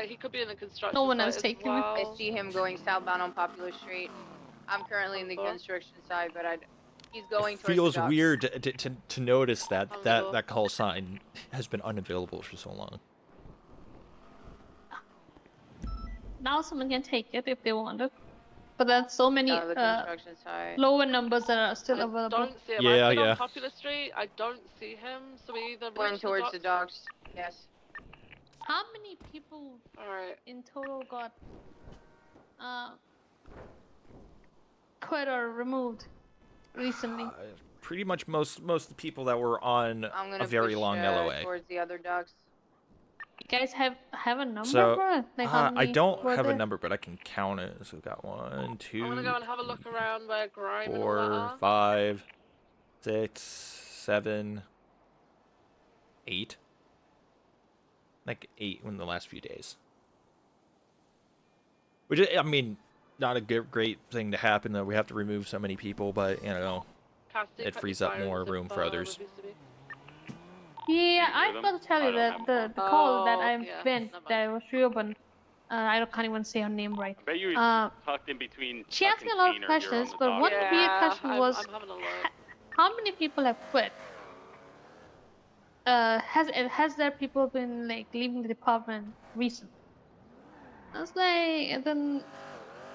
He could be in the construction
No one
site
else
as
taking
well.
I see him going southbound on Popular Street. I'm currently in the construction side, but he's going towards
Feels
the docks.
weird to notice that call sign has been unavailable for so long.
Now someone can take it if they want it. But there's so many
the construction side.
lower numbers that are still
I
available.
don't see him.
Yeah,
I've been
yeah.
on Popular Street. I don't see him. So we either
Going
reach
towards the docks. Yes.
How many people
Alright.
in total got quit or removed recently?
Pretty much most of the people that were on
I'm gonna
a very
push,
long LOA.
towards the other docks.
You guys have a number
So
for it? Like how
I
many
don't
were
have a
there?
number, but I can count it. So we got 1, 2,
I'm gonna go and have a look around where Grime and all that
4,
are.
5, 6, 7, 8. Like 8 in the last few days. Which is, I mean, not a great thing to happen that we have to remove so many people, but you know, it frees up more room for others.
Yeah, I've got to tell you that the call that I
yeah,
went that was Ruben, I can't even say her name right.
I bet you he's tucked in between.
She asked me a lot of questions, but one weird question was,
I'm having a look.
how many people have quit? Has there people been like leaving the department recently? I was like, and then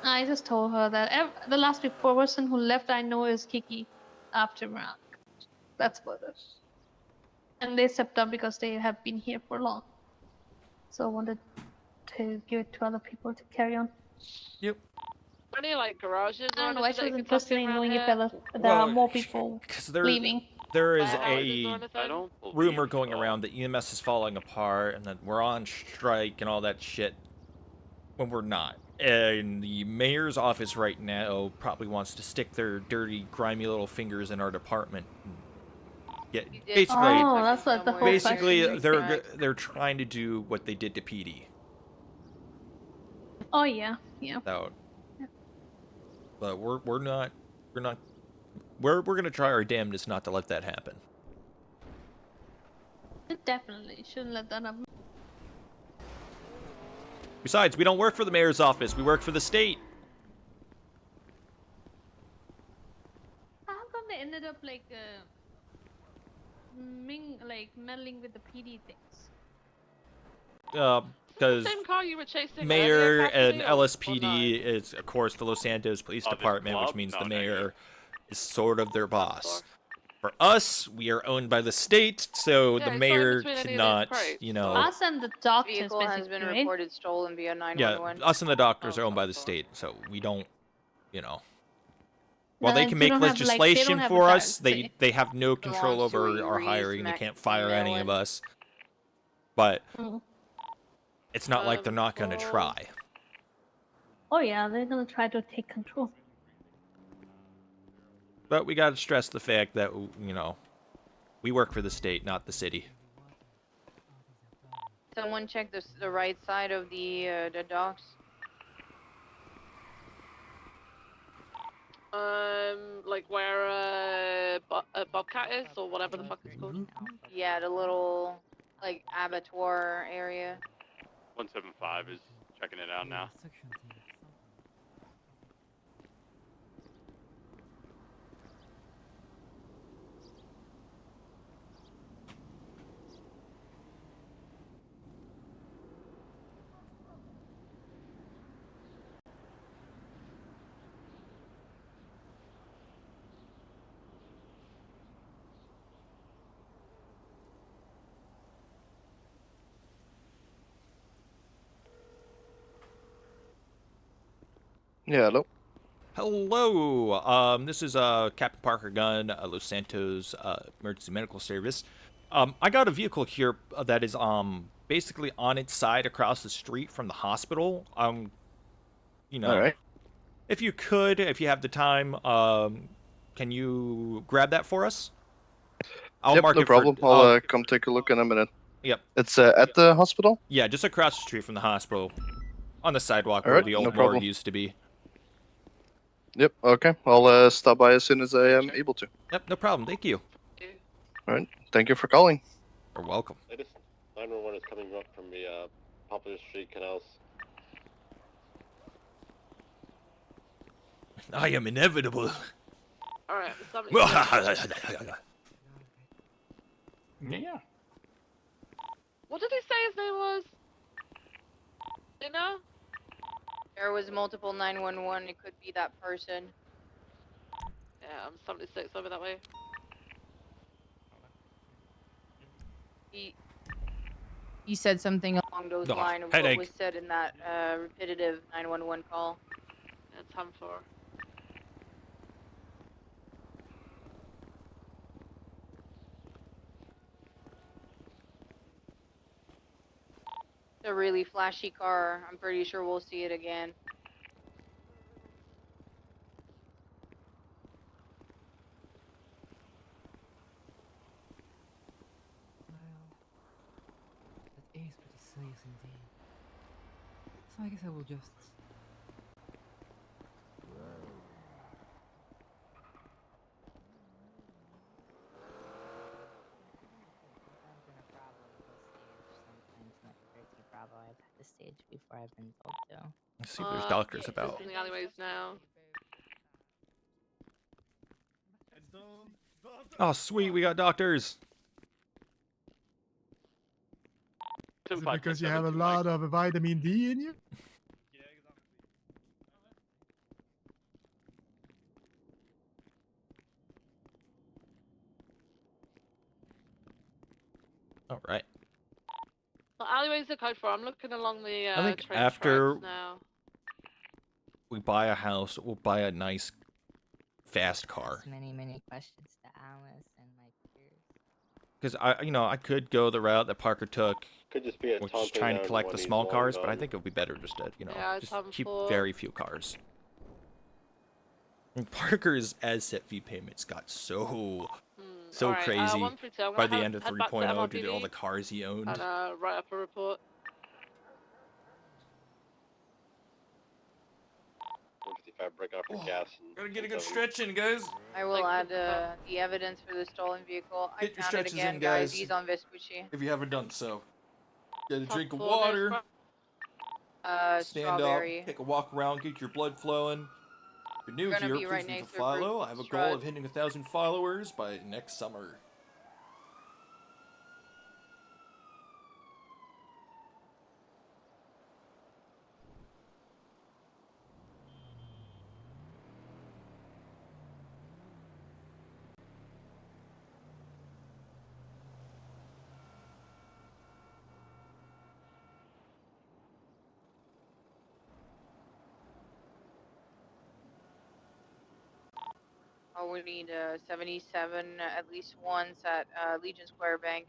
I just told her that the last person who left I know is Kiki after Mark. That's about it. And they stepped up because they have been here for long. So I wanted to give it to other people to carry on.
Yep.
Any like garages?
I don't know. I
that you
was
can
interested in
around
knowing if
here?
there are more people
there,
leaving.
There is
Warehouses or
a
anything?
rumor going around that EMS is falling apart and that we're on strike and all that shit when we're not. And the mayor's office right now probably wants to stick their dirty, grimy little fingers in our department. Yeah, basically,
that's what the whole
basically
question
they're trying to do what they did to PD.
Oh yeah, yeah.
So, but we're gonna try our damnedest not to let that happen.
Definitely shouldn't let that happen.
Besides, we don't work for the mayor's office. We work for the state.
How come they ended up like meddling with the PD things?
Because
Same car you were chasing
mayor
earlier,
and
Cassidy, or
LSPD is, of course, the Los Santos Police Department, which means the mayor is sort of their boss. For us, we are owned by the state, so the mayor cannot, you know.
Us and the doctors,
Vehicle has been
basically, right?
reported stolen via
Yeah,
911.
us and the doctors are owned by the state, so we don't, you know. While they
Then
can
you
make
don't have, like, they
legislation
don't have
for
a
us,
direct
they have no control
Belongs to
over
a
our
Reese
hiring. They
Mac
can't fire any of
Maryland.
us. But
Mm.
it's not like they're not going to try.
Oh yeah, they're gonna try to take control.
But we got to stress the fact that, you know, we work for the state, not the city.
Someone check the right side of the docks.
Like where Bobcat is, or whatever the fuck it's called.
Yeah, the little like abattoir area.
175 is Checking it out now.
Yeah, hello.
Hello. This is Captain Parker Gunn, Los Santos Emergency Medical Service. I got a vehicle here that is basically on its side across the street from the hospital. You know,
All right.
if you have the time, can you grab that for us? I'll
Yep,
mark
no
it
problem.
for.
I'll come take a look in a minute.
Yep.
It's at the hospital?
Yeah, just across the street from the hospital, on the sidewalk
All
where
right,
the
no
old
problem.
morgue used to be.
Yep, okay. I'll stop by as soon as I am able to.
Yep, no problem. Thank you.
All right, thank you for calling.
You're welcome.
Latest 911 is coming up from the Poplar Street canals.
I am inevitable.
Alright,
Yeah.
what did he say his name was? You know?
There was multiple 911. It could be that person.
Yeah, I'm 76 over that way.
He said something along those
Oh,
lines of
headache.
what was said in that repetitive 911 call.
Yeah, time for.
It's a really flashy car. I'm pretty sure we'll see it again.
That is pretty serious indeed. So I guess I will just...
Bravo. I've had this stage before. I've been told to.
Let's see if there's doctors
Just
about.
in the alleyways now.
Oh, sweet, we got doctors.
Is it because you have a lot of vitamin D in you?
All right.
The alleyways are code for. I'm looking along the
I think
train
after
tracks now.
we buy a house, we'll buy a nice, fast car.
Many questions to Alice and my peers.
Because I could go the route that Parker took,
Could just be a
which is
taunting
trying to collect the
911,
small
he's
cars,
long
but I
gone.
think it would be better just to,
Yeah,
just
time
keep
for-
very few cars. And Parker's ASET fee payments got so
alright,
crazy
132, I'm
by
gonna
the end of
head back to
3.0 due to all
MRPD
the cars he owned.
and write up a report.
155 break out for gas. And
Gotta get a good
170.
stretch in, guys.
I will add the evidence for the stolen vehicle.
Get
I
your
found it
stretches
again,
in,
guys.
guys.
He's on Vespucci.
If you haven't done so. Get a drink of
Top floor, nearest
water. Stand
Strawberry.
up, take a walk around, get your blood flowing. If you're new
We're gonna
here,
be
please
right
leave a
next to
follow. I have a goal of
Strut.
hitting 1,000 followers by next summer.
Oh, we need 77 at least once at Legion Square Bank.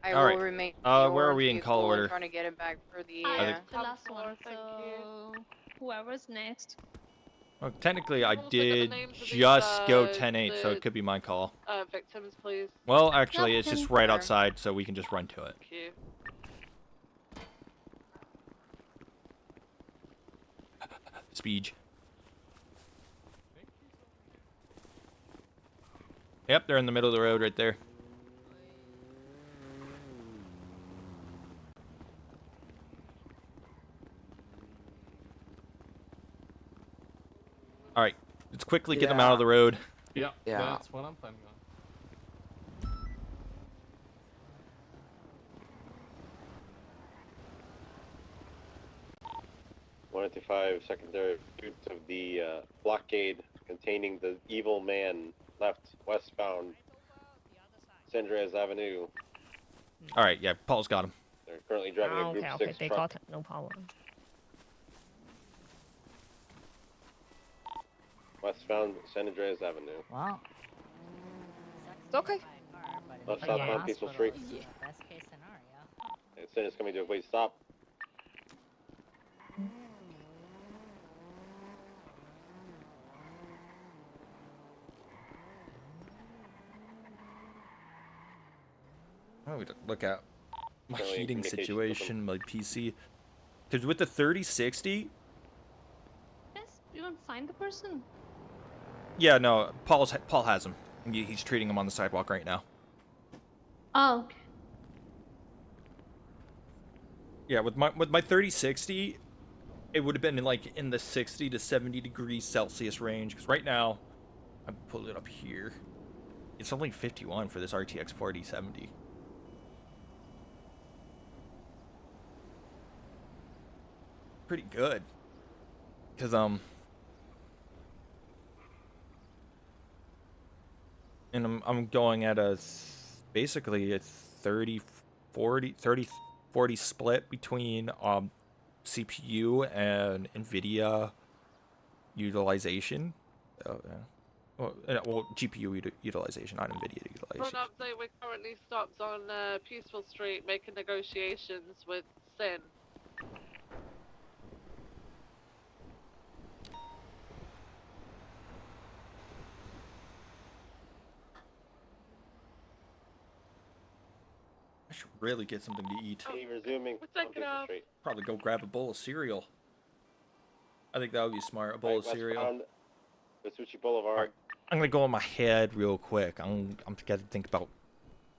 I
All
will
right.
remain
Where are we in
vehicle
call
and
order?
trying to get it back for the.
I think-
The last one. So whoever's next.
Well, technically, I
Also get the
did
names of these,
just go 10-8, so
the,
it could be my call.
victims, please.
Well, actually, it's
Captain,
just right
sir.
outside, so we can just run to it.
Thank you.
Speed. Yep, they're in the middle of the road right there. All right, let's quickly get them out of the road.
Yeah,
Yeah.
that's what I'm planning on.
$155 secondary pursuit of the blockade containing the evil man left westbound San Andreas Avenue.
All right, yeah, Paul's got him.
They're currently driving a Group 6
they
truck
got it, no problem.
westbound San Andreas Avenue.
Wow.
It's okay.
Left southbound Peaceful Street.
Best case scenario.
Instead, it's coming to a complete stop.
Oh, we look at my
Currently in
heating
communication with
situation, my PC. Because with the 3060,
Yes, you want to find the person?
yeah, no, Paul has him. He's treating him on the sidewalk right now.
Oh, okay.
Yeah, with my 3060, it would have been like in the 60 to 70 degrees Celsius range. Because right now, I'm pulling it up here. It's only 51 for this RTX 4070. Pretty good. Because and I'm going at a basically a 30-40 split between CPU and NVIDIA utilization. Well, GPU utilization, not NVIDIA
For
utilization.
an update, we're currently stopped on Peaceful Street making negotiations with Sin.
I should really get something to eat.
Resuming on Peaceful Street.
Probably go grab a bowl of cereal. I think that would be smart. A bowl of cereal.
Westbound Vespucci Boulevard.
All right. I'm gonna go in my head real quick. I'm gotta think about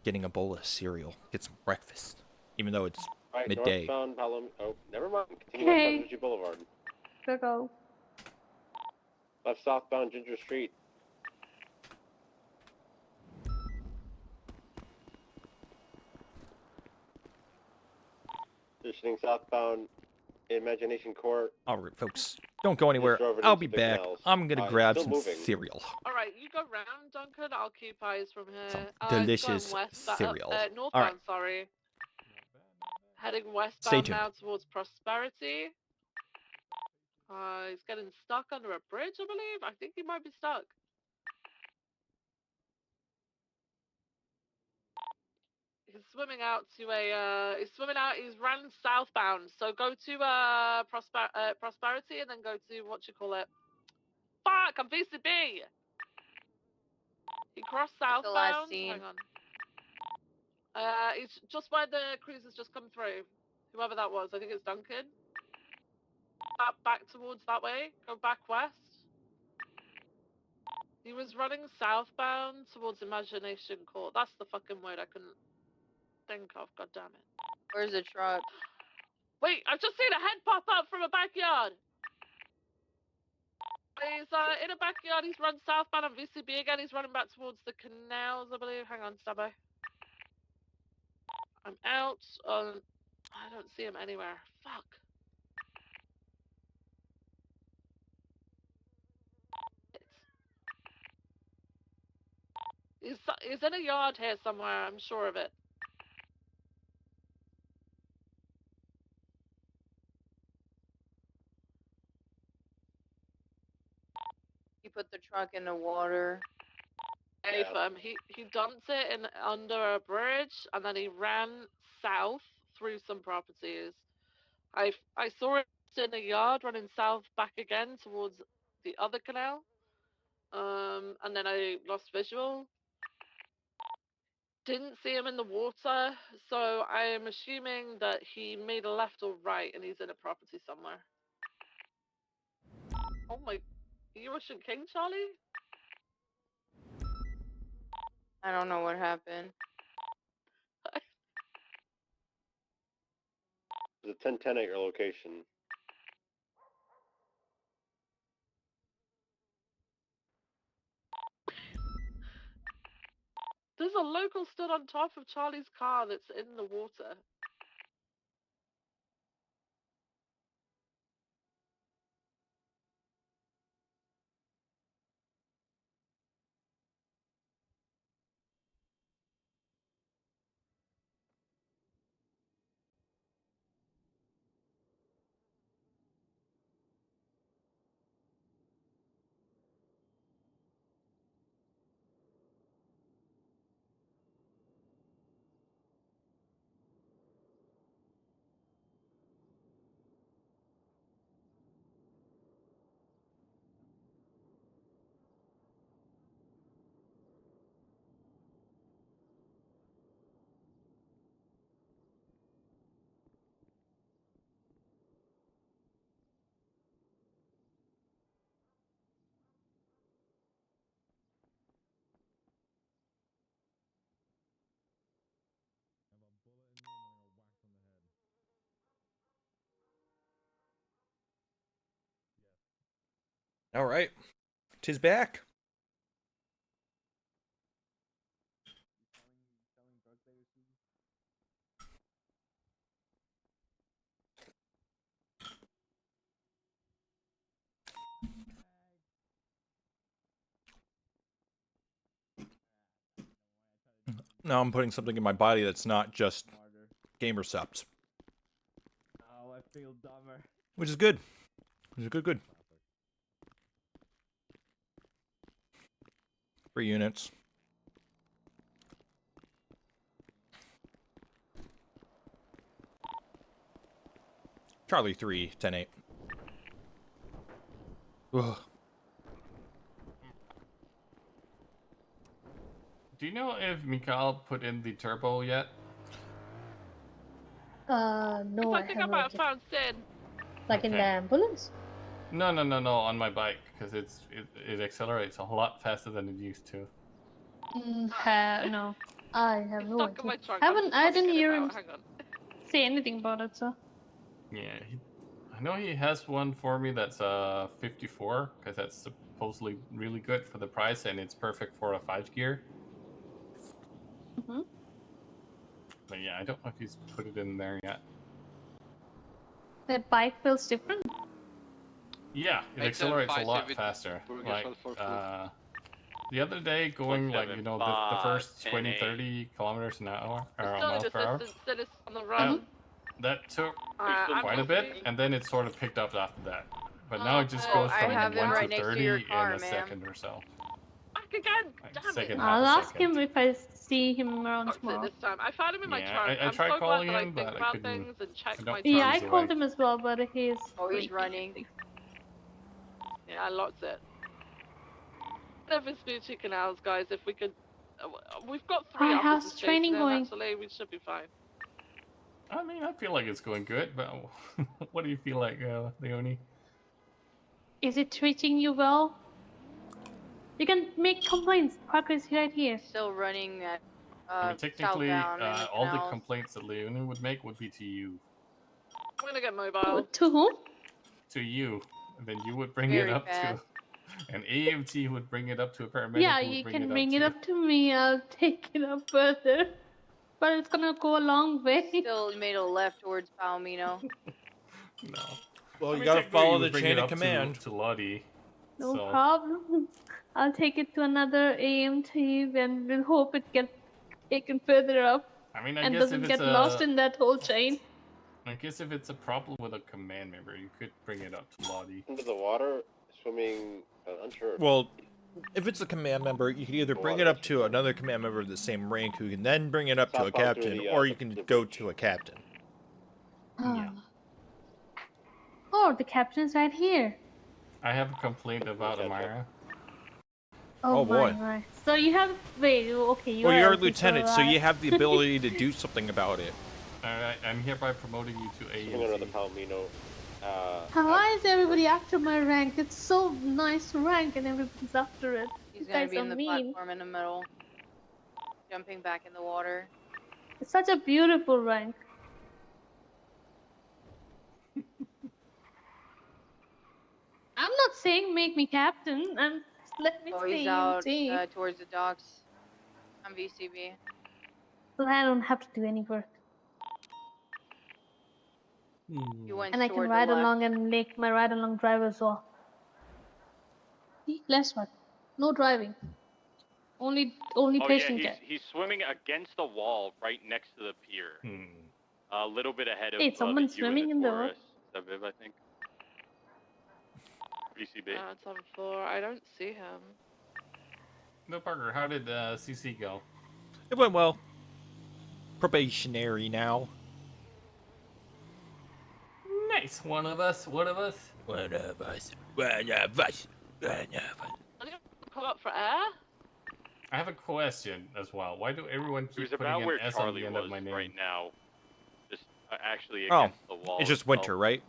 getting a bowl of cereal, get some breakfast, even though it's
Right,
midday.
northbound oh, never mind. Continue westbound Vespucci Boulevard.
Go.
Left southbound Ginger Street. Positioning southbound Imagination Court.
All right, folks, don't go anywhere.
drove it
I'll
into
be
the
back.
canals.
I'm gonna
It's
grab
still
some
moving.
cereal.
All right, you go round, Duncan. I'll keep eyes from here.
Some
Going
delicious
west,
cereal.
northbound,
All right.
sorry. Heading westbound
Stay tuned.
now towards Prosperity. He's getting stuck under a bridge, I believe. I think he might be stuck. He's swimming out to a. He's ran southbound. So go to Prosperity and then go to what you call it. Fuck! I'm VCB. He crossed
What's the last
southbound.
scene?
Hang on. It's just where the cruiser's just come through. Whoever that was, I think it's Duncan. Back towards that way. Go back west. He was running southbound towards Imagination Court. That's the fucking word I couldn't think of. God damn it.
Where's the truck?
Wait, I've just seen a head pop up from a backyard. He's in a backyard. He's run southbound on VCB again. He's running back towards the canals, I believe. Hang on, stand by. I'm out on. I don't see him anywhere. Fuck. He's in a yard here somewhere. I'm sure of it.
He put the truck in the water.
He dumped it in under a bridge and then he ran south through some properties. I saw it in a yard running south back again towards the other canal. And then I lost visual. Didn't see him in the water, so I am assuming that he made a left or right and he's in a property somewhere. Oh my, you Russian King, Charlie?
I don't know what happened.
There's a 1010 at your location.
There's a local stood on top of Charlie's car that's in the water.
All right. 'Tis back. Now I'm putting something in my body that's not just gamer subs.
Oh, I feel dumber.
Which is good. Which is good. 3 units. Charlie 3, 10-8. Ugh.
Do you know if Mikhail put in the turbo yet?
No,
I think I might have found Sin.
Like in the ambulance?
No, on my bike, because it accelerates a lot faster than it used to.
No. I have no
Stuck in my
idea.
trunk.
I didn't
Get it
hear
out.
him
Hang on.
say anything about it, so.
Yeah, I know he has one for me that's 54, because that's supposedly really good for the price, and it's perfect for a 5 gear. But yeah, I don't know if he's put it in there yet.
That bike feels different?
Yeah, it accelerates a lot faster. Like, the other day going like, you know, the first 20, 30 kilometers an hour, or miles per hour,
On the run.
that took
I'm
quite a bit, and then it sort of picked up after that. But now it just
Oh,
goes
I
from
have it
1
right
to
next to
30
your
in
car,
a
ma'am.
second or so.
Back again. Damn
Second,
it.
half
I'll
a
ask
second.
him if I see him around
Box it
tomorrow.
this time. I found him in my
Yeah,
trunk.
I
I'm
tried
so
calling
glad that I
him,
think
but I
about
couldn't.
things and check
I
my
don't
Yeah,
think
I
he's
called
awake.
him as well, but he's
Oh, he's
sleeping, I
running.
think.
Yeah, I locked it. Never Spooky Canals, guys. If we could, we've got 3
How's
officers
training
chasing him.
going?
Actually, we should be fine.
I mean, I feel like it's going good, but what do you feel like, Leonie?
Is it treating you well? You can make complaints. Parker is right here.
Still running at
I mean, technically,
southbound in the
all the
canals.
complaints that Leonie would make would be to you.
I'm gonna get mobile.
To whom?
To you. And then you would bring
Very
it up
fast.
to an AMT would bring it up to a paramedic
Yeah,
who would
you
bring
can
it
bring it
to...
up to me. I'll take it up further. But it's gonna go a long way.
Still made a left towards Palomino.
No.
Well,
I
you
mean,
gotta
technically,
follow
you
the
would bring
chain
it
of
up
command.
to Lottie.
No
So,
problem. I'll take it to another AMT and we'll hope it gets taken further up
I mean, I
and
guess if
doesn't
it's
get lost in that whole chain.
I guess if it's a problem with a command member, you could bring it up to Lottie.
Under the water, swimming, unsure.
Well, if it's a command member, you can either bring it up to another command member of the same rank who can then bring it up to a captain, or you can go to a captain.
Yeah. Oh, the captain's right here.
I have a complaint about Amira.
Oh,
boy.
my. So you have okay.
Well, you're a
LT,
lieutenant, so
I-
you have the ability to do something about it.
Alright, I'm hereby promoting you to A
Swing
and
another
C.
Palomino.
Why is everybody after my rank? It's so nice rank and everybody's after it.
He's
You
gonna
guys
be
are
in the
mean.
platform in the middle, jumping back in the water.
It's such a beautiful rank. I'm not saying make me captain. Let me
Oh,
stay
he's
in
out
T.
towards the docks. I'm VCB.
So I don't have to do any work.
You went
And I can
toward the
ride
left.
along and make my ride along drive as well. See, less work. No driving. Only
Oh yeah,
patient care.
he's swimming against the wall right next to the pier. A little bit ahead of
Wait, someone's swimming in the
Taurus. Viv, I think. VCB.
It's on 4. I don't see him.
No, Parker, how did CC go?
It went well. Probationary now.
Nice. One of us.
One of us.
I think pull up for air.
I have a question as well. Why do everyone
It
keep
was
putting
about
an
where
S on
Charlie
the end
was
of my name?
right now. Just actually
Oh,
against the wall.
it's just
as well.
winter, right?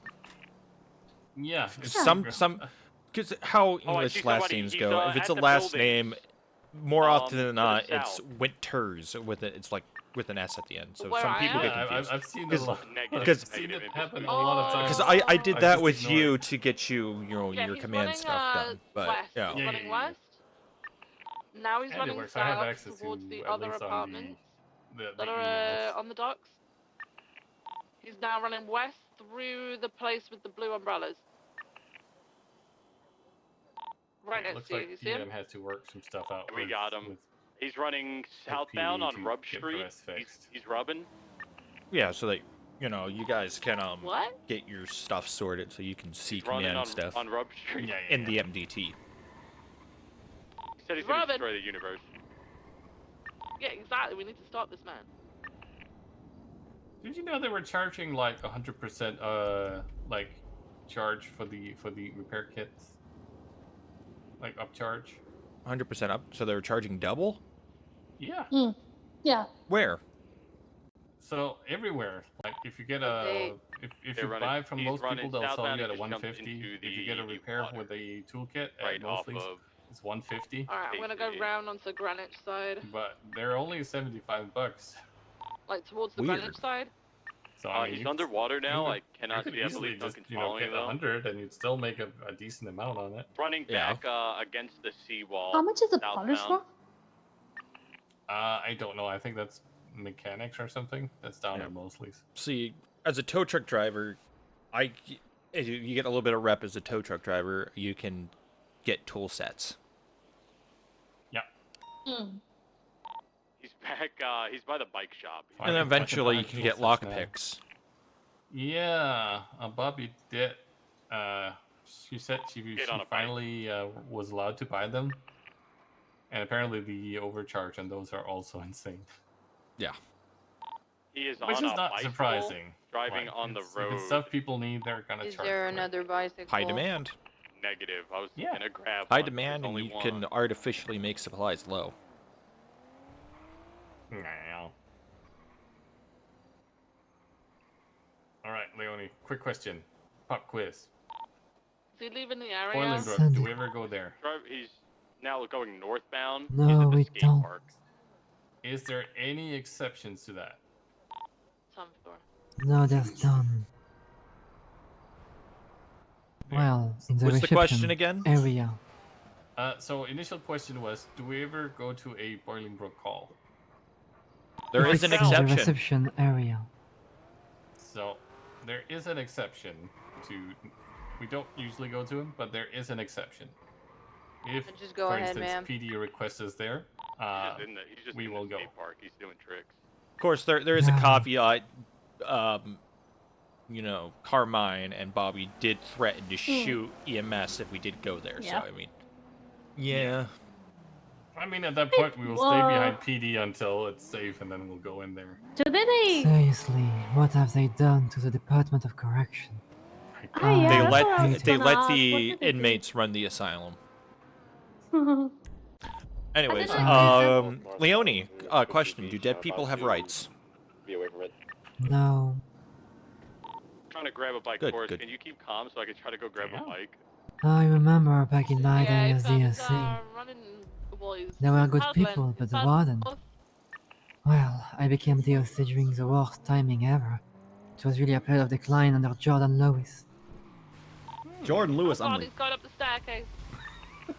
Yeah. It's
Some, because how
Oh, I
English
see
last
somebody.
names
He's,
go, if it's
at
a
the
last
buildings.
name, more often
To
than
the
not, it's
south.
winters with it. It's like with an S at the end. So
Where
some
I
people
am?
get confused.
I've seen a
Because
lot.
Negative,
I've seen
negative
it happen a
industry.
lot of times.
Because I did that
just
with
ignore
you
it.
to get you,
Yeah,
your
he's
command
running,
stuff done. But
west.
yeah.
He's running west. Now he's
And it
running
works. I have
south
access
towards
to
the
at
other
least on
apartments
the
that
emails.
are on the docks. He's now running west through the place with the blue umbrellas. Right
Yeah,
next
looks
to you.
like
You see him?
PM has to work some stuff out.
We got him.
With
He's running
PD
southbound on
to
Rub
get the
Street.
rest fixed.
He's rubbing.
Yeah, so that, you guys can
What?
get your stuff sorted so you can see
He's running
command
on
stuff
Rub Street.
in the MDT.
He said he's gonna destroy the universe.
Yeah, exactly. We need to stop this man.
Did you know they were charging like 100% like charge for the repair kits? Like upcharge?
100% up. So they were charging double?
Yeah.
Yeah.
Where?
So everywhere, like if you get a if you buy from
he's
most people,
running
they'll sell
southbound,
you at
he
a
just jumped
150.
into
If you get a
the
repair
water.
with a toolkit
Right
at
off
Mosley's,
of
it's 150.
Alright, I'm gonna go round onto Greenwich side.
But they're only $75.
Like towards the
Weird.
Greenwich side.
So I mean,
He's underwater now. I
you
cannot
could
see. I
easily
believe
just
Duncan's following
get
you though.
100 and you'd still make a decent amount on it.
Running back against the seawall.
How much is the
southbound.
polish rock?
I don't know. I think that's mechanics or something. That's down at Mosley's.
See, as a tow truck driver, you get a little bit of rep as a tow truck driver. You can get tool sets.
Yeah.
He's back. He's by the bike shop.
And eventually you can get lock picks.
Yeah, Bobby did. She said she
Get on a bike.
finally was allowed to buy them, and apparently the overcharge on those are also insane.
Yeah.
He is
Which
on
is
a
not
bicycle,
surprising.
driving
Like,
on the
If
road.
it's stuff people need, they're gonna
Is
charge.
there
for it.
another bicycle?
High demand.
Negative. I was gonna grab
High
one,
demand,
there's
and
only
you
one.
can artificially make supplies low.
No. All right, Leonie. Quick question. Pop quiz.
Is he leaving the area?
Bolingbrook. Do we ever go there?
He's now going northbound.
No, we don't.
Park.
Is there any exceptions to that?
Some floor.
No, there's none. Well, in the
What's the question
reception
again?
area.
So initial question was, do we ever go to a Bolingbrook call?
There
If
is an
it's in the
exception.
reception area.
So there is an exception to. We don't usually go to him, but there is an exception. If,
Just go
for
ahead,
instance,
ma'am.
PD requests us there,
He's just
we
in
will
the
go.
skate park. He's doing tricks.
Of course, there is a caveat. Carmine and Bobby did threaten to shoot EMS if we did go there.
Yeah.
So I mean, yeah.
I mean, at that point, we will stay behind PD until it's safe, and then we'll go in there.
Do they?
Seriously, what have they done to the Department of Correction?
I
yeah,
they
that's
let
what I was gonna ask. What
the
did they do?
inmates run the asylum.
I
Anyways,
didn't know
Leonie, question: do dead people have rights?
Be away from it.
No.
Trying to grab a bike
Good,
for us.
good.
Can you keep calm so I can try to go grab a bike?
I remember back in my day as
he's
DSC.
running. Well, he's
There were good
paddling.
people,
He's
but the
paddling
warden.
north.
Well, I became DOC during the worst timing ever. It was really a period of decline under Jordan Lewis.
Jordan Lewis,
Oh
I'm
God,
like,
he's going up the staircase.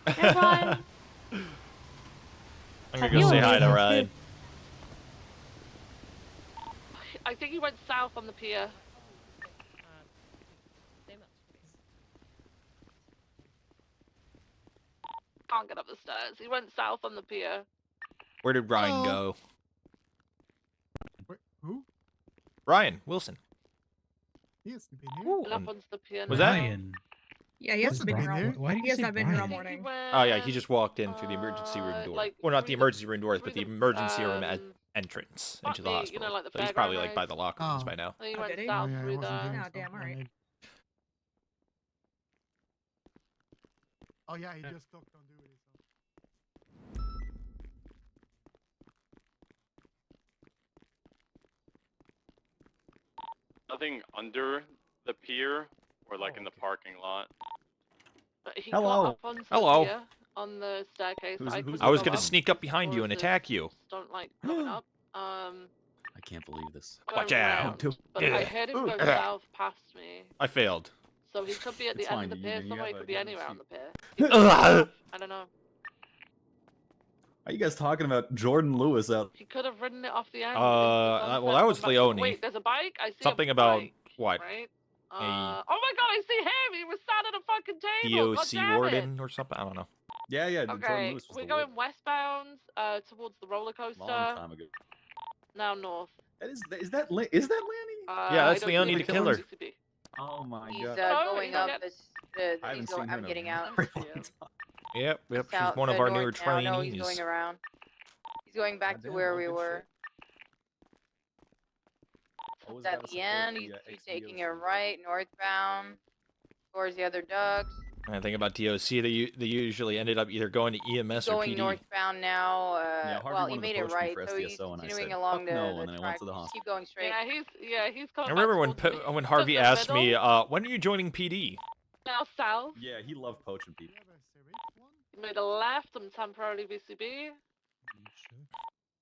Hey, Ryan.
I'm gonna go say hi to Ryan.
I think he went south on the pier. Can't get up the stairs. He went south on the pier.
Where did Ryan go?
Wait, who?
Ryan Wilson.
He hasn't been here.
Up onto the pier
Was
now.
that?
Yeah, he hasn't been here all morning.
Why did
He
you
has
say
not been here all
Brian?
morning.
Oh yeah, he just walked in through the emergency room door.
like,
Well, not the
through the-
emergency room doors, but the
through the,
emergency room entrance into the
you know,
hospital.
like the
So he's probably
fairground
like by
road.
the locker rooms by now.
So he
Oh,
went
did he?
south
yeah, I
through
wasn't
the.
here,
Oh,
so
damn,
I
alright.
made- Oh yeah, he just clocked on duty.
Nothing under the pier or like in the parking lot.
But he
Hello.
got up onto
Hello.
the pier on the staircase.
Who's-
I
who's-
couldn't
I was
go
gonna
up.
sneak up behind you and
Horses
attack you.
Don't like coming up.
I can't believe this.
Watch
Going
out.
round, but I heard him go south past me.
I failed.
So he could be at the
It's
end
fine,
of the pier
you
somewhere. He
have
could
a-
be
you have a
anywhere on
seat.
the pier. He could be
Ugh.
south, I don't know.
Are you guys talking about Jordan Lewis out?
He could have ridden it off the end.
Well, that was Leone.
Wait, there's a bike. I see
Something
a
about
bike,
what?
right?
A
Oh my God! I see him. He was sat at a fucking table. God
DOC
damn it.
warden or something? I don't know.
Yeah, Jordan
Okay,
Lewis was
we're
the
going
warden.
westbound towards the roller coaster.
Long time ago.
Now north.
Is that Lanny?
Yeah, that's
I don't
Leone
see
the
him.
killer.
UCB.
Oh my
He's
god.
going
he's
up
not
this.
I haven't
He's
seen
going.
him
I'm
in
getting
a
out.
very long time.
Yep, she's
South,
one of our newer
north now. No, he's
trainees.
going around. He's going back to
Goddamn,
where
all
we
good
were.
shit. Always
At
gotta
the
support
end,
the,
he's
ex-DOC.
taking a right northbound towards the other ducks.
And I think about DOC, they usually ended up either going to EMS or
Going
PD.
northbound now.
Yeah, Harvey
Well, he
wanted to
made it
push me
right,
for
so he's
SDSO, and I
continuing
said,
along
"Fuck
the,
no,"
the
and then I
track.
went to the
Just
hospital.
keep going straight.
Yeah, he's
I
coming.
remember
back
when Harvey
the
asked me,
middle.
when are you joining PD?
Now south.
Yeah, he loved poaching people.
He made a left. I'm temporarily VCB.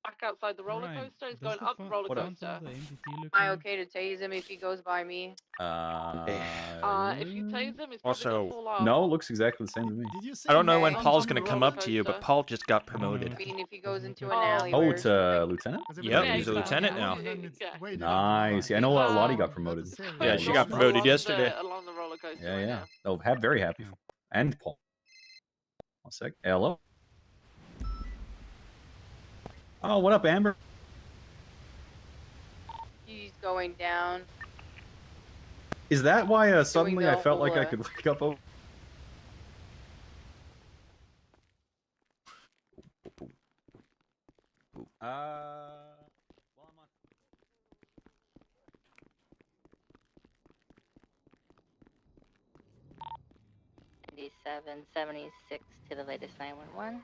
Back outside the roller
Ryan,
coaster. He's
does
going
the
up the roller
What up?
coaster.
The MDT look
Am I
new?
okay to tase him if he goes by me?
If you tase him, he's probably
Also,
gonna fall off.
No, looks exactly the same to me.
Did you say?
I don't know when
Okay.
Paul's
On
gonna
the
come
roller
up to you, but
coaster.
Paul just got
I
promoted.
mean, if he goes into an
Oh.
alley.
Oh,
where
to lieutenant?
Has it
Yep,
been
he's a
released?
lieutenant
Oh,
now.
then it's
Yeah.
way
Nice. Yeah, I know Lottie got promoted.
Yeah, she got
Along
promoted
the-
yesterday.
Along the roller coaster.
Yeah,
right
yeah.
now.
Oh, very happy. For and Paul. One sec. Hello. Oh, what up, Amber?
He's going down.
Is that why suddenly I
the
felt like I
whole,
could wake up over? Well, I'm on.
7776 to the latest 911.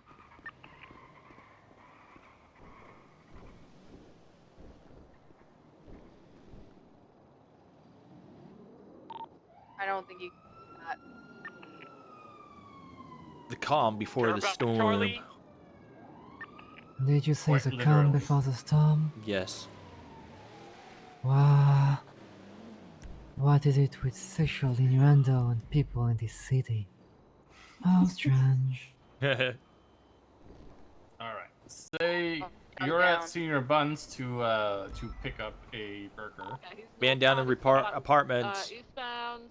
I don't think you.
The calm before the storm.
Did you say
Quite
the calm
literally.
before the storm?
Yes.
Wow. What is it with sexual innuendo and people in this city? How strange.
All right. Say you're
down.
at Senior Buns to pick up a burger.
Man down in apartments.
Eastbound.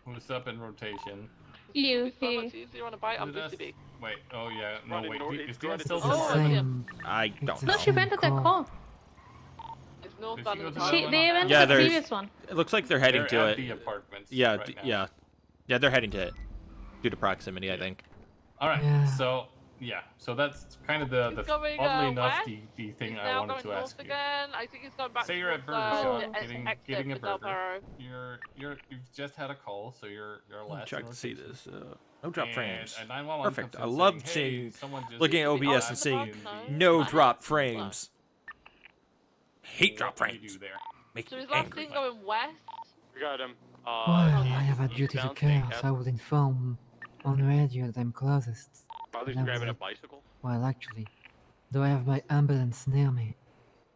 Who's up in rotation?
You.
So much easier on a bike. I'm
Is it
VCB.
Wait. Oh yeah. No
Running
wait.
north-
Is
it's
Dan
going
still
It's the
Oh,
there?
same.
I don't
It's the
know.
No, she went to their
call.
call.
It's northbound.
Did she
and
go to
southbound.
the
She,
one
they
on-
went
Yeah,
to the
there's-
previous one.
It looks like they're heading
They're
to
at
it.
the apartments.
Yeah,
right now.
yeah. Yeah, they're heading to it. Due to proximity, I think.
All right.
Yeah.
So Yeah, so that's kind of the
He's going,
oddly enough
west.
the thing
He's
I
now
wanted
going
to
north
ask you.
again. I think he's going back
Say you're at
towards,
Burger Shot,
the
getting
exit
a
for Del
burger.
Perro.
You've just had a call, so you're last
Check
in
to see
rotation.
this. No drop frames.
And 911
Perfect.
comes
I
in
love
saying,
seeing,
hey, someone just
looking at OBS
crashed
and seeing
in the
no
United
drop
States.
frames. Hate drop
What do you
frames.
do there?
Make
So
me
he's last
angry.
seen going west.
We got him.
Well, I have a duty to
eastbound
care,
St.
so I would inform on radio that I'm closest.
Father's
And I
grabbing a
will-
bicycle.
Well, actually, do I have my ambulance near me?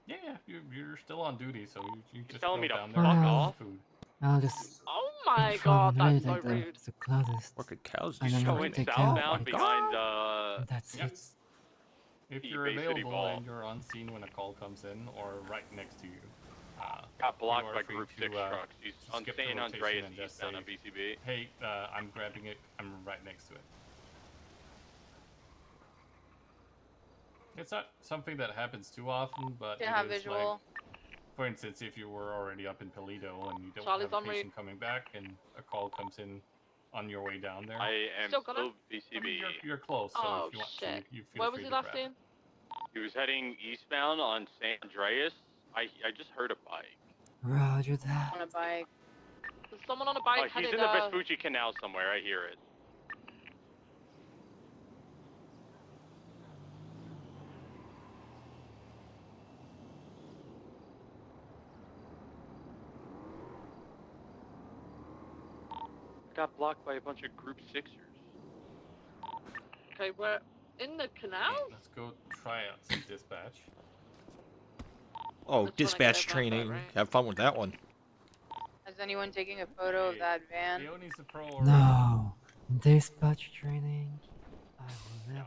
Yeah, you're still on duty, so you just
telling
go
me to
down there
fuck
and grab
off?
some food.
I'll just
Oh my
inform
god,
on
that's so
radio that I'm
rude.
the closest.
What could cows
And
do?
I'm
Going
going to take care of
southbound
it.
behind
And that's
Yep.
it.
If
the
you're
Bay City
available
Mall.
and you're on scene when a call comes in, or right next to you,
Got blocked
you are
by
free
Group
to,
6 trucks. He's
just
on
skip the
San
rotation
Andreas
and just
eastbound
say,
on BCB.
Hey, I'm grabbing it. I'm right next to it. It's not something that happens too often, but
Didn't
it
have
is
visual.
like, for instance, if you were already up in Toledo and you don't
Charlie's
have a
on route.
patient coming back and a call comes in on your way down there,
I am
Still gonna?
still
I mean,
BCB.
you're close, so
Oh
if you want
shit.
to, you feel
Where was
free
he
to
last
grab it.
seen?
He was heading eastbound on San Andreas. I just heard a bike.
Roger that.
On a bike.
There's someone on a bike
He's
headed,
in the Vespucci Canal somewhere. I hear it. Got blocked by a bunch of Group 6ers.
Okay, we're in the canal?
Let's go try out some dispatch.
Oh,
That's when I get
dispatch
it back,
training.
right?
Have fun with that one.
Is anyone taking a photo of that van?
Leonie's the pro already.
No. Dispatch training? I will never.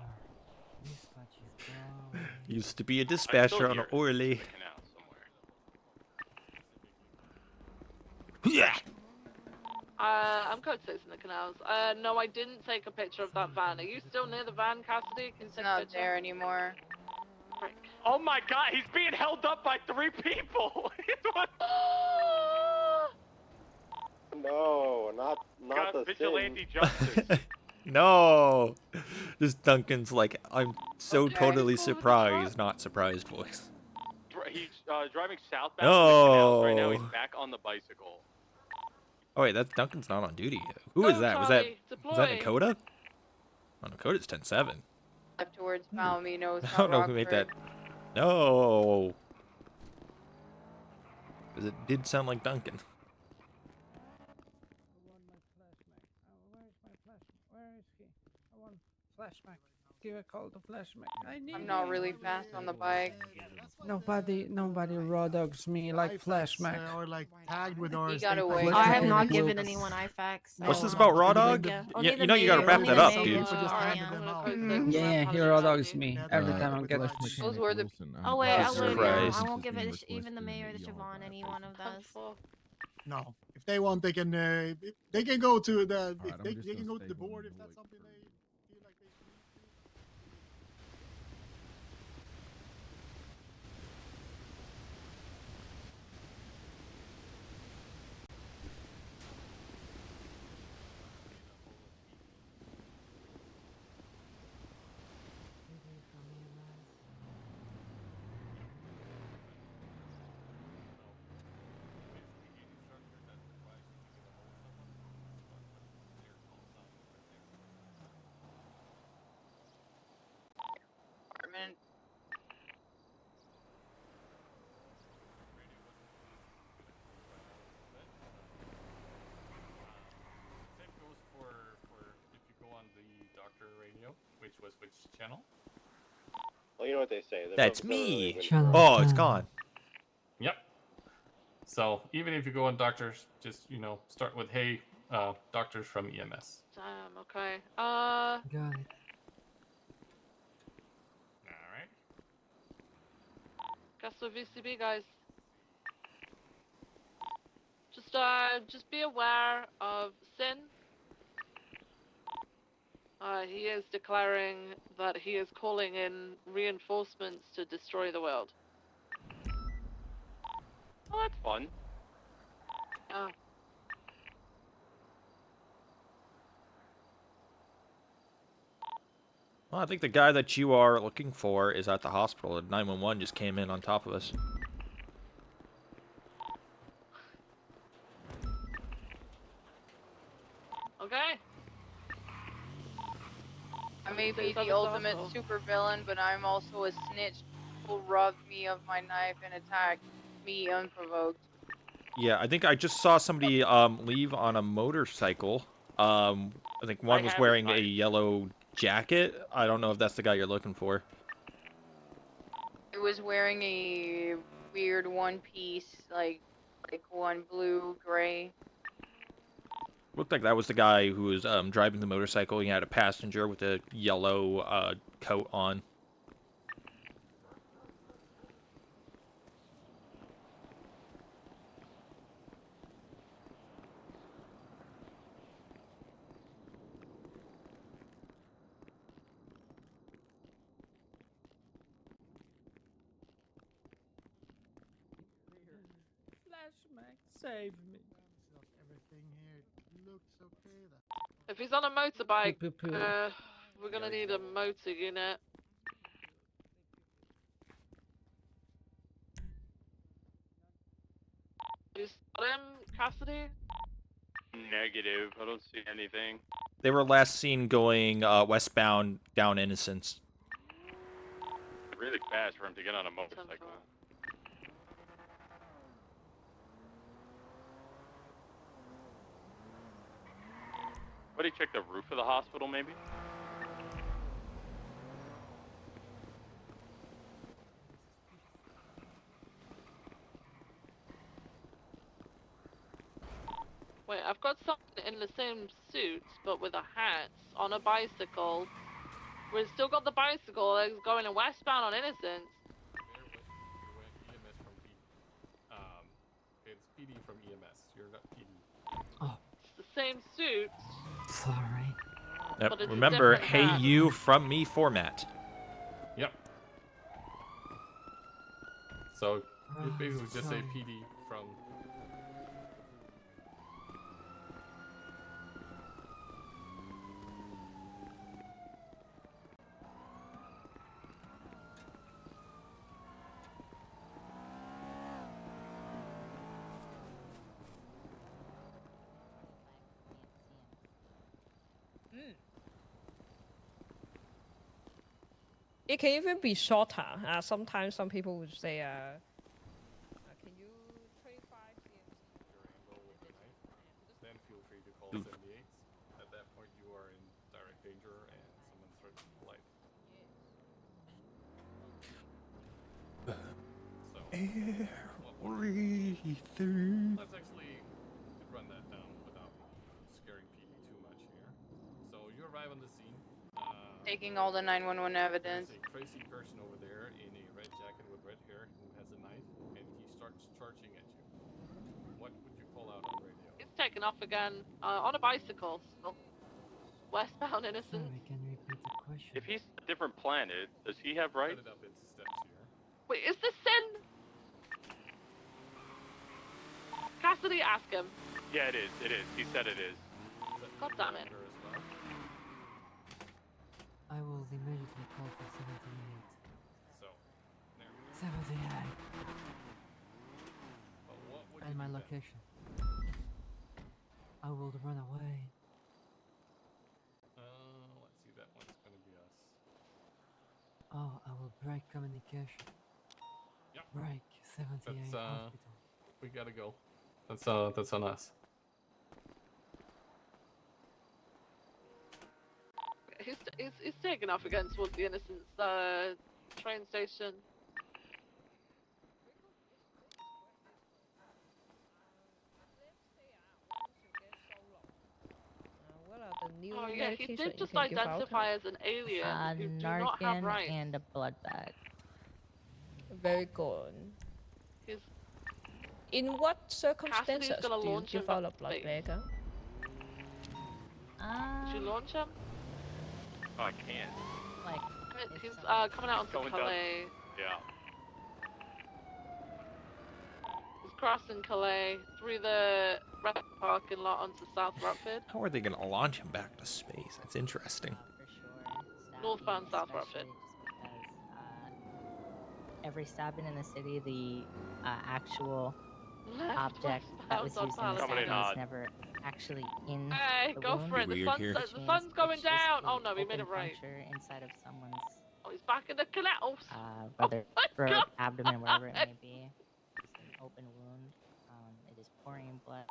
Dispatch is boring.
Used to be a dispatcher on Orly.
Canal somewhere.
Yeah.
I'm code 6 in the canals. No, I didn't take a picture of that van. Are you still near the van, Cassidy? Can you
It's
take a
not
picture?
there anymore.
Frick.
Oh my god, he's being held up by 3 people!
No, not
Got
the
vigilante
Sin.
justice.
No. Just Duncan's like, I'm so
Okay.
totally surprised, not surprised voice.
He's driving southbound in the canals right now. He's
No.
back on the bicycle.
Oh wait, that's Duncan's not on duty. Who is
Go,
that?
Charlie,
Was that
deploy.
Dakota? Oh, Dakota's 10-7.
Left towards Palomino,
I don't know who made that. No. 'Cause it did sound like Duncan.
Where is he? I want flashback. Give a call to flashback. I need
I'm not really fast on the bike.
Nobody raw dogs me like flashback.
Or like tagged with ours.
got
they
away.
like-
I
have not
Flashback
given
will-
anyone IFACs.
What's
No.
this about raw
Only
dog?
the-
Yeah,
only
you
the
know you gotta
mayor,
wrap
only
that
the
up,
mayor.
dude.
People just handed them out.
Yeah, he raw dogs me every
Yeah,
time I
with
get.
Flash
Those
were the.
Oh wait,
Jesus
I
Christ.
won't give it even the mayor, the Siobhan, any one of those.
No, if they want, they can go to the.
Alright,
If
I'm
they
just
can
gonna
go to
stay
the
home
board
and
if that's
wait
something
for
they feel like they need to.
Apartment.
Same goes for if you go on the doctor radio, which was which channel?
Well, you know what they say. the
That's
folks never really
me.
win
Channel
for us.
Oh, it's
10.
gone.
Yep. So even if you go on doctors, just start with hey, doctors from EMS.
Damn. Okay.
Got it.
All right.
Guess the VCB guys. Just be aware of Sin. He is declaring that he is calling in reinforcements to destroy the world.
Oh, that's fun.
Yeah.
Well, I think the guy that you are looking for is at the hospital, and 911 just came in on top of us.
Okay.
I may be the ultimate supervillain, but I'm also a snitch who robbed me of my knife and attacked me unprovoked.
Yeah, I think I just saw somebody leave on a motorcycle. I think one was wearing a yellow jacket. I don't know if that's the guy you're looking for.
I was wearing a weird one piece, like one blue, gray.
Looked like that was the guy who was driving the motorcycle. He had a passenger with a yellow coat on.
Flashback, save me.
Everything here looks okay.
If he's on a motorbike, we're gonna need a motor unit. You spot him, Cassidy?
Negative. I don't see anything.
They were last seen going westbound down Innocence.
Really fast for him to get on a motorcycle. What, did he check the roof of the hospital, maybe?
Wait, I've got someone in the same suit, but with a hat, on a bicycle. We've still got the bicycle that's going westbound on Innocence.
EMS from PD. It's PD from EMS. You're not PD.
Oh.
It's the same suit.
Sorry.
Yep.
But it's a
Remember,
different
hey
hat.
you from me format.
Yep. So you basically just say PD from.
It can even be shorter. Sometimes some people would say, can you 25
Then feel free to call 78. At that point, you are in direct danger and someone threatens your life. Let's actually run that down without scaring PD too much here. So you arrive on the scene.
Taking all the 911 evidence.
There's a crazy person over there in a red jacket with red hair who has a knife, and he starts charging at you. What would you call out on radio?
He's taken off again, on a bicycle still. Westbound Innocence.
Sorry, can you repeat the question?
If he's a different planet, does he have rights?
Cut it up into steps here.
Wait, is this Sin? Cassidy, ask him.
Yeah, it is. It is. He said it is.
God damn it.
I will immediately call for 78.
So, there.
78.
But what would
And
you
my
do
location. I will run away.
Let's see, that one's gonna be us.
Oh, I will break communication.
Yep.
Break 78
That's,
hospital.
we gotta go. That's on us.
He's taken off again towards the Innocence train station.
What are the new
Oh yeah, he
medications
did
you
just
can give out?
identify as an alien who do not have
Narcan
rights.
and a blood bag.
Very good.
He's
In what circumstances
gonna
do you
launch him
give out a
back
blood
to space.
bag?
Did you launch him?
Oh, I can't.
Like,
He's coming out onto
Going down.
Calais.
Yeah.
He's crossing Calais through the parking lot onto South Rapid.
How are they going to launch him back to space? That's interesting.
Northbound, southbound.
especially just because every stabbing in the city, the actual object that was used in the stabbing was never actually in
Hey,
the
go
wound.
for it. The
Weird
sun's,
here.
the sun's going
It's just
down.
a
Oh no, we made
open
it right.
puncture inside of someone's
Oh, he's back in the canals.
whether
my
throat,
God.
abdomen, wherever it may be. Just an open wound. It is pouring blood.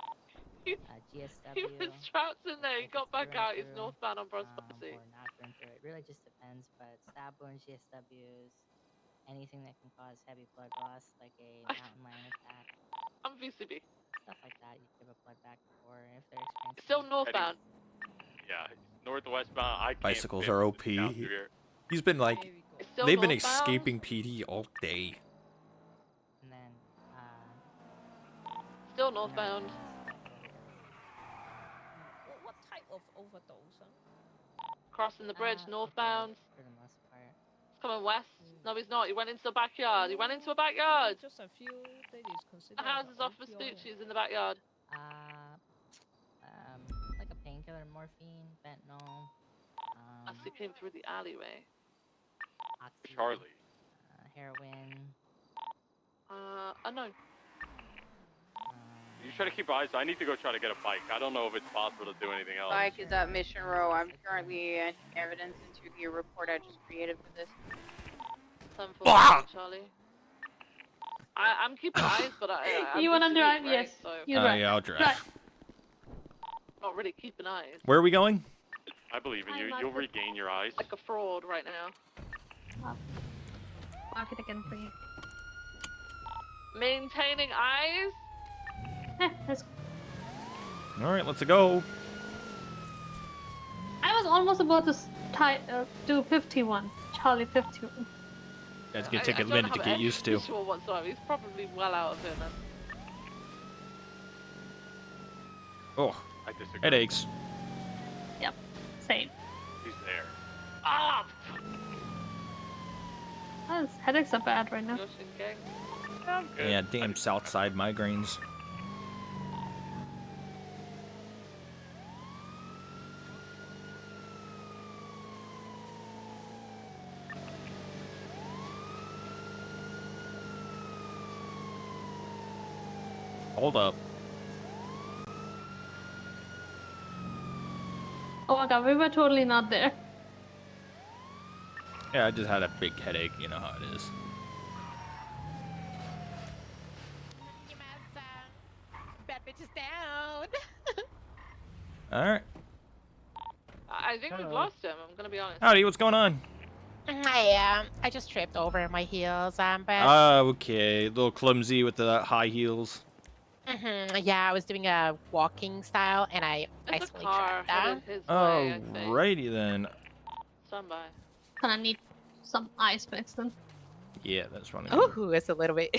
GSW.
He was trapped in there. He got back out. He's
through,
northbound on Prospecty.
or not through and through. It really just depends, but stab wounds, GSWs, anything that can cause heavy blood loss, like a mountain lion attack.
I'm VCB.
Stuff like that, you give a blood back for if they're experiencing.
Still northbound.
Yeah, northwestbound. I can't.
Bicycles
fit
are OP.
down through here.
He's been like,
Still
they've been
northbound.
escaping PD all day.
And then,
still northbound.
What type of overdose?
Crossing the bridge, northbound.
For the most part.
He's coming west. No, he's not. He went into the backyard. He went into a backyard.
Just a few ladies consider.
The house is off for Stucci's in the backyard.
Like a painkiller, morphine, fentanyl.
As he came through the alleyway.
Oxy,
Charlie.
heroin.
Unknown.
You try to keep eyes. I need to go try to get a bike. I don't know if it's possible to do anything else.
Bike is at Mission Row. I'm currently entering evidence into the report I just created for this.
Charlie. I'm keeping eyes, but I'm
You wanna
busy,
drive?
right?
Yes.
So
You drive.
Yeah, I'll drive.
not really keeping eyes.
Where are we going?
I believe in you.
I'm
You'll
not-
regain your eyes.
Like a fraud right now.
Mark it again for you.
Maintaining eyes.
Let's
All right, let's go.
I was almost about to do 51. Charlie 51.
It's gonna take
I
a
don't
minute
have
to get
any
used to.
visual whatsoever. He's probably well out of here then.
Oh,
I disagree.
headaches.
Yep. Same.
He's there.
Ah!
Oh, headaches are bad right now.
I'm good.
Yeah, damn south side migraines. Hold up.
Oh my god, we were totally not there.
Yeah, I just had a big headache. You know how it is.
Bad bitches down.
All right.
I think we've lost him. I'm gonna be honest.
Howdy, what's going on?
I just tripped over my heels. But
Okay, a little clumsy with the high heels.
yeah, I was doing a walking style, and I
There's a
accidentally
car
tripped down.
headed his way, I think.
Alrighty then.
Stand by.
Gonna need some ice picks then.
Yeah, that's running.
Ooh, it's a little bit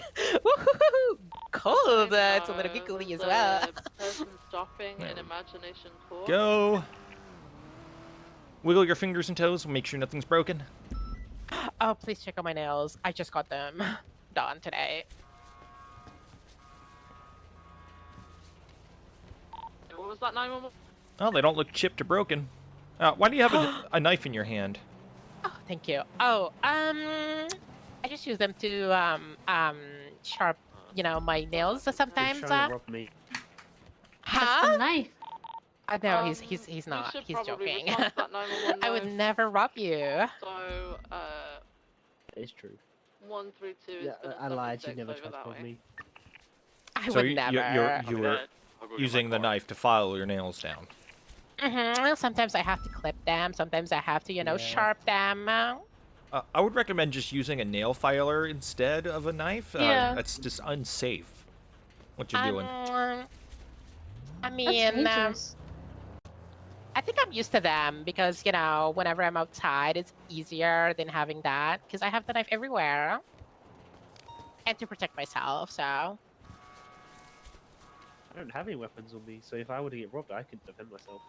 Ooh, cold. It's a little giggly as well.
The person stopping in Imagination Court.
Go. Wiggle your fingers and toes. Make sure nothing's broken.
Oh, please check out my nails. I just got them done today.
What was that 911?
Oh, they don't look chipped or broken. Why do you have a knife in your hand?
Oh, thank you. Oh, I just use them to sharp, my nails sometimes.
He's trying to rob me.
Huh?
Knife.
No, he's not.
should
He's
probably
joking.
response to that 911
I would
noise.
never rob you.
So,
It's true.
132 is
Yeah,
gonna
I lied. You
76
never
over
tried to
that
rob
way.
me.
I
So
would
you
never.
you were using the knife to file your nails down.
Sometimes I have to clip them. Sometimes I have to,
Yeah.
sharp them.
I would recommend just using a nail filer instead of a knife.
Yeah.
That's just unsafe. What you're doing.
I mean, I think I'm used to them because, whenever I'm outside, it's easier than having that because I have the knife everywhere. And to protect myself, so.
I don't have any weapons on me, so if I were to get robbed, I could defend myself.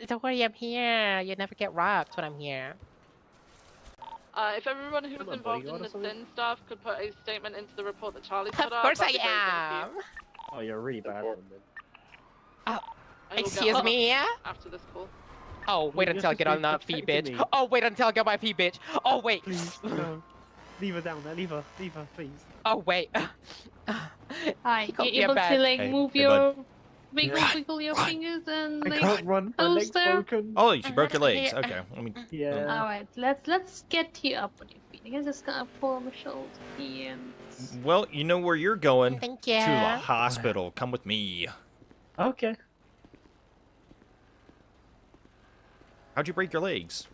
Don't worry, I'm here. You never get robbed when I'm here.
If everyone who's
I'm a
involved in
bodyguard or
the
something?
sin stuff could put a statement into the report that Charlie
Of
put up.
course
that'd
I
be great, thank
am.
you.
Oh, you're a really bad one then.
I will get
Excuse
on
me?
After this call.
Oh, wait until I get on that fee, bitch. Oh, wait until I get my fee, bitch. Oh, wait.
Please, no. Leave her down there. Leave her, please.
Oh, wait.
Hi,
He got
you're
me a
able to
bed.
like
Hey,
move
hey,
your
bud.
wiggle your fingers and
I
like
can't run. My
toes
leg's
there.
broken.
Oh, you broke your legs. Okay. Let me.
Yeah.
All right, let's get you up on your feet. I guess just gonna pull Michelle's hands.
Well, you know where you're going.
Thank
To the
you.
hospital. Come with me.
Okay.
How'd you break your legs?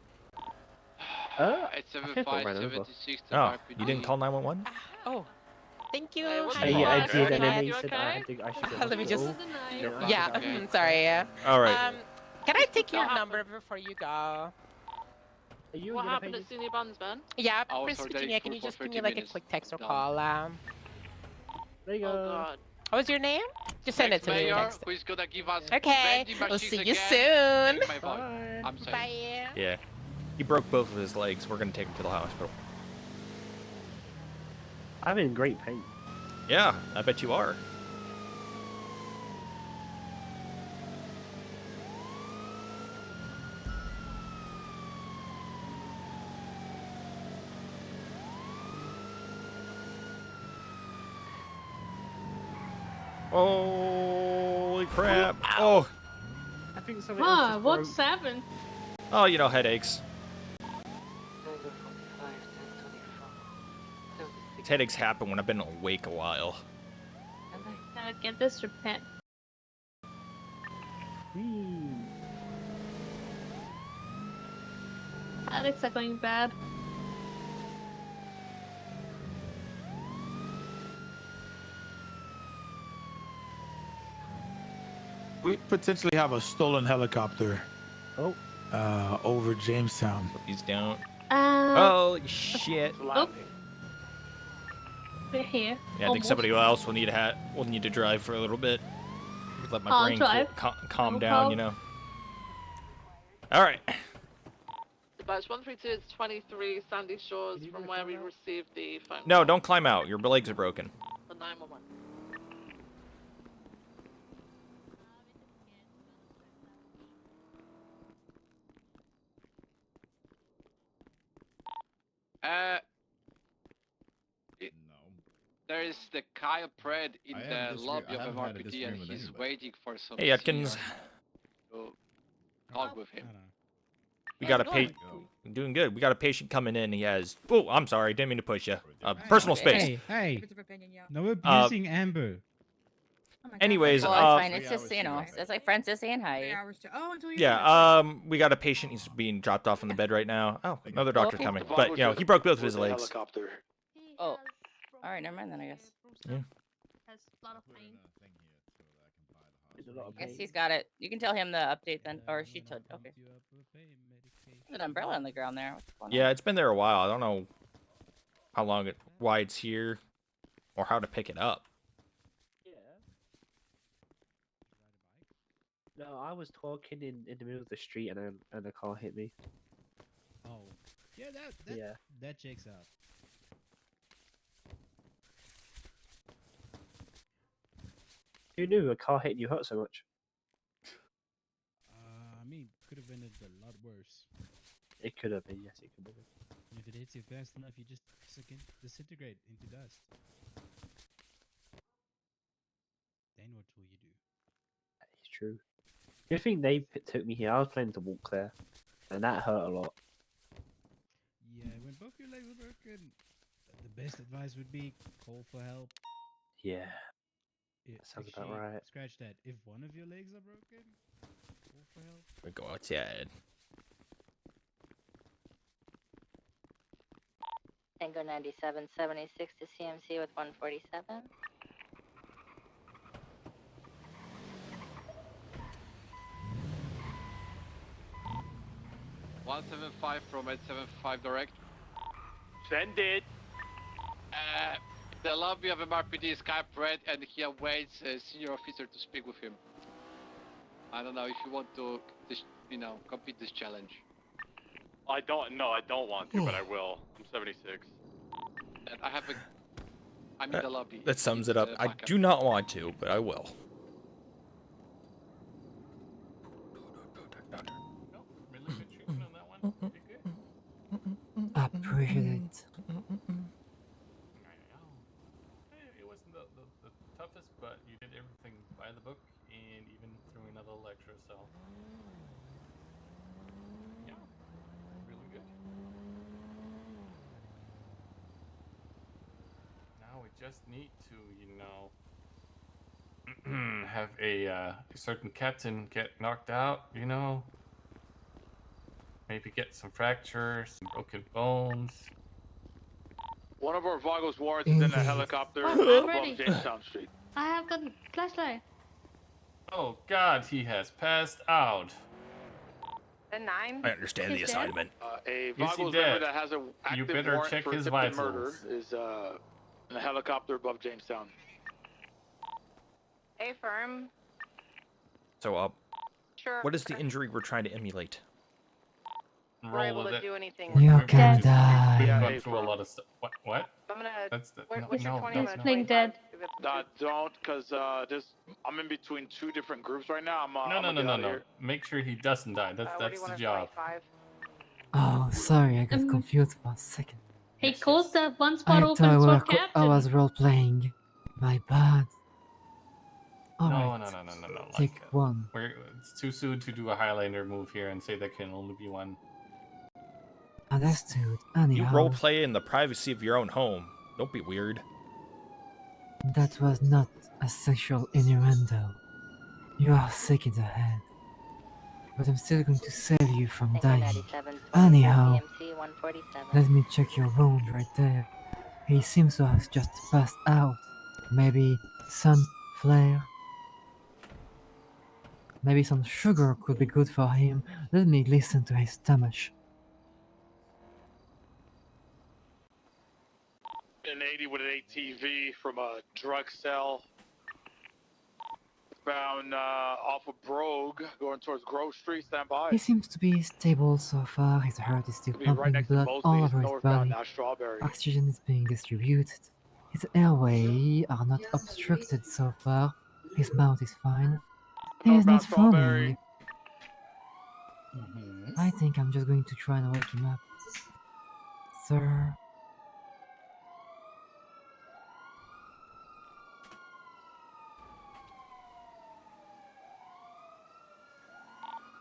It's
I think I ran over.
7576 to
Oh,
RPD.
you didn't call 911?
Oh, thank you.
Yeah, I did, and then they said
okay?
I should go to
Let me just.
hospital.
Yeah, sorry.
All right.
Can I take your number before you go?
Are you
What
gonna
happened
pay
at Senior Buns, Ben?
Yeah,
Oh,
Prince
sorry,
Virginia, can
for-
you
for
just give
30
me like a
minutes.
quick text or
Done.
call?
There you go.
Oh god.
What was your name? Just send it to me.
Mayor,
Next.
who is gonna give us
Okay,
vending
we'll
machines
see you
again.
soon.
Check my voice. I'm saying.
Bye.
Yeah. He broke both of his legs. We're gonna take him to the hospital.
I'm in great pain.
Yeah, I bet you are. Holy crap. Oh.
I think something else
Huh,
just
what's
broke.
happened?
Oh, you know, headaches. These headaches happen when I've been awake a while.
Gotta get this repent. Headaches are going bad.
We potentially have a stolen helicopter.
Oh.
Over Jamestown.
He's down.
Oh
shit.
We're here.
Yeah, I think somebody else will need to drive for a little bit. Let my brain
drive.
calm
No
down, you know. All right.
Batch 132 is 23 Sandy Shores from where we received the phone.
No, don't climb out. Your legs are broken.
The 911.
There is the Kyle Pred in the lobby of MRPD and he's waiting for some
Hey, Atkins.
to talk with him.
We got a patient. Doing good. We got a patient coming in. He has. Oh, I'm sorry. Didn't mean to push you. Personal space.
Hey. No abusing Amber.
Anyways,
Well, it's fine. It's just, you know, it's like Francis saying hi.
yeah, we got a patient. He's being dropped off on the bed right now. Oh, another doctor
Okay.
coming. But, you know, he broke both of his legs.
Oh. All right, never mind then, I guess.
Yeah.
Has a lot of pain.
I guess he's got it. You can tell him the update then, or she told. Okay. There's an umbrella on the ground there. What's going
Yeah,
on?
it's been there a while. I don't know why it's here or how to pick it up.
No, I was talking in the middle of the street and a car hit me.
Oh. Yeah, that checks out.
Who knew a car hitting you hurt so much?
I mean, could have been a lot worse.
It could have been, yes, it could have been.
And if it hits you fast enough, you just disintegrate into dust. Then what will you do?
It's true. Good thing they took me here. I was planning to walk there, and that hurt a lot.
Yeah, when both your legs are broken, the best advice would be call for help.
Yeah.
Yeah,
Sounds about
actually,
right.
Scratch that. If one of your legs are broken, call for help.
We go outside.
Tango 9776 to CMC with 147.
$175 from 875 direct.
Send it.
The lobby of MRPD is Skype Red and he awaits a senior officer to speak with him. I don't know if you want to, compete this challenge.
I don't want to, but I will. I'm 76.
And I'm in the lobby.
That sums it up. I do not want to, but I will.
just need to, have a certain captain get knocked out, Maybe get some fractures, some broken bones.
One of our Vagos wards is in a helicopter
I'm
above
ready.
Jamestown Street.
I have the flashlight.
Oh God, he has passed out.
The 9?
I understand the assignment.
A
Is he
Vagos
dead?
member that has an
You
active
better
warrant
check
for
his
attempted
vitals.
murder is in a helicopter above Jamestown.
A firm.
So,
Sure.
what is the injury we're trying to emulate?
We're able to do anything.
You can die.
We've gone through a lot of stuff. What?
I'm gonna.
That's the,
What's your 20?
He's playing dead.
Don't, cause I'm in between two different groups right now. I'm
No.
get out of here.
Make sure he doesn't die. That's the job.
Oh, sorry, I got confused for a second.
Hey, close that one
I
spot
thought
open for
I
Captain.
was role playing. My bad. Alright.
No.
Take one.
It's too soon to do a Highlander move here and say there can only be one.
Understood.
You
Anyhow,
roleplay in the privacy of your own home. Don't be weird.
that was not a sexual innuendo. You are sick in the head. But I'm still going to save you from dying. Anyhow, let me check your wound right there. He seems to have just passed out. Maybe sun flare? Maybe some sugar could be good for him. Let me listen to his stomach.
An 80 with an ATV from a drug cell. Found off of Brogue, going towards Grove Street. Stand by.
He seems to be stable so far. His heart is still
Could be right
pumping
next to
blood
Mosley's,
all over his
northbound,
body.
now Strawberry.
Oxygen is being distributed. His airway are not obstructed so far. His mouth is fine. He is not foaming. I think I'm just going to try and wake him up. Sir?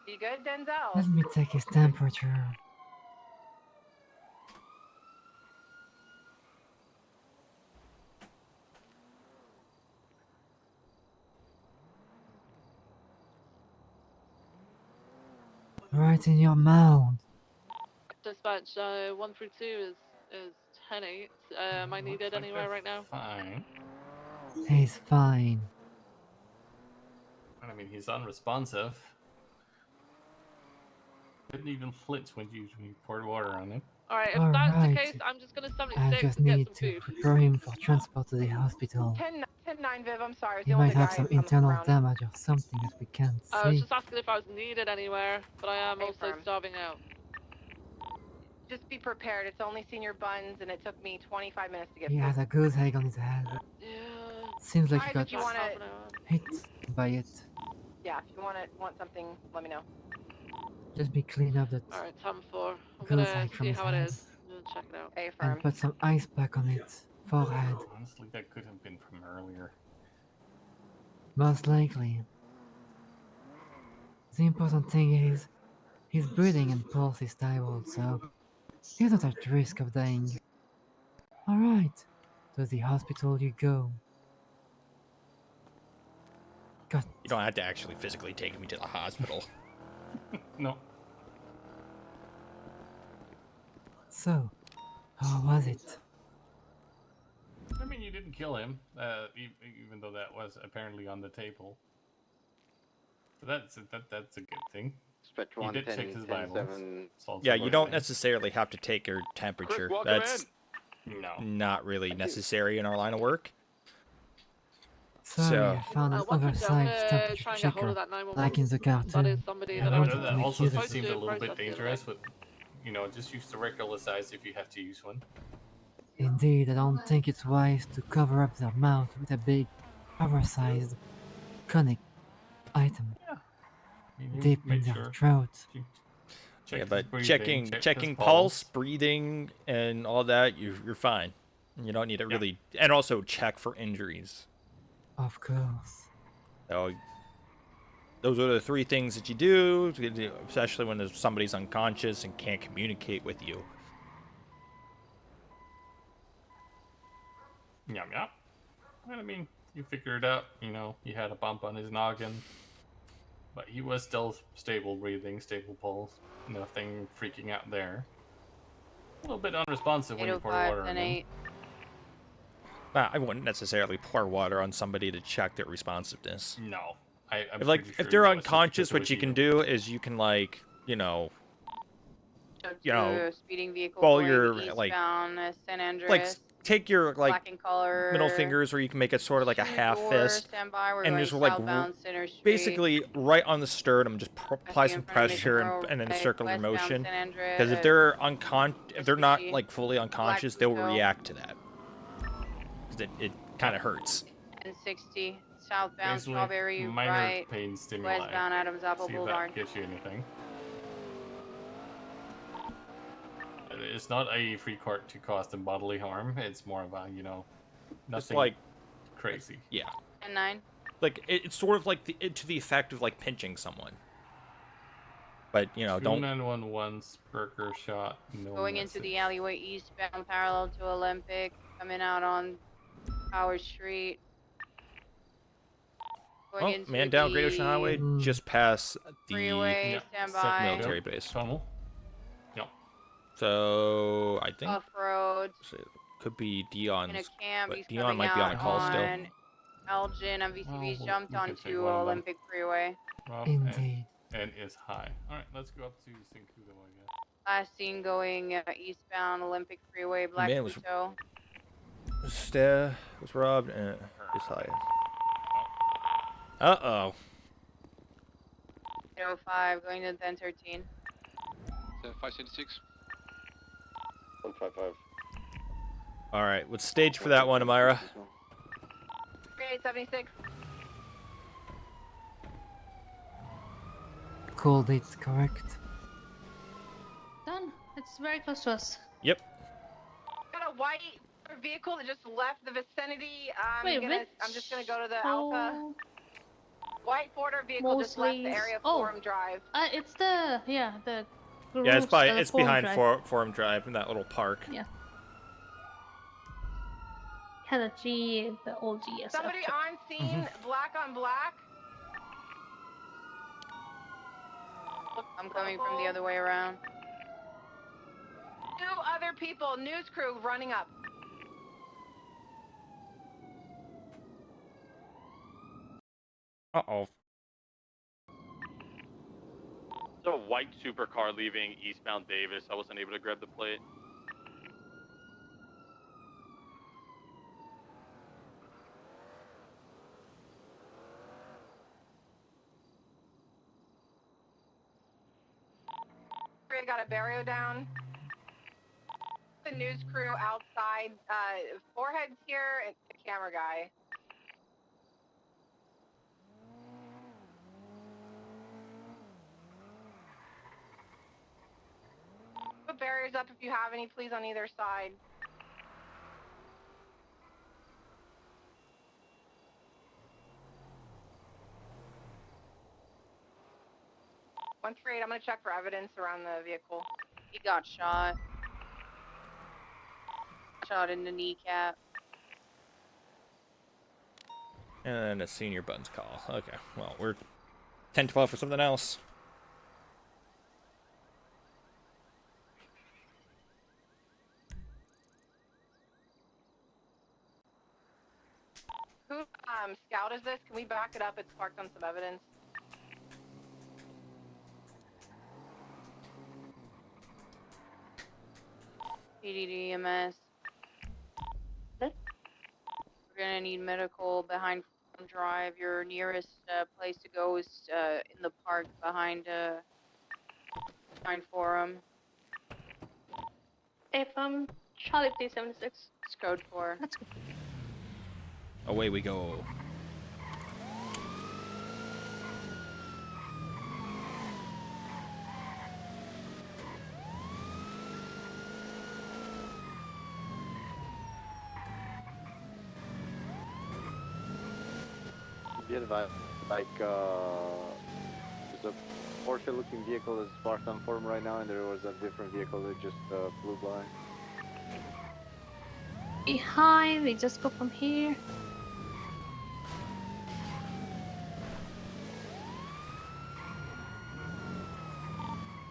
You good, Denzel?
Let me take his temperature. Right in your mouth.
Dispatch, 132 is 10-8. Am I needed anywhere right now?
Fine.
He's fine.
I mean, he's unresponsive. Didn't even flinch when you poured water on him.
Alright, if that's the
Alright.
case, I'm just gonna 76
I just
and get
need
some
to
food.
prepare him for transport to the hospital.
10-9, Viv, I'm sorry.
He might have some internal damage or something that we can't
I was
see.
just asking if I was needed anywhere, but I am also starving out.
Just be prepared. It's only senior buns, and it took me 25 minutes to get
He
food.
has a good egg on his head.
Yeah.
Seems like he
Alright,
got
did you wanna...
hit by it.
Yeah, if you want something, let me know.
Let me clean up that
Alright, time 4. I'm
good
gonna
egg from
see
his
how it
head
is. I'm gonna check it out.
and put some ice pack on it. Forehead.
Honestly, that could have been from earlier.
Most likely. The important thing is, his breathing and pulse is stable, so he's not at risk of dying. Alright, to the hospital you go. God.
You don't have to actually physically take me to the hospital.
No.
So, how was it?
I mean, you didn't kill him, even though that was apparently on the table. So that's a good thing. You did check his vitals.
Yeah, you don't necessarily have to take your temperature. That's not really necessary in our line of work.
Sorry, I found an oversized temperature checker, like in the cartoon.
Yeah, that also just seemed a little bit dangerous, but, just use the regular size if you have to use one.
Indeed, I don't think it's wise to cover up their mouth with a big, oversized, conic item deep in their throat.
Yeah, but checking pulse, breathing, and all that, you're fine. You don't need to really, and also check for injuries.
Of course.
So, those are the 3 things that you do, especially when somebody's unconscious and can't communicate with you.
Yum yum. I mean, you figured it out. You know, he had a bump on his noggin, but he was still stable breathing, stable pulse. Nothing freaking out there. A little bit unresponsive when you pour water on him.
I wouldn't necessarily pour water on somebody to check their responsiveness.
No, I'm
if, like,
pretty sure
if they're
that was just
unconscious,
because it
what
was
you can
you.
do is you can, like, you know,
Speeding vehicle
while
going
you're
eastbound San
like
Andreas.
take your
Black and color.
middle fingers, or you can make it sort of like a half fist,
Standby. We're
and
going
just like
southbound Center Street.
basically right on the sternum, just apply some pressure and then circular motion. Because if they're if they're not like fully unconscious, they'll react to that. Because it kind of hurts.
And 60 southbound
Basically,
Strawberry
minor
right.
pain stimuli.
Westbound Adams Apple
See
Boulevard.
if that gets you anything. It's not a free court to cause them bodily harm. It's more of a, you know, nothing
like
crazy.
Yeah.
And 9.
Like it's sort of like to the effect of like pinching someone. But you know, don't.
911 Spurker shot. No
Going
message.
into the alleyway eastbound, parallel to Olympic. Coming out on Howard Street. Going into
Man down
the
Great Ocean Highway, just past the
freeway. Standby.
military base.
Tunnel. Yep.
So I think
Off-road.
Could be Dion's,
In a cam,
but
he's
Dion
coming
might be on a
out
call still.
on Elgin and VCB's jumped
we could take
onto
one of them.
Olympic Freeway.
Indeed.
And is high. Alright, let's go up to Cincudo, I guess.
Last seen going eastbound Olympic Freeway, Black
Man was
Pluto.
was robbed and is high. Uh-oh.
05 going to 1013.
576.
155.
All right, what's stage for that one, Amira?
3876.
Call date correct.
Done. It's very close to us.
Yep.
Got a white vehicle that just left the vicinity.
Wait,
I'm just gonna go to the Alpha. White border vehicle just left the area of Forum Drive.
It's the the.
Yeah, it's behind
Forum
Forum Drive in that little park.
Yeah. Had a G, the old GSF.
Somebody on scene, black on black.
I'm coming from the other way around.
2 other people, news crew running up.
Uh-oh.
There's a white supercar leaving eastbound Davis. I wasn't able to grab the plate.
I got a barrio down. The news crew outside. Forehead's here and the camera guy. Put barriers up if you have any, please, on either side. One trade. I'm gonna check for evidence around the vehicle.
He got shot. Shot in the kneecap.
And a senior buns call. Okay, well, we're 10-12 for something else.
Who scout is this? Can we back it up? It's parked on some evidence.
PDD EMS. We're gonna need medical behind Forum Drive. Your nearest place to go is in the park behind Forum.
If Charlie 376.
It's code 4.
That's good.
Away we go.
Be advised, like, there's a Porsche-looking vehicle that's parked on Forum right now, and there was a different vehicle that just flew by.
behind. We just go from here.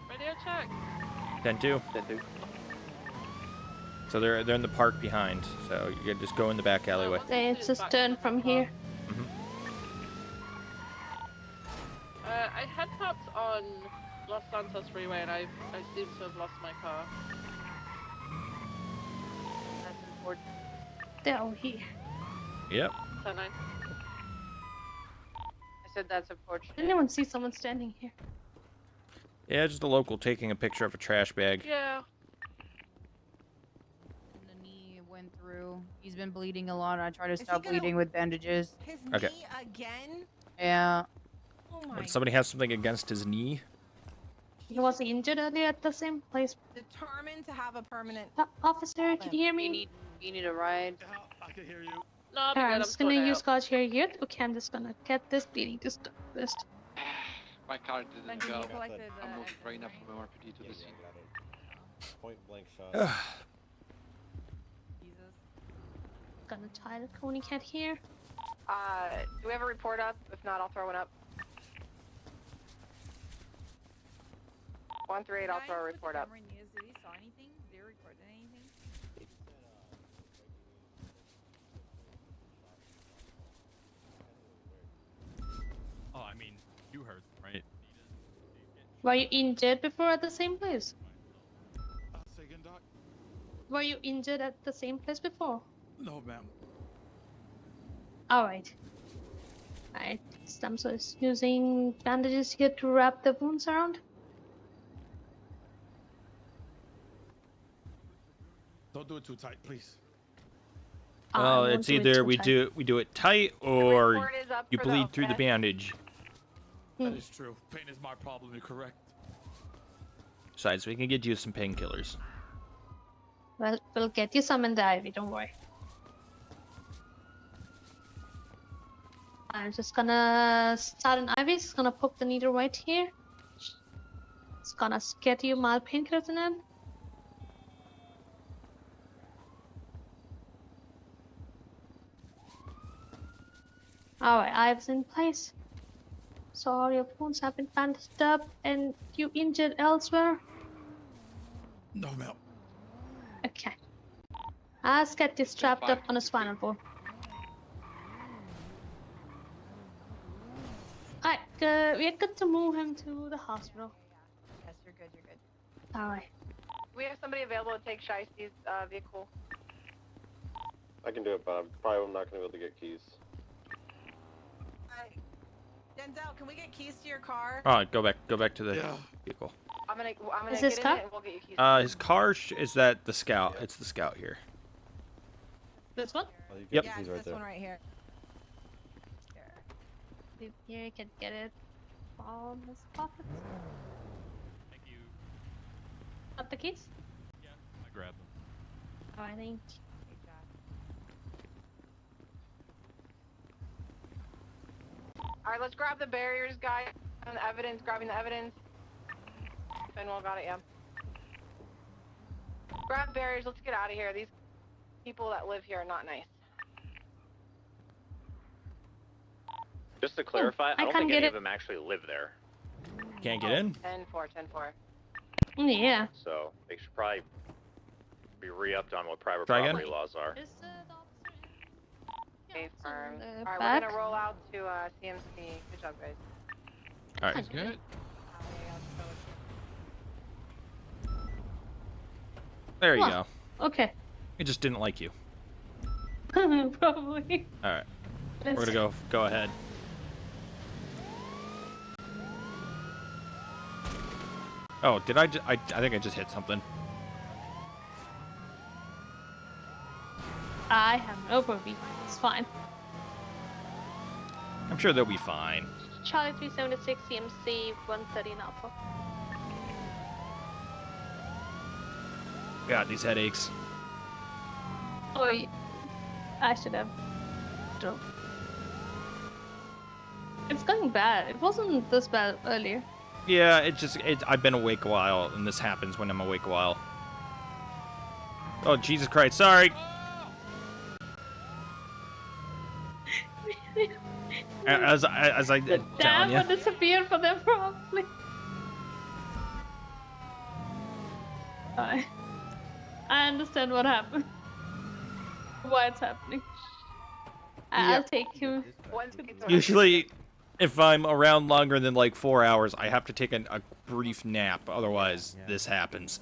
Radio check.
10-2.
10-2.
So they're in the park behind. So you can just go in the back alleyway.
It's just turn from here.
I had tapped on Los Santos Freeway and I seem to have lost my car.
That's important.
They're all here.
Yep.
10-9.
I said that's unfortunate.
Did anyone see someone standing here?
Yeah, just a local taking a picture of a trash bag.
Yeah.
The knee went through. He's been bleeding a lot. I try to stop bleeding with bandages.
His
Okay.
knee again?
Yeah.
Oh my.
Would somebody have something against his knee?
He was injured earlier at the same place.
Determined to have a permanent.
Officer, can you hear me?
You need a ride.
I can hear you.
No, I'm
Alright,
good.
I'm
I'm
just gonna
sorted
use
out.
Scotch here yet. Okay, I'm just gonna get this bleeding to stop this.
My car didn't
Then
go.
you collected the
I moved
exit,
right enough
right?
from MRPD to the scene.
Point blank shot.
Jesus.
Gonna tie the Coney cat here.
Do we have a report up? If not, I'll throw one up. 138, I'll throw a report up.
Did he saw anything? Did they record anything?
Oh, I mean, you heard, right?
Were you injured before at the same place?
Say again, Doc?
Were you injured at the same place before?
No, ma'am.
Alright. Alright, I'm just using bandages here to wrap the wounds around.
Don't do it too tight, please.
Well,
won't
it's
do it
either
too
we
tight.
do it tight or
report is up
you
for the
bleed through the
vest.
bandage.
That is true. Pain is my problem. You're correct.
Besides, we can get you some painkillers.
Well, we'll get you some in the IV, don't worry. I'm just gonna start an IV, just gonna poke the needle right here. It's gonna get you mild painkillers in it. Alright, IV's in place. So all your wounds have been bandaged up and you injured elsewhere?
No, ma'am.
Okay. Let's get this strapped up on a spinal cord. Alright, we're good to move him to the hospital.
Yes, you're good. You're good.
Alright.
Do we have somebody available to take Shiesty's vehicle?
I can do it, but I'm probably not going to be able to get keys.
Denzel, can we get keys to your car?
Alright, go back to the vehicle.
I'm gonna
Is
get
this
in
car?
it and we'll get you keys.
His car is that the Scout. It's the Scout here.
This one?
Yep.
Yeah, it's this one right here.
Here, you can get it from his pockets.
Thank you.
Got the keys?
Yeah, I grabbed them.
Alright, thank you.
Alright, let's grab the barriers, guys. And the evidence, grabbing the evidence. Fenwell got it, yeah. Grab barriers, let's get out of here. These people that live here are not nice.
Just to clarify, I don't
can't
think
get
any
it.
of them actually live there.
Can't get in?
10-4, 10-4.
Yeah.
So they should probably be re-upped on what private
Try again?
property laws are.
Okay, firm.
the
Alright,
back.
we're gonna roll out to CMC. Good job, guys.
Alright.
Good.
There you
Huh.
go.
Okay.
It just didn't like you.
Probably.
Alright. We're gonna go ahead. Oh, did I think I just hit something.
I have no worry. It's fine.
I'm sure they'll be fine.
Charlie 376 CMC 130 in Alpha.
God, these headaches.
Oh, I should have. Drove. It's going bad. It wasn't this bad earlier.
Yeah, I've been awake a while, and this happens when I'm awake a while. Oh, Jesus Christ, sorry. As I
The
telling
dam
you.
would disappear for them probably. I understand what happened. Why it's happening. I'll take him.
Usually, if I'm around longer than like 4 hours, I have to take a brief nap. Otherwise, this happens.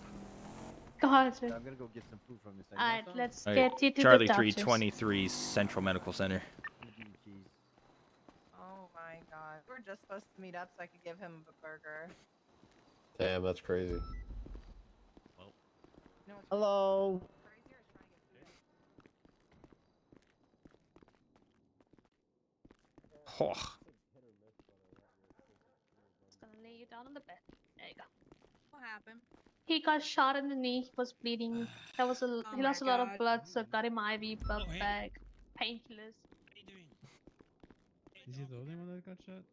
God.
I'm gonna go get some food from this.
Alright, let's
Alright,
get you to
Charlie
the doctors.
323 Central Medical Center.
Oh my god. We were just supposed to meet up so I could give him a burger.
Damn, that's crazy.
Hello.
Oh.
Just gonna lay you down on the bed. There you go.
What happened?
He got shot in the knee. He was bleeding. That was he lost a lot of blood, so got him IV, blood bag, painkillers.
Is he the only one that got shot?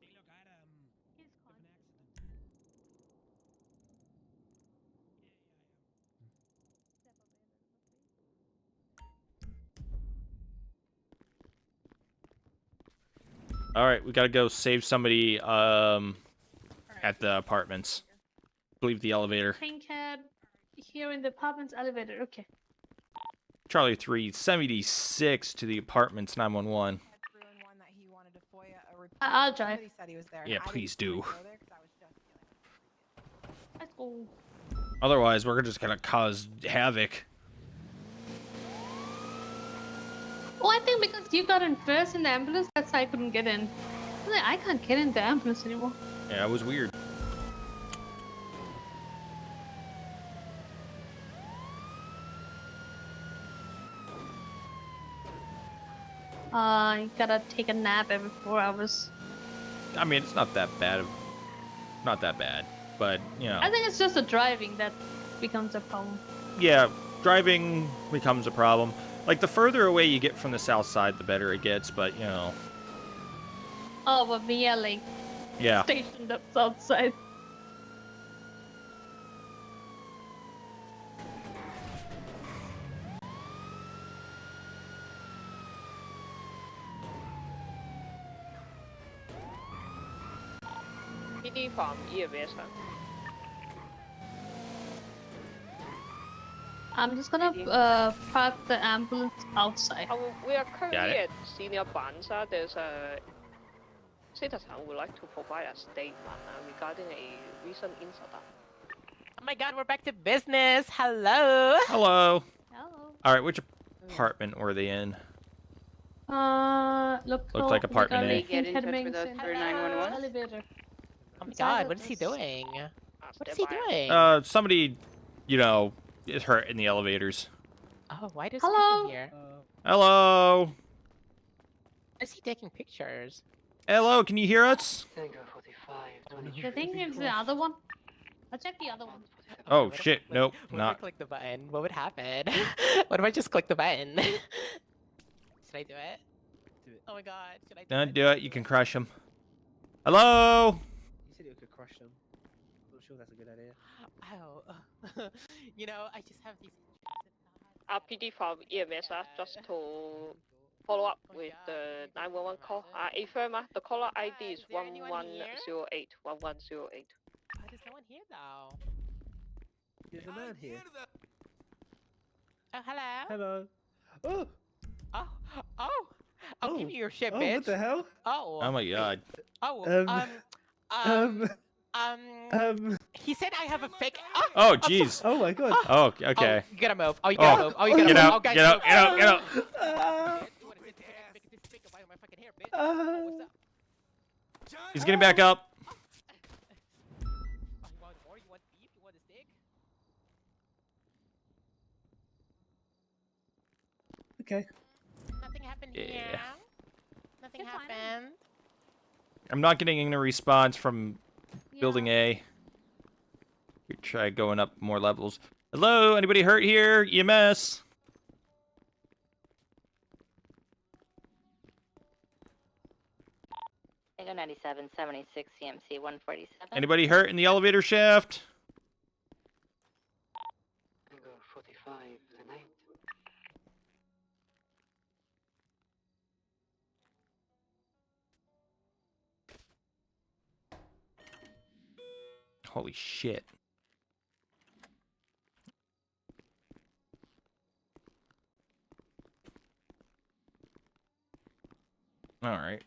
All right, we gotta go save somebody at the apartments. Leave the elevator.
Pink head here in the apartment's elevator. Okay.
Charlie 376 to the apartments 911.
I'll drive.
Yeah, please do.
Let's go.
Otherwise, we're just gonna cause havoc.
Oh, I think because you got in first in the ambulance, that's why I couldn't get in. I can't get in the ambulance anymore.
Yeah, it was weird.
You gotta take a nap every 4 hours.
I mean, it's not that bad. Not that bad, but you know.
I think it's just the driving that becomes a problem.
Yeah, driving becomes a problem. Like, the further away you get from the south side, the better it gets, but, you know.
Oh, but we are like
Yeah.
stationed up south side.
PD from EMS.
I'm just gonna park the ambulance outside.
We are currently at Senior Banza. There's a citizen who would like to provide a statement regarding a recent incident.
Oh my god, we're back to business. Hello.
Hello.
Hello.
All right, which apartment were they in?
Looks
like apartment A.
Get in touch with us for 911.
Elevator.
Oh my god, what is he doing? What is he doing?
Somebody, you know, is hurt in the elevators.
Oh, why does
Hello?
people here?
Hello.
Is he taking pictures?
Hello, can you hear us?
I think it's the other one. I'll check the other one.
Oh shit, nope,
What if I
not.
click the button? What would happen? What if I just click the button? Should I do it? Oh my god, should I do
Don't
it?
do it. You can crush him. Hello.
You said you could crush them. I'm not sure that's a good idea.
Oh, you know, I just have these.
PD from EMS just to follow up with the 911 call. Affirm, the caller ID is 1108. 1108.
There's no one here though.
There's a man here.
Oh, hello.
Hello. Oh.
Oh, oh. I'll give you your shit,
Oh,
bitch.
what the hell?
Oh.
Oh my god.
Oh. He said I have a fake.
Oh jeez.
Oh my god.
Oh, okay.
You gotta move. Oh, you gotta move. Oh, you gotta
Get
move.
out.
Oh, guys,
Get out.
move.
Get out. Get out. He's getting back up.
Okay.
Nothing happened
Yeah.
here. Nothing happened.
I'm not getting any response from building A. We try going up more levels. Hello, anybody hurt here? EMS.
Tango 9776 CMC 147.
Anybody hurt in the elevator shaft?
Tango 45 tonight.
Holy shit. All right.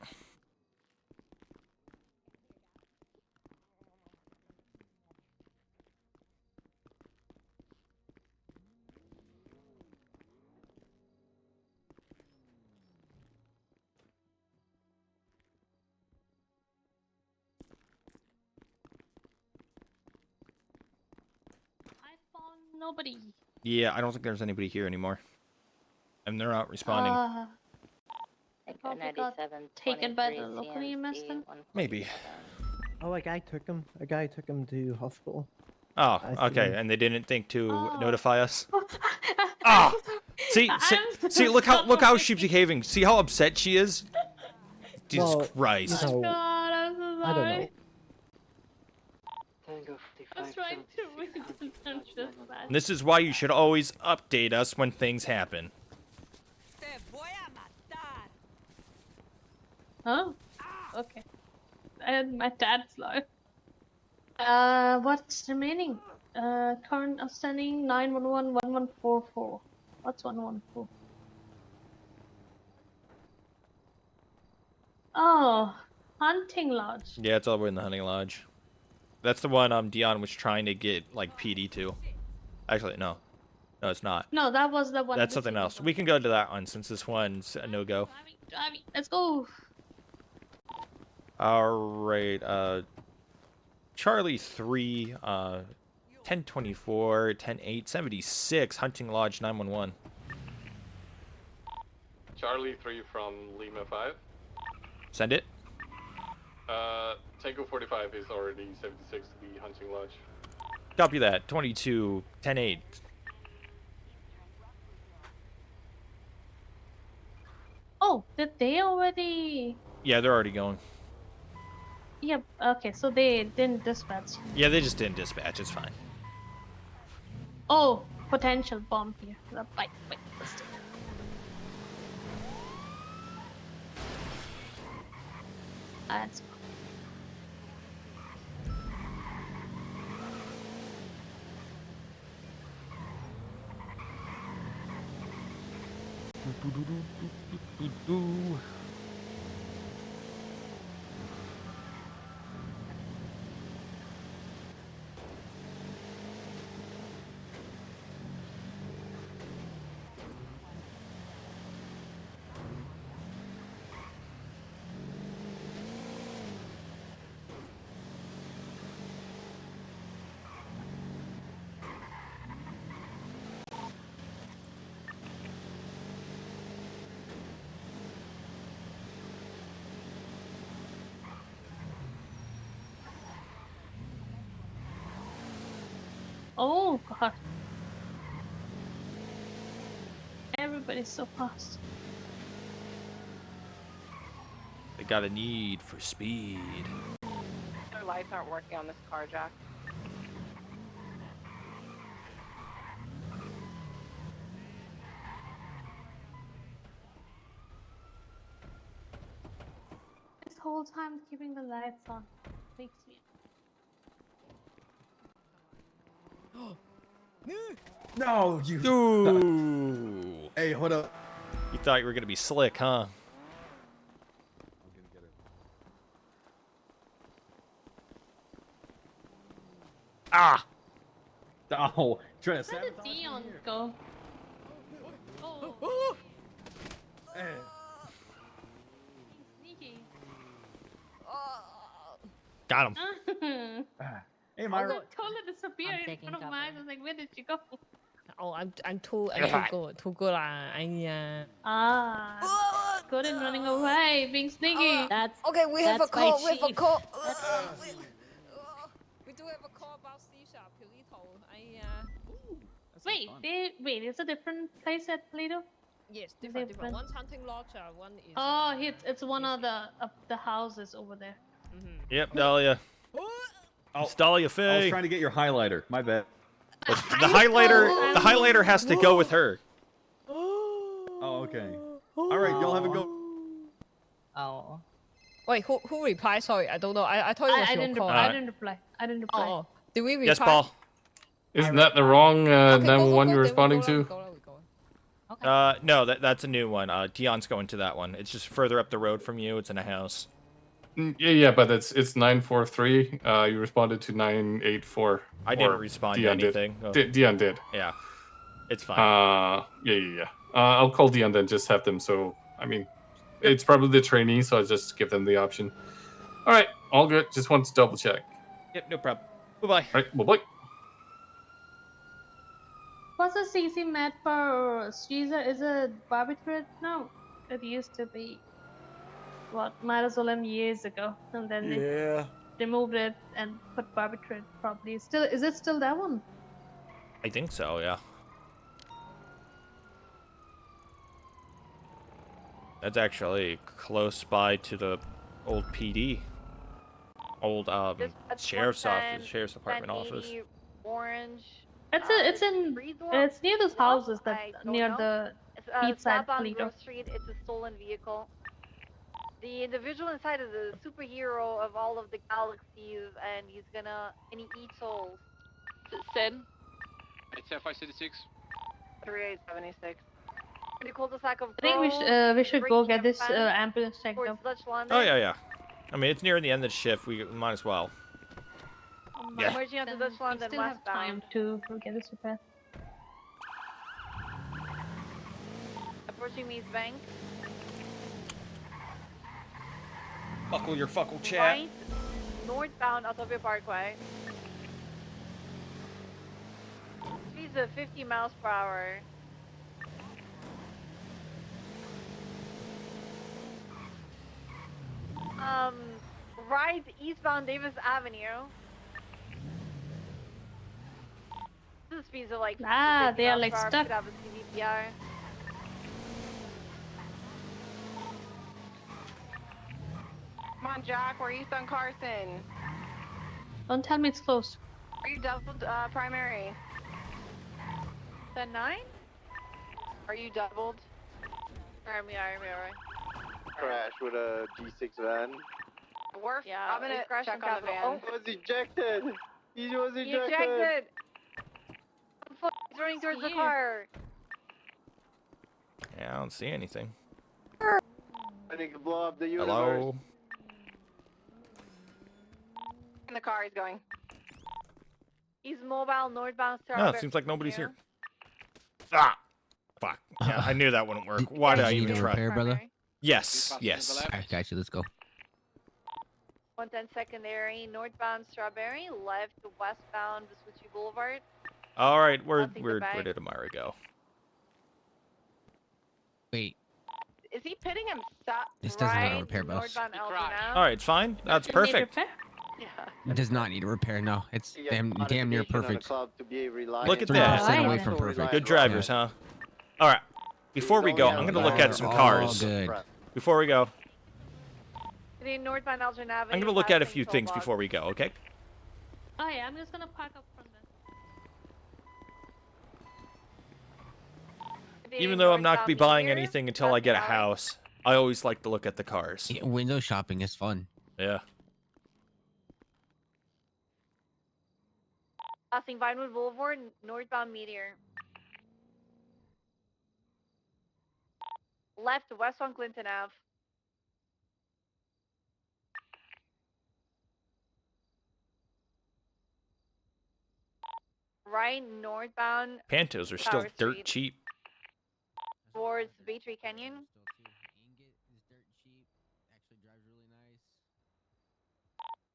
I found nobody.
Yeah, I don't think there's anybody here anymore. And they're not responding.
Probably got taken by the local EMS then.
Maybe.
Oh, a guy took him. A guy took him to hospital.
Oh,
I see
okay.
him.
And they didn't think to
Oh.
notify us. Ah! See, see, look how she's behaving. See how upset she is. Jesus
Well,
Christ.
you know,
God, I'm so sorry.
I don't know.
I was trying to read the just that.
This is why you should always update us when things happen.
Oh, okay. And my dad's life. What's remaining? Current outstanding 911 1144. What's 114? Oh, hunting lodge.
Yeah, it's all the way in the hunting lodge. That's the one Dion was trying to get like PD to. Actually, no. No, it's not.
No, that was the one.
That's something else. We can go to that one since this one's a no-go.
Driving. Let's go.
Alright, Charlie 3, 1024, 108, 76, Hunting Lodge 911.
Charlie 3 from Lima 5.
Send it.
Tango 45 is already 76 to the Hunting Lodge.
Copy that. 22, 108.
Oh, did they already?
Yeah, they're already going.
Yep. Okay, so they didn't dispatch.
Yeah, they just didn't dispatch. It's fine.
Oh, potential bomb here. Wait. Let's do it. That's Oh god. Everybody's so fast.
They got a need for speed.
Their lights aren't working on this car, Jack.
This whole time keeping the lights on makes me.
No, you.
Ooh.
Hey, hold up.
You thought you were gonna be slick, huh? Ah!
Oh, trying to
Where did
sabotage me
Dion
here.
go? Oh. Sneaky.
Got him.
Hey,
Myra.
Myra.
Totally disappeared in front of my eyes. I was like, where did you go?
Oh, I'm too good.
Good in running away, being sneaky.
That's
Okay, we have a call. We have a call.
We do have a call about C-sharp, Polito.
Wait, it's a different place at Polito?
Yes, different. One's hunting lodge, one is.
Oh, it's one of the houses over there.
Yep, Dahlia. It's Dahlia
I was
Faye.
trying to get your highlighter. My bad.
The highlighter has to go with her.
Oh, okay. All right, y'all have a go.
Oh. Wait, who replied? Sorry, I don't know. I thought it was your call.
I didn't reply.
Oh, Do we
Yes,
reply?
Paul.
Isn't that the wrong
Okay,
911 you're
then we
responding
go
to?
we go.
No, that's a new one. Dion's going to that one. It's just further up the road from you. It's in a house.
Yeah, but it's 943. You responded to 984.
I didn't
or
respond to
Dion
anything.
Did. Dion did.
Yeah, it's fine.
Yeah. I'll call Dion then. Just have them. So I mean, it's probably the trainee, so I'll just give them the option. All right, all good. Just wanted to double check.
Yep, no problem. Bye bye.
All right, bye bye.
What's the CC mat for Caesar? Is it barbiturate? No, it used to be. What, Metazolam years ago, and then they removed it and put barbiturate. Probably still. Is it still that one?
I think so. Yeah. That's actually close by to the old PD, old sheriff's office, sheriff's department office.
Orange.
It's near those houses that near the east side
Southbound
Toledo.
Grove Street. It's a stolen vehicle. The individual inside is a superhero of all of the galaxies, and he eats souls.
Sin. It's 566.
3876. The cul-de-sac of
I think we should go get this ambulance checked up.
Oh yeah. I mean, it's near the end of the shift. We might as well. Yeah.
Merging onto Dutch London
Still have time to get this repaired.
Approaching Meads Bank.
Buckle your fuckle chat.
Right, northbound Autobahn Parkway. Speeds of 50 miles per hour. Right eastbound Davis Avenue. This is speeds of like
they are like
miles per hour.
stuck.
Could have a CVPR. Come on, Jack. We're east on Carson.
Don't tell me it's close.
Are you doubled primary? 10-9? Are you doubled? Army.
Crash with a G6 van.
Yeah, I'm gonna check on the van.
Oh, he was ejected. He was ejected.
Ejected. He's running towards the car.
Yeah, I don't see anything.
I think to blow up the universe.
Hello.
In the car, he's going. He's mobile, northbound.
No, it seems like nobody's here. Ah, fuck. Yeah, I knew that wouldn't work. Why did I even try?
Repair, brother?
Yes.
Alright, got you. Let's go.
110 secondary, northbound Strawberry, left westbound Vespucci Boulevard.
All right, where
take the bag.
did Amara go?
Wait.
Is he pitting himself?
This doesn't need a
right
repair, boss.
northbound Eldona?
All right, it's fine. That's perfect.
Yeah.
It does not need a repair. No, it's damn near perfect.
Look at
3%
that.
away from perfect.
Good drivers, huh? All right. Before we go, I'm gonna look at some cars.
Good.
Before we go,
The northbound Elgin Avenue.
I'm gonna look at a
passing
few
toll
things
box.
before we go. Okay?
Oh yeah, I'm just gonna park up front then.
Even though I'm not gonna be buying anything until I get a house, I always like to look at the cars.
Yeah, window shopping is fun.
Yeah.
Passing Vinewood Boulevard, northbound Meteor. Left west on Clinton Ave. Right northbound
Pantos are still
Tower
dirt
Street.
cheap.
Towards Baytree Canyon.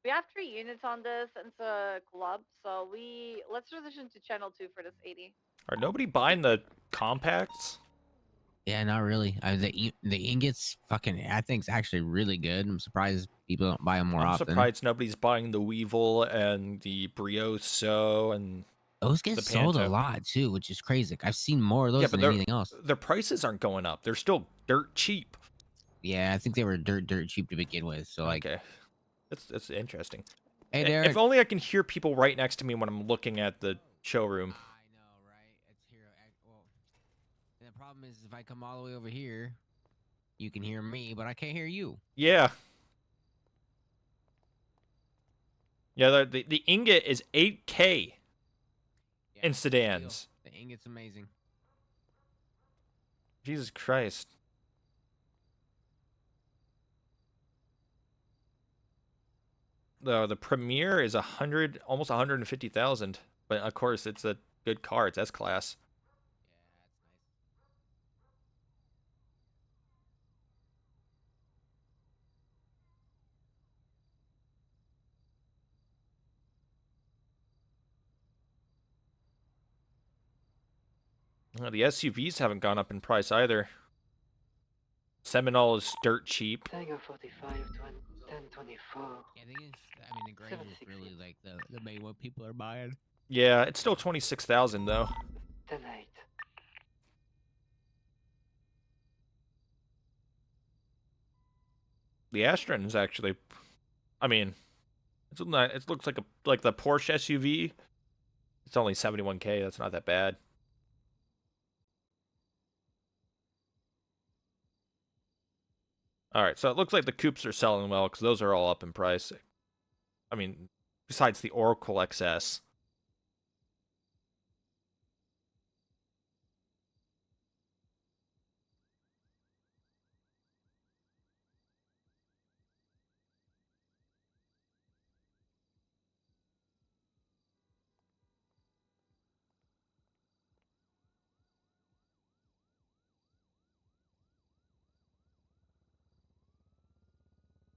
We have 3 units on this, and it's a club, so let's transition to channel 2 for this 80.
Are nobody buying the compacts?
Yeah, not really. The ingots, fucking, I think it's actually really good. I'm surprised people don't buy them more
I'm
often.
surprised nobody's buying the Weevil and the Brioso and
Those get
the
sold a
Panto.
lot too, which is crazy. I've seen more of those than anything else.
Their prices aren't going up. They're still dirt cheap.
Yeah, I think they were dirt cheap to begin with. So like,
Okay, it's interesting.
Hey,
If
Derek.
only I can hear people right next to me when I'm looking at the showroom.
And the problem is if I come all the way over here, you can hear me, but I can't hear you.
Yeah. Yeah, the ingot is 8K
Yeah,
in
it's
sedans.
The ingot's amazing.
Jesus Christ. The Premier is 100, almost 150,000, but of course it's a good car. It's S-Class. The SUVs haven't gone up in price either. Seminole is dirt cheap.
Tango 45 to 1024.
Yeah, I mean, the Grange is really like the main one people are buying.
Yeah, it's still 26,000 though.
10-8.
The Astron is actually, I mean, it's not, it looks like the Porsche SUV. It's only 71K. That's not that bad. All right, so it looks like the coupes are selling well because those are all up in price. I mean, besides the Oracle XS.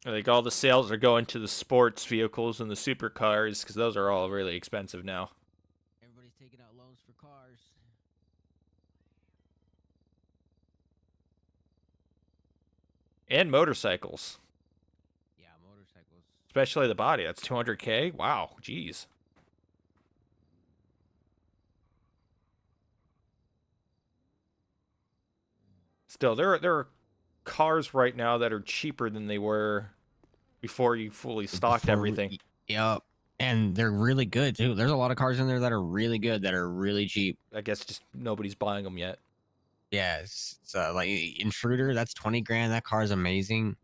Like all the sales are going to the sports vehicles and the supercars because those are all really expensive now.
Everybody's taking out loans for cars.
And motorcycles.
Yeah, motorcycles.
Especially the body. That's 200K. Wow, jeez. Still, there are cars right now that are cheaper than they were before you fully stocked everything.
Yep. And they're really good too. There's a lot of cars in there that are really good, that are really cheap.
I guess just nobody's buying them yet.
Yeah, it's like Intruder, that's 20 grand. That car is amazing.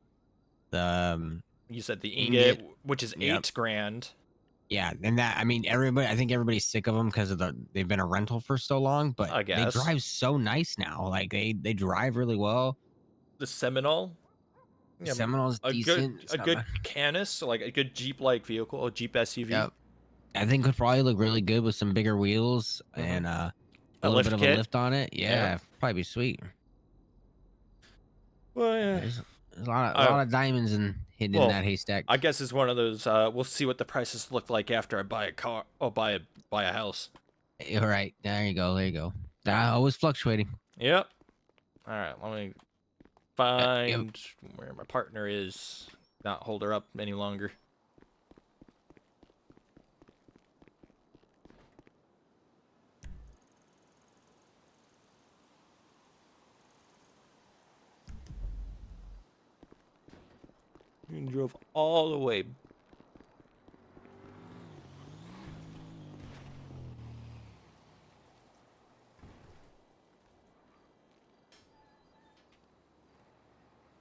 The
You said the Ingot, which is
yep.
8 grand.
Yeah, and that, I mean, I think everybody's sick of them because they've been a rental for so long, but
I
they
guess.
drive so nice now. Like they drive really well.
The Seminole.
The Seminole's decent.
A good Canis, like a good Jeep-like vehicle, a Jeep SUV.
Yep. I think could probably look really good with some bigger wheels and a little bit of a lift on it. Yeah, probably be sweet.
Well, yeah.
There's a lot of diamonds hidden in that haystack.
I guess it's one of those. We'll see what the prices look like after I buy a car or buy a house.
All right, there you go. There you go. Always fluctuating.
Yep. All right, let me find where my partner is. Not hold her up any longer. You drove all the way.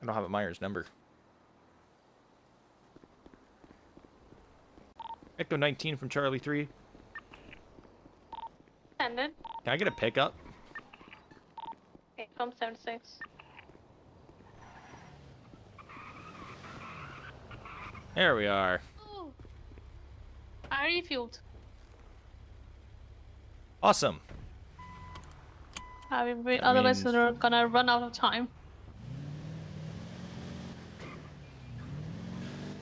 I don't have a Myers number. Echo 19 from Charlie 3.
Ended.
Can I get a pickup?
Okay, from 76.
There we are.
Oh. I refueled.
Awesome.
Otherwise, we're gonna run out of time.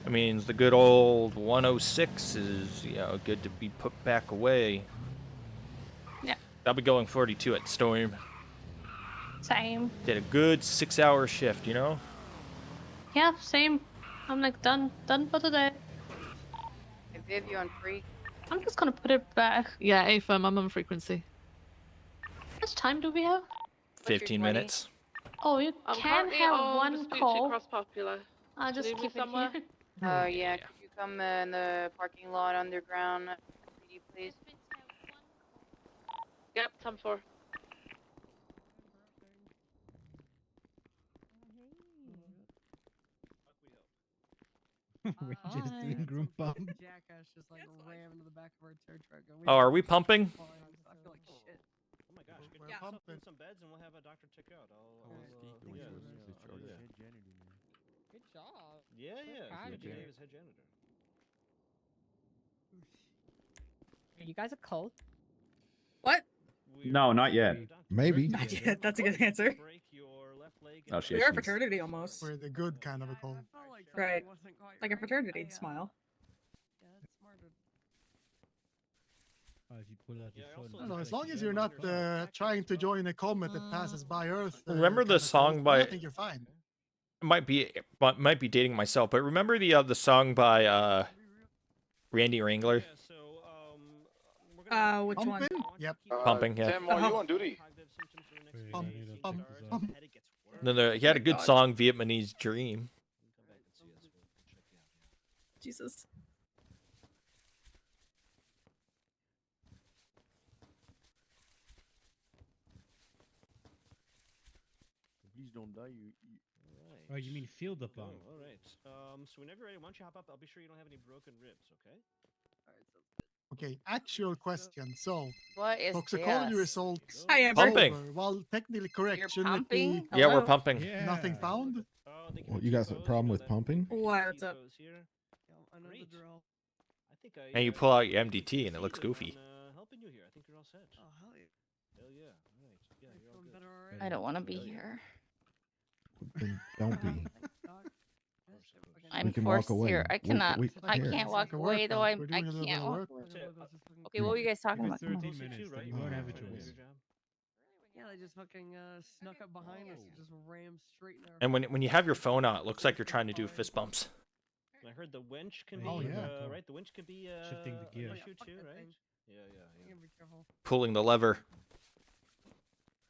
That means the good old 106 is, good to be put back away.
Yeah.
I'll be going 42 at Storm.
Same.
Did a good 6-hour shift,
Yeah, same. I'm like done for today.
Hey, Viv, you on free?
I'm just gonna put it back.
Yeah, AFM, I'm on frequency.
How much time do we have?
15 minutes.
Oh, you can have one call.
Popular.
I'll just keep it
somewhere.
here.
Oh yeah, could you come in the parking lot underground, PD, please?
Yep, time for.
We're just doing group bump.
Jackass just like ram into the back of our tow truck. And
Oh, are we pumping?
I feel like shit.
Oh my gosh,
We're
yeah,
pumping.
some beds and we'll have a doctor check out.
Thank you.
Good job.
Yeah,
So
yeah.
proud of you.
Dave is head janitor.
Are you guys a cult?
What?
No, not yet.
Maybe.
Not yet. That's a good answer.
Oh, she
We are a
she's-
fraternity almost.
We're the good kind of a cult.
Right. Like a fraternity. Smile.
Yeah, that's smart.
Oh, if you pull out your phone,
I don't know, as long as you're not trying to join a comet that passes by Earth.
Remember the song by?
I think you're fine.
Might be dating myself, but remember the song by Randy Wrangler?
Which one?
Yep.
Pumping, yeah.
Tim, while you on duty?
No, he had a good song, Vietnamese Dream.
Jesus.
Please don't die.
Oh, you mean field the pump?
All right. So whenever you're ready, why don't you hop up? I'll be sure you don't have any broken ribs, okay?
Okay, actual question. So,
What is
toxicology
this?
results.
Hi, Amber.
Pumping.
over. While technically correct,
You're
shouldn't it be?
pumping?
Yeah, we're
Hello?
pumping.
Nothing found.
Well, you guys have a problem with pumping?
What's up?
I know the drill.
I think
And you pull out your MDT and it looks goofy.
Helping you here. I think you're all set.
Oh hell yeah!
Hell yeah. All right. Yeah, you're all
Feeling
good.
better already.
I don't want to be here.
Then don't be.
I'm
can walk
forced
away.
here. I cannot. I
here.
can't
It's
walk
like a
away though.
workout. We're
I
doing a little bit
can't
of
walk
work.
away.
That's it.
Okay, what were you guys talking
Give
about?
us
Come on.
30 minutes, then you won't have a choice.
Yeah, they just fucking snuck up behind us and just rammed straight in our.
And when you have your phone out, it looks like you're trying to do fist bumps.
I heard the winch can
Oh,
be,
yeah.
right? The winch can be
Shifting the gear.
an issue
fuck
too,
that
right?
thing.
Yeah, yeah,
You gotta be careful.
Pulling the lever.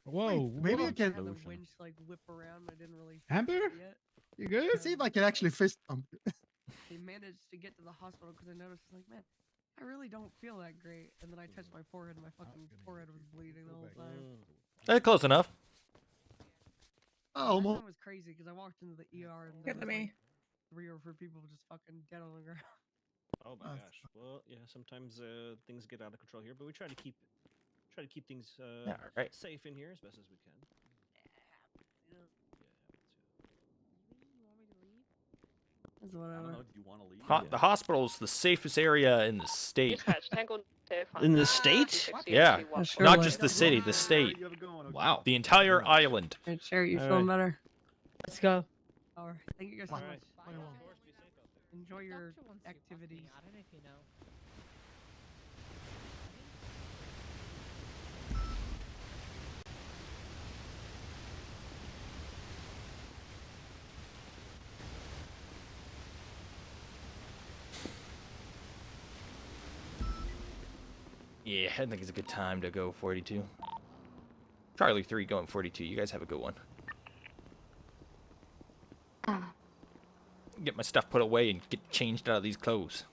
Whoa!
Maybe I
what?
can. Had the winch like whip around. I didn't really.
Amber?
see it yet.
You good?
Let's see if I can actually fist pump you. They managed to get to the hospital because I noticed, like, man, I really don't feel that great. And then I touched my forehead, and my fucking forehead was bleeding the whole time.
Close enough.
Oh, that was crazy because I walked into the ER and there
Good
was
to me.
like 3 or 4 people just fucking dead on the ground.
Oh my gosh. Well, yeah. Sometimes things get out of control here, but we try to keep things
Yeah, right.
safe in here as best as we can.
That's
I
whatever.
don't know. Do you want to leave?
The hospital's the safest area in the state.
Dispatch, Tango
In the state?
Yeah,
Sure,
not
like-
just the city, the state.
You have it going, okay.
Wow. The entire island.
Alright, Sherry, you
All
feeling
right.
better?
Let's go.
Alright, thank you guys so
All
much.
right.
Enjoy your activities.
I don't know if you know.
Yeah, I think it's a good time to go 42. Charlie 3 going 42. You guys have a good one. Get my stuff put away and get changed out of these clothes.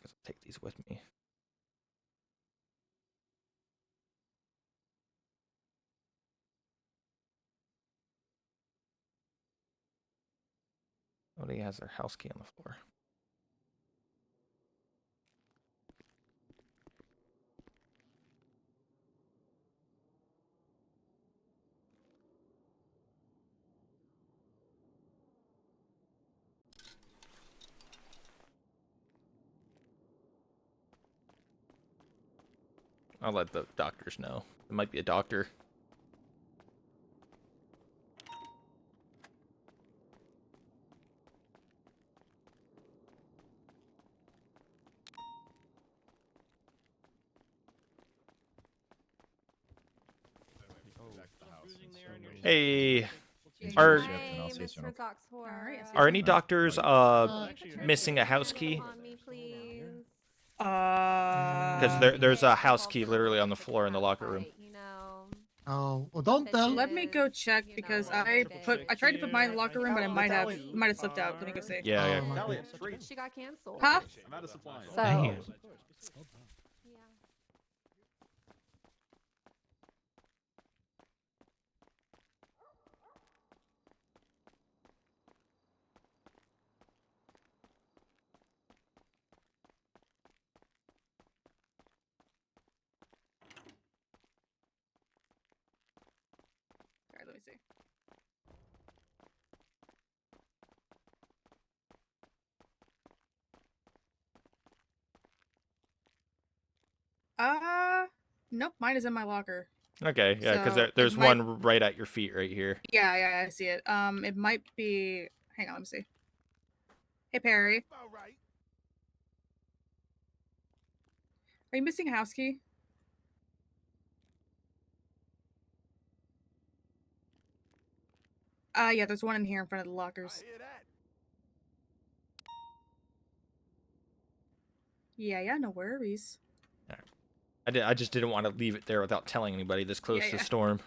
Guess I'll take these with me. Nobody has their house key on the floor. I'll let the doctors know. It might be a doctor. Hey,
Are
are any doctors missing a house key? Because there's a house key literally on the floor in the locker room.
Oh, well, don't tell.
Let me go check because I tried to put mine in the locker room, but it might have slipped out. Let me go see.
Yeah,
She got canceled. Huh?
I'm out of supplies.
So.
Damn.
Alright, let me see. Nope, mine is in my locker.
Okay, yeah, because
So,
there's
it might-
one right at your feet right here.
Yeah, I see it. It might be. Hang on, let me see. Hey, Perry. Are you missing a house key? Yeah, there's one in here in front of the lockers. Yeah, no worries.
I just didn't want to leave it there without telling anybody this close to
Yeah.
storm.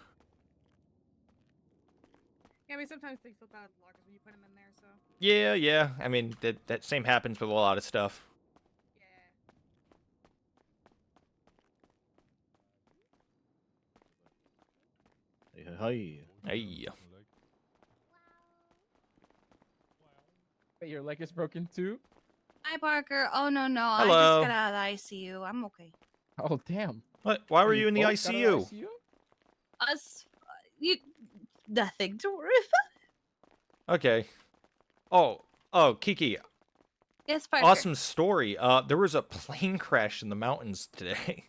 Yeah, I mean, sometimes things slip out of the lockers when you put them in there, so.
Yeah. I mean, that same happens with a lot of stuff.
Hey.
Hey.
Wait, your leg is broken too?
Hi, Parker. Oh, no. I
Hello.
just got out of the ICU. I'm okay.
Oh, damn.
What? Why were
You
you in the
both got out
ICU?
of ICU?
Nothing to worry about.
Okay. Kiki.
Yes, Parker.
Awesome story. There was a plane crash in the mountains today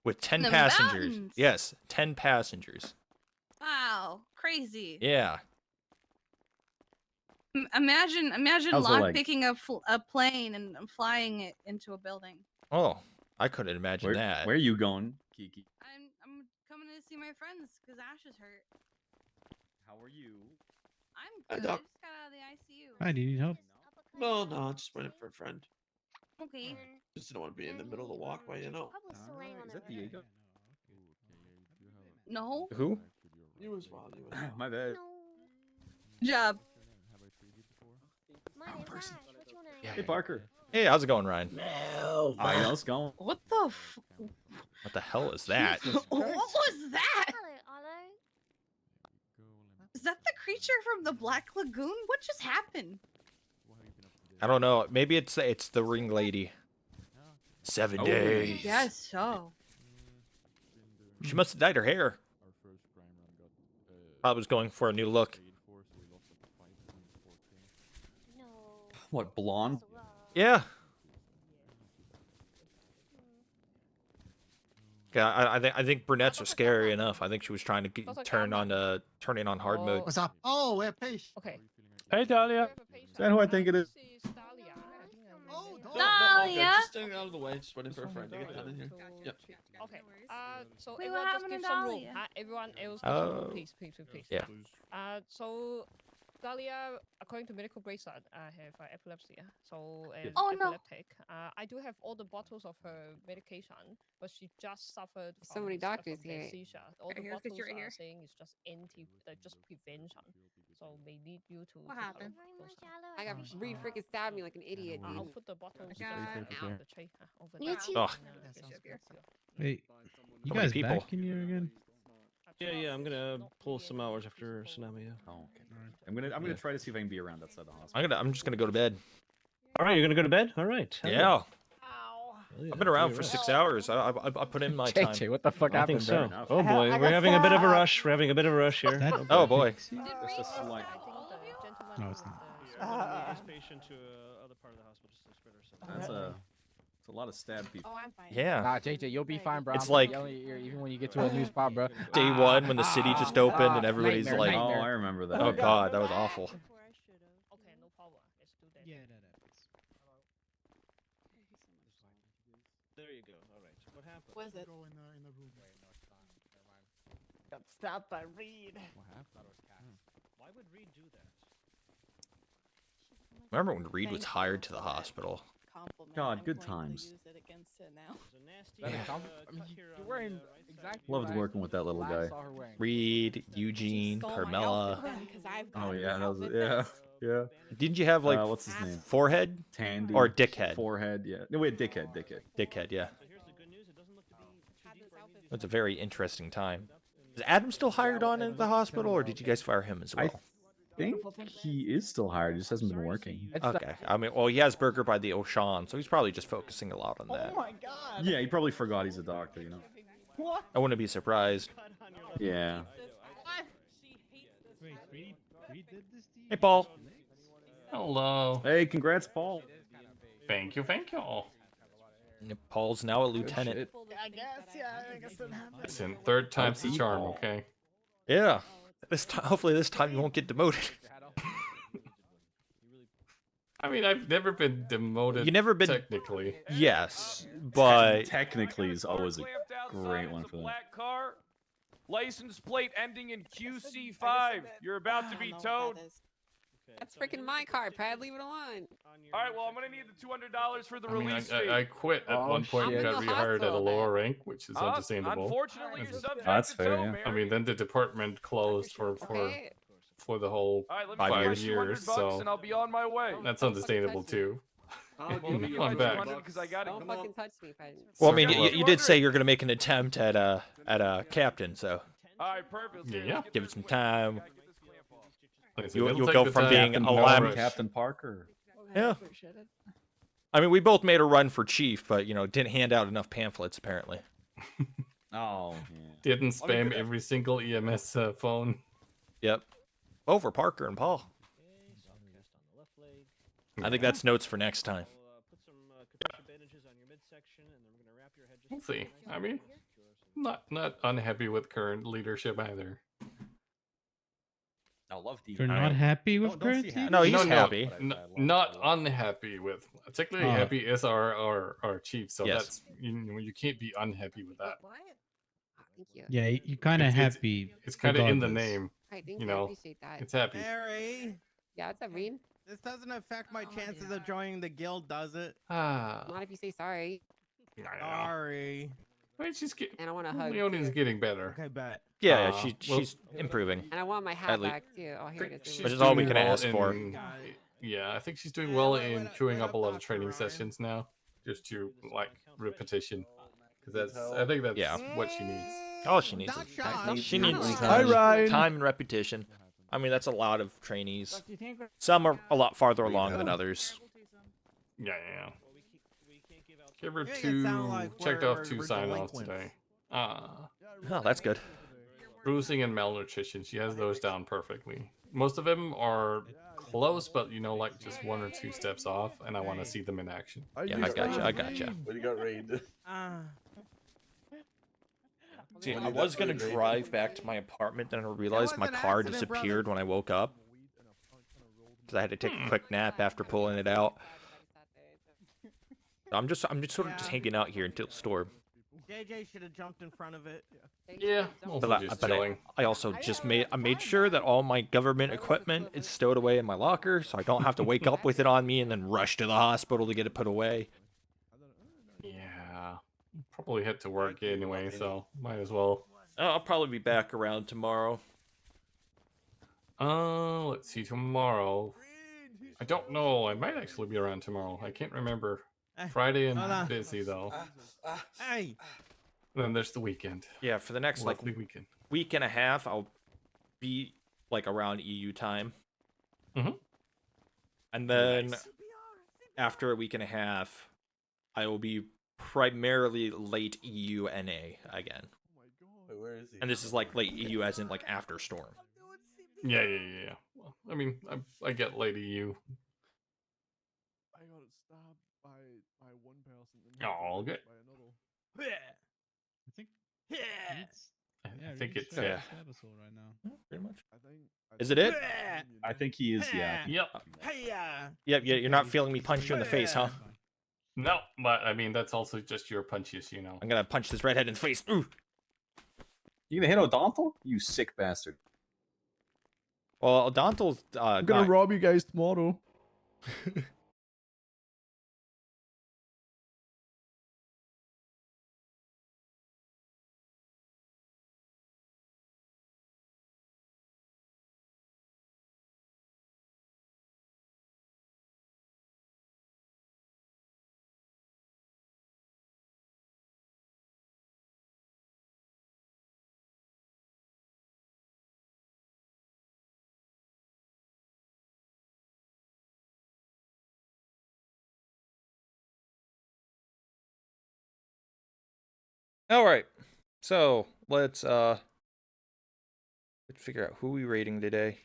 with 10
The
passengers.
mountains?
Yes, 10 passengers.
Wow, crazy.
Yeah.
Imagine
How's the
Locke
leg?
picking up a plane and flying it into a building.
Oh, I couldn't imagine that.
Where are you going, Kiki?
I'm coming to see my friends because Ash is hurt.
How are you?
I'm good. I just got out of the ICU.
Hi, do you need help?
No, I just went in for a friend.
Okay.
Just didn't want to be in the middle of the walkway, you know.
Is that Diego?
No.
Who?
You as well. You as well.
My bad.
Job.
Hey, Parker.
Hey, how's it going, Ryan?
No. I know it's going.
What the?
What the hell is that?
What was that? Is that the creature from the Black Lagoon? What just happened?
I don't know. Maybe it's the ring lady. 7 days.
Yes, so.
She must have dyed her hair. Probably was going for a new look.
What, blonde?
Yeah. Yeah, I think brunettes are scary enough. I think she was trying to turning on hard mode.
What's up? Oh, we're patient.
Okay.
Hey, Dahlia. Is that who I think it is?
Dahlia?
Just staying out of the way. Just waiting for a friend to get down in here. Yep.
Okay. So
Wait,
everyone
what
just
happened
give
to
some room.
Dahlia?
Everyone else give some room, please.
Yeah.
So Dahlia, according to medical grades, I have epilepsy. So
Oh, no.
epileptic. I do have all the bottles of her medication, but she just suffered
So
from
many doctors
from the
here.
seizure. All
Right
the
here,
bottles
picture right
are
here.
saying it's just just prevention. So may need you to.
What
take a
happened?
look closer.
I got re freaking stabbed me like an idiot,
I'll
dude.
put the bottles
got-
on the tray over
Me
there.
too.
Ugh.
Wait, you
So many
guys
people.
back in here again?
Yeah. I'm gonna pull some hours after tsunami. Yeah.
Oh, okay. I'm gonna try to see if I can be around that side of the hospital.
I'm just gonna go to bed.
All right, you're gonna go to bed. All right. hell
Yeah.
Hell yeah,
I've been around
do
for
your
6
best.
hours. I put in my time.
JJ, what the fuck
I think
happened,
so.
bro?
Oh boy, we're having a bit of a rush. We're having a bit of a rush here.
That-
Oh boy.
Just a slight.
No, it's not.
This patient to other part of the hospital just to spread ourselves.
It's a lot of stab people.
Oh, I'm fine.
Yeah.
Nah, JJ, you'll be fine, bro.
It's
I'm gonna
like-
yell in your ear even when you get to a new spot, bro.
Day one when the city just opened and everybody's
nightmare,
like,
nightmare.
Oh, I remember that.
oh god, that was awful.
Okay, no problem. Let's do that.
Yeah, that happens.
There you go. All right. What happened?
Was it?
Go in the room.
Got stabbed by Reed.
Why would Reed do that?
Remember when Reed was hired to the hospital?
God, good times.
That a
Yeah.
compliment? I mean, you're wearing exactly.
Loved
what I
working with that little
last
guy.
saw her wearing.
Reed, Eugene, Carmela.
Oh yeah, that was, yeah, yeah.
Didn't you have like
what's his name?
Forehead?
Tandy
Or Dickhead?
Forehead, yeah. No, wait, Dickhead.
Dickhead, yeah. It's a very interesting time. Is Adam still hired on at the hospital, or did you guys fire him as well?
I think he is still hired. Just hasn't been working.
Okay. I mean, well, he has Burger by the Ocean, so he's probably just focusing a lot on that.
Oh my god.
Yeah, he probably forgot he's a doctor. You know.
What?
I wouldn't be surprised.
Yeah.
Wait, Reed did this to you?
Hey, Paul.
Hello.
Hey, congrats, Paul.
Thank you.
Paul's now a lieutenant.
I guess, yeah, I guess that happened.
Listen, third time's the charm, okay?
Yeah. This time, hopefully this time you won't get demoted.
I mean, I've never been demoted.
You never been
technically.
Yes, but
technically is always a great one for them.
Black car, license plate ending in QC5. You're about to be towed.
That's freaking my car, Pad. Leave it alone.
All right, well, I'm gonna need the $200 for the
I mean,
release fee.
I quit at one point and got rehired at a lower rank, which is understandable.
Unfortunately, you're subject
That's
to
fair,
tow,
yeah.
Mary.
I mean, then the department closed for the whole
All right, let me
5
find
years,
$200
so
and I'll be on my way.
that's understandable too.
I'll
Well, give you
I'm
my
back.
200 because I got it.
Don't fucking touch me, Pad.
well, I mean, you did say you're gonna make an attempt at a captain, so
All right, perfect. Let's
Yeah.
give it some time.
Listen,
You'll
it'll
go
take the
from
time.
being
Captain
a
no
lab
rush.
Captain Parker.
Yeah. I mean, we both made a run for chief, but didn't hand out enough pamphlets apparently.
Oh.
Didn't spam every single EMS phone.
Yep. Over Parker and Paul. I think that's notes for next time.
We'll see. I mean, not unhappy with current leadership either.
I love the.
You're not happy with current
see happy.
No, he's
No,
happy.
Not unhappy with. Particularly
Oh.
happy is our chief. So
Yes.
that's you can't be unhappy with that.
Thank you.
Yeah, you kind of
It's-
happy.
It's kind of in the
regardless.
name.
Alright, thank
You
you. I
know,
appreciate that.
it's happy.
Mary,
Yeah, what's up, Reed?
this doesn't affect my chances of joining the guild, does it?
Ah,
Not if you say sorry.
I don't know.
Sorry.
Wait, she's getting.
And I want a hug.
Leonie's
too.
getting better.
Okay, bet.
Yeah,
well-
she's improving.
And I want my hat
At least-
back too. Oh, here it is.
She's
Which is all we
doing
can
well
ask for.
Yeah, I think she's doing well in chewing up a lot of training sessions now, just to like repetition, because I think that's what she needs.
All she needs
Not
is
Sean.
she needs
Hi, Ryan.
time and repetition. I mean, that's a lot of trainees. Some are a lot farther along than others.
Yeah. Give her
You make it
two.
sound like
Checked
we're-
off 2
we're
sign-offs
delinquents.
today.
Oh, that's good.
Bruising and malnutrition. She has those down perfectly. Most of them are close, but like just 1 or 2 steps off, and I want to see them in action.
Yeah, I gotcha.
When you got raided.
See, I was gonna drive back to my apartment, then I realized my car disappeared when I woke up. Because I had to take a quick nap after pulling it out. I'm just sort of just hanging out here until storm.
JJ should have jumped in front of it.
Yeah,
But I also just made sure that all my government equipment is stowed away in my locker, so I don't have to wake up with it on me and then rush to the hospital to get it put away.
Yeah, probably head to work anyway, so might as well.
I'll probably be back around tomorrow.
Let's see, tomorrow. I don't know. I might actually be around tomorrow. I can't remember. Friday I'm busy though.
Hey.
Then there's the weekend.
Yeah, for the next
Lovely weekend.
week and a half, I'll be like around EU time.
Mhm.
And then
Nice.
after a week and a half, I will be primarily late EU NA again.
Wait, where is he?
And this is like late EU as in like after storm.
Yeah. Well, I mean, I get Lady U.
I got stabbed by one person.
Oh, all good.
I think.
I think it's
yeah.
Right now.
Pretty much. Is it it?
I think he is. Yeah.
Yep.
Yep. You're not feeling me punch you in the face, huh?
No, but I mean that's also just your punches,
I'm gonna punch this redhead in the face. Ooh.
You gonna hit Odontal? You sick bastard.
Well, Odontal's
I'm gonna rob you guys tomorrow.
All right. So let's figure out who we rating today.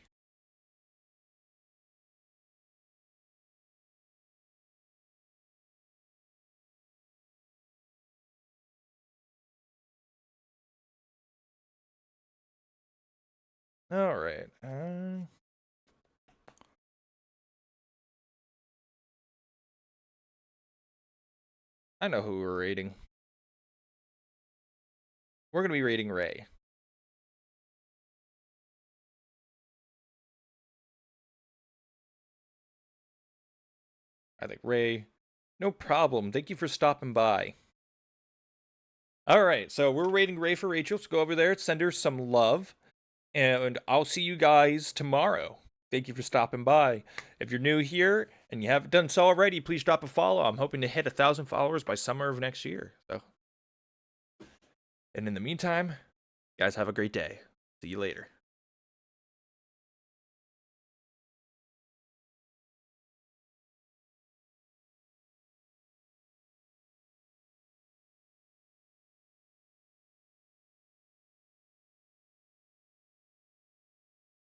All right. I know who we're rating. We're gonna be rating Ray. I think Ray, no problem. Thank you for stopping by. All right, so we're rating Ray for Rachel. So go over there, send her some love, and I'll see you guys tomorrow. Thank you for stopping by. If you're new here and you haven't done so already, please drop a follow. I'm hoping to hit 1,000 followers by summer of next year. So, and in the meantime, guys, have a great day. See you later.